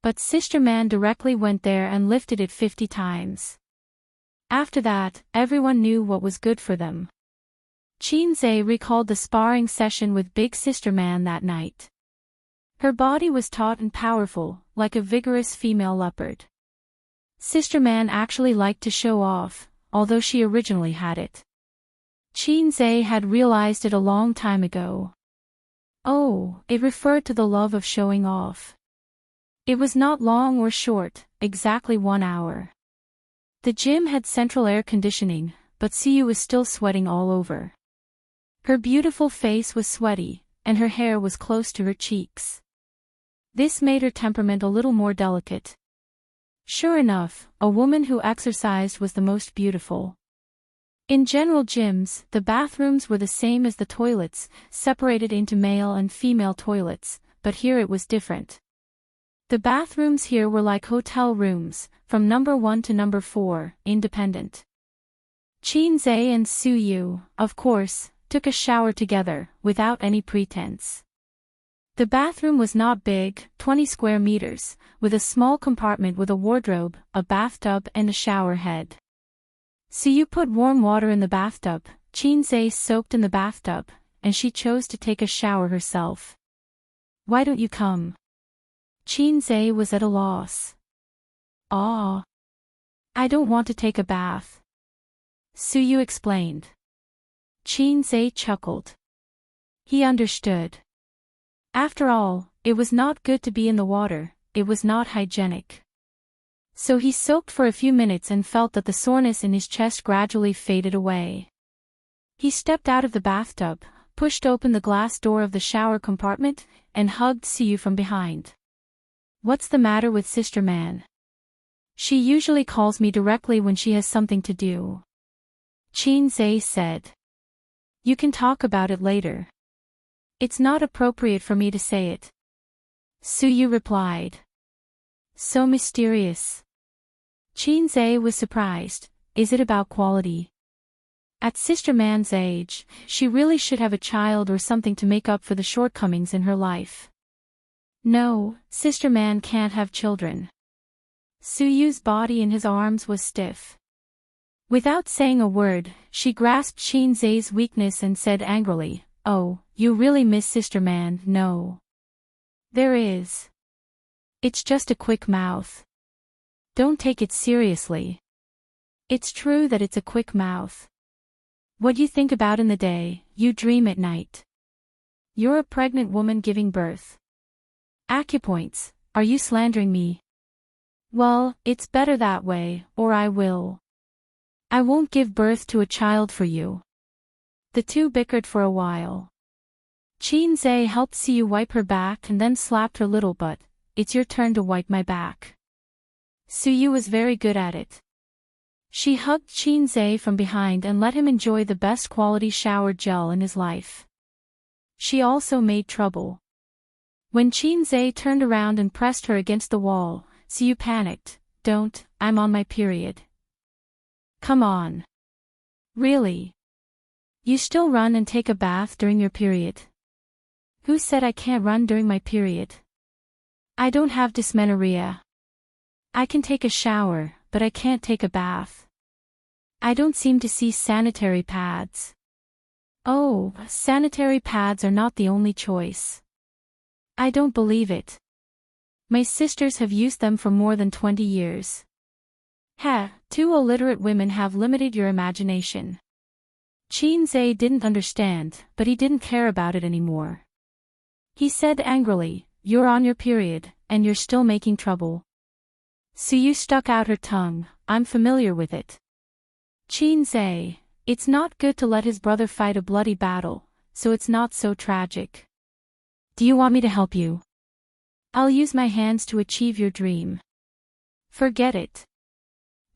But Sister Man directly went there and lifted it 50 times. After that, everyone knew what was good for them. Chin-Zé recalled the sparring session with Big Sister Man that night. Her body was taut and powerful, like a vigorous female leopard. Sister Man actually liked to show off, although she originally had it. Qinze had realized it a long time ago. Oh, it referred to the love of showing off. It was not long or short, exactly 1 hour. The gym had central air conditioning, but Siyu was still sweating all over. Her beautiful face was sweaty, and her hair was close to her cheeks. This made her temperament a little more delicate. Sure enough, a woman who exercised was the most beautiful. In general gyms, the bathrooms were the same as the toilets, separated into male and female toilets, but here it was different. The bathrooms here were like hotel rooms, from number 1 to number 4, independent. Qinze and Suyu, of course, took a shower together, without any pretense. The bathroom was not big, 20 square meters, with a small compartment with a wardrobe, a bathtub and a shower head. Suyu put warm water in the bathtub, Qinze soaked in the bathtub, and she chose to take a shower herself. Why don't you come? Qinze was at a loss. Ah. I don't want to take a bath. Suyu explained. Qinze chuckled. He understood. After all, it was not good to be in the water, it was not hygienic. So he soaked for a few minutes and felt that the soreness in his chest gradually faded away. He stepped out of the bathtub, pushed open the glass door of the shower compartment, and hugged Suyu from behind. What's the matter with Sister Man? She usually calls me directly when she has something to do. Qinze said. You can talk about it later. It's not appropriate for me to say it. Suyu replied. So mysterious. Qinze was surprised. Is it about quality? At Sister Man's age, she really should have a child or something to make up for the shortcomings in her life. No, Sister Man can't have children. Suyu's body in his arms was stiff. Without saying a word, she grasped Qinze's weakness and said angrily, Oh, you really miss Sister Man, no. There is. It's just a quick mouth. Don't take it seriously. It's true that it's a quick mouth. What you think about in the day, you dream at night. You're a pregnant woman giving birth. Acupoints, are you slandering me? Well, it's better that way, or I will. I won't give birth to a child for you. The two bickered for a while. Qinze helped Siyu wipe her back and then slapped her little butt. It's your turn to wipe my back. Suyu was very good at it. She hugged Qinze from behind and let him enjoy the best quality shower gel in his life. She also made trouble. When Qinze turned around and pressed her against the wall, Suyu panicked. Don't, I'm on my period. Come on. Really? You still run and take a bath during your period? Who said I can't run during my period? I don't have dysmenorrhea. I can take a shower, but I can't take a bath. I don't seem to see sanitary pads. Oh, sanitary pads are not the only choice. I don't believe it. My sisters have used them for more than 20 years. Heh, two illiterate women have limited your imagination. Qinze didn't understand, but he didn't care about it anymore. He said angrily, You're on your period, and you're still making trouble. Suyu stuck out her tongue, I'm familiar with it. Qinze, it's not good to let his brother fight a bloody battle, so it's not so tragic. Do you want me to help you? I'll use my hands to achieve your dream. Forget it.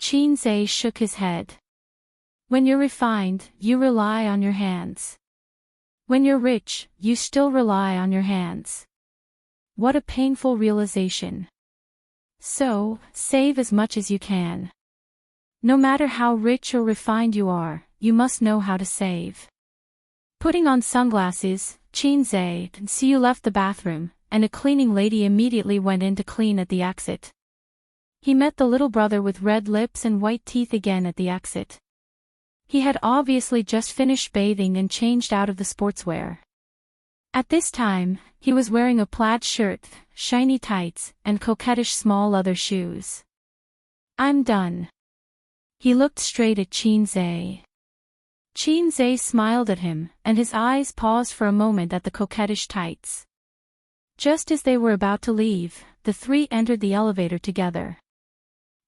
Qinze shook his head. When you're refined, you rely on your hands. When you're rich, you still rely on your hands. What a painful realization. So, save as much as you can. No matter how rich or refined you are, you must know how to save. Putting on sunglasses, Qinze and Siyu left the bathroom, and a cleaning lady immediately went in to clean at the exit. He met the little brother with red lips and white teeth again at the exit. He had obviously just finished bathing and changed out of the sportswear. At this time, he was wearing a plaid shirt, shiny tights, and coquettish small leather shoes. I'm done. He looked straight at Qinze. Qin smiled at him, and his eyes paused for a moment at the coquettish tights. Just as they were about to leave, the three entered the elevator together.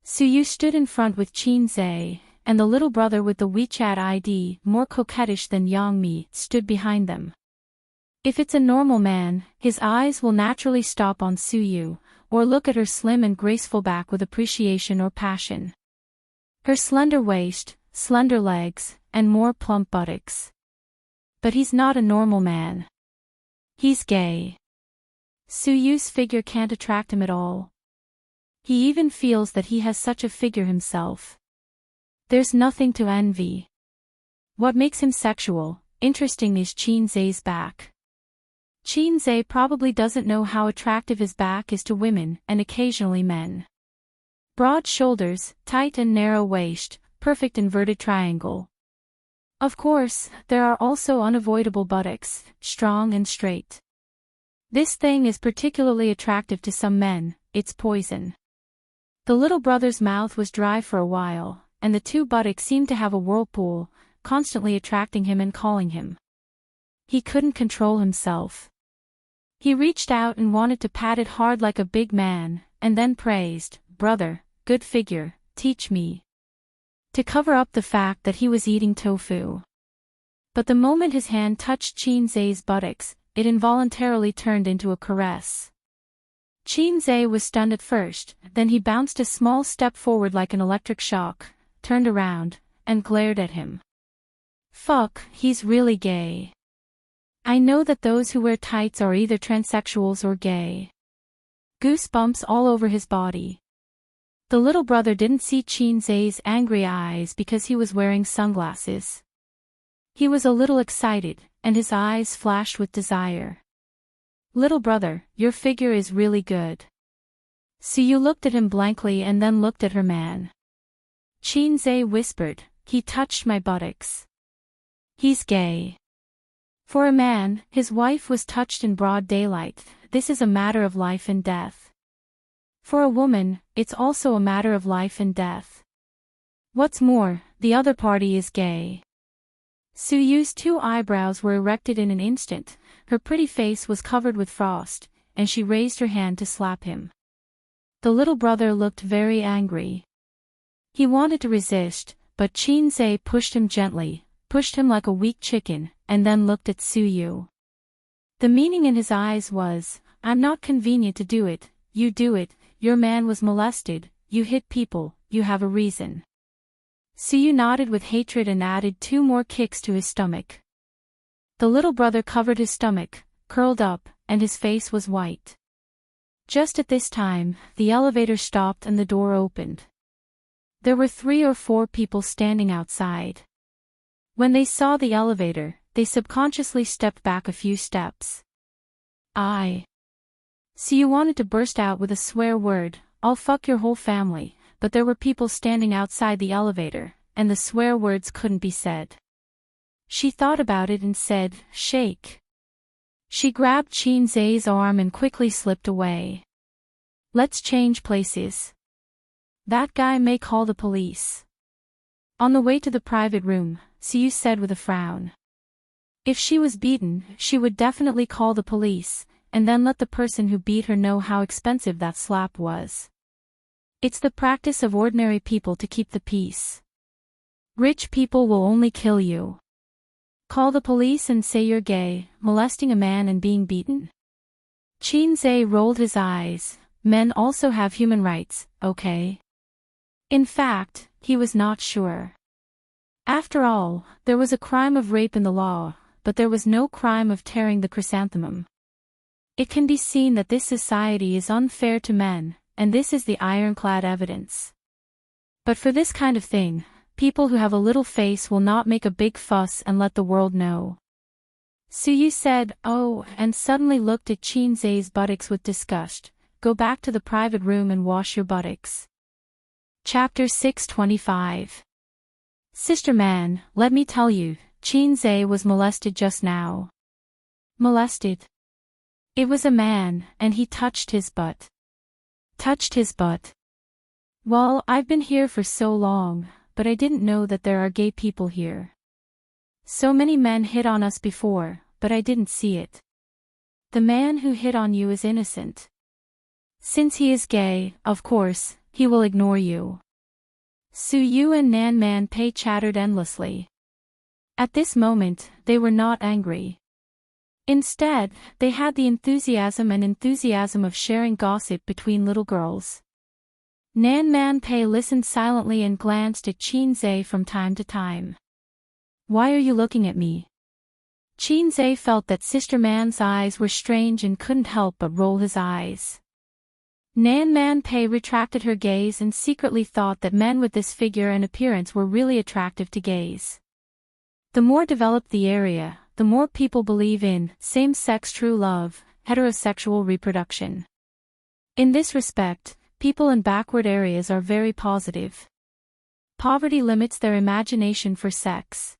Suyu stood in front with Qin, and the little brother with the WeChat ID, more coquettish than Yangmi, stood behind them. If it's a normal man, his eyes will naturally stop on Suyu, or look at her slim and graceful back with appreciation or passion. Her slender waist, slender legs, and more plump buttocks. But he's not a normal man. He's gay. Suyu's figure can't attract him at all. He even feels that he has such a figure himself. There's nothing to envy. What makes him sexual, interesting is Qin's back. Qin probably doesn't know how attractive his back is to women and occasionally men. Broad shoulders, tight and narrow waist, perfect inverted triangle. Of course, there are also unavoidable buttocks, strong and straight. This thing is particularly attractive to some men, it's poison. The little brother's mouth was dry for a while, and the two buttocks seemed to have a whirlpool, constantly attracting him and calling him. He couldn't control himself. He reached out and wanted to pat it hard like a big man, and then praised, "Brother, good figure, teach me." To cover up the fact that he was eating tofu. But the moment his hand touched Qin's buttocks, it involuntarily turned into a caress. Qin was stunned at first, then he bounced a small step forward like an electric shock, turned around, and glared at him. Fuck, he's really gay. I know that those who wear tights are either transsexuals or gay. Goosebumps all over his body. The little brother didn't see Qin's angry eyes because he was wearing sunglasses. He was a little excited, and his eyes flashed with desire. "Little brother, your figure is really good." Suyu looked at him blankly and then looked at her man. Qin whispered, "He touched my buttocks. He's gay." For a man, his wife was touched in broad daylight. This is a matter of life and death. For a woman, it's also a matter of life and death. What's more, the other party is gay. Suyu's two eyebrows were erected in an instant, her pretty face was covered with frost, and she raised her hand to slap him. The little brother looked very angry. He wanted to resist, but Qin pushed him gently, pushed him like a weak chicken, and then looked at Suyu. The meaning in his eyes was, "I'm not convenient to do it, you do it, your man was molested, you hit people, you have a reason." Suyu nodded with hatred and added two more kicks to his stomach. The little brother covered his stomach, curled up, and his face was white. Just at this time, the elevator stopped and the door opened. There were 3 or 4 people standing outside. When they saw the elevator, they subconsciously stepped back a few steps. Suyu wanted to burst out with a swear word, "I'll fuck your whole family," but there were people standing outside the elevator, and the swear words couldn't be said. She thought about it and said, "Shake." She grabbed Qin's arm and quickly slipped away. "Let's change places. That guy may call the police." On the way to the private room, Suyu said with a frown. If she was beaten, she would definitely call the police, and then let the person who beat her know how expensive that slap was. It's the practice of ordinary people to keep the peace. Rich people will only kill you. Call the police and say you're gay, molesting a man and being beaten? Qin rolled his eyes. Men also have human rights, okay? In fact, he was not sure. After all, there was a crime of rape in the law, but there was no crime of tearing the chrysanthemum. It can be seen that this society is unfair to men, and this is the ironclad evidence. But for this kind of thing, people who have a little face will not make a big fuss and let the world know. Suyu said, "Oh," and suddenly looked at Qin's buttocks with disgust. "Go back to the private room and wash your buttocks." Chapter 625. Sister man, let me tell you, Qin was molested just now. Molested? It was a man, and he touched his butt. Touched his butt. Well, I've been here for so long, but I didn't know that there are gay people here. So many men hit on us before, but I didn't see it. The man who hit on you is innocent. Since he is gay, of course, he will ignore you. Su-yu and Nan Man Pei chattered endlessly. At this moment, they were not angry. Instead, they had the enthusiasm of sharing gossip between little girls. Nan Man Pei listened silently and glanced at Qin Zhe from time to time. Why are you looking at me? Qin Zhe felt that Sister Man's eyes were strange and couldn't help but roll his eyes. Nan Man Pei retracted her gaze and secretly thought that men with this figure and appearance were really attractive to gaze. The more developed the area, the more people believe in same-sex true love, heterosexual reproduction. In this respect, people in backward areas are very positive. Poverty limits their imagination for sex.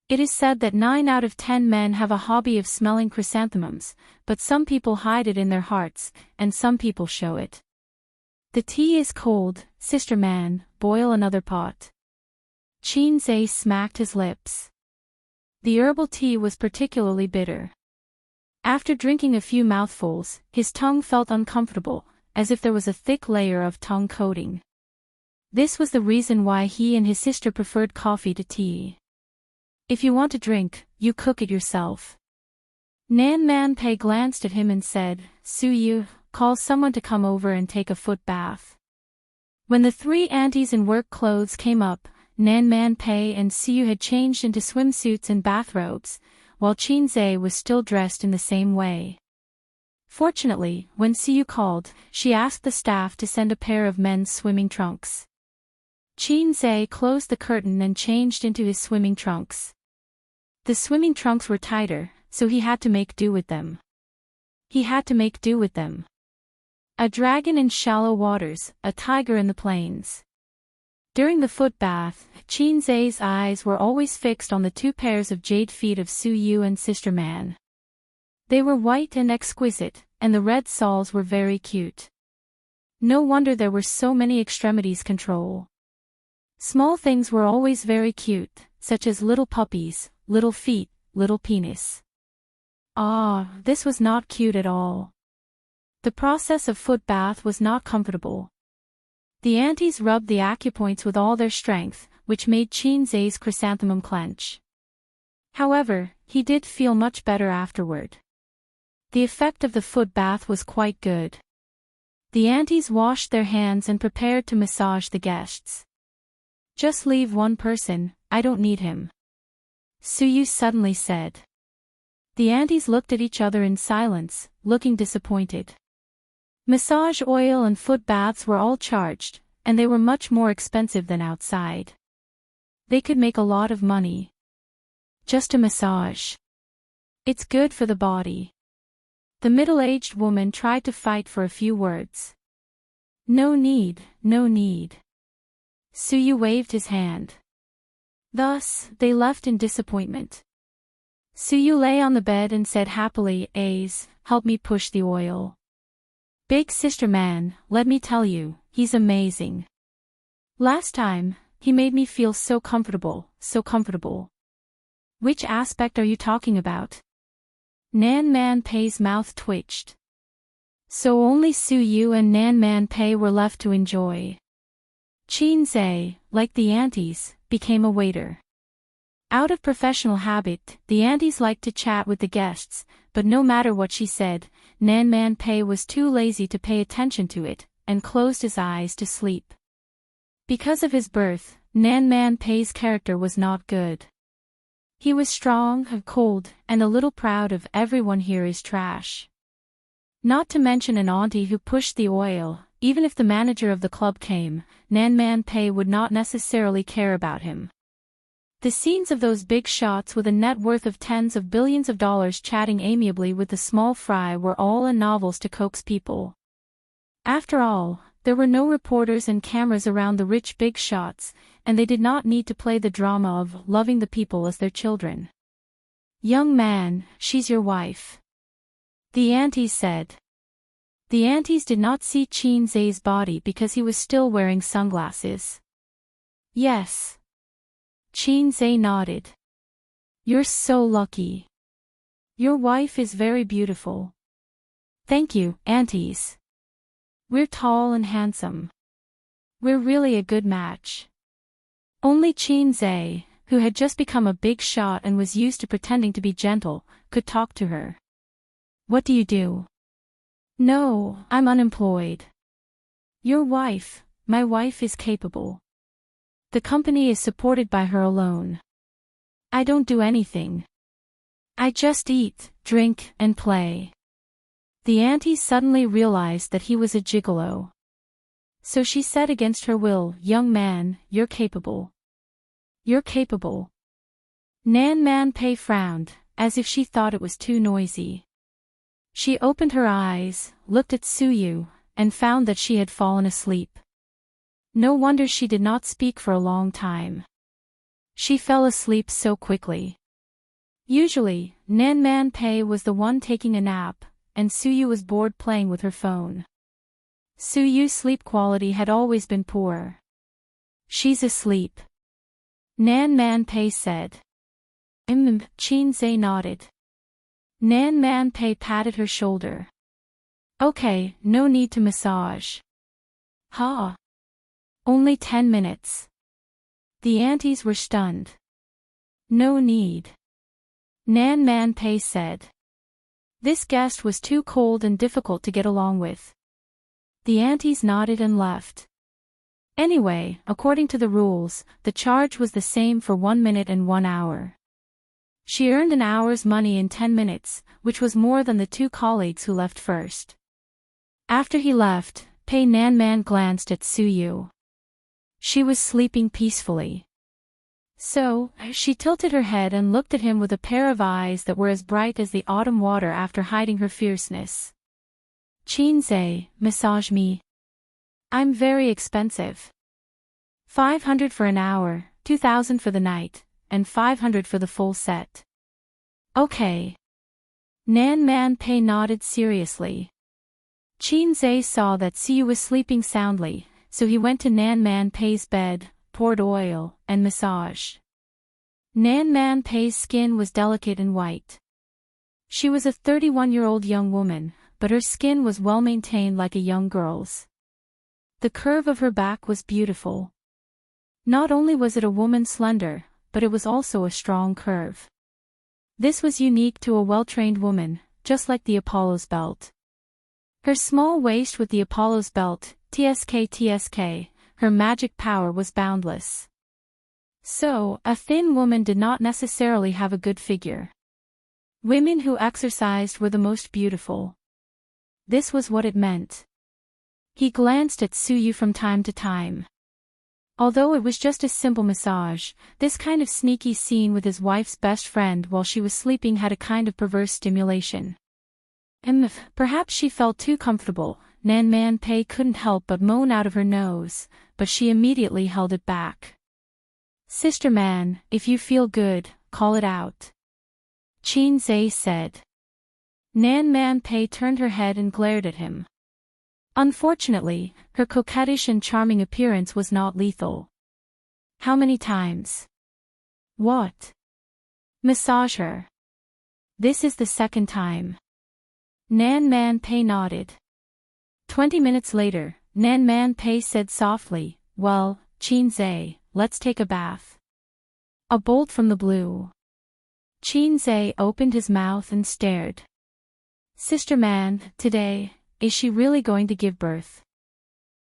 It is said that 9 out of 10 men have a hobby of smelling chrysanthemums, but some people hide it in their hearts, and some people show it. The tea is cold, Sister Man, boil another pot. Qin Zhe smacked his lips. The herbal tea was particularly bitter. After drinking a few mouthfuls, his tongue felt uncomfortable, as if there was a thick layer of tongue coating. This was the reason why he and his sister preferred coffee to tea. If you want to drink, you cook it yourself. Nan Man Pei glanced at him and said, Su-yu, call someone to come over and take a foot bath. When the 3 aunties in work clothes came up, Nan Man Pei and Su-yu had changed into swimsuits and bathrobes, while Qin Zhe was still dressed in the same way. Fortunately, when Su-yu called, she asked the staff to send a pair of men's swimming trunks. Qin Zhe closed the curtain and changed into his swimming trunks. The swimming trunks were tighter, so he had to make do with them. A dragon in shallow waters, a tiger in the plains. During the foot bath, Qin Zhe's eyes were always fixed on the 2 pairs of jade feet of Su-yu and Sister Man. They were white and exquisite, and the red soles were very cute. No wonder there were so many extremities control. Small things were always very cute, such as little puppies, little feet, little penis. Ah, this was not cute at all. The process of foot bath was not comfortable. The aunties rubbed the acupoints with all their strength, which made Qin Zhe's chrysanthemum clench. However, he did feel much better afterward. The effect of the foot bath was quite good. The aunties washed their hands and prepared to massage the guests. Just leave one person, I don't need him. Su-yu suddenly said. The aunties looked at each other in silence, looking disappointed. Massage oil and foot baths were all charged, and they were much more expensive than outside. They could make a lot of money. Just a massage. It's good for the body. The middle-aged woman tried to fight for a few words. No need, no need. Su-yu waved his hand. Thus, they left in disappointment. Su-yu lay on the bed and said happily, Ace, help me push the oil. Big Sister Man, let me tell you, he's amazing. Last time, he made me feel so comfortable, so comfortable. Which aspect are you talking about? Nan Man Pei's mouth twitched. So only Su-yu and Nan Man Pei were left to enjoy. Qin Zhe, like the aunties, became a waiter. Out of professional habit, the aunties liked to chat with the guests, but no matter what she said, Nan Man Pei was too lazy to pay attention to it, and closed his eyes to sleep. Because of his birth, Nan Man Pei's character was not good. He was strong, cold, and a little proud of everyone here is trash. Not to mention an auntie who pushed the oil. Even if the manager of the club came, Nan Man Pei would not necessarily care about him. The scenes of those big shots with a net worth of tens of billions of dollars chatting amiably with the small fry were all in novels to coax people. After all, there were no reporters and cameras around the rich big shots, and they did not need to play the drama of loving the people as their children. Young man, she's your wife. The aunties said. The aunties did not see Qin Zhe's body because he was still wearing sunglasses. Yes. Qin Zhe nodded. You're so lucky. Your wife is very beautiful. Thank you, aunties. We're tall and handsome. We're really a good match. Only Qin who had just become a big shot and was used to pretending to be gentle, could talk to her. What do you do? No, I'm unemployed. Your wife, my wife is capable. The company is supported by her alone. I don't do anything. I just eat, drink, and play. The auntie suddenly realized that he was a gigolo. So she said against her will, young man, you're capable. You're capable. Nan Man Pei frowned, as if she thought it was too noisy. She opened her eyes, looked at Suyu, and found that she had fallen asleep. No wonder she did not speak for a long time. She fell asleep so quickly. Usually, Nan Man Pei was the one taking a nap, and Suyu was bored playing with her phone. Suyu's sleep quality had always been poor. She's asleep. Nan Man Pei said. Qin nodded. Nan Man Pei patted her shoulder. Okay, no need to massage. Ha! Only 10 minutes. The aunties were stunned. No need. Nan Man Pei said. This guest was too cold and difficult to get along with. The aunties nodded and left. Anyway, according to the rules, the charge was the same for 1 minute and 1 hour. She earned an hour's money in 10 minutes, which was more than the 2 colleagues who left first. After he left, Pei Nan Man glanced at Suyu. She was sleeping peacefully. So, she tilted her head and looked at him with a pair of eyes that were as bright as the autumn water after hiding her fierceness. Qin, massage me. I'm very expensive. 500 for an hour, 2,000 for the night, and 500 for the full set. Okay. Nan Man Pei nodded seriously. Qin saw that Suyu was sleeping soundly, so he went to Nan Man Pei's bed, poured oil, and massaged. Nan Man Pei's skin was delicate and white. She was a 31-year-old young woman, but her skin was well maintained like a young girl's. The curve of her back was beautiful. Not only was it a woman slender, but it was also a strong curve. This was unique to a well-trained woman, just like the Apollo's belt. Her small waist with the Apollo's belt, TSK, her magic power was boundless. So, a thin woman did not necessarily have a good figure. Women who exercised were the most beautiful. This was what it meant. He glanced at Suyu from time to time. Although it was just a simple massage, this kind of sneaky scene with his wife's best friend while she was sleeping had a kind of perverse stimulation. Perhaps she felt too comfortable. Nan Man Pei couldn't help but moan out of her nose, but she immediately held it back. Sister man, if you feel good, call it out. Qin said. Nan Man Pei turned her head and glared at him. Unfortunately, her coquettish and charming appearance was not lethal. How many times? What? Massage her. This is the second time. Nan Man Pei nodded. 20 minutes later, Nan Man Pei said softly, well, Qin, let's take a bath. A bolt from the blue. Qin opened his mouth and stared. Sister man, today, is she really going to give birth?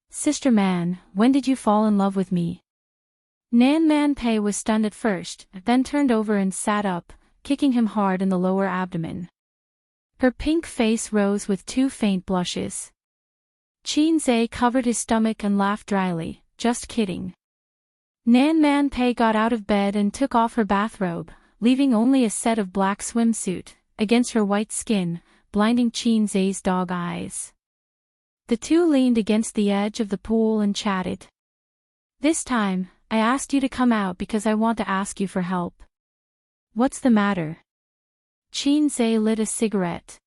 Sister man, when did you fall in love with me? Nan Man Pei was stunned at first, then turned over and sat up, kicking him hard in the lower abdomen. Her pink face rose with 2 faint blushes. Qin covered his stomach and laughed dryly, just kidding. Nan Man Pei got out of bed and took off her bathrobe, leaving only a set of black swimsuit, against her white skin, blinding Qin's dog eyes. The two leaned against the edge of the pool and chatted. This time, I asked you to come out because I want to ask you for help. What's the matter? Qin lit a cigarette.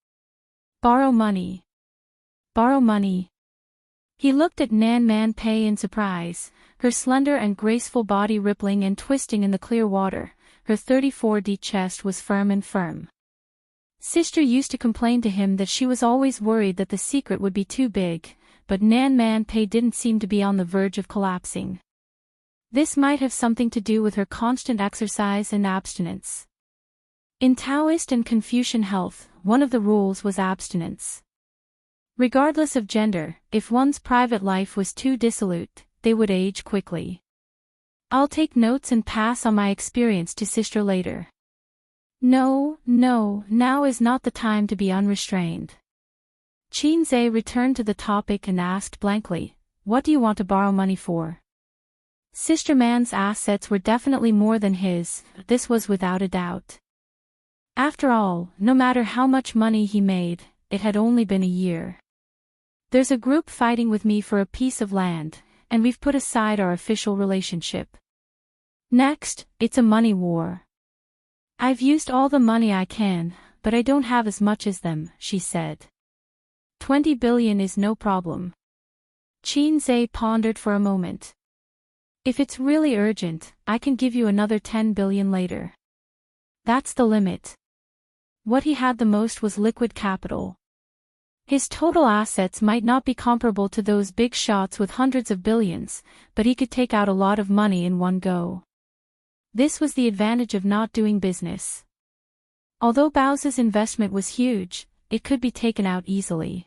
Borrow money. Borrow money. He looked at Nan Man Pei in surprise, her slender and graceful body rippling and twisting in the clear water, her 34D chest was firm and firm. Sister used to complain to him that she was always worried that the secret would be too big, but Nan Man Pei didn't seem to be on the verge of collapsing. This might have something to do with her constant exercise and abstinence. In Taoist and Confucian health, one of the rules was abstinence. Regardless of gender, if one's private life was too dissolute, they would age quickly. I'll take notes and pass on my experience to sister later. No, now is not the time to be unrestrained. Qin Zhe returned to the topic and asked blankly, "What do you want to borrow money for?" Sister Man's assets were definitely more than his, this was without a doubt. After all, no matter how much money he made, it had only been a year. There's a group fighting with me for a piece of land, and we've put aside our official relationship. Next, it's a money war. I've used all the money I can, but I don't have as much as them, she said. 20 billion is no problem. Qin Zhe pondered for a moment. If it's really urgent, I can give you another 10 billion later. That's the limit. What he had the most was liquid capital. His total assets might not be comparable to those big shots with hundreds of billions, but he could take out a lot of money in one go. This was the advantage of not doing business. Although Bao's investment was huge, it could be taken out easily.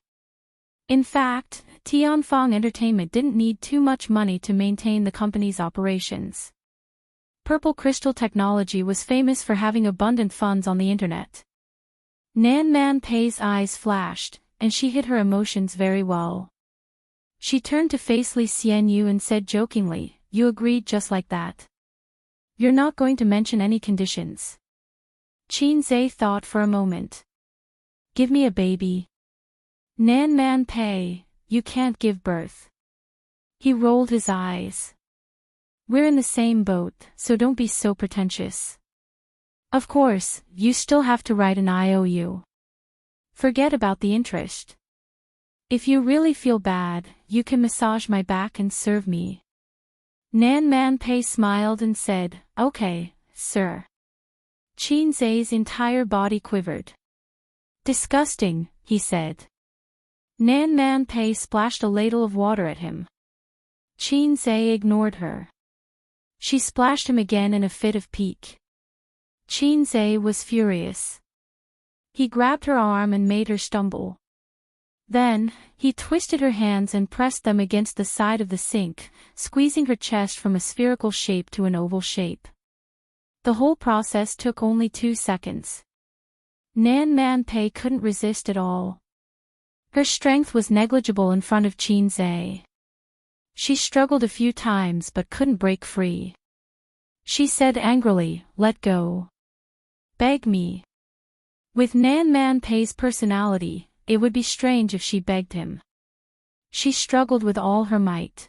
In fact, Tianfang Entertainment didn't need too much money to maintain the company's operations. Purple Crystal Technology was famous for having abundant funds on the internet. Nan Man Pei's eyes flashed, and she hid her emotions very well. She turned to face Li Xianyu and said jokingly, "You agreed just like that. You're not going to mention any conditions." Qin Zhe thought for a moment. "Give me a baby." "Nan Man Pei, you can't give birth." He rolled his eyes. "We're in the same boat, so don't be so pretentious. Of course, you still have to write an IOU. Forget about the interest. If you really feel bad, you can massage my back and serve me." Nan Man Pei smiled and said, "Okay, sir." Qin Zhe's entire body quivered. "Disgusting," he said. Nan Man Pei splashed a ladle of water at him. Qin Zhe ignored her. She splashed him again in a fit of pique. Qin Zhe was furious. He grabbed her arm and made her stumble. Then, he twisted her hands and pressed them against the side of the sink, squeezing her chest from a spherical shape to an oval shape. The whole process took only 2 seconds. Nan Man Pei couldn't resist at all. Her strength was negligible in front of Qin Zhe. She struggled a few times but couldn't break free. She said angrily, "Let go. Beg me." With Nan Man Pei's personality, it would be strange if she begged him. She struggled with all her might.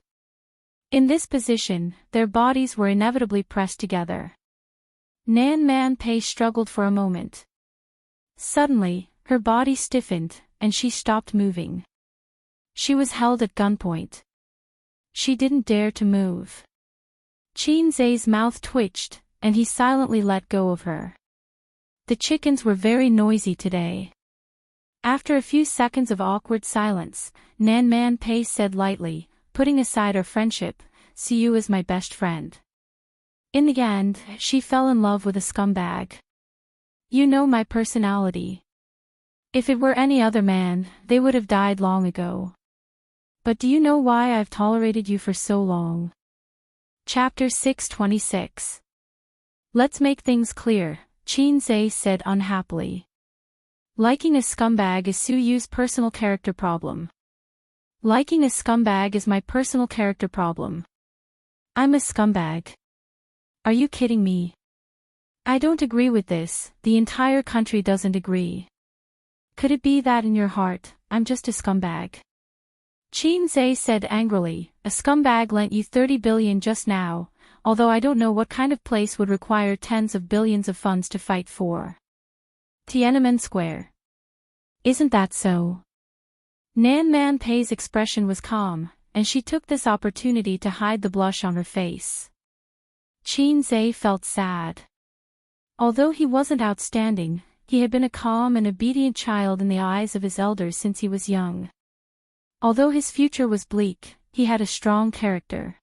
In this position, their bodies were inevitably pressed together. Nan Man Pei struggled for a moment. Suddenly, her body stiffened, and she stopped moving. She was held at gunpoint. She didn't dare to move. Qin Zhe's mouth twitched, and he silently let go of her. The chickens were very noisy today. After a few seconds of awkward silence, Nan Man Pei said lightly, "Putting aside our friendship, see you as my best friend." In the end, she fell in love with a scumbag. You know my personality. If it were any other man, they would have died long ago. But do you know why I've tolerated you for so long? Chapter 626. Let's make things clear, Qin Zhe said unhappily. Liking a scumbag is Su Yu's personal character problem. Liking a scumbag is my personal character problem. I'm a scumbag. Are you kidding me? I don't agree with this, the entire country doesn't agree. Could it be that in your heart, I'm just a scumbag? Qin Zhe said angrily, a scumbag lent you 30 billion just now, although I don't know what kind of place would require tens of billions of funds to fight for. Tiananmen Square. Isn't that so? Nan Man Pei's expression was calm, and she took this opportunity to hide the blush on her face. Qin Zhe felt sad. Although he wasn't outstanding, he had been a calm and obedient child in the eyes of his elders since he was young. Although his future was bleak, he had a strong character.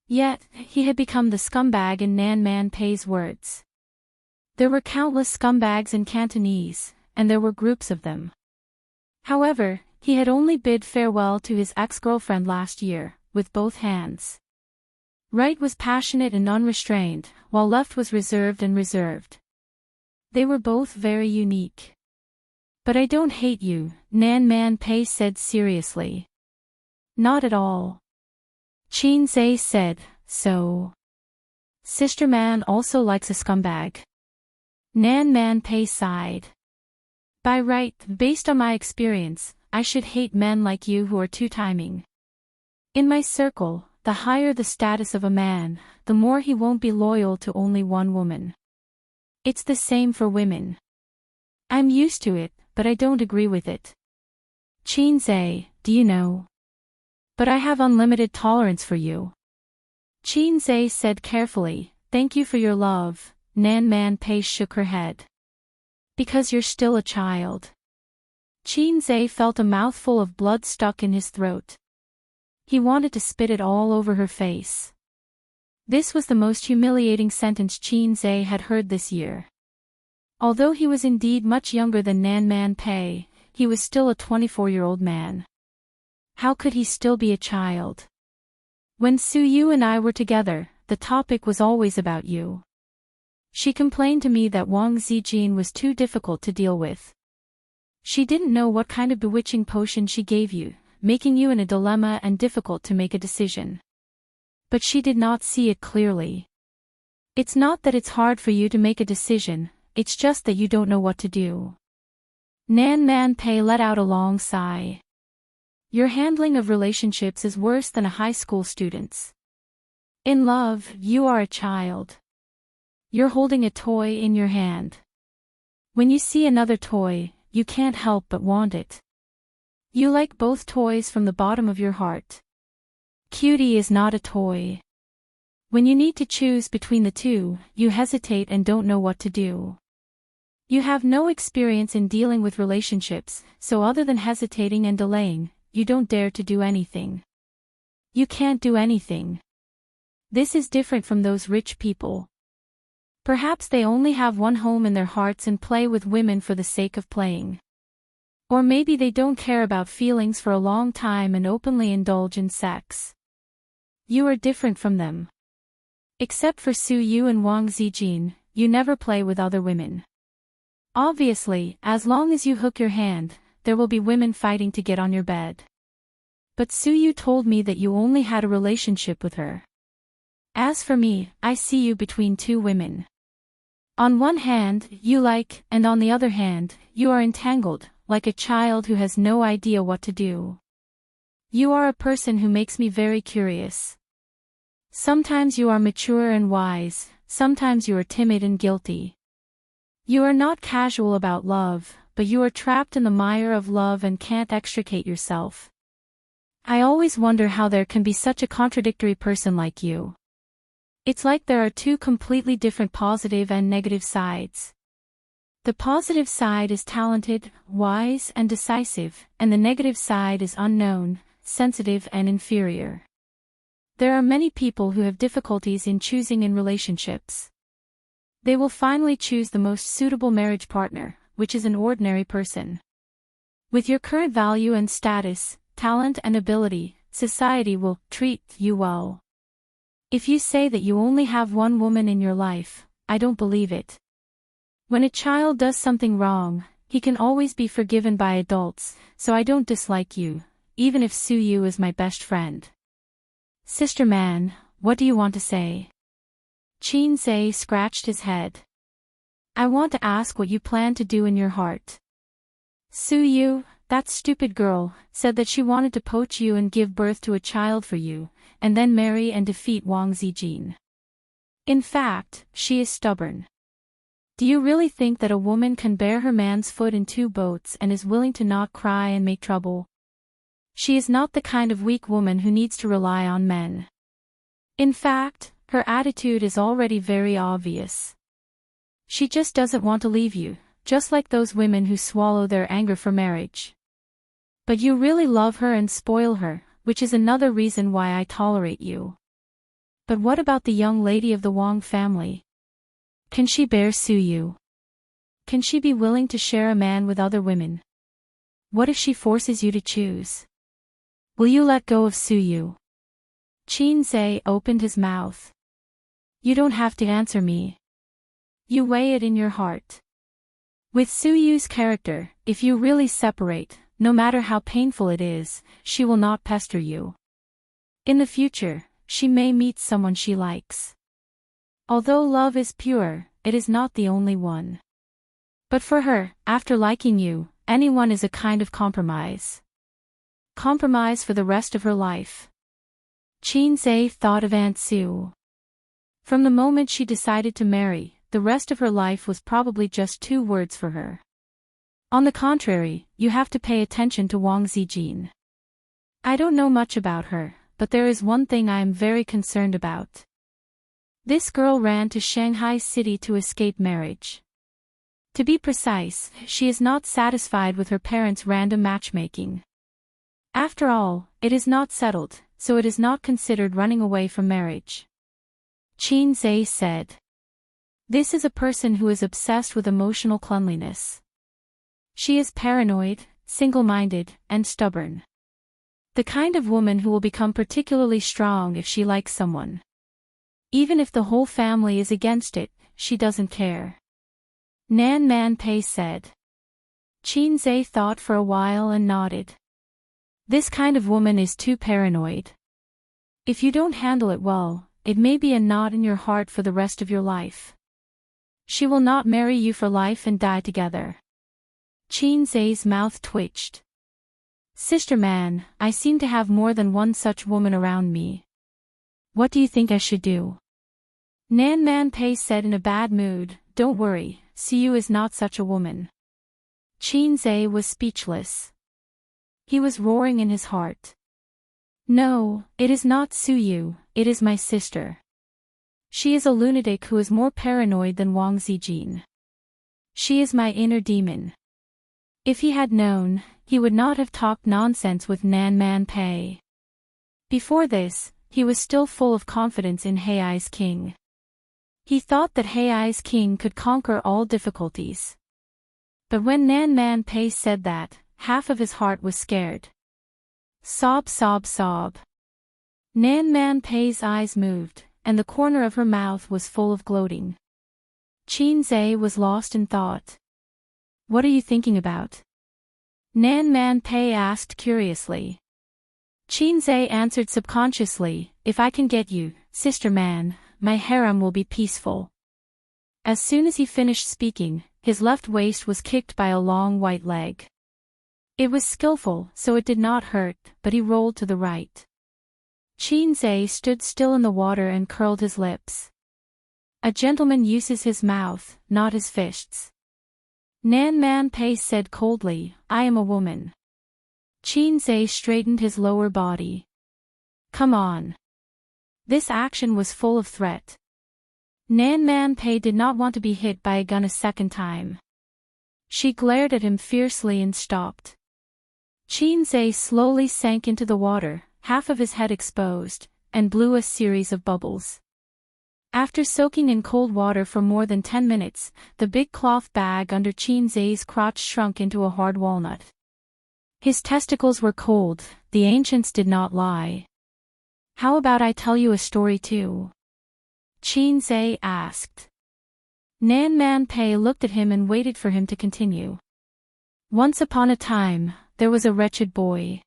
Yet, he had become the scumbag in Nan Man Pei's words. There were countless scumbags in Cantonese, and there were groups of them. However, he had only bid farewell to his ex-girlfriend last year, with both hands. Right was passionate and unrestrained, while left was reserved and reserved. They were both very unique. But I don't hate you, Nan Man Pei said seriously. Not at all. Qin Zhe said, so. Sister Man also likes a scumbag. Nan Man Pei sighed. By right, based on my experience, I should hate men like you who are two-timing. In my circle, the higher the status of a man, the more he won't be loyal to only one woman. It's the same for women. I'm used to it, but I don't agree with it. Qin Zhe, do you know? But I have unlimited tolerance for you. Qin Zhe said carefully, thank you for your love. Nan Man Pei shook her head. Because you're still a child. Qin Zhe felt a mouthful of blood stuck in his throat. He wanted to spit it all over her face. This was the most humiliating sentence Qin Zhe had heard this year. Although he was indeed much younger than Nan Man Pei, he was still a 24-year-old man. How could he still be a child? When Su Yu and I were together, the topic was always about you. She complained to me that Wang Zijin was too difficult to deal with. She didn't know what kind of bewitching potion she gave you, making you in a dilemma and difficult to make a decision. But she did not see it clearly. It's not that it's hard for you to make a decision, it's just that you don't know what to do. Nan Man Pei let out a long sigh. Your handling of relationships is worse than a high school student's. In love, you are a child. You're holding a toy in your hand. When you see another toy, you can't help but want it. You like both toys from the bottom of your heart. Cutie is not a toy. When you need to choose between the two, you hesitate and don't know what to do. You have no experience in dealing with relationships, so other than hesitating and delaying, you don't dare to do anything. You can't do anything. This is different from those rich people. Perhaps they only have one home in their hearts and play with women for the sake of playing. Or maybe they don't care about feelings for a long time and openly indulge in sex. You are different from them. Except for Su Yu and Wang Zijin, you never play with other women. Obviously, as long as you hook your hand, there will be women fighting to get on your bed. But Su Yu told me that you only had a relationship with her. As for me, I see you between two women. On one hand, you like, and on the other hand, you are entangled, like a child who has no idea what to do. You are a person who makes me very curious. Sometimes you are mature and wise, sometimes you are timid and guilty. You are not casual about love, but you are trapped in the mire of love and can't extricate yourself. I always wonder how there can be such a contradictory person like you. It's like there are two completely different positive and negative sides. The positive side is talented, wise, and decisive, and the negative side is unknown, sensitive, and inferior. There are many people who have difficulties in choosing in relationships. They will finally choose the most suitable marriage partner, which is an ordinary person. With your current value and status, talent and ability, society will treat you well. If you say that you only have one woman in your life, I don't believe it. When a child does something wrong, he can always be forgiven by adults, so I don't dislike you, even if Su Yu is my best friend. Sister Man, what do you want to say? Qin Zhe scratched his head. I want to ask what you plan to do in your heart. Su Yu, that stupid girl, said that she wanted to poach you and give birth to a child for you, and then marry and defeat Wang Zijin. In fact, she is stubborn. Do you really think that a woman can bear her man's foot in two boats and is willing to not cry and make trouble? She is not the kind of weak woman who needs to rely on men. In fact, her attitude is already very obvious. She just doesn't want to leave you, just like those women who swallow their anger for marriage. But you really love her and spoil her, which is another reason why I tolerate you. But what about the young lady of the Wang family? Can she bear Su Yu? Can she be willing to share a man with other women? What if she forces you to choose? Will you let go of Su Yu? Qin Zhe opened his mouth. You don't have to answer me. You weigh it in your heart. With Su Yu's character, if you really separate, no matter how painful it is, she will not pester you. In the future, she may meet someone she likes. Although love is pure, it is not the only one. But for her, after liking you, anyone is a kind of compromise. Compromise for the rest of her life. Qin Zhe thought of Aunt Su. From the moment she decided to marry, the rest of her life was probably just 2 words for her. On the contrary, you have to pay attention to Wang Zijin. I don't know much about her, but there is one thing I am very concerned about. This girl ran to Shanghai City to escape marriage. To be precise, she is not satisfied with her parents' random matchmaking. After all, it is not settled, so it is not considered running away from marriage. Qin Zhe said. This is a person who is obsessed with emotional cleanliness. She is paranoid, single-minded, and stubborn. The kind of woman who will become particularly strong if she likes someone. Even if the whole family is against it, she doesn't care. Nan Man Pei said. Qin Zhe thought for a while and nodded. This kind of woman is too paranoid. If you don't handle it well, it may be a knot in your heart for the rest of your life. She will not marry you for life and die together. Qin Zhe's mouth twitched. Sister Man, I seem to have more than one such woman around me. What do you think I should do? Nan Man Pei said in a bad mood, Don't worry, Su Yu is not such a woman. Qin Zhe was speechless. He was roaring in his heart. No, it is not Su Yu, it is my sister. She is a lunatic who is more paranoid than Wang Zijin. She is my inner demon. If he had known, he would not have talked nonsense with Nan Man Pei. Before this, he was still full of confidence in Hei's king. He thought that Hei's king could conquer all difficulties. But when Nan Man Pei said that, half of his heart was scared. Sob, sob, sob. Nan Man Pei's eyes moved, and the corner of her mouth was full of gloating. Qin Zhe was lost in thought. What are you thinking about? Nan Man Pei asked curiously. Qin Zhe answered subconsciously, If I can get you, Sister Man, my harem will be peaceful. As soon as he finished speaking, his left waist was kicked by a long white leg. It was skillful, so it did not hurt, but he rolled to the right. Qin Zhe stood still in the water and curled his lips. A gentleman uses his mouth, not his fists. Nan Man Pei said coldly, I am a woman. Qin Zhe straightened his lower body. Come on. This action was full of threat. Nan Man Pei did not want to be hit by a gun a second time. She glared at him fiercely and stopped. Qin Zhe slowly sank into the water, half of his head exposed, and blew a series of bubbles. After soaking in cold water for more than 10 minutes, the big cloth bag under Qin Zhe's crotch shrunk into a hard walnut. His testicles were cold, the ancients did not lie. How about I tell you a story too? Qin Zhe asked. Nan Man Pei looked at him and waited for him to continue. Once upon a time, there was a wretched boy.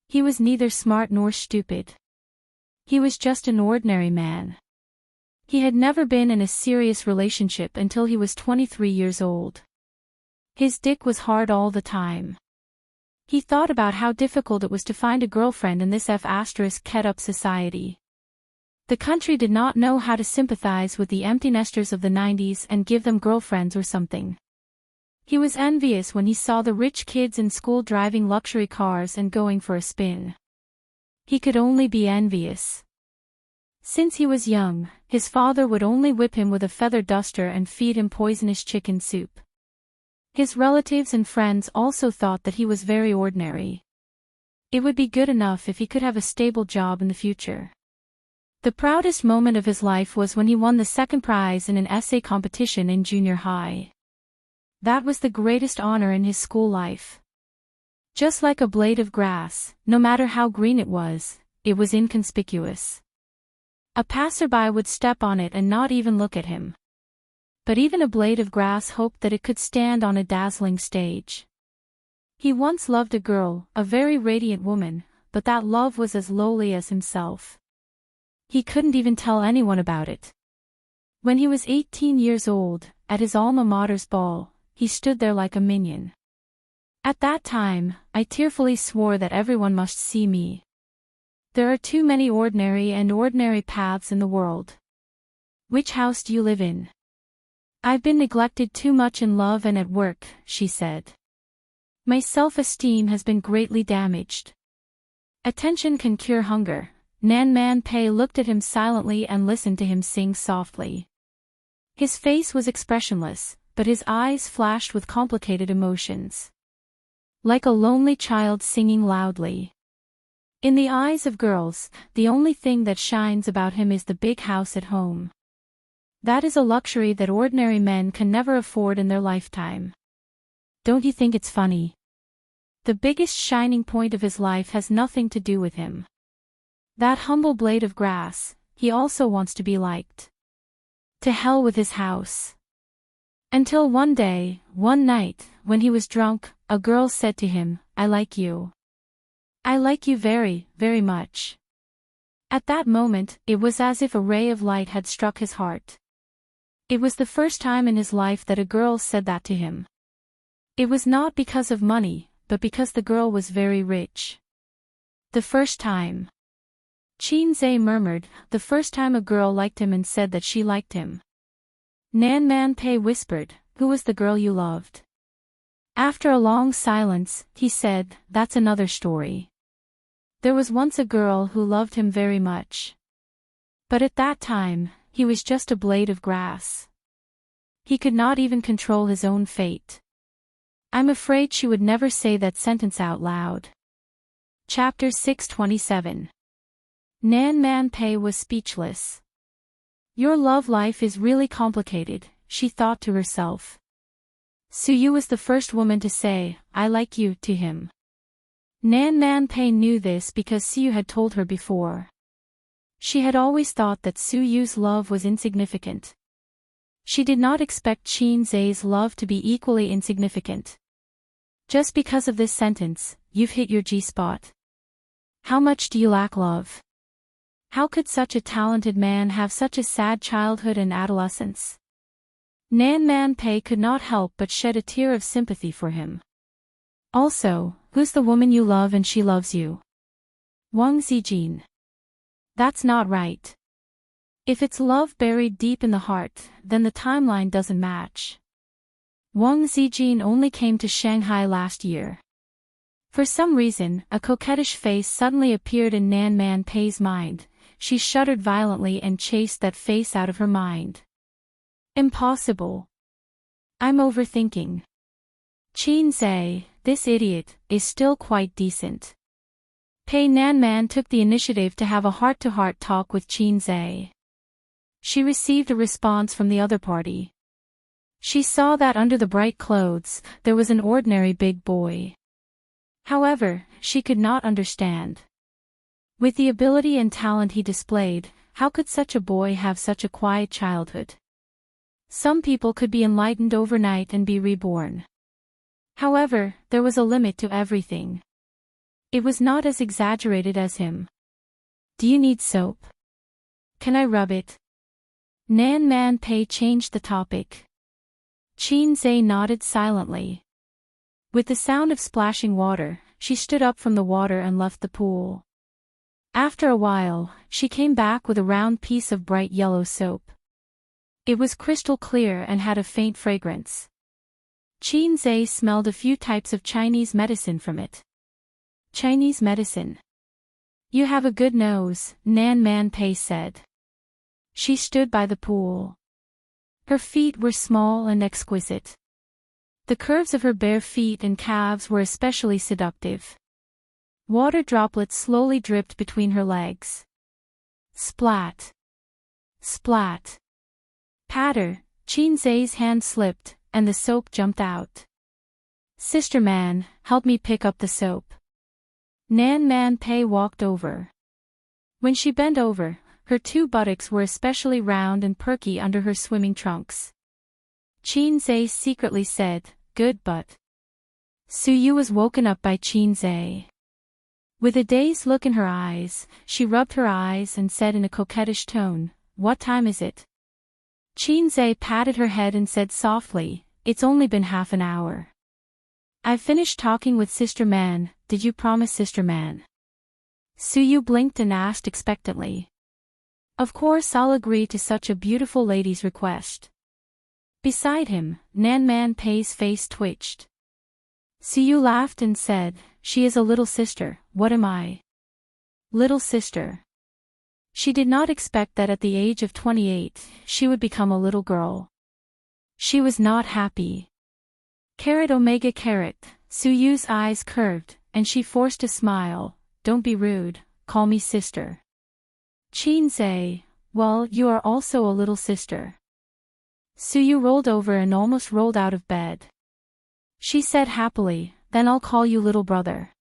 He was neither smart nor stupid. He was just an ordinary man. He had never been in a serious relationship until he was 23 years old. His dick was hard all the time. He thought about how difficult it was to find a girlfriend in this F***ed-up society. The country did not know how to sympathize with the empty nesters of the 90s and give them girlfriends or something. He was envious when he saw the rich kids in school driving luxury cars and going for a spin. He could only be envious. Since he was young, his father would only whip him with a feather duster and feed him poisonous chicken soup. His relatives and friends also thought that he was very ordinary. It would be good enough if he could have a stable job in the future. The proudest moment of his life was when he won the second prize in an essay competition in junior high. That was the greatest honor in his school life. Just like a blade of grass, no matter how green it was inconspicuous. A passerby would step on it and not even look at him. But even a blade of grass hoped that it could stand on a dazzling stage. He once loved a girl, a very radiant woman, but that love was as lowly as himself. He couldn't even tell anyone about it. When he was 18 years old, at his alma mater's ball, he stood there like a minion. At that time, I tearfully swore that everyone must see me. There are too many ordinary paths in the world. Which house do you live in? I've been neglected too much in love and at work, she said. My self-esteem has been greatly damaged. Attention can cure hunger. Nan Man Pei looked at him silently and listened to him sing softly. His face was expressionless, but his eyes flashed with complicated emotions. Like a lonely child singing loudly. In the eyes of girls, the only thing that shines about him is the big house at home. That is a luxury that ordinary men can never afford in their lifetime. Don't you think it's funny? The biggest shining point of his life has nothing to do with him. That humble blade of grass, he also wants to be liked. To hell with his house. Until one night, when he was drunk, a girl said to him, "I like you. I like you very, very much." At that moment, it was as if a ray of light had struck his heart. It was the first time in his life that a girl said that to him. It was not because of money, but because the girl was very rich. The first time. Qin Zhe murmured, the first time a girl liked him and said that she liked him. Nan Man Pei whispered, "Who was the girl you loved?" After a long silence, he said, "That's another story. There was once a girl who loved him very much. But at that time, he was just a blade of grass. He could not even control his own fate." I'm afraid she would never say that sentence out loud. Chapter 627. Nan Man Pei was speechless. Your love life is really complicated, she thought to herself. Su Yu was the first woman to say, "I like you," to him. Nan Man Pei knew this because Su Yu had told her before. She had always thought that Su Yu's love was insignificant. She did not expect Qin Zhe's love to be equally insignificant. Just because of this sentence, you've hit your G-spot. How much do you lack love? How could such a talented man have such a sad childhood and adolescence? Nan Man Pei could not help but shed a tear of sympathy for him. Also, who's the woman you love and she loves you? Wang Zijin. That's not right. If it's love buried deep in the heart, then the timeline doesn't match. Wang Zijin only came to Shanghai last year. For some reason, a coquettish face suddenly appeared in Nan Man Pei's mind. She shuddered violently and chased that face out of her mind. Impossible. I'm overthinking. Qin Zhe, this idiot, is still quite decent. Pei Nanman took the initiative to have a heart-to-heart talk with Qin Zhe. She received a response from the other party. She saw that under the bright clothes, there was an ordinary big boy. However, she could not understand. With the ability and talent he displayed, how could such a boy have such a quiet childhood? Some people could be enlightened overnight and be reborn. However, there was a limit to everything. It was not as exaggerated as him. Do you need soap? Can I rub it? Nan Man Pei changed the topic. Qin Zhe nodded silently. With the sound of splashing water, she stood up from the water and left the pool. After a while, she came back with a round piece of bright yellow soap. It was crystal clear and had a faint fragrance. Qin Zhe smelled a few types of Chinese medicine from it. Chinese medicine. You have a good nose, Nan Man Pei said. She stood by the pool. Her feet were small and exquisite. The curves of her bare feet and calves were especially seductive. Water droplets slowly dripped between her legs. Splat. Splat. Patter, Qinzai's hand slipped, and the soap jumped out. Sister Man, help me pick up the soap. Nan Man Pei walked over. When she bent over, her two buttocks were especially round and perky under her swimming trunks. Qinzai secretly said, "Good but." Suyu was woken up by Qinzai. With a dazed look in her eyes, she rubbed her eyes and said in a coquettish tone, "What time is it?" Qinzai patted her head and said softly, "It's only been half an hour. I've finished talking with Sister Man. Did you promise, Sister Man?" Suyu blinked and asked expectantly. "Of course I'll agree to such a beautiful lady's request." Beside him, Nan Man Pei's face twitched. Suyu laughed and said, "She is a little sister, what am I?" Little sister. She did not expect that at the age of 28, she would become a little girl. She was not happy. Carat omega carat, Suyu's eyes curved, and she forced a smile. "Don't be rude, call me sister." Qinzai, "Well, you are also a little sister." Suyu rolled over and almost rolled out of bed. She said happily, "Then I'll call you little brother."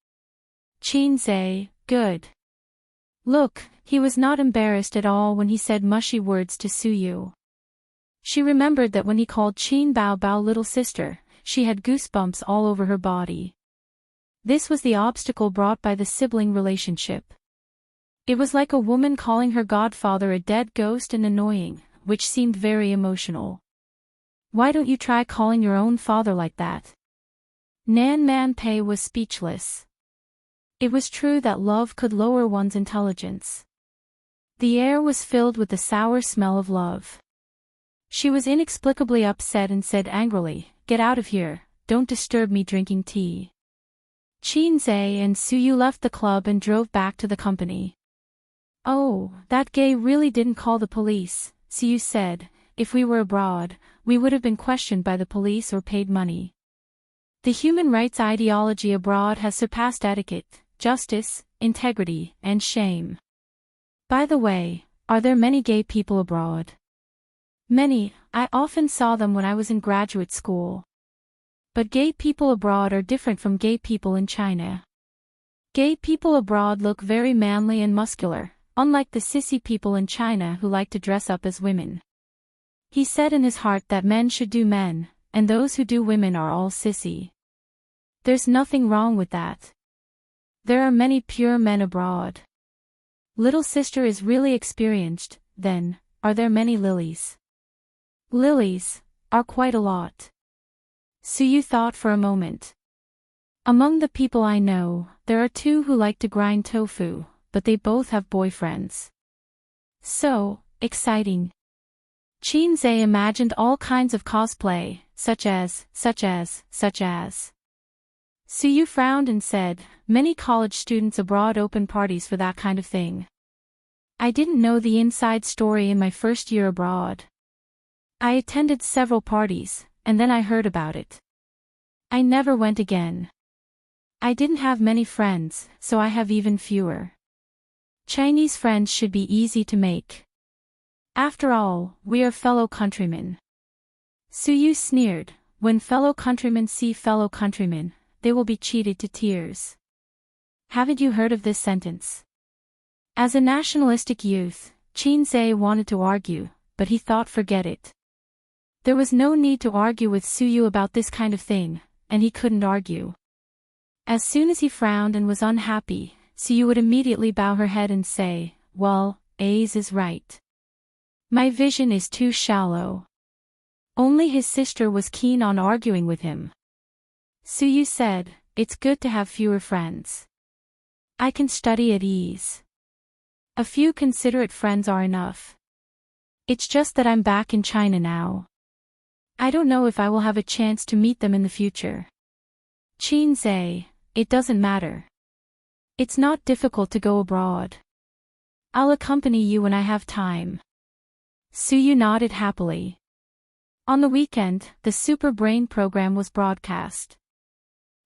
Qinzai, "Good." Look, he was not embarrassed at all when he said mushy words to Suyu. She remembered that when he called Qin Bao Bao little sister, she had goosebumps all over her body. This was the obstacle brought by the sibling relationship. It was like a woman calling her godfather a dead ghost and annoying, which seemed very emotional. "Why don't you try calling your own father like that?" Nan Man Pei was speechless. It was true that love could lower one's intelligence. The air was filled with the sour smell of love. She was inexplicably upset and said angrily, "Get out of here, don't disturb me drinking tea." Qinzai and Suyu left the club and drove back to the company. "Oh, that gay really didn't call the police," Suyu said. "If we were abroad, we would have been questioned by the police or paid money. The human rights ideology abroad has surpassed etiquette, justice, integrity, and shame." By the way, are there many gay people abroad? Many, I often saw them when I was in graduate school. But gay people abroad are different from gay people in China. Gay people abroad look very manly and muscular, unlike the sissy people in China who like to dress up as women. He said in his heart that men should do men, and those who do women are all sissy. There's nothing wrong with that. There are many pure men abroad. Little sister is really experienced, then, are there many lilies? Lilies are quite a lot. Suyu thought for a moment. Among the people I know, there are two who like to grind tofu, but they both have boyfriends. So, exciting. Qinzai imagined all kinds of cosplay, such as. Suyu frowned and said, "Many college students abroad open parties for that kind of thing. I didn't know the inside story in my first year abroad. I attended several parties, and then I heard about it. I never went again. I didn't have many friends, so I have even fewer. Chinese friends should be easy to make. After all, we are fellow countrymen." Suyu sneered, "When fellow countrymen see fellow countrymen, they will be cheated to tears." Haven't you heard of this sentence? As a nationalistic youth, Qinzai wanted to argue, but he thought forget it. There was no need to argue with Suyu about this kind of thing, and he couldn't argue. As soon as he frowned and was unhappy, Suyu would immediately bow her head and say, "Well, A's is right. My vision is too shallow." Only his sister was keen on arguing with him. Suyu said, "It's good to have fewer friends. I can study at ease. A few considerate friends are enough. It's just that I'm back in China now. I don't know if I will have a chance to meet them in the future." Qinzai, "It doesn't matter. It's not difficult to go abroad. I'll accompany you when I have time." Suyu nodded happily. On the weekend, the Super Brain program was broadcast.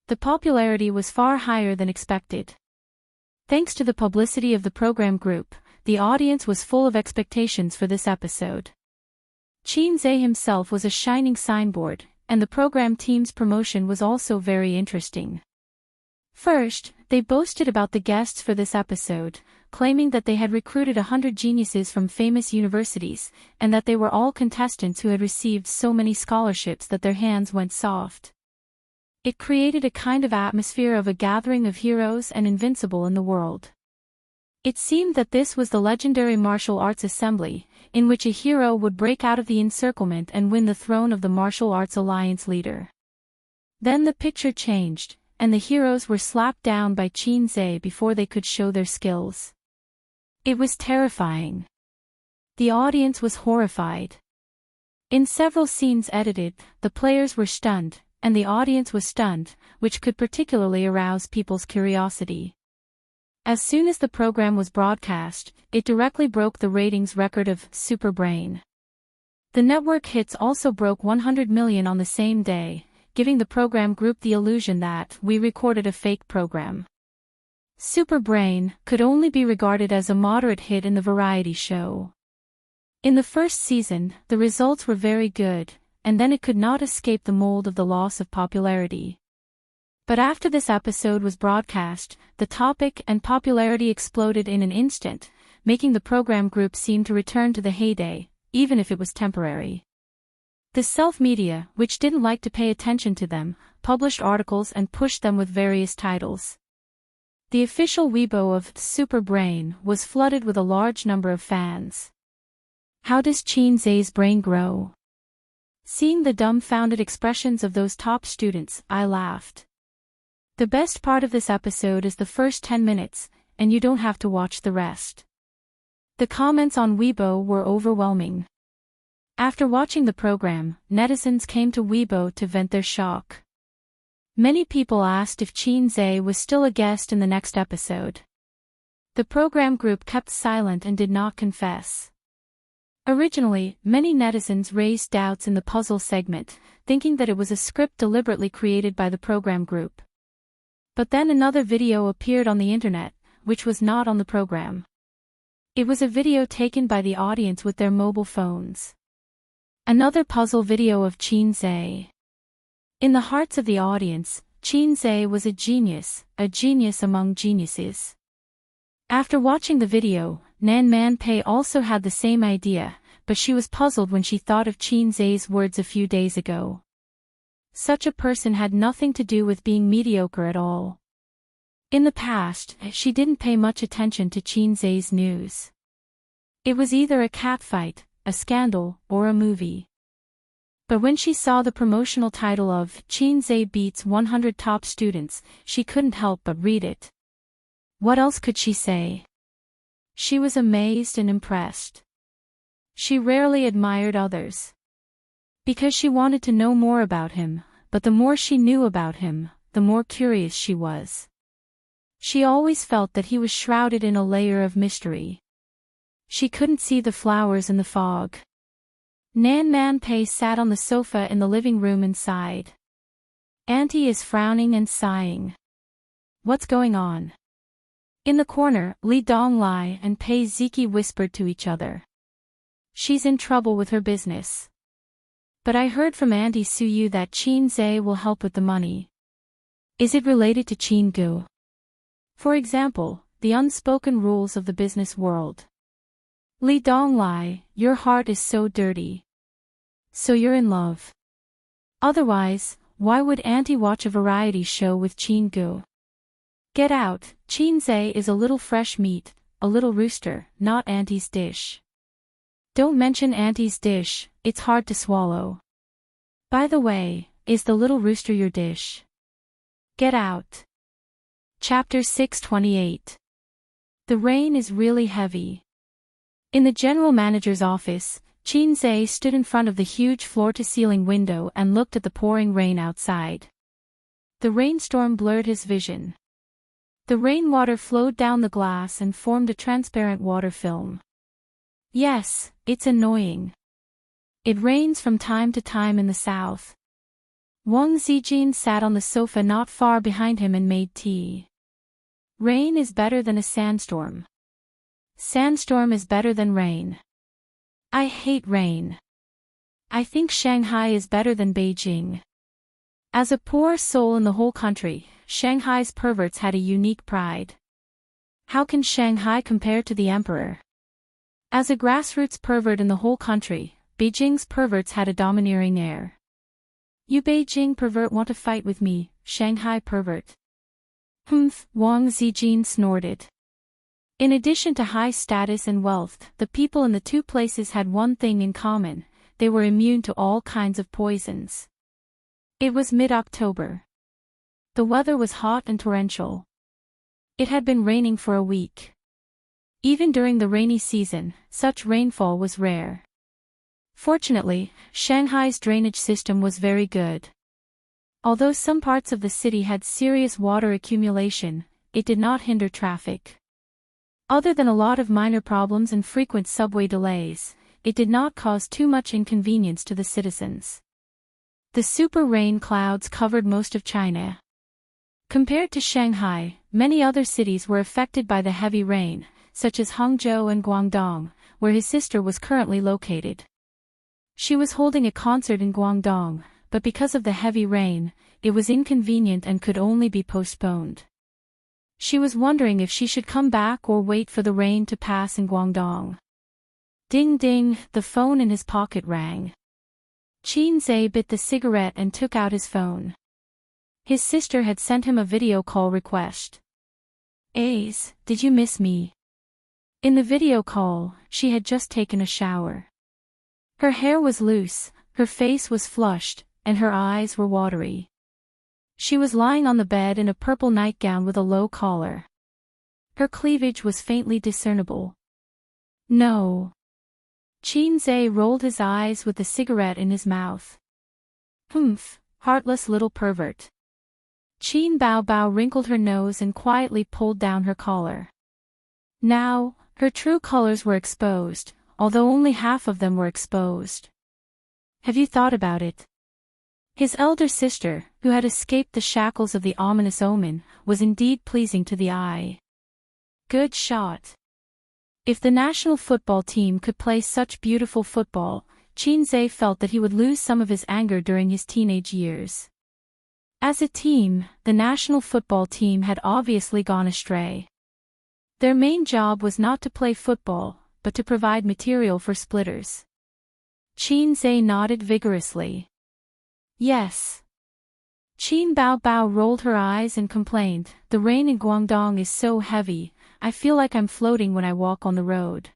The popularity was far higher than expected. Thanks to the publicity of the program group, the audience was full of expectations for this episode. Chin-zae himself was a shining signboard, and the program team's promotion was also very interesting. First, they boasted about the guests for this episode, claiming that they had recruited 100 geniuses from famous universities, and that they were all contestants who had received so many scholarships that their hands went soft. It created a kind of atmosphere of a gathering of heroes and invincible in the world. It seemed that this was the legendary martial arts assembly, in which a hero would break out of the encirclement and win the throne of the martial arts alliance leader. Then the picture changed, and the heroes were slapped down by Chin-zae before they could show their skills. It was terrifying. The audience was horrified. In several scenes edited, the players were stunned, and the audience was stunned, which could particularly arouse people's curiosity. As soon as the program was broadcast, it directly broke the ratings record of Super Brain. The network hits also broke 100 million on the same day, giving the program group the illusion that we recorded a fake program. Super Brain could only be regarded as a moderate hit in the variety show. In the first season, the results were very good, and then it could not escape the mold of the loss of popularity. But after this episode was broadcast, the topic and popularity exploded in an instant, making the program group seem to return to the heyday, even if it was temporary. The self-media, which didn't like to pay attention to them, published articles and pushed them with various titles. The official Weibo of Super Brain was flooded with a large number of fans. How does Chin-zae's brain grow? Seeing the dumbfounded expressions of those top students, I laughed. The best part of this episode is the first 10 minutes, and you don't have to watch the rest. The comments on Weibo were overwhelming. After watching the program, netizens came to Weibo to vent their shock. Many people asked if Chin-zae was still a guest in the next episode. The program group kept silent and did not confess. Originally, many netizens raised doubts in the puzzle segment, thinking that it was a script deliberately created by the program group. But then another video appeared on the internet, which was not on the program. It was a video taken by the audience with their mobile phones. Another puzzle video of Chin-zae. In the hearts of the audience, Chin-zae was a genius among geniuses. After watching the video, Nan Man-pei also had the same idea, but she was puzzled when she thought of Chin-zae's words a few days ago. Such a person had nothing to do with being mediocre at all. In the past, she didn't pay much attention to Chin-zae's news. It was either a catfight, a scandal, or a movie. But when she saw the promotional title of Chin-zae beats 100 top students, she couldn't help but read it. What else could she say? She was amazed and impressed. She rarely admired others. Because she wanted to know more about him, but the more she knew about him, the more curious she was. She always felt that he was shrouded in a layer of mystery. She couldn't see the flowers in the fog. Nan Man-pei sat on the sofa in the living room and sighed. Auntie is frowning and sighing. What's going on? In the corner, Li Donglai and Pei Ziki whispered to each other. She's in trouble with her business. But I heard from Auntie Suyu that Chin-zae will help with the money. Is it related to Chin-gu? For example, the unspoken rules of the business world. Li Donglai, your heart is so dirty. So you're in love. Otherwise, why would Auntie watch a variety show with Chin-gu? Get out, Chin-zae is a little fresh meat, a little rooster, not Auntie's dish. Don't mention Auntie's dish, it's hard to swallow. By the way, is the little rooster your dish? Get out. Chapter 628. The rain is really heavy. In the general manager's office, Chin-zae stood in front of the huge floor-to-ceiling window and looked at the pouring rain outside. The rainstorm blurred his vision. The rainwater flowed down the glass and formed a transparent water film. Yes, it's annoying. It rains from time to time in the south. Wang Zijin sat on the sofa not far behind him and made tea. Rain is better than a sandstorm. Sandstorm is better than rain. I hate rain. I think Shanghai is better than Beijing. As a poor soul in the whole country, Shanghai's perverts had a unique pride. How can Shanghai compare to the emperor? As a grassroots pervert in the whole country, Beijing's perverts had a domineering air. You Beijing pervert want to fight with me, Shanghai pervert. Humph, Wang Zijin snorted. In addition to high status and wealth, the people in the two places had one thing in common: they were immune to all kinds of poisons. It was mid-October. The weather was hot and torrential. It had been raining for a week. Even during the rainy season, such rainfall was rare. Fortunately, Shanghai's drainage system was very good. Although some parts of the city had serious water accumulation, it did not hinder traffic. Other than a lot of minor problems and frequent subway delays, it did not cause too much inconvenience to the citizens. The super rain clouds covered most of China. Compared to Shanghai, many other cities were affected by the heavy rain, such as Hangzhou and Guangdong, where his sister was currently located. She was holding a concert in Guangdong, but because of the heavy rain, it was inconvenient and could only be postponed. She was wondering if she should come back or wait for the rain to pass in Guangdong. Ding ding, the phone in his pocket rang. Qin Zhe bit the cigarette and took out his phone. His sister had sent him a video call request. Ace, did you miss me? In the video call, she had just taken a shower. Her hair was loose, her face was flushed, and her eyes were watery. She was lying on the bed in a purple nightgown with a low collar. Her cleavage was faintly discernible. No. Qin Zhe rolled his eyes with the cigarette in his mouth. Humph, heartless little pervert. Qin Bao Bao wrinkled her nose and quietly pulled down her collar. Now, her true colors were exposed, although only half of them were exposed. Have you thought about it? His elder sister, who had escaped the shackles of the ominous omen, was indeed pleasing to the eye. Good shot. If the national football team could play such beautiful football, Qin Zhe felt that he would lose some of his anger during his teenage years. As a team, the national football team had obviously gone astray. Their main job was not to play football, but to provide material for splitters. Qin Zhe nodded vigorously. Yes. Qin Bao Bao rolled her eyes and complained, the rain in Guangdong is so heavy, I feel like I'm floating when I walk on the road.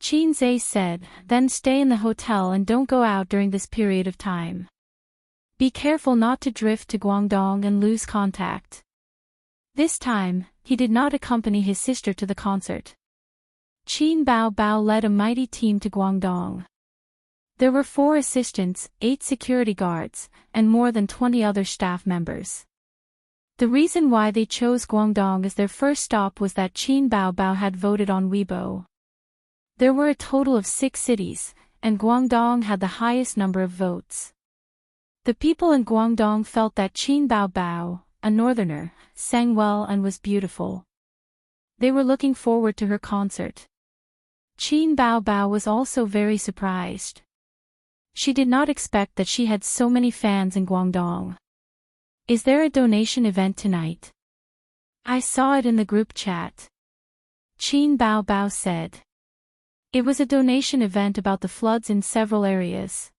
Qin Zhe said, then stay in the hotel and don't go out during this period of time. Be careful not to drift to Guangdong and lose contact. This time, he did not accompany his sister to the concert. Qin Bao Bao led a mighty team to Guangdong. There were 4 assistants, 8 security guards, and more than 20 other staff members. The reason why they chose Guangdong as their first stop was that Qin Bao Bao had voted on Weibo. There were a total of 6 cities, and Guangdong had the highest number of votes. The people in Guangdong felt that Qin Bao Bao, a northerner, sang well and was beautiful. They were looking forward to her concert. Qin Bao Bao was also very surprised. She did not expect that she had so many fans in Guangdong. Is there a donation event tonight? I saw it in the group chat. Qin Bao Bao said. It was a donation event about the floods in several areas.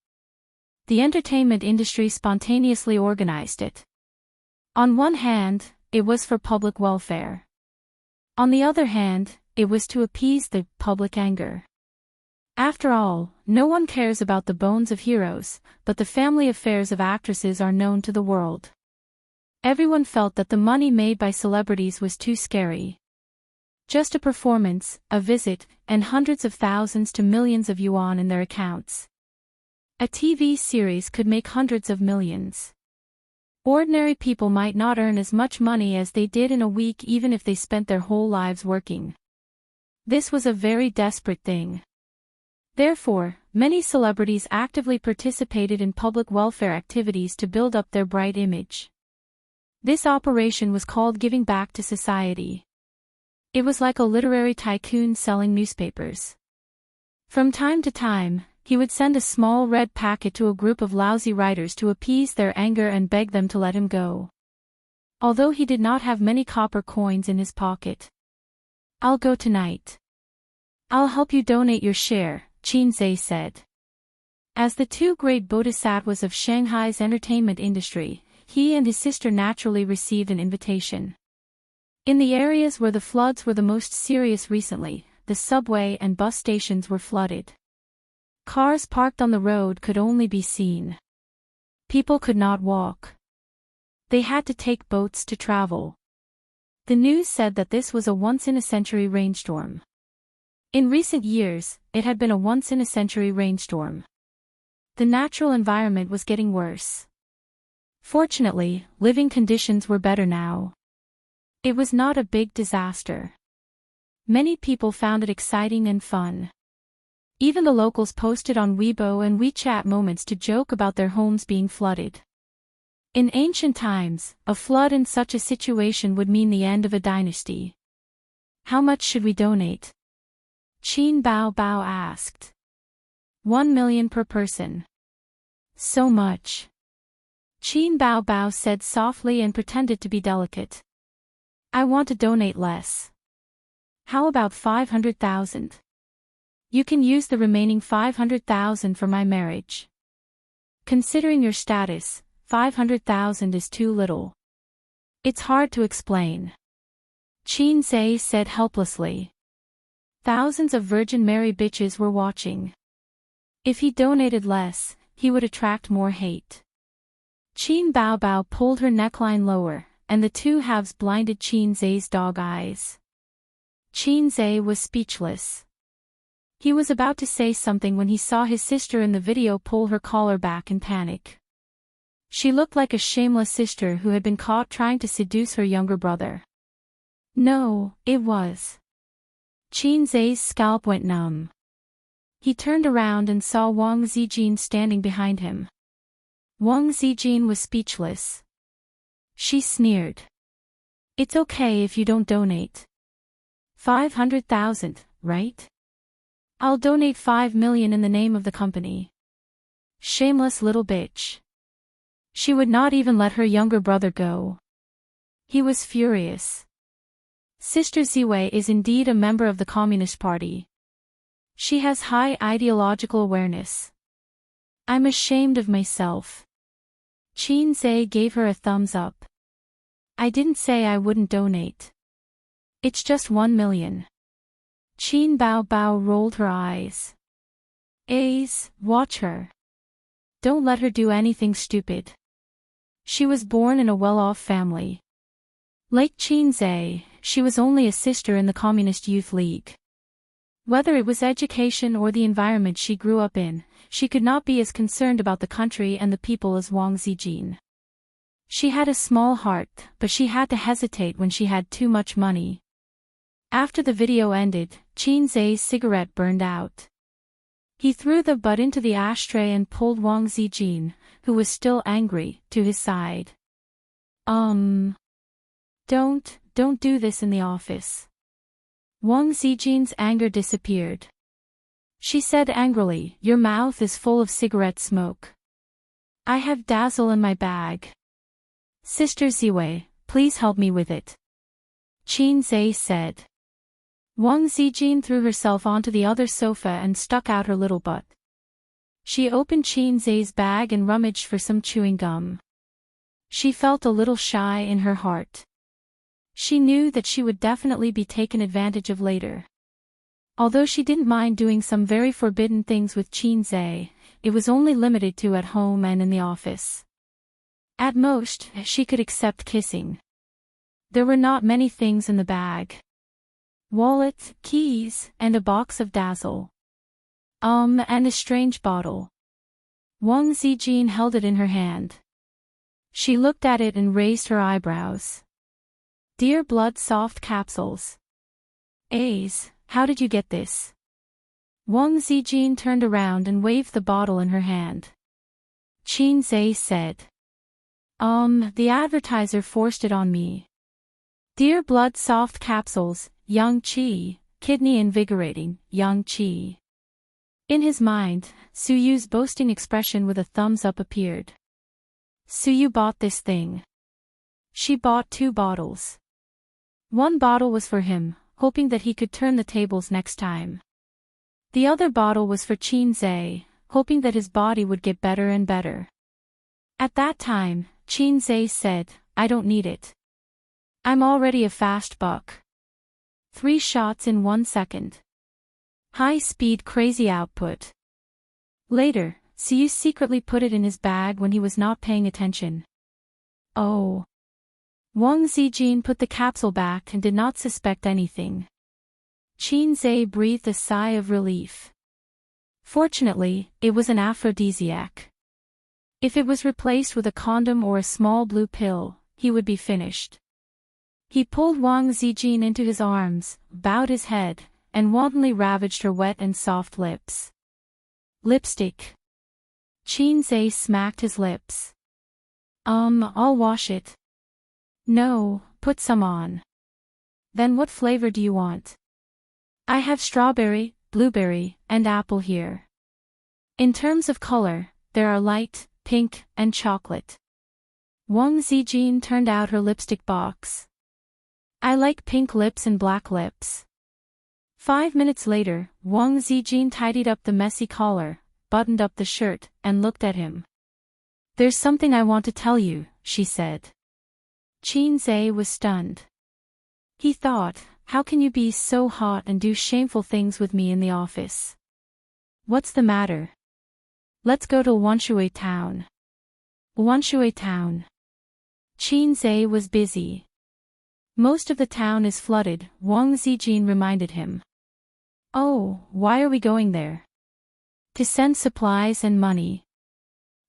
The entertainment industry spontaneously organized it. On one hand, it was for public welfare. On the other hand, it was to appease the public anger. After all, no one cares about the bones of heroes, but the family affairs of actresses are known to the world. Everyone felt that the money made by celebrities was too scary. Just a performance, a visit, and hundreds of thousands to millions of yuan in their accounts. A TV series could make hundreds of millions. Ordinary people might not earn as much money as they did in a week even if they spent their whole lives working. This was a very desperate thing. Therefore, many celebrities actively participated in public welfare activities to build up their bright image. This operation was called giving back to society. It was like a literary tycoon selling newspapers. From time to time, he would send a small red packet to a group of lousy writers to appease their anger and beg them to let him go. Although he did not have many copper coins in his pocket. "I'll go tonight. I'll help you donate your share," Qin said. As the two great bodhisattvas of Shanghai's entertainment industry, he and his sister naturally received an invitation. In the areas where the floods were the most serious recently, the subway and bus stations were flooded. Cars parked on the road could only be seen. People could not walk. They had to take boats to travel. The news said that this was a once-in-a-century rainstorm. In recent years, it had been a once-in-a-century rainstorm. The natural environment was getting worse. Fortunately, living conditions were better now. It was not a big disaster. Many people found it exciting and fun. Even the locals posted on Weibo and WeChat moments to joke about their homes being flooded. In ancient times, a flood in such a situation would mean the end of a dynasty. "How much should we donate?" Qin Bao asked. 1 million per person. "So much?" Qin Bao said softly and pretended to be delicate. "I want to donate less. How about 500,000? You can use the remaining 500,000 for my marriage. Considering your status, 500,000 is too little. It's hard to explain." Qin said helplessly. Thousands of Virgin Mary bitches were watching. If he donated less, he would attract more hate. Qin Bao pulled her neckline lower, and the two halves blinded Qin dog eyes. Qin was speechless. He was about to say something when he saw his sister in the video pull her collar back in panic. She looked like a shameless sister who had been caught trying to seduce her younger brother. No, it was. Qin scalp went numb. He turned around and saw Wang Zijin standing behind him. Wang Zijin was speechless. She sneered. "It's okay if you don't donate. 500,000, right? I'll donate 5 million in the name of the company." Shameless little bitch. She would not even let her younger brother go. He was furious. Sister Ziwei is indeed a member of the Communist Party. She has high ideological awareness. "I'm ashamed of myself." Qin gave her a thumbs up. "I didn't say I wouldn't donate. It's just 1 million. Qin Bao rolled her eyes. Watch her. Don't let her do anything stupid. She was born in a well-off family. Like Qin, she was only a sister in the Communist Youth League. Whether it was education or the environment she grew up in, she could not be as concerned about the country and the people as Wang Zijin. She had a small heart, but she had to hesitate when she had too much money. After the video ended, Qin's cigarette burned out. He threw the butt into the ashtray and pulled Wang Zijin, who was still angry, to his side. Don't do this in the office." Wang Zijin's anger disappeared. She said angrily, "Your mouth is full of cigarette smoke. I have Dazzle in my bag. Sister Ziwei, please help me with it." Qin said. Wang Zijin threw herself onto the other sofa and stuck out her little butt. She opened Qin's bag and rummaged for some chewing gum. She felt a little shy in her heart. She knew that she would definitely be taken advantage of later. Although she didn't mind doing some very forbidden things with Qin, it was only limited to at home and in the office. At most, she could accept kissing. There were not many things in the bag. Wallet, keys, and a box of Dazzle. And a strange bottle. Wang Zijin held it in her hand. She looked at it and raised her eyebrows. "Dear Blood Soft Capsules. How did you get this?" Wang Zijin turned around and waved the bottle in her hand. Qin Zhe said. The advertiser forced it on me. Dear blood soft capsules, Yang Qi, kidney invigorating, Yang Qi. In his mind, Su Yu's boasting expression with a thumbs up appeared. Su Yu bought this thing. She bought 2 bottles. One bottle was for him, hoping that he could turn the tables next time. The other bottle was for Qin Zhe, hoping that his body would get better and better. At that time, Qin Zhe said, I don't need it. I'm already a fast buck. 3 shots in 1 second. High-speed crazy output. Later, Su Yu secretly put it in his bag when he was not paying attention. Oh. Wang Zijin put the capsule back and did not suspect anything. Qin Zhe breathed a sigh of relief. Fortunately, it was an aphrodisiac. If it was replaced with a condom or a small blue pill, he would be finished. He pulled Wang Zijin into his arms, bowed his head, and wantonly ravaged her wet and soft lips. Lipstick. Qin Zhe smacked his lips. I'll wash it. No, put some on. Then what flavor do you want? I have strawberry, blueberry, and apple here. In terms of color, there are light, pink, and chocolate. Wang Zijin turned out her lipstick box. I like pink lips and black lips. 5 minutes later, Wang Zijin tidied up the messy collar, buttoned up the shirt, and looked at him. There's something I want to tell you, she said. Qin Zhe was stunned. He thought, how can you be so hot and do shameful things with me in the office? What's the matter? Let's go to Wanshui town. Wanshui town. Qin Zhe was busy. Most of the town is flooded, Wang Zijin reminded him. Oh, why are we going there? To send supplies and money.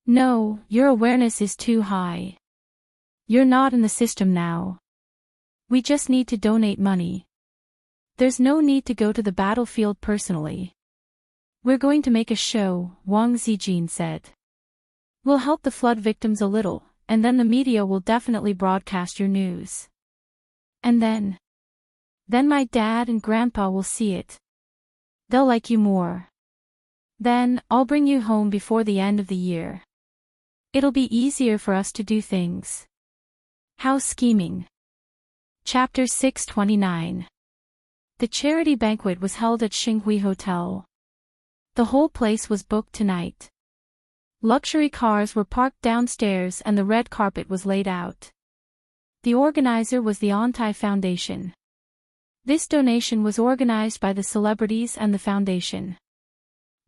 No, your awareness is too high. You're not in the system now. We just need to donate money. There's no need to go to the battlefield personally. We're going to make a show, Wang Zijin said. We'll help the flood victims a little, and then the media will definitely broadcast your news. And then my dad and grandpa will see it. They'll like you more. Then, I'll bring you home before the end of the year. It'll be easier for us to do things. How scheming. Chapter 629. The charity banquet was held at Xinghui Hotel. The whole place was booked tonight. Luxury cars were parked downstairs and the red carpet was laid out. The organizer was the Antai Foundation. This donation was organized by the celebrities and the foundation.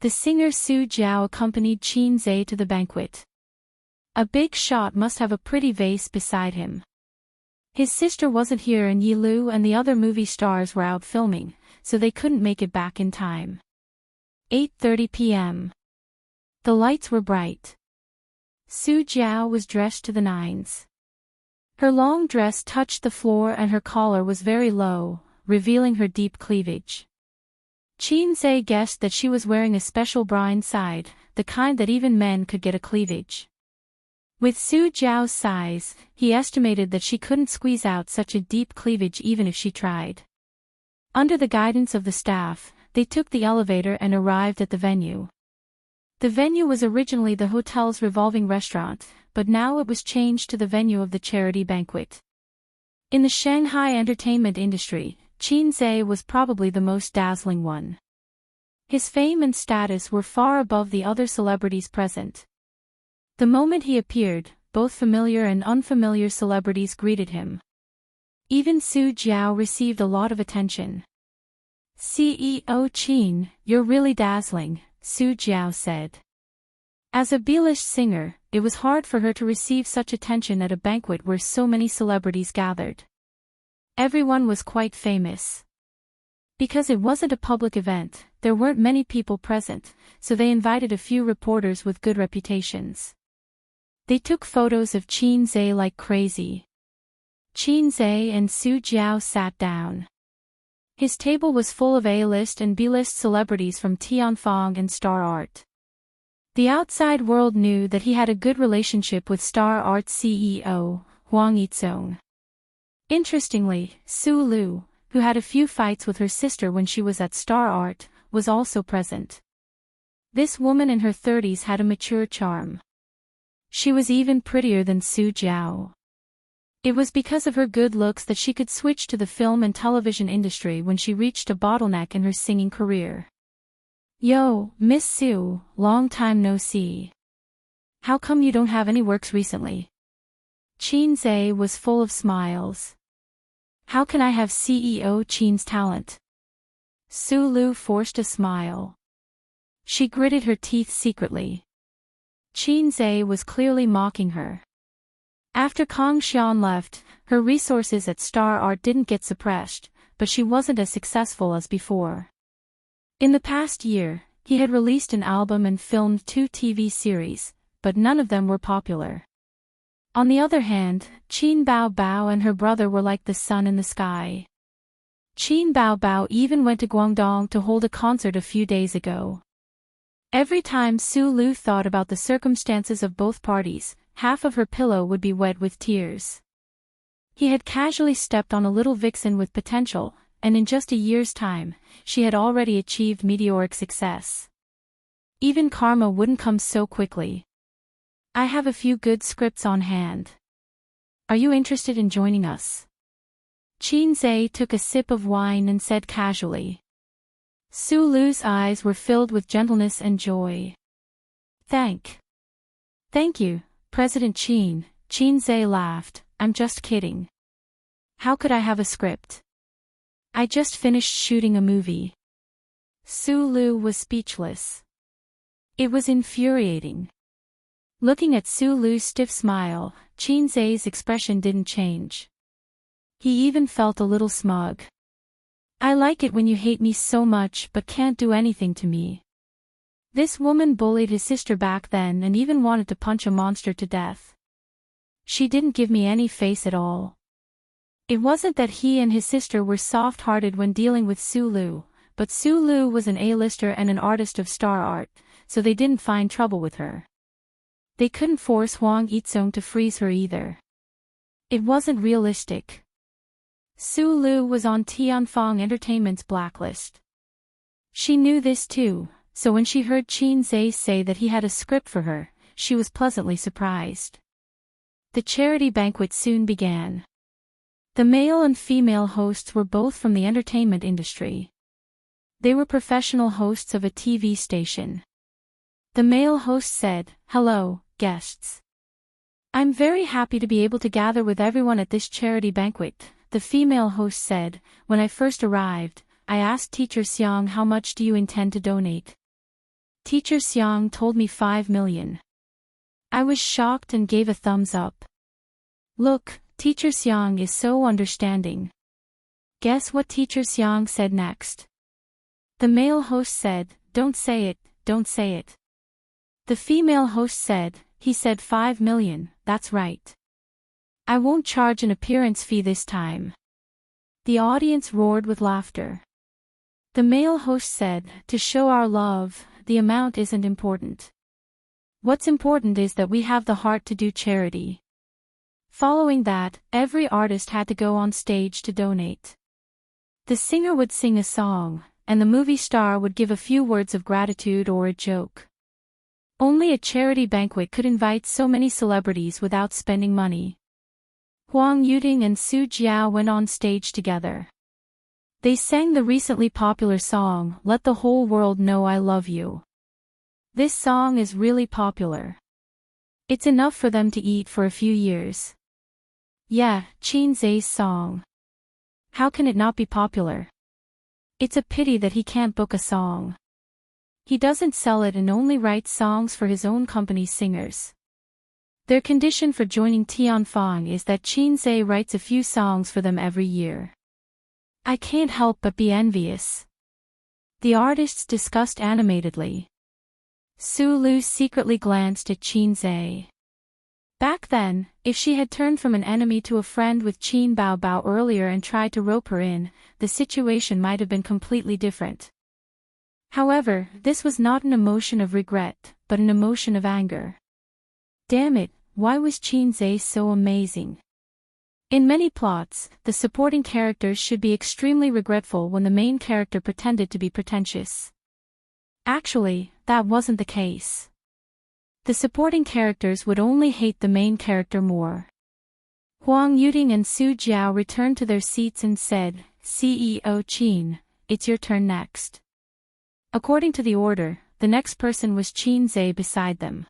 The singer Su Jiao accompanied Qin Zhe to the banquet. A big shot must have a pretty vase beside him. His sister wasn't here and Yi Lu and the other movie stars were out filming, so they couldn't make it back in time. 8:30 p.m. The lights were bright. Su Jiao was dressed to the nines. Her long dress touched the floor and her collar was very low, revealing her deep cleavage. Qin Zhe guessed that she was wearing a special bra inside, the kind that even men could get a cleavage. With Su Jiao's size, he estimated that she couldn't squeeze out such a deep cleavage even if she tried. Under the guidance of the staff, they took the elevator and arrived at the venue. The venue was originally the hotel's revolving restaurant, but now it was changed to the venue of the charity banquet. In the Shanghai entertainment industry, Qin Zhe was probably the most dazzling one. His fame and status were far above the other celebrities present. The moment he appeared, both familiar and unfamiliar celebrities greeted him. Even Su Jiao received a lot of attention. CEO Qin, you're really dazzling, Su Jiao said. As a B-list singer, it was hard for her to receive such attention at a banquet where so many celebrities gathered. Everyone was quite famous. Because it wasn't a public event, there weren't many people present, so they invited a few reporters with good reputations. They took photos of Qin Zhe like crazy. Qin Zhe and Su Jiao sat down. His table was full of A-list and B-list celebrities from Tianfang and Star Art. The outside world knew that he had a good relationship with Star Art CEO, Huang Yizong. Interestingly, Su Lu, who had a few fights with her sister when she was at Star Art, was also present. This woman in her 30s had a mature charm. She was even prettier than Su Jiao. It was because of her good looks that she could switch to the film and television industry when she reached a bottleneck in her singing career. Yo, Miss Su, long time no see. How come you don't have any works recently? Qin Zhe was full of smiles. How can I have CEO Qin's talent? Su Lu forced a smile. She gritted her teeth secretly. Qin Zhe was clearly mocking her. After Kang Xian left, her resources at Star Art didn't get suppressed, but she wasn't as successful as before. In the past year, he had released an album and filmed 2 TV series, but none of them were popular. On the other hand, Qin Bao Bao and her brother were like the sun in the sky. Qin Bao Bao even went to Guangdong to hold a concert a few days ago. Every time Su Lu thought about the circumstances of both parties, half of her pillow would be wet with tears. He had casually stepped on a little vixen with potential, and in just a year's time, she had already achieved meteoric success. Even karma wouldn't come so quickly. I have a few good scripts on hand. Are you interested in joining us? Qin Zhe took a sip of wine and said casually. Su Lu's eyes were filled with gentleness and joy. Thank you, President Qin, Qin Zhe laughed. I'm just kidding. How could I have a script? I just finished shooting a movie. Su Lu was speechless. It was infuriating. Looking at Su Lu's stiff smile, Qin Zhe's expression didn't change. He even felt a little smug. I like it when you hate me so much but can't do anything to me. This woman bullied his sister back then and even wanted to punch a monster to death. She didn't give me any face at all. It wasn't that he and his sister were soft-hearted when dealing with Su Lu, but Su Lu was an A-lister and an artist of Star Art, so they didn't find trouble with her. They couldn't force Huang Yizong to freeze her either. It wasn't realistic. Su Lu was on Tianfang Entertainment's blacklist. She knew this too, so when she heard Qin Zhe say that he had a script for her, she was pleasantly surprised. The charity banquet soon began. The male and female hosts were both from the entertainment industry. They were professional hosts of a TV station. The male host said, "Hello, guests. I'm very happy to be able to gather with everyone at this charity banquet." The female host said, "When I first arrived, I asked Teacher Xiang how much do you intend to donate. Teacher Xiang told me 5 million. I was shocked and gave a thumbs up. Look, Teacher Xiang is so understanding." Guess what Teacher Xiang said next? The male host said, "Don't say it, don't say it." The female host said, "He said 5 million, that's right. I won't charge an appearance fee this time." The audience roared with laughter. The male host said, "To show our love, the amount isn't important. What's important is that we have the heart to do charity." Following that, every artist had to go on stage to donate. The singer would sing a song, and the movie star would give a few words of gratitude or a joke. Only a charity banquet could invite so many celebrities without spending money. Huang Yuding and Su Jiao went on stage together. They sang the recently popular song, "Let the Whole World Know I Love You." This song is really popular. It's enough for them to eat for a few years. Yeah, Qin Zhe's song. How can it not be popular? It's a pity that he can't book a song. He doesn't sell it and only writes songs for his own company's singers. Their condition for joining Tianfang is that Qin Zhe writes a few songs for them every year. I can't help but be envious. The artists discussed animatedly. Su Lu secretly glanced at Qin Zhe. Back then, if she had turned from an enemy to a friend with Qin Bao Bao earlier and tried to rope her in, the situation might have been completely different. However, this was not an emotion of regret, but an emotion of anger. Damn it, why was Qin Zhe so amazing? In many plots, the supporting characters should be extremely regretful when the main character pretended to be pretentious. Actually, that wasn't the case. The supporting characters would only hate the main character more. Huang Yuting and Su Jiao returned to their seats and said, "CEO Qin, it's your turn next." According to the order, the next person was Qin Zhe beside them.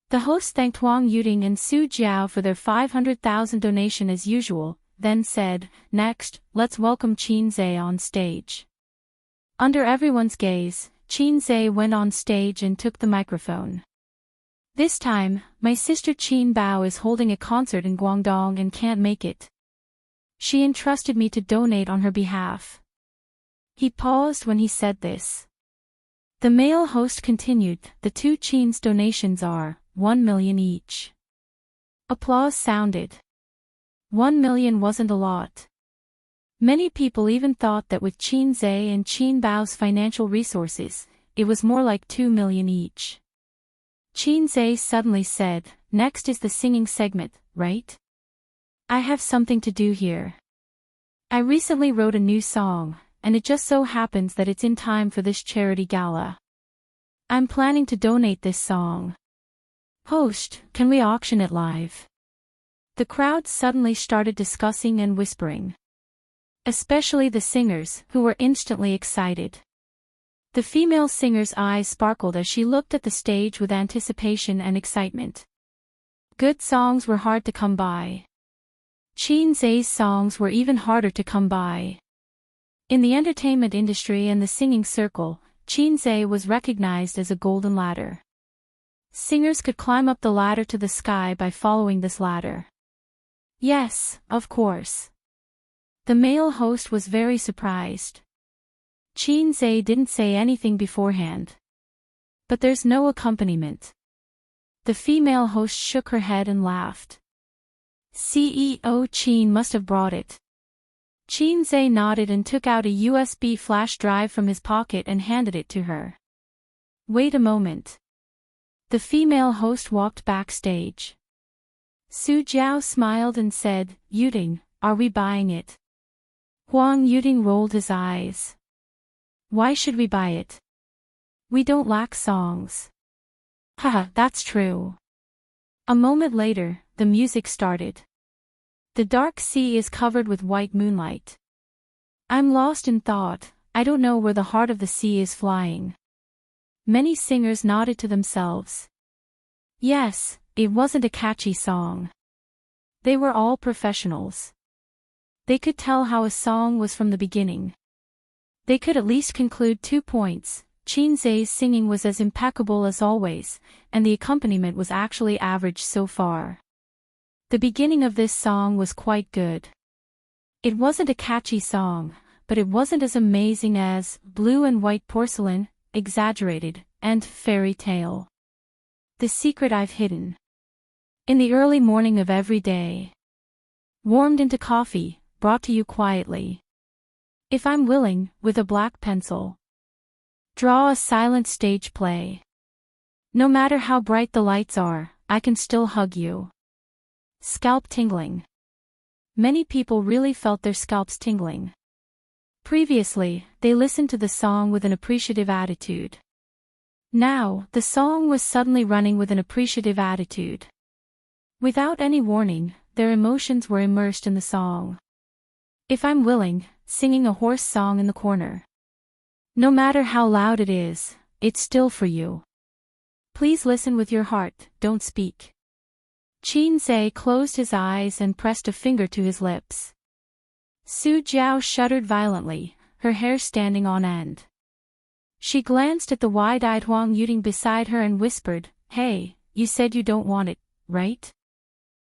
The host thanked Huang Yuting and Su Jiao for their 500,000 donation as usual, then said, "Next, let's welcome Qin Zhe on stage." Under everyone's gaze, Qin Zhe went on stage and took the microphone. "This time, my sister Qin Bao is holding a concert in Guangdong and can't make it. She entrusted me to donate on her behalf." He paused when he said this. The male host continued, "The two Qin's donations are 1 million each." Applause sounded. 1 million wasn't a lot. Many people even thought that with Qin Zhe and Qin Bao's financial resources, it was more like 2 million each. Qin Zhe suddenly said, "Next is the singing segment, right? I have something to do here. I recently wrote a new song, and it just so happens that it's in time for this charity gala. I'm planning to donate this song. Host, can we auction it live?" The crowd suddenly started discussing and whispering. Especially the singers, who were instantly excited. The female singer's eyes sparkled as she looked at the stage with anticipation and excitement. Good songs were hard to come by. Qin Zhe's songs were even harder to come by. In the entertainment industry and the singing circle, Qin Zhe was recognized as a golden ladder. Singers could climb up the ladder to the sky by following this ladder. Yes, of course. The male host was very surprised. Qin Zhe didn't say anything beforehand. But there's no accompaniment. The female host shook her head and laughed. CEO Qin must have brought it. Qin Zhe nodded and took out a USB flash drive from his pocket and handed it to her. Wait a moment. The female host walked backstage. Su Jiao smiled and said, "Yuting, are we buying it?" Huang Yuting rolled his eyes. "Why should we buy it? We don't lack songs." "Haha, that's true." A moment later, the music started. The dark sea is covered with white moonlight. I'm lost in thought, I don't know where the heart of the sea is flying. Many singers nodded to themselves. Yes, it wasn't a catchy song. They were all professionals. They could tell how a song was from the beginning. They could at least conclude 2 points. Qin Zhe's singing was as impeccable as always, and the accompaniment was actually average so far. The beginning of this song was quite good. It wasn't a catchy song, but it wasn't as amazing as Blue and White Porcelain, Exaggerated, and Fairy Tale. The Secret I've Hidden. In the early morning of every day. Warmed into coffee, brought to you quietly. If I'm willing, with a black pencil. Draw a silent stage play. No matter how bright the lights are, I can still hug you. Scalp tingling. Many people really felt their scalps tingling. Previously, they listened to the song with an appreciative attitude. Now, the song was suddenly running with an appreciative attitude. Without any warning, their emotions were immersed in the song. If I'm willing, singing a hoarse song in the corner. No matter how loud it is, it's still for you. Please listen with your heart, don't speak. Qin Zhe closed his eyes and pressed a finger to his lips. Su Jiao shuddered violently, her hair standing on end. She glanced at the wide-eyed Huang Yuting beside her and whispered, "Hey, you said you don't want it, right?"